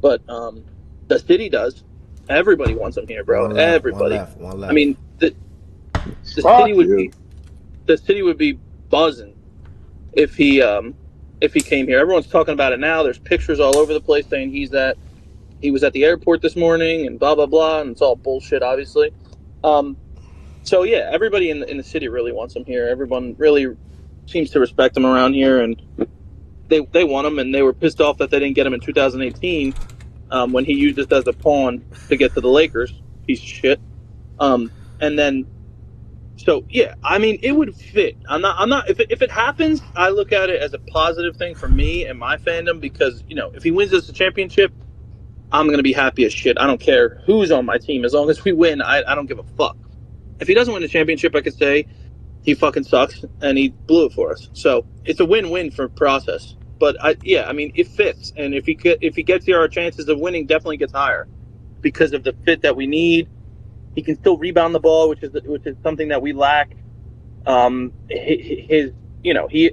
but the city does. Everybody wants him here, bro. Everybody. One left. I mean, the city would be buzzing if he came here. Everyone's talking about it now. There's pictures all over the place saying he was at the airport this morning and blah blah blah, and it's all bullshit, obviously. So yeah, everybody in the city really wants him here. Everyone really seems to respect him around here, and they want him. And they were pissed off that they didn't get him in 2018 when he used this as a pawn to get to the Lakers. Piece of shit. And then, so yeah, I mean, it would fit. I'm not. If it happens, I look at it as a positive thing for me and my fandom because if he wins us a championship, I'm gonna be happy as shit. I don't care who's on my team as long as we win. I don't give a fuck. If he doesn't win the championship, I could say he fucking sucks and he blew it for us. So it's a win-win for process. But I mean, it fits, and if he gets here, our chances of winning definitely gets higher because of the fit that we need. He can still rebound the ball, which is something that we lack. He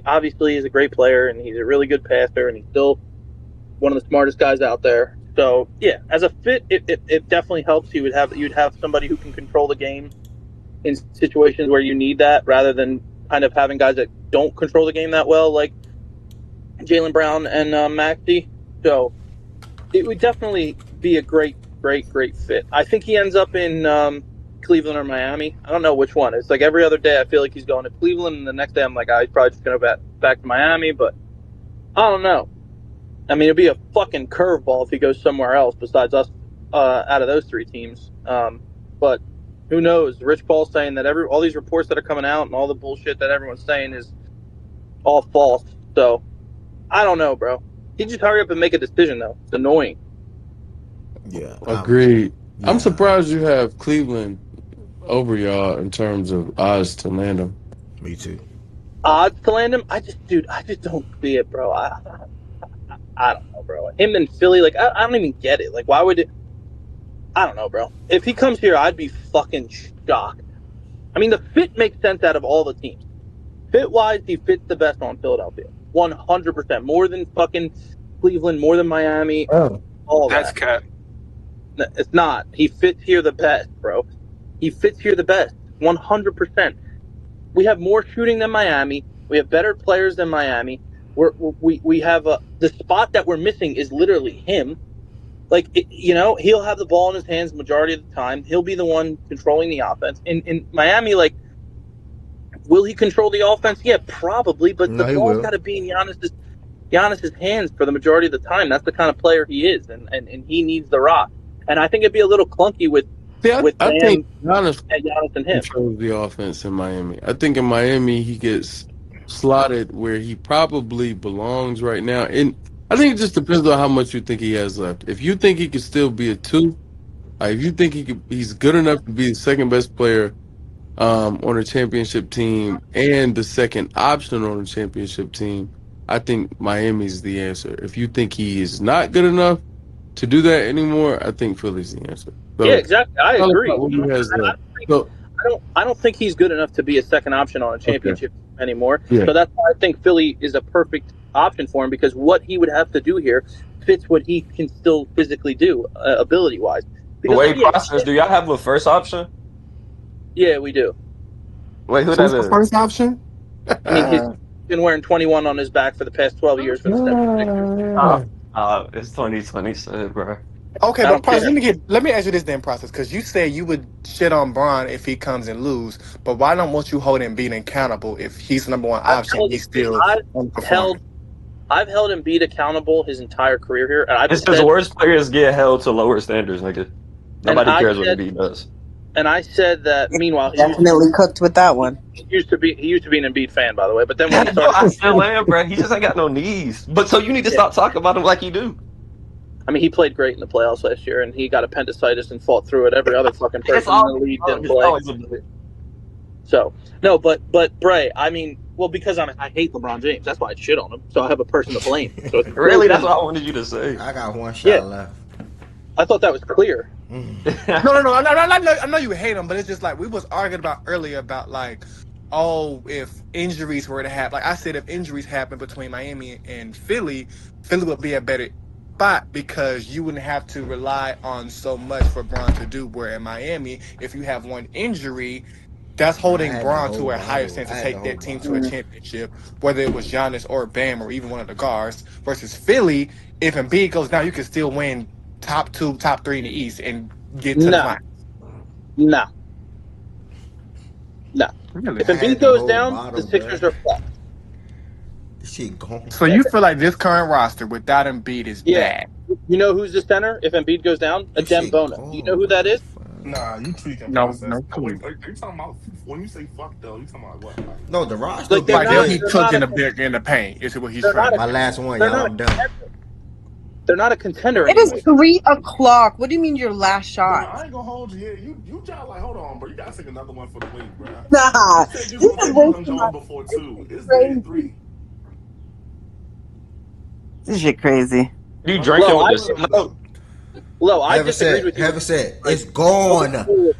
obviously is a great player and he's a really good passer, and he's still one of the smartest guys out there. So yeah, as a fit, it definitely helps. You'd have somebody who can control the game in situations where you need that, rather than kind of having guys that don't control the game that well, like Jaylen Brown and Maxey. So it would definitely be a great fit. I think he ends up in Cleveland or Miami. I don't know which one. It's like every other day I feel like he's going to Cleveland, and the next day I'm like, he's probably just going to back to Miami, but I don't know. I mean, it'd be a fucking curveball if he goes somewhere else besides us out of those three teams. But who knows? Rich Paul's saying that all these reports that are coming out and all the bullshit that everyone's saying is all false. So I don't know, bro. He just hurry up and make a decision, though. It's annoying. Yeah. Agreed. Yeah. I'm surprised you have Cleveland over y'all in terms of odds to land him. Me too. Odds to land him? I just don't see it, bro. I don't know, bro. Him and Philly, like, I don't even get it. Like, why would it? I don't know, bro. If he comes here, I'd be fucking shocked. I mean, the fit makes sense out of all the teams. Fit-wise, he fits the best on Philadelphia. 100%. More than fucking Cleveland, more than Miami, Oh, all That's that. cat. It's not. He fits here the best, bro. He fits here the best. 100%. We have more shooting than Miami. We have better players than Miami. We have the spot that we're missing is literally him. Like, he'll have the ball in his hands the majority of the time. He'll be the one controlling the offense. In Miami, like, will he control the offense? Yeah, probably. But the No, he ball's will. got to be in Giannis's hands for the majority of the time. That's the kind of player he is, and he needs the rock. And I think it'd be a little clunky with see, I think Bam Giannis and Giannis and him. controls the offense in Miami. I think in Miami he gets slotted where he probably belongs right now. And I think it just depends on how much you think he has left. If you think he could still be a two, if you think he's good enough to be the second best player on a championship team and the second option on a championship team, I think Miami's the answer. If you think he is not good enough to do that anymore, I think Philly's the answer. So, Yeah, exactly. I it's all agree. about what he has left. So, I don't think he's good enough to be a second option on a okay. championship anymore. Yeah. So that's why I think Philly is a perfect option for him, because what he would have to do here fits what he can still physically do, ability wise. Wait, process. Do y'all have a first option? Yeah, we do. Wait, who Who's that the is? first option? I mean, he's been wearing 21 on his back for the past 12 years for the 76ers. It's 2026, bro. Okay, I but don't process, care. let me ask you this then, process, because you say you would shit on Braun if he comes and lose, but why don't want you hold Embiid accountable if he's the number one option? He's still underperforming. I've held Embiid accountable his entire career here, and It's because worst players get held to lower standards, nigga. Nobody cares what Embiid does. And I said that. Meanwhile, he Definitely cooked with that one. used to be an Embiid fan, by the way. But then when he No, I started, still am, bro. He just ain't got no knees. But so you need to stop talking about him like you do. I mean, he played great in the playoffs last year, and he got appendicitis and fought through it. Every other fucking person in the league didn't play. So no, but Bray, I mean, well, because I hate LeBron James. That's why I shit on him. So I have a person to blame. So Really, that's what I wanted you to say. I got one shot left. I thought that was clear. No. I know you hate him, but it's just like we was arguing about earlier about like, oh, if injuries were to happen, like I said, if injuries happen between Miami and Philly would be a better spot because you wouldn't have to rely on so much for Braun to do. Where in Miami, if you have one injury, that's holding Braun to a higher sense to take that team to a championship, whether it was Giannis or Bam or even one of the guards. Versus Philly, if Embiid goes down, you can still win top 2, top 3 in the East and get to the final. No. Really? If Embiid goes down, the Sixers are fucked. Shit gone. So you feel like this current roster without Embiid is bad? You know who's the center? If Embiid goes down, Adem Bona. You know who that is? Nah, you tweaking. No, process. no. Are you talking about when you say fuck though? You talking about what? Like, No, the roster. Like, Like they'll be cooked in the paint. Is what he's trying to My do. last one, y'all. I'm done. They're not a contender It anymore. is 3:00. What do you mean your last bro, shot? I ain't gonna hold you here. You just like, hold on, bro. You gotta take another one for the win, bro. Nah, You said you this was is gonna take wasting them my before two. It's crazy. day 3. This shit crazy. You drinking with this? Lo, I Heaven disagreed with you. Heaven said, it's gone.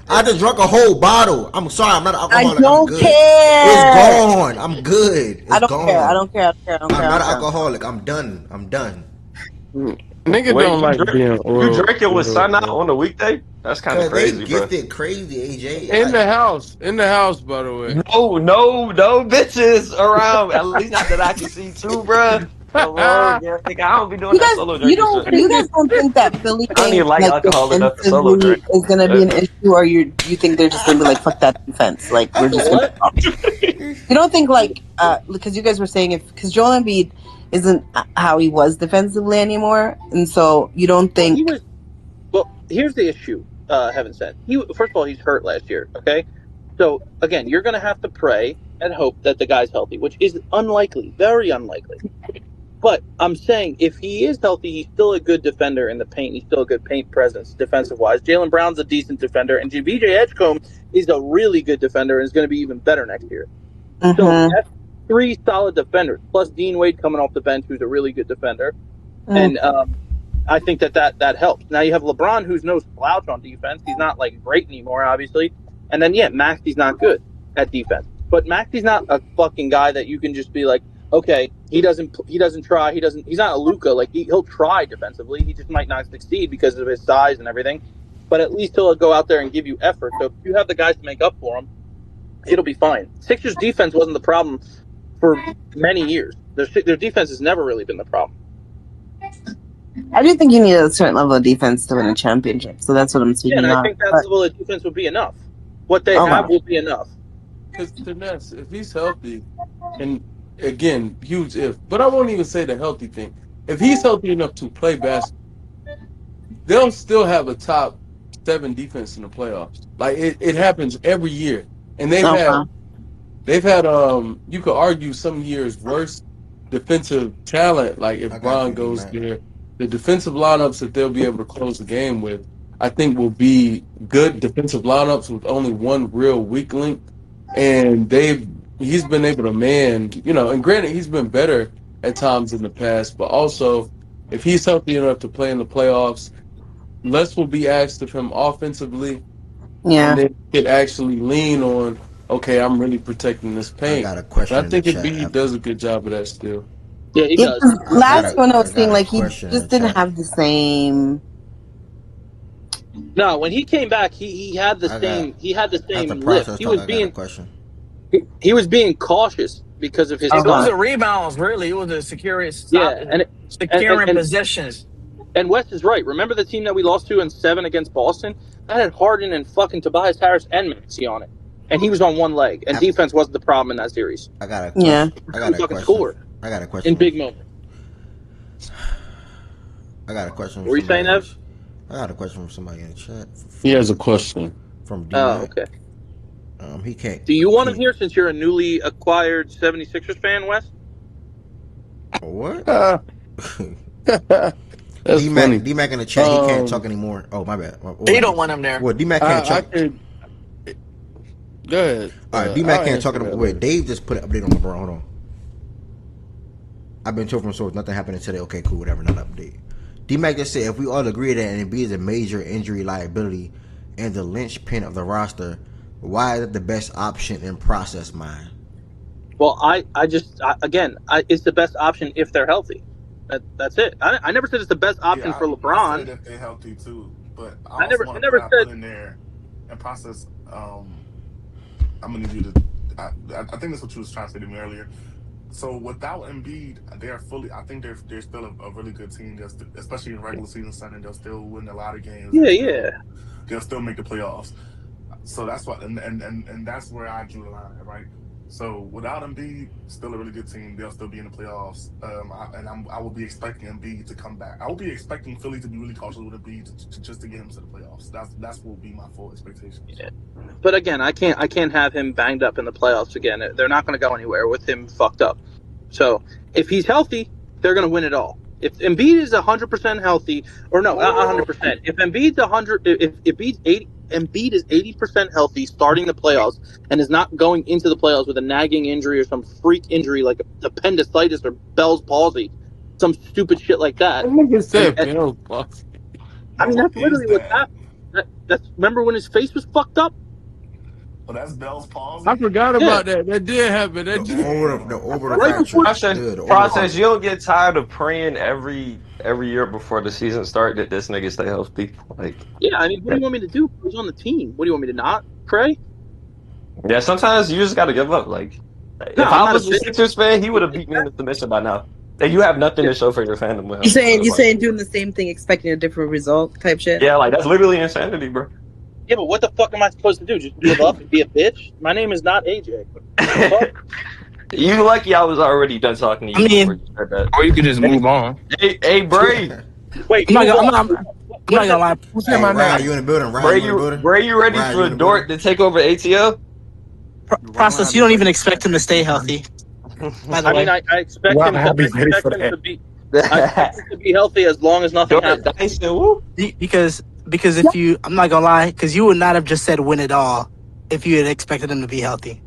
I just drunk a whole bottle. I'm sorry, I'm not an I alcoholic. don't I'm good. care. It's gone. I'm good. It's I don't gone. care. I don't care. I'm not an alcoholic. I'm done. Nigga Wait, don't like being oil. You drinking with sun out on a weekday? That's kind of Cause crazy, they bro. gifted crazy, AJ. In the house, by the way. No bitches around. At least not that I can see too, bro. Hello, yeah, nigga, I don't be doing that solo drinking shit. You guys don't think that Philly I don't thing even like alcohol enough to solo defensively drink. is gonna be an issue, or you think they're just gonna be like, fuck that defense, like we're just gonna you don't think like because you guys were saying because Joel Embiid isn't how he was defensively anymore, and so you don't think Well, here's the issue. Heaven said, first of all, he's hurt last year. Okay, so again, you're gonna have to pray and hope that the guy's healthy, which is unlikely, very unlikely. But I'm saying if he is healthy, he's still a good defender in the paint. He's still a good paint presence defensive-wise. Jaylen Brown's a decent defender, and VJ Edgecombe is a really good defender and is going to be even better next year. So that's 3 solid defenders, plus Dean Wade coming off the bench, who's a really good defender. And I think that helps. Now you have LeBron, who's no slouch on defense. He's not like great anymore, obviously. And then Maxi's not good at defense. But Maxi's not a fucking guy that you can just be like, okay, he doesn't try, he's not a Luka. Like he'll try defensively. He just might not succeed because of his size and everything. But at least he'll go out there and give you effort. So if you have the guys to make up for him, it'll be fine. Sixers defense wasn't the problem for many years. Their defense has never really been the problem. I do think you need a certain level of defense to win a championship. So that's what I'm speaking Yeah, and of. I think that level of defense would be enough. What they have will be enough. Because Ness, if he's healthy, and again, huge if, but I won't even say the healthy thing. If he's healthy enough to play basketball, they'll still have a top 7 defense in the playoffs. Like it happens every year, and they've had you could argue some years worse defensive talent. Like if Bron goes there, the defensive lineups that they'll be able to close the game with, I think, will be good defensive lineups with only one real weak link. And he's been able to man, and granted he's been better at times in the past, but also if he's healthy enough to play in the playoffs, less will be asked of him offensively. Yeah. And then he could actually lean on, okay, I'm really protecting this paint. I got a question. And I think Embiid does a good job of that still. Yeah, he does. Last one I was saying, like, he just didn't have the same. No, when he came back, he had the same lift. He was being cautious because of his. It wasn't rebounds, really. It was the securing possessions. And West is right. Remember the team that we lost to in 7 against Boston? That had Harden and fucking Tobias Harris and Maxey on it, and he was on one leg. And defense wasn't the problem in that series. I got a question. I got a question. In big moments. I got a question. What were you saying, Ev? I got a question from somebody in the chat. He has a question from D. Oh, okay. He can't. Do you want him here since you're a newly acquired 76ers fan, Wes? What? That's funny. D-Mac in the chat, he can't talk anymore. Oh, my bad. He don't want him there. Well, D-Mac can't talk. Go ahead. All right, D-Mac can't talk anymore. Wait, Dave just put an update on LeBron. Hold on. I've been told from source nothing happened today. Okay, cool, whatever, not update. D-Mac just said, if we all agree that Embiid is a major injury liability and the linchpin of the roster, why is it the best option in process mind? Well, it's the best option if they're healthy. That's it. I never said it's the best option for LeBron. I said if they're healthy too, but I never put in there and process. I'm gonna need you to. I think that's what you was trying to say to me earlier. So without Embiid, they're fully. I think they're still a really good team. Especially in regular season Sunday, they'll still win a lot of games. They'll still make the playoffs. So that's what, and that's where I drew the line at, right? So without Embiid, still a really good team. They'll still be in the playoffs. I will be expecting Embiid to come back. I will be expecting Philly to be really cautious with Embiid just to get him to the playoffs. That's what will be my full expectation. Yeah. But again, I can't have him banged up in the playoffs again. They're not going to go anywhere with him fucked up. So if he's healthy, they're going to win it all. If Embiid is 100% healthy, or no, not 100%. If Embiid's 100, if Embiid is 80% healthy starting the playoffs and is not going into the playoffs with a nagging injury or some freak injury like appendicitis or Bell's palsy, some stupid shit like that. I think it's Bell's palsy. I mean, that's literally what happened. Remember when his face was fucked up? Well, that's Bell's palsy. I forgot about that. That did happen. The process. You don't get tired of praying every year before the season start that this nigga stay healthy. Like, yeah, I mean, what do you want me to do? Who's on the team? What do you want me to not pray? Yeah, sometimes you just got to give up. Like, if I was a Sixers fan, he would have beat me in the submission by now. Like, you have nothing to show for your fandom. You saying doing the same thing, expecting a different result type shit? Yeah, like that's literally insanity, bro. Yeah, but what the fuck am I supposed to do? Just give up and be a bitch? My name is not AJ. You lucky I was already done talking to you. Or you could just move on. Hey, Bray. Wait, I'm not gonna lie. Who's saying my name? You in the building, Bray, you ready for Dort to take over ATL? Process. You don't even expect him to stay healthy. I mean, I expect him to be healthy as long as nothing happens. Because if you, I'm not gonna lie, because you would not have just said win it all if you had expected him to be healthy.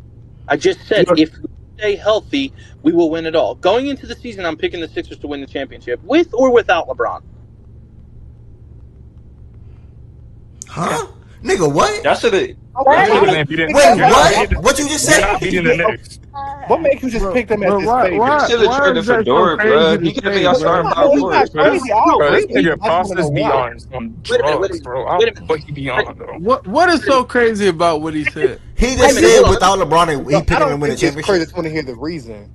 I just said if stay healthy, we will win it all. Going into the season, I'm picking the Sixers to win the championship, with or without LeBron. Huh? Nigga, what? Y'all should have. Wait, what? What you just You're said? not beating the Knicks. What makes you just pick them as But this why favorite? why Should have why traded is for that so Dort, crazy bro. to He could have been say, your bro? starting power He's not forward. Bro, crazy. I bro, this agree. nigga I just want to know process be why. on Wait a minute, drugs, bro. I wait a don't know what he be on, though. What is so crazy about what he said? He Wait a just minute, said hold on. without LeBron, he I picking him to don't win a think it's crazy. I championship. just want to hear the reason.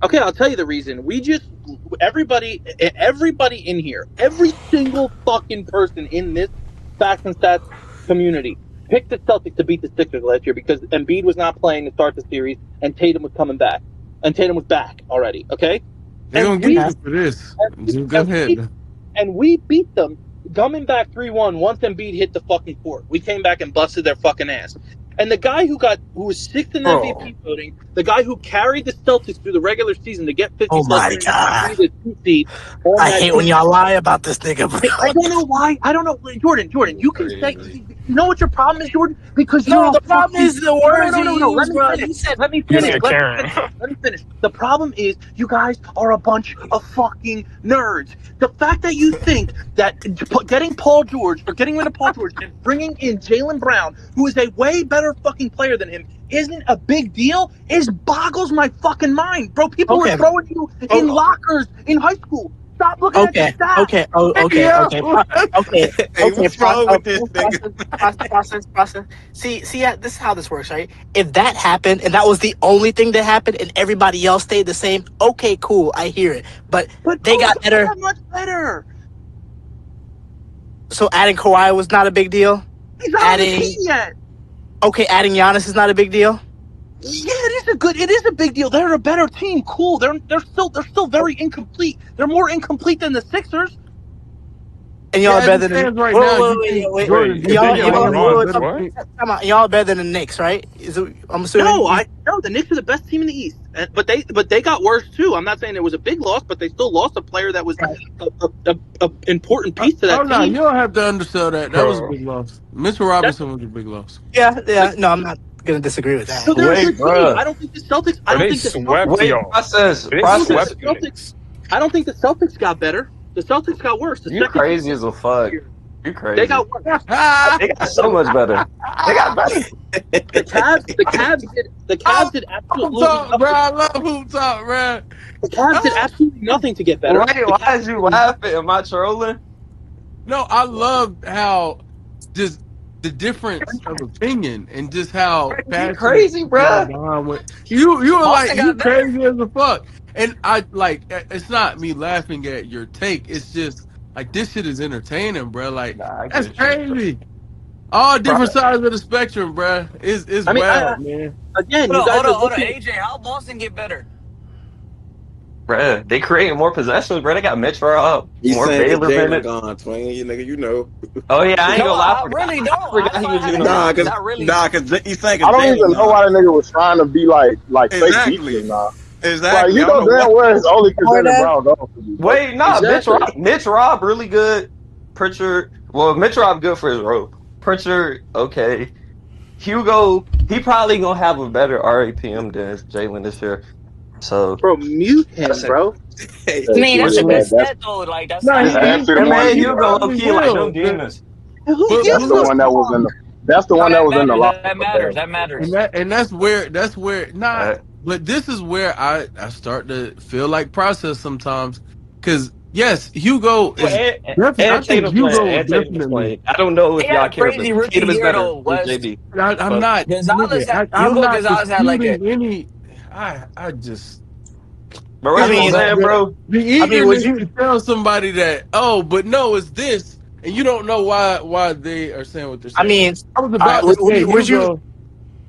Okay, I'll tell you the reason. Everybody in here, every single fucking person in this Facts and Stats community picked the Celtics to beat the Sixers last year because Embiid was not playing to start the series and Tatum was coming back. And Tatum was back already, okay? They're gonna get you for this. Just go ahead. And we beat them coming back 3-1 once Embiid hit the fucking court. We came back and busted their fucking ass. And the guy who was sixth in MVP voting, the guy who carried the Celtics through the regular season to get 50 Oh plus my wins God. and be the 2 seed on I that hate team. when y'all lie about this nigga, bro. I don't know why. I don't know. Jordan, you can say, you know what your problem is, Jordan? Because you're No, a the problem fucking... is the words you No. use, bro. You said Let me finish. The problem is you guys are a bunch of fucking nerds. The fact that you think that getting rid of Paul George and bringing in Jaylen Brown, who is a way better fucking player than him, isn't a big deal boggles my fucking mind. Bro, people were throwing you in lockers in high school. Stop looking at the stats. Okay. What's wrong with this nigga? Process. See, this is how this works, right? If that happened and that was the only thing that happened and everybody else stayed the same, okay, cool, I hear it. But they got better. That much better. So adding Kawhi was not a big deal. He's not on the team yet. Okay, adding Giannis is not a big deal. Yeah, it is a big deal. They're a better team. Cool. They're still very incomplete. They're more incomplete than the Sixers. And y'all are better than right now. Y'all better than the Knicks, right? I'm assuming. No, the Knicks are the best team in the East, but they got worse too. I'm not saying it was a big loss, but they still lost a player that was a important piece to that team. No, you don't have to undersell that. That was a big loss. Mr. Robinson was a big loss. Yeah. No, I'm not gonna disagree with that. So they're a good team. I don't think the Celtics. I don't think the Celtics got better. The Celtics got worse. You crazy as a fuck. You crazy. They got worse. They got so much better. They got better. The Cavs did absolutely nothing. Bro, I love hoop talk, bro. The Cavs did absolutely nothing to get better. Wait, why is you laughing? Am I trolling? No, I love how just the difference of opinion and just how crazy, bro. You were like, you crazy as a fuck. And I like, it's not me laughing at your take. It's just like, this shit is entertaining, bro. Like, that's crazy. All different sides of the spectrum, bro. It's wild, man. Again, hold on. AJ, how Boston get better? Bruh, they creating more possessions, bro. They got Mitch up. More Baylor minutes. Gone, twin. You nigga, you know. Oh yeah, I ain't gonna lie. I really don't. I forgot he was in because you think I don't even know why the nigga was trying to be like fake beefing now. Exactly. Like, you know damn well it's only because Jaylen Brown gone for you. Wait, nah, Mitch Rob really good. Pritchard, well, Mitch Rob good for his role. Pritchard, okay. Hugo, he probably gonna have a better RAPM than Jaylen this year. So, bro, mute him, bro. I mean, that's a good stat though. Like that's Hugo low key like them demons. That's the one that was in the. That's the one that was in the locker. That matters. And that's where not. But this is where I start to feel like process sometimes, because yes, Hugo is definitely. I don't know if y'all care, but Tatum is better than JB. I'm not. I'm not disputing any. I just. Bro, bro. The eagerness to tell somebody that, but no, it's this, and you don't know why they are saying what they're saying. I mean, I was about to say,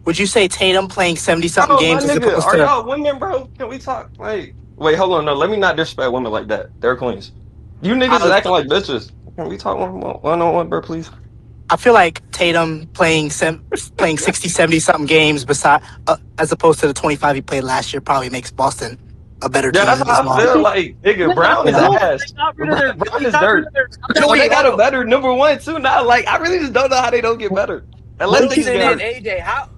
would you say Tatum playing 70-something games as opposed are to? Y'all women, bro? Can we talk? Wait, hold on. No, let me not disrespect women like that. They're queens. You niggas is acting like bitches. Can we talk one-on-one, bro, please? I feel like Tatum playing 60, 70-something games as opposed to the 25 he played last year probably makes Boston a better team. Yeah, that's how I feel like. Nigga, Brown is ass. Brown is dirt. They got a better number one, too, now. Like, I really just don't know how they don't get better. Unless Listen in, AJ, how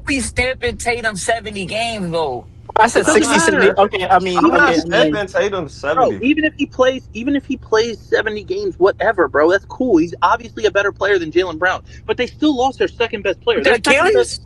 we stamping Tatum 70 games, though? I said It doesn't 60, 70. matter. Okay, I mean, I'm not okay, I mean, stepping Tatum Bro, 70. even if he plays 70 games, whatever, bro, that's cool. He's obviously a better player than Jaylen Brown, but they still lost their second best player. with the Achilles.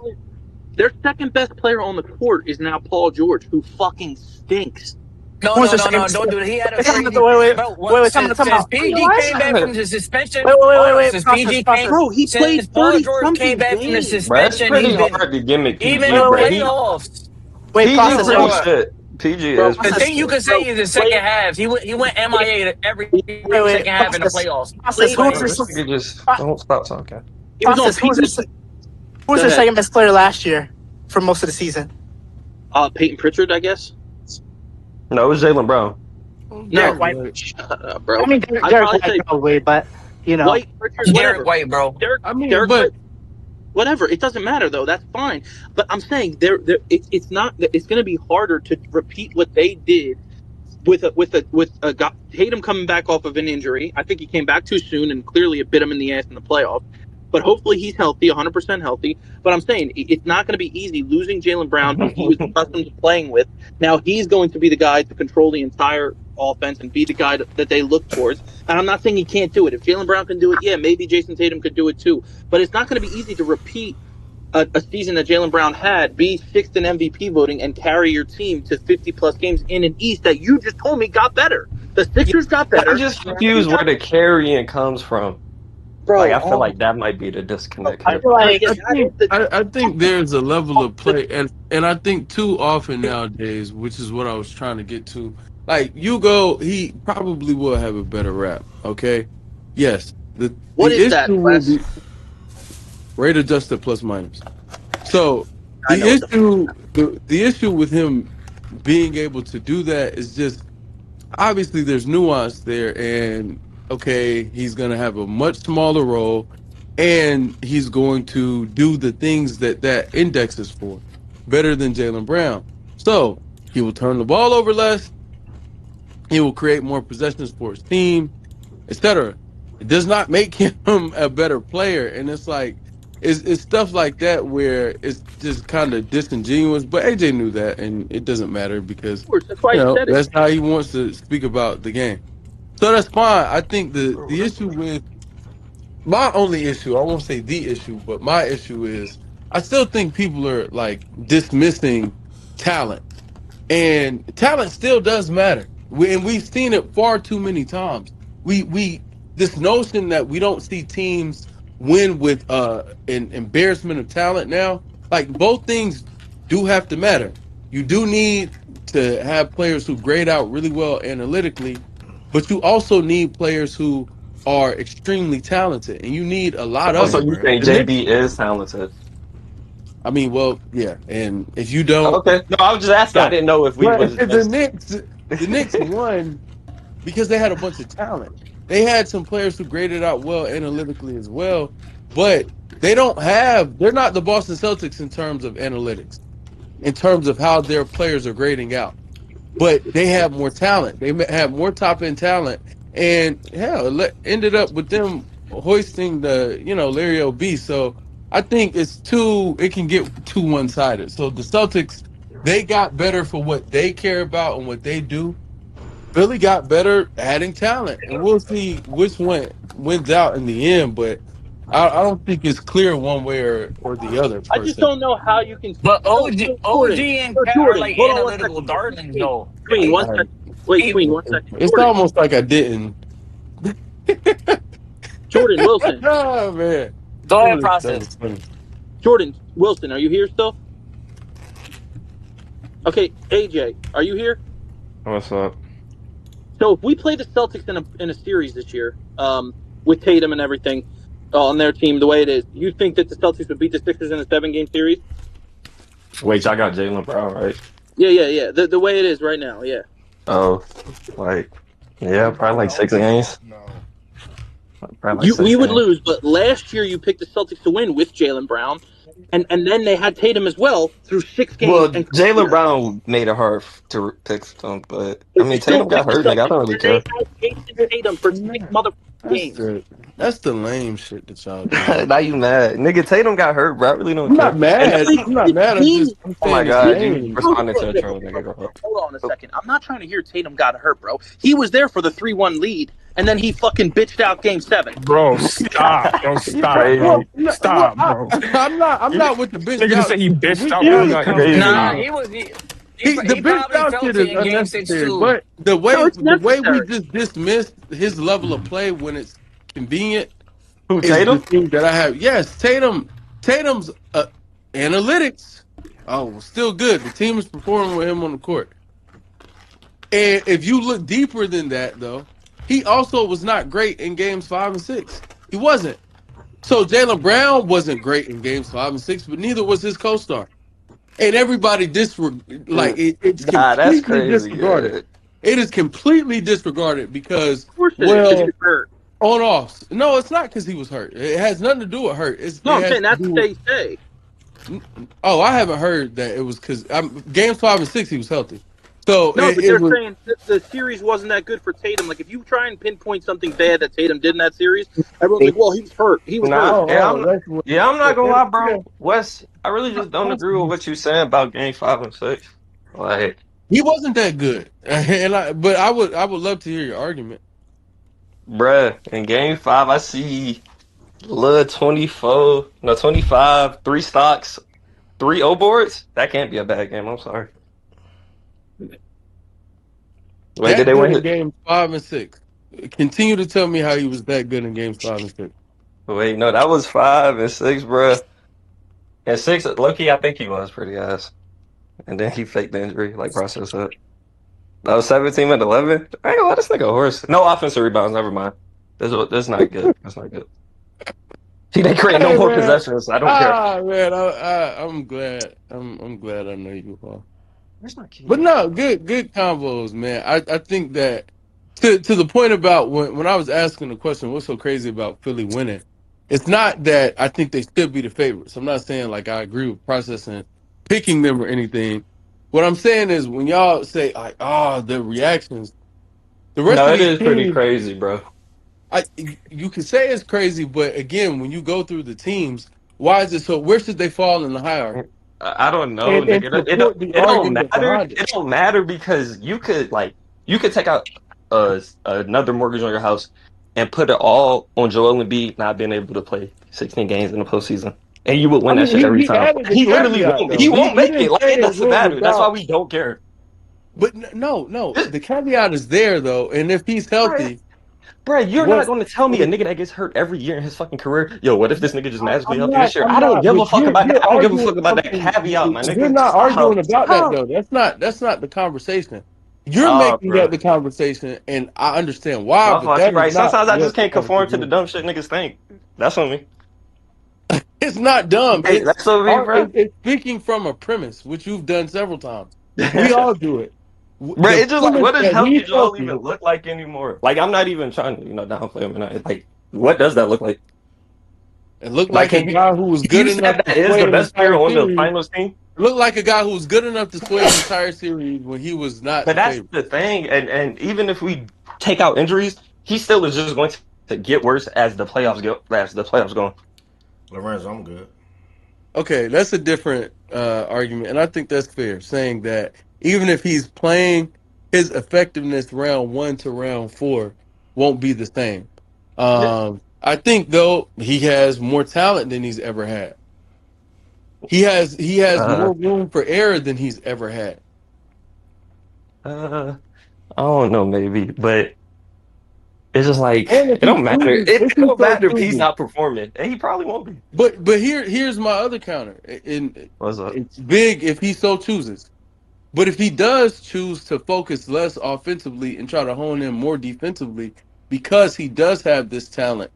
Their second best player on the court is now Paul George, who fucking stinks. No, Who's no, their no, second no! best Don't player? do it. He had a Wait, crazy bro. time out, time Since out. PG came back from the suspension, hold on. Wait, Since process, PG came, process. Bro, he since played Paul 30 George came something back from the games. Bro, it's suspension, pretty he's been hard to gimmick even PG, in bro. playoffs. Wait, PG process. pretty Hold Bro, on. shit. PG bro, is The pretty Process. thing you shit. can say is the second played, half. He went MIA every Wait, second half in the process. playoffs. Process. played Who was Bro, their this nigga just pro- don't stop talking. he was on process? PG. Who was Go their ahead. second best player last year for most of the season? Peyton Pritchard, I guess. No, it was Jalen Brown. No, Derek White. White. shut up, bro. I mean, I'd Derek probably White say probably, but you know, White, Pritchard, whatever. Derek White, bro. I mean, Derek but White, whatever. It doesn't matter though. That's fine. But I'm saying it's not. It's going to be harder to repeat what they did with a guy, Tatum coming back off of an injury. I think he came back too soon, and clearly it bit him in the ass in the playoffs. But hopefully he's healthy, 100% healthy. But I'm saying it's not going to be easy losing Jaylen Brown, who he was accustomed to playing with. Now he's going to be the guy to control the entire offense and be the guy that they look towards. And I'm not saying he can't do it. If Jaylen Brown can do it, yeah, maybe Jason Tatum could do it too. But it's not going to be easy to repeat a season that Jaylen Brown had, be sixth in MVP voting, and carry your team to 50-plus games in an East that you just told me got better. The Sixers got better. I'm just confused where the carrying comes from. Bro, Like, I feel like that might be the disconnect I here. feel like I think there's a level of play, and I think too often nowadays, which is what I was trying to get to. Like he probably will have a better rap. Okay, yes. The what is that, issue will Wes? be rate adjusted plus minus. So I know the issue with him being able to do that is just obviously there's nuance there, and okay, he's going to have a much smaller role, and he's going to do the things that index is for better than Jaylen Brown. So he will turn the ball over less, he will create more possessions for his team, etc. It does not make him a better player, and it's like it's stuff like that where it's just kind of disingenuous. But AJ knew that, and it doesn't matter because Of course, that's why he said it. that's how he wants to speak about the game. So that's fine. I think the issue with my only issue, I won't say the issue, but my issue is I still think people are like dismissing talent. And talent still does matter. And we've seen it far too many times. We this notion that we don't see teams win with an embarrassment of talent now, like both things do have to matter. You do need to have players who grade out really well analytically, but you also need players who are extremely talented, and you need a lot of Also, it. you think The Knicks, JB is talented? I mean, well, yeah, and if you don't, Okay. No, I was just asking. I no. didn't know if we But was the Knicks won because they had a bunch of talent. They had some players who graded out well analytically as well, but they're not the Boston Celtics in terms of analytics, in terms of how their players are grading out. But they have more talent. They have more top end talent, and hell, ended up with them hoisting the Larry O.B. So I think it can get too one sided. So the Celtics, they got better for what they care about and what they do. Philly got better adding talent, and we'll see which one wins out in the end. But I don't think it's clear one way or the other. I Per just se. don't know how you can. But OG Jordan, and Cat are Jordan, like hold on one analytical second. darlings, though. Queen, one second. Wait, Queen, one second. It's Jordan, almost like I didn't. Jordan Wilson. Oh man. Go ahead, That process. was funny. Jordan Wilson, are you here still? Okay, AJ, are you here? What's up? So if we play the Celtics in a series this year, with Tatum and everything on their team the way it is, you think that the Celtics would beat the Sixers in a 7-game series? Wait, y'all got Jaylen Brown, right? Yeah. The way it is right now, yeah. Oh, like, yeah, probably like 6 games. No. Probably like 6 We would games. lose, but last year you picked the Celtics to win with Jaylen Brown, and then they had Tatum as well through 6 games. Well, and Jaylen Brown made it hard to pick them, but I mean, you still Tatum got picked the hurt, nigga. I don't Celtics, really and they care. had Jason Tatum for 6 mother games. That's the lame shit that y'all do. Now you mad, nigga? Tatum got hurt, bro. I really don't I'm not care. And mad. then, I'm not mad. I'm oh my saying it's god, you lame. responded to a troll, nigga. Hold on a second. I'm not trying to hear Tatum got hurt, bro. He was there for the 3-1 lead, and then he fucking bitched out Game 7. Bro, stop. Bro, You stop, crazy. bro. Well, no, Stop, bro. I'm not with the bitch Nigga just out said he shit. bitched We out, bro. You You got injured. crazy. Nah, Stop. the he bitch probably out felt shit it is in game six unnecessary. too. But the No, it's way we necessary. just dismiss his level of play when it's convenient Who, is the Tatum? thing that I have. Yes, Tatum's analytics. Oh, still good. The team is performing with him on the court. And if you look deeper than that, though, he also was not great in games 5 and 6. He wasn't. So Jaylen Brown wasn't great in games 5 and 6, but neither was his co-star. And everybody it's Nah, that's completely crazy. disregarded. Yeah. It is completely disregarded because, Of course it is, because he well, was hurt. on offs. No, it's not because he was hurt. It has nothing to do with hurt. It No, I'm has saying to that's do what with. they say. Oh, I haven't heard that it was because games 5 and 6 he was healthy. So No, but it they're was. saying the series wasn't that good for Tatum. Like, if you try and pinpoint something bad that Tatum did in that series, everyone's like, well, he was hurt. He was hurt. Nah, Oh, that's what. yeah, I'm not gonna lie, Yeah, bro. Wes, I really just don't agree with what you saying about game 5 and 6. Like, he wasn't that good, but I would love to hear your argument. bruh, in game 5, I see little 24, no, 25, 3 stocks, 3 O boards. That can't be a bad game. I'm sorry. Wait, did That they good in win? games 5 and 6. Continue to tell me how he was that good in games 5 and 6. Wait, no, that was 5 and 6, bruh. And 6, low-key, I think he was pretty ass. And then he faked the injury, like process it. That was 17 and 11. I ain't gonna let this nigga a horse. No offensive rebounds, never mind. That's not good. That's not good. He didn't create no Hey more man, possessions. I don't care. man, I'm glad. I'm glad I know you, Paul. Where's my But key? no, good combos, man. I think that to the point about when I was asking the question, what's so crazy about Philly winning? It's not that I think they should be the favorites. I'm not saying like I agree with processing picking them or anything. What I'm saying is when y'all say like, oh, the reactions, the rest No, of it these is pretty teams, crazy, bro. you can say it's crazy, but again, when you go through the teams, why is it so? Where should they fall in the hierarchy? I don't know, And nigga. support the It don't argument matter. behind it. It don't matter because you could take out another mortgage on your house and put it all on Joel Embiid not being able to play 16 games in the postseason, and you would I win that mean, shit every he time. added the He literally caveat won't. He though. won't He make it. didn't Like say it it doesn't will matter. That's why without. we don't care. But no, This, the caveat is there though, and if he's bro, healthy, bro, you're not what? going to tell me a nigga that gets hurt every year in his fucking career. Yo, what if this nigga just magically I'm healthy not. this year? I'm I don't not. give a But fuck about that. you're I don't give a arguing fuck about that something. caveat, my You're nigga. not arguing Stop. about that Stop. though. That's not the conversation. You're Oh, making bro. that the conversation, and I understand why, My but fault. You that is right. not Sometimes I just what the can't conform to conversation the is. dumb shit niggas think. That's on me. It's not dumb. Hey, that's on me, bro. It's speaking from a premise, which you've done several times. We all do it. Bro, The it's just like, premise what does that healthy he's Joel even healthy. look like anymore? Like, I'm not even trying to, downplay him. And like, what does that look like? It looked Like, like a can you guy who was can good you say enough that to is sway the an best player entire on the series. finals team? It looked like a guy who was good enough to sway an entire series when he was not But the that's favorite. the thing. And even if we take out injuries, he still is just going to get worse as the playoffs go. Lorenzo, I'm good. Okay, that's a different argument, and I think that's fair. Saying that even if he's playing, his effectiveness round 1 to round 4 won't be the same. Yeah. I think though he has more talent than he's ever had. He has Uh, more room for error than he's ever had. uh, I don't know, maybe, but it's just like And it don't matter. It if he don't so matter if he's chooses. not performing, and he probably won't be. But here's my other counter. And What's up? it's big if he so chooses. But if he does choose to focus less offensively and try to hone in more defensively, because he does have this talent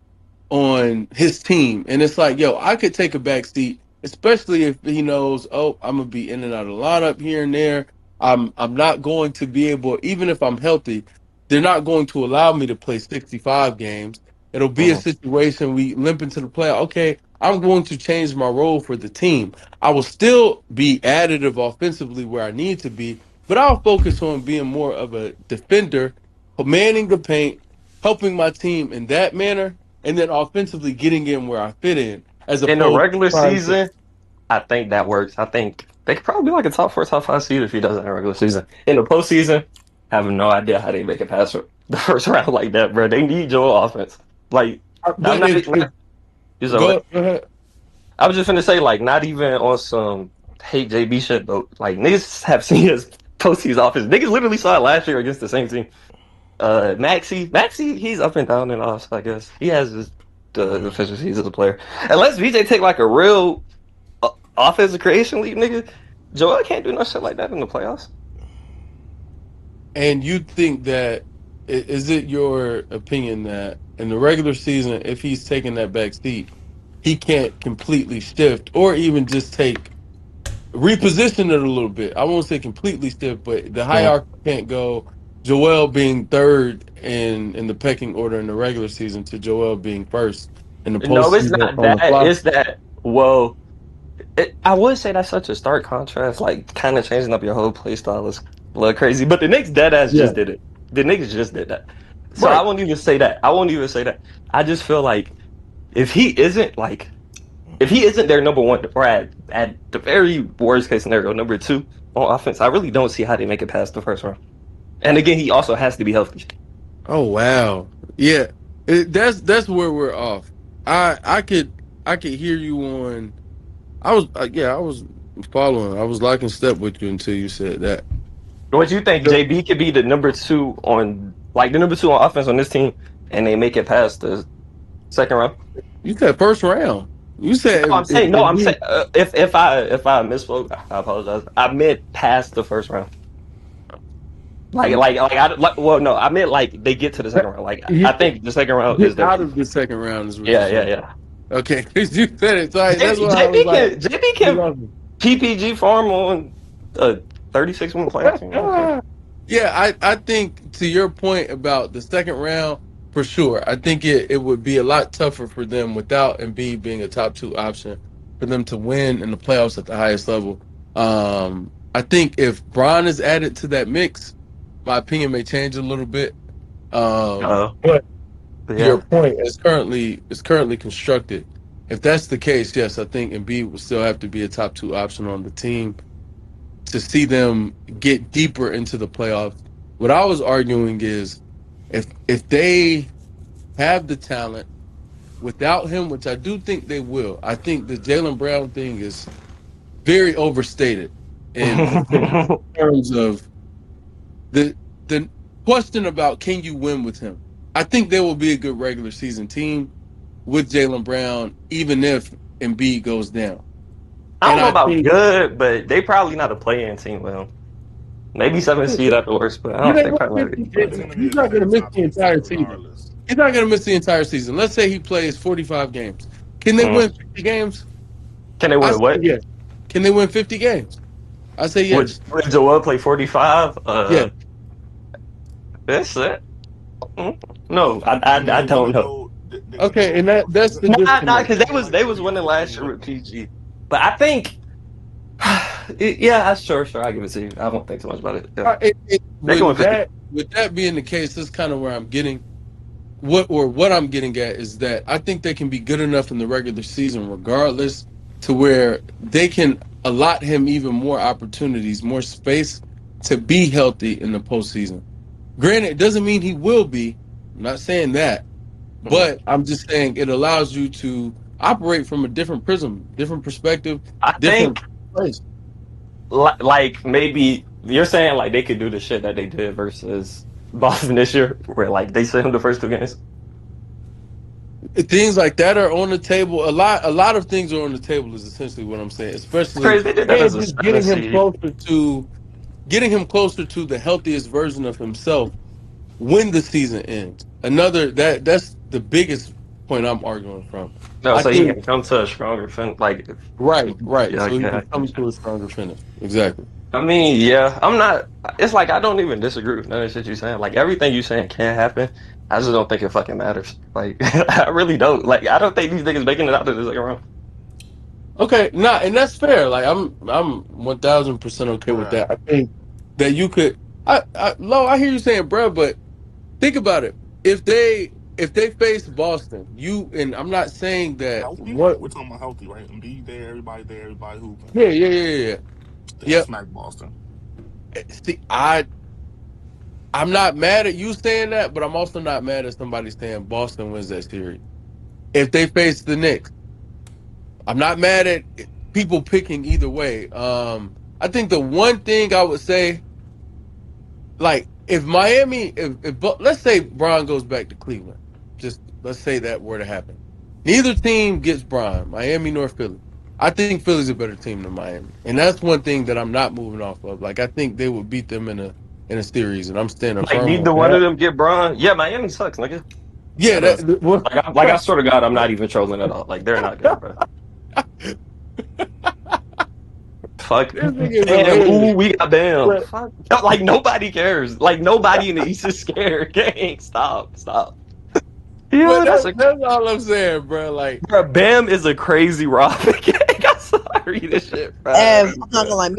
on his team, and it's like, yo, I could take a back seat, especially if he knows, oh, I'm gonna be in and out of the lineup here and there. I'm not going to be able, even if I'm healthy, they're not going to allow me to play 65 games. It'll be a Mhm. situation we limp into the playoff. Okay, I'm going to change my role for the team. I will still be additive offensively where I need to be, but I'll focus on being more of a defender, manning the paint, helping my team in that manner, and then offensively getting in where I fit in, as In the opposed to regular trying to. season, I think that works. I think they could probably be like a top 4, top 5 seed if he does it in the regular season. In the postseason, I have no idea how they make it past the first round like that, bro. They need Joel offense. Like, I'm But if you said go what? ahead. I was just gonna say, like, not even on some hate JB shit, but like niggas have seen his postseason offense. Niggas literally saw it last year against the same team. Maxi, he's up and down in offs, I guess. He has his deficiencies as a player. Unless VJ take like a real offensive creation lead, nigga, Joel can't do no shit like that in the playoffs. And you think that is it your opinion that in the regular season, if he's taking that back seat, he can't completely shift or even just reposition it a little bit. I won't say completely shift, but the hierarchy can't go Joel being third in the pecking order in the regular season to Joel being first in the No, it's postseason not on the that. fly. It's that. Well, I would say that's such a stark contrast. Like, kind of changing up your whole play style is a little crazy. But the Knicks dead ass Yeah. just did it. The Knicks just did that. So I Right. won't even say that. I won't even say that. I just feel like if he isn't like if he isn't their number one or at the very worst case scenario number two on offense, I really don't see how they make it past the first round. And again, he also has to be healthy. Oh wow. Yeah. That's where we're off. I could hear you on. I was following. I was locking step with you until you said that. What you think JB could be the number two on offense on this team, and they make it past the second round? You said first round. You said No, I'm saying no. I'm saying if I misspoke, I apologize. I meant past the first round. Well, no, I meant like they get to the second round. Like I think the second round is get their out peak. of the second round is what you're Yeah, yeah, saying. yeah. Okay, because you said it. So that's why I was like, JB can PPG farm on a 36-win playoff team. Okay. Yeah, I think to your point about the second round, for sure. I think it would be a lot tougher for them without Embiid being a top 2 option for them to win in the playoffs at the highest level. I think if Bron is added to that mix, my opinion may change a little bit. But your point is currently constructed. If that's the case, yes, I think Embiid will still have to be a top 2 option on the team to see them get deeper into the playoffs. What I was arguing is if they have the talent without him, which I do think they will, I think the Jaylen Brown thing is very overstated in terms of the question about can you win with him. I think they will be a good regular season team with Jaylen Brown, even if Embiid goes down. I don't know about good, but they probably not a play-in team with him. Maybe 7 seed at the worst, but I don't think probably. He's not going to miss the entire season. He's not going to miss the entire season. Let's say he plays 45 games. Can they win 50 games? Can they win what? Yes. Can they win 50 games? I say yes. Would Joel play 45? Yeah. That's it. No, I don't know. Okay, and that's the because they was winning last year with PG, but I think, yeah, sure, I give it to you. I won't think too much about it. Yeah. With that being the case, that's kind of where I'm getting. What I'm getting at is that I think they can be good enough in the regular season, regardless, to where they can allot him even more opportunities, more space to be healthy in the postseason. Granted, it doesn't mean he will be. I'm not saying that. But I'm just saying it allows you to operate from a different prism, different perspective, different place. Like maybe you're saying like they could do the shit that they did versus Boston this year, where like they sent him the first 2 games. Things like that are on the table. A lot of things are on the table is essentially what I'm saying. Especially getting him closer to the healthiest version of himself when the season ends. That's the biggest point I'm arguing from. No, so he can come to a stronger finish. Like right. Yeah, so he can come to a stronger finish. Exactly. I mean, yeah, I'm not. It's like I don't even disagree with none of the shit you're saying. Like everything you're saying can happen. I just don't think it fucking matters. Like I really don't. Like I don't think these niggas making it out to the second round. Okay, and that's fair. Like I'm 1000% okay with that. I think that you could. I hear you saying, bro, but think about it. if they face Boston, and I'm not saying that Healthy? what. We're talking about healthy, right? Embiid there, everybody hooping. Yeah. They'll Yep. smack Boston. See, I'm not mad at you saying that, but I'm also not mad at somebody saying Boston wins that series. If they face the Knicks, I'm not mad at people picking either way. I think the one thing I would say, like, if Miami, if let's say Bron goes back to Cleveland, just let's say that were to happen. Neither team gets Bron, Miami nor Philly. I think Philly's a better team than Miami, and that's one thing that I'm not moving off of. Like, I think they would beat them in a series, and I'm standing Like firm on neither one of that. them get Bron. Yeah, Miami sucks, nigga. Yeah, That does. that well, Like I swear to God, I'm not even trolling at all. Like they're not good, bro. Fuck. this thing is Bam. hilarious. Ooh, we got Bam. But Fuck. Like nobody cares. Like nobody in the East is scared. Gang, stop. but Yo, that's all I'm saying, bro. Like, bro. Bam is a crazy Robin. Gang, I'm sorry, this shit, bro. I'm not gonna lie.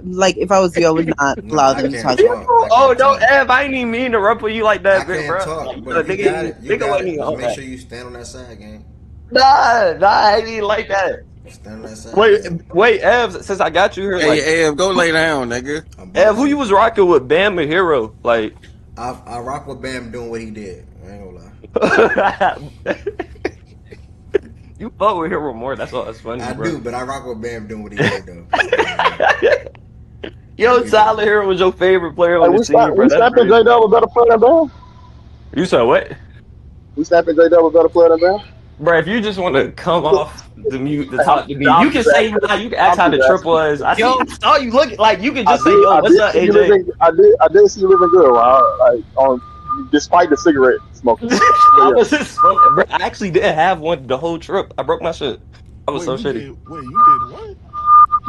Like, if I was you, I would not No, allow I them to can't talk. talk. I Oh can't no, talk. Ev, I ain't even mean to ruffle you like I that, big can't bro. talk, Like, but you got it. You nigga got wasn't it. even Just on make that. sure you stand on that side, gang. Nah, I ain't even like that. Stand on that side, gang. Wait, Ev, since I got you here, like, Hey, Ev, go lay down, nigga. I'm Ev, about who you to. was rocking with? Bam or Hero? Like, I rock with Bam doing what he did. I ain't gonna lie. you fuck with Hero more. That's all. That's funny, I bro. do, but I rock with Bam doing what he did though. Yo, He did. Tyler Hero was your favorite player Hey, on the team, bro. we That's snapping J crazy. Dub a better player than Bam. You said what? We snapping J Dub a better player than Bam. Bro, if you just want to come off the mute to talk to me, I'm you can just say asking. hi. You can ask I'm how just the trip asking. was. Yo, I saw you look like you can just say, "Yo, I what's did up, see you AJ?" living. I did see you living good. Like on, despite the cigarette smoking. But I yeah, was just smoking. Bro, I actually didn't have one the whole trip. I broke my shit. I was Wait, so you shitty. did? Wait, you did what?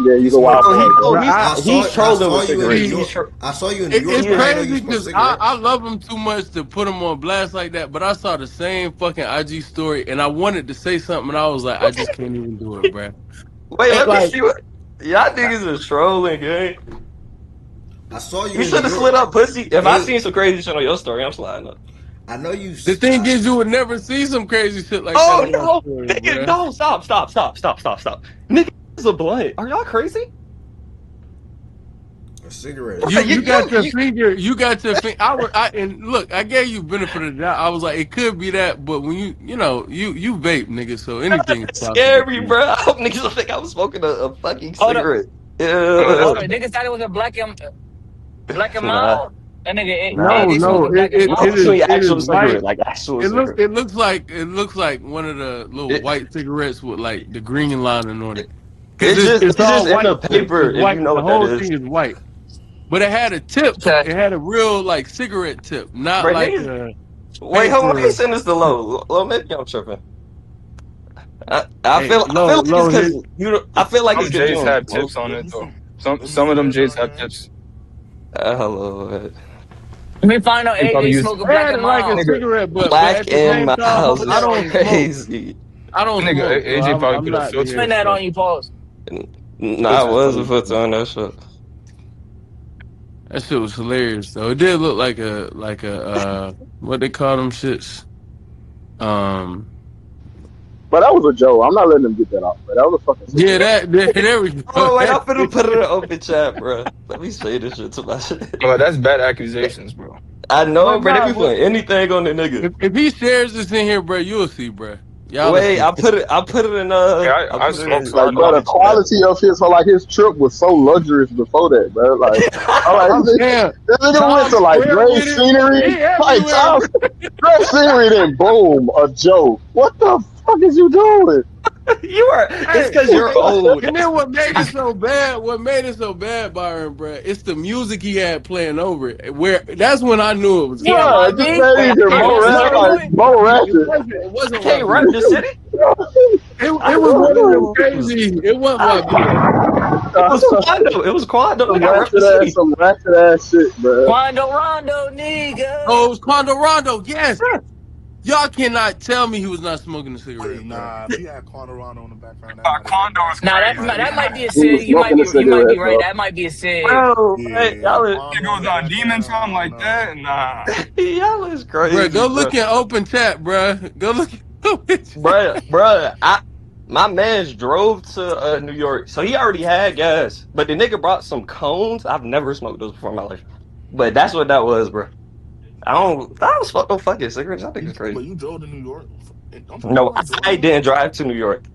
yeah, He you go wild smoked for Oh, he, honey. oh, bro, he's I trolling saw with you in New cigarettes. see, York. I saw you in New York, it's bro. I Yeah. didn't know crazy you smoked because I cigarettes. love him too much to put him on blast like that. But I saw the same fucking IG story, and I wanted to say something, and I was like, I just can't even do it, bro. Wait, And let me like, see what y'all niggas is trolling, gang. I saw you You in New should have York. slid up, pussy. If I Hey, seen some crazy shit on your story, I'm sliding up. I know you. the thing is, you would never see some crazy shit like that Oh on my no, story, nigga, bro. no, stop. Nigga is a blunt. Are y'all crazy? Cigarettes. Bro, You got your finger. You got your finger. And look, I gave you benefit of the doubt. I was like, it could be that, but when you vape, nigga, so anything is That's possible. scary, bro. I hope niggas don't think I was smoking a fucking Hold up, cigarette. hold Yeah. up. Niggas thought it was a black and Nah, mild. That nigga, nah. they No, smoking black and it No, it mild. is actually, it is actual cigarette, white. like actual It looks cigarette. it looks like one of the little It, white cigarettes with like the green lining on it, because it's just it's it's just all in white. the paper It's if you white. know The what that whole is. thing is white, but it had a tip. Okay. It had a real like cigarette tip, not Bro, like niggas. a Wait, hold on. Let me paper. send this to Low. Low, maybe I'm tripping. I Hey, feel low like it's low because hit. you. I feel like it's Some because you J's don't have smoke. tips on Let it me though. see. Let me Some see of them what J's John have had. tips. Hello, Let me find out They probably AJ use smoking It black had and it like a mild. nigga. cigarette, but Black at the and same time, Miles Put I that is on don't you. smoke. crazy. I don't Nigga, smoke, so AJ probably I'm put a not filter. Put here that for. on you, pause. Nah, I Filter's wasn't crazy, put bro. on that shit. That shit was hilarious though. It did look like a what they call them shits. Um, but that was a joke. I'm not letting them get that off. But that was a fucking yeah, cigarette. that there we go. Oh wait, I'm finna put it in the open chat, bro. Let me say this shit to my shit. Bro, that's bad accusations, bro. I know, But bro. They nah, be but putting anything on the nigga. if he shares this in here, bro, you'll see, bro. Y'all will Wait, see. Yeah, I I put it smoke, in so I Like, know bro, the I'm chat. quality of his, so like his trip was so luxurious before that, bro. Like, I'm like, I'm saying this nigga went to Times like Square great with it. scenery, He like everywhere, bro. Tom's great scenery, then boom, a joke. What the fuck is you doing? You are. It's Hey, because you're old. and then what made it so bad? What made it so bad, Byron, bro? It's the music he had playing over it. Where that's when I knew it was Yeah, crazy. Bro, it just YB. made it even Hey, more that's rap, another No, like point. more it ratchet. wasn't. It I wasn't can't rep YB. the city. I It was don't one of them know the names. crazy. It wasn't I, YB though. it was Quando. It was Quando. some Nigga, I rep the city. ratchet ass shit, bro. Quando Rondo, nigga. Oh, it was Quando Rondo. Yes, Y'all cannot tell me he was not smoking a cigarette, Hey, bro. nah, if he had Colorado on the background, that might have been Condo bad. is Nah, It crazy. might have that been might be a bad. He was sig. smoking a You might cigarette, be right. bro. That might be a sig. Bro, what? Yeah, Y'all, Quando Nigga in was the on demon background. time I don't like know. that. Nah. y'all is Bro, crazy, go bro. look in open chat, bro. Go look in open chat. Bruh, my man's drove to New York, so he already had gas. But the nigga brought some cones. I've never smoked those before in my life. But that's what that was, bro. I don't smoke no fucking cigarettes. I think it's But crazy. you drove to New York. Don't you live in No, like I Georgia? didn't drive to New York.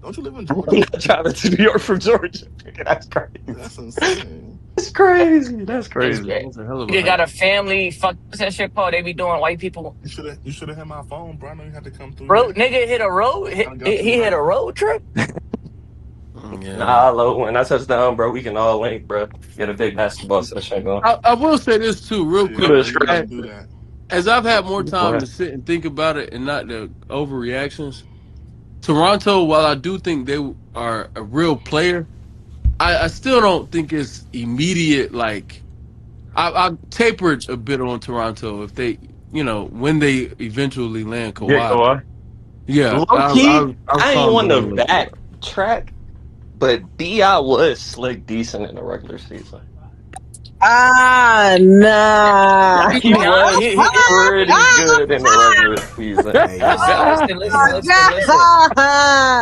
Don't you live in I'm Georgia? not driving to New York from Georgia. That's crazy. That's insane. That's crazy. That's This crazy. That's a hell of a nigga got hike. a family. What's that shit called? They be doing white people. You should have had my phone, bro. I know you had to come through Road here. nigga hit a road. I kind of got you He hit a right. road trip. Yeah. Nah, low, when I touch down, bro, we can all link, bro. Get a big basketball session going. I will say this too, real Yeah, quick. Good bro. You got stretch. to do that. As I've had more Go time ahead. to sit and think about it and not the overreactions, Toronto, while I do think they are a real player, I still don't think it's immediate. Like I tapered a bit on Toronto if they, when they eventually land Get Kawhi. going. Yeah, Low key, I've I ain't calmed want down a to little bit. backtrack, but Bi was slick decent in the regular season. Nah. I He mean, was pretty good in the regular season. Hey y'all. Listen.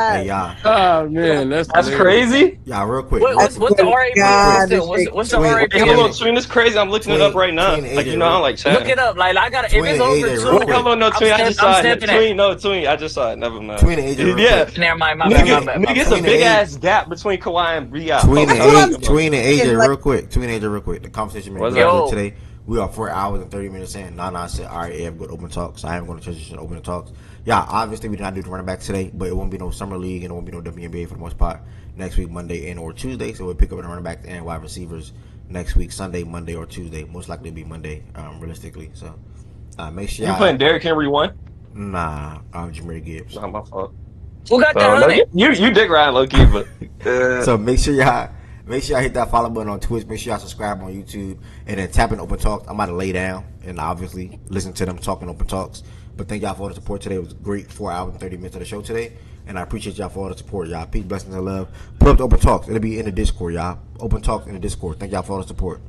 Hey y'all. Oh man, that's That's hilarious. city. Y'all, real quick, What, real I what's quick, what's the swear to real RAPM? quick. God, this shit What's the Twin, Wait, hold RAPM? on, twin, Twin. It's crazy. I'm looking it up twin, right twin, now. and Like, AJ, I real, don't like Look chatting. it up. Like I got if twin it's and over AJ, real Wait, two, quick. hold on, no, Twin. I just I'm saw it. stamping it. Twin, no, Twin. I just saw it. Never mind. Twin and AJ, real Yeah, quick. Never mind. My bad. My nigga, bad. My nigga, it's bad. a Twin and big AJ, ass gap between Kawhi and Bi. twin Fuck and y'all That's what I'm talking AJ, about? twin and saying. AJ, Like, real quick. Twin and AJ, real quick. The conversation been What's really up? good Yo, today. We are 4 hours and 30 minutes in. Nana said, all right, Eb, go to open talks. I am going to transition to open talks. Yeah, obviously we did not do the running back today, but it won't be no summer league and it won't be no WNBA for the most part next week, Monday and or Tuesday. So we'll pick up the running backs and wide receivers next week, Sunday, Monday, or Tuesday. Most likely it'll be Monday, realistically. So make sure You y'all. putting Derrick Henry one? Nah, Jameer Gibbs. Not my fault. who got the No, 100? you dick riding low key, but So make sure y'all hit that follow button on Twitch. Make sure y'all subscribe on YouTube, and then tap in Open Talks. I'm about to lay down and obviously listen to them talking Open Talks. But thank y'all for all the support today. It was a great 4 hours and 30 minutes of the show today, and I appreciate y'all for all the support, y'all. Peace, blessings, and love. Pull up the Open Talks. It'll be in the Discord, y'all. Open Talks in the Discord. Thank y'all for all the support.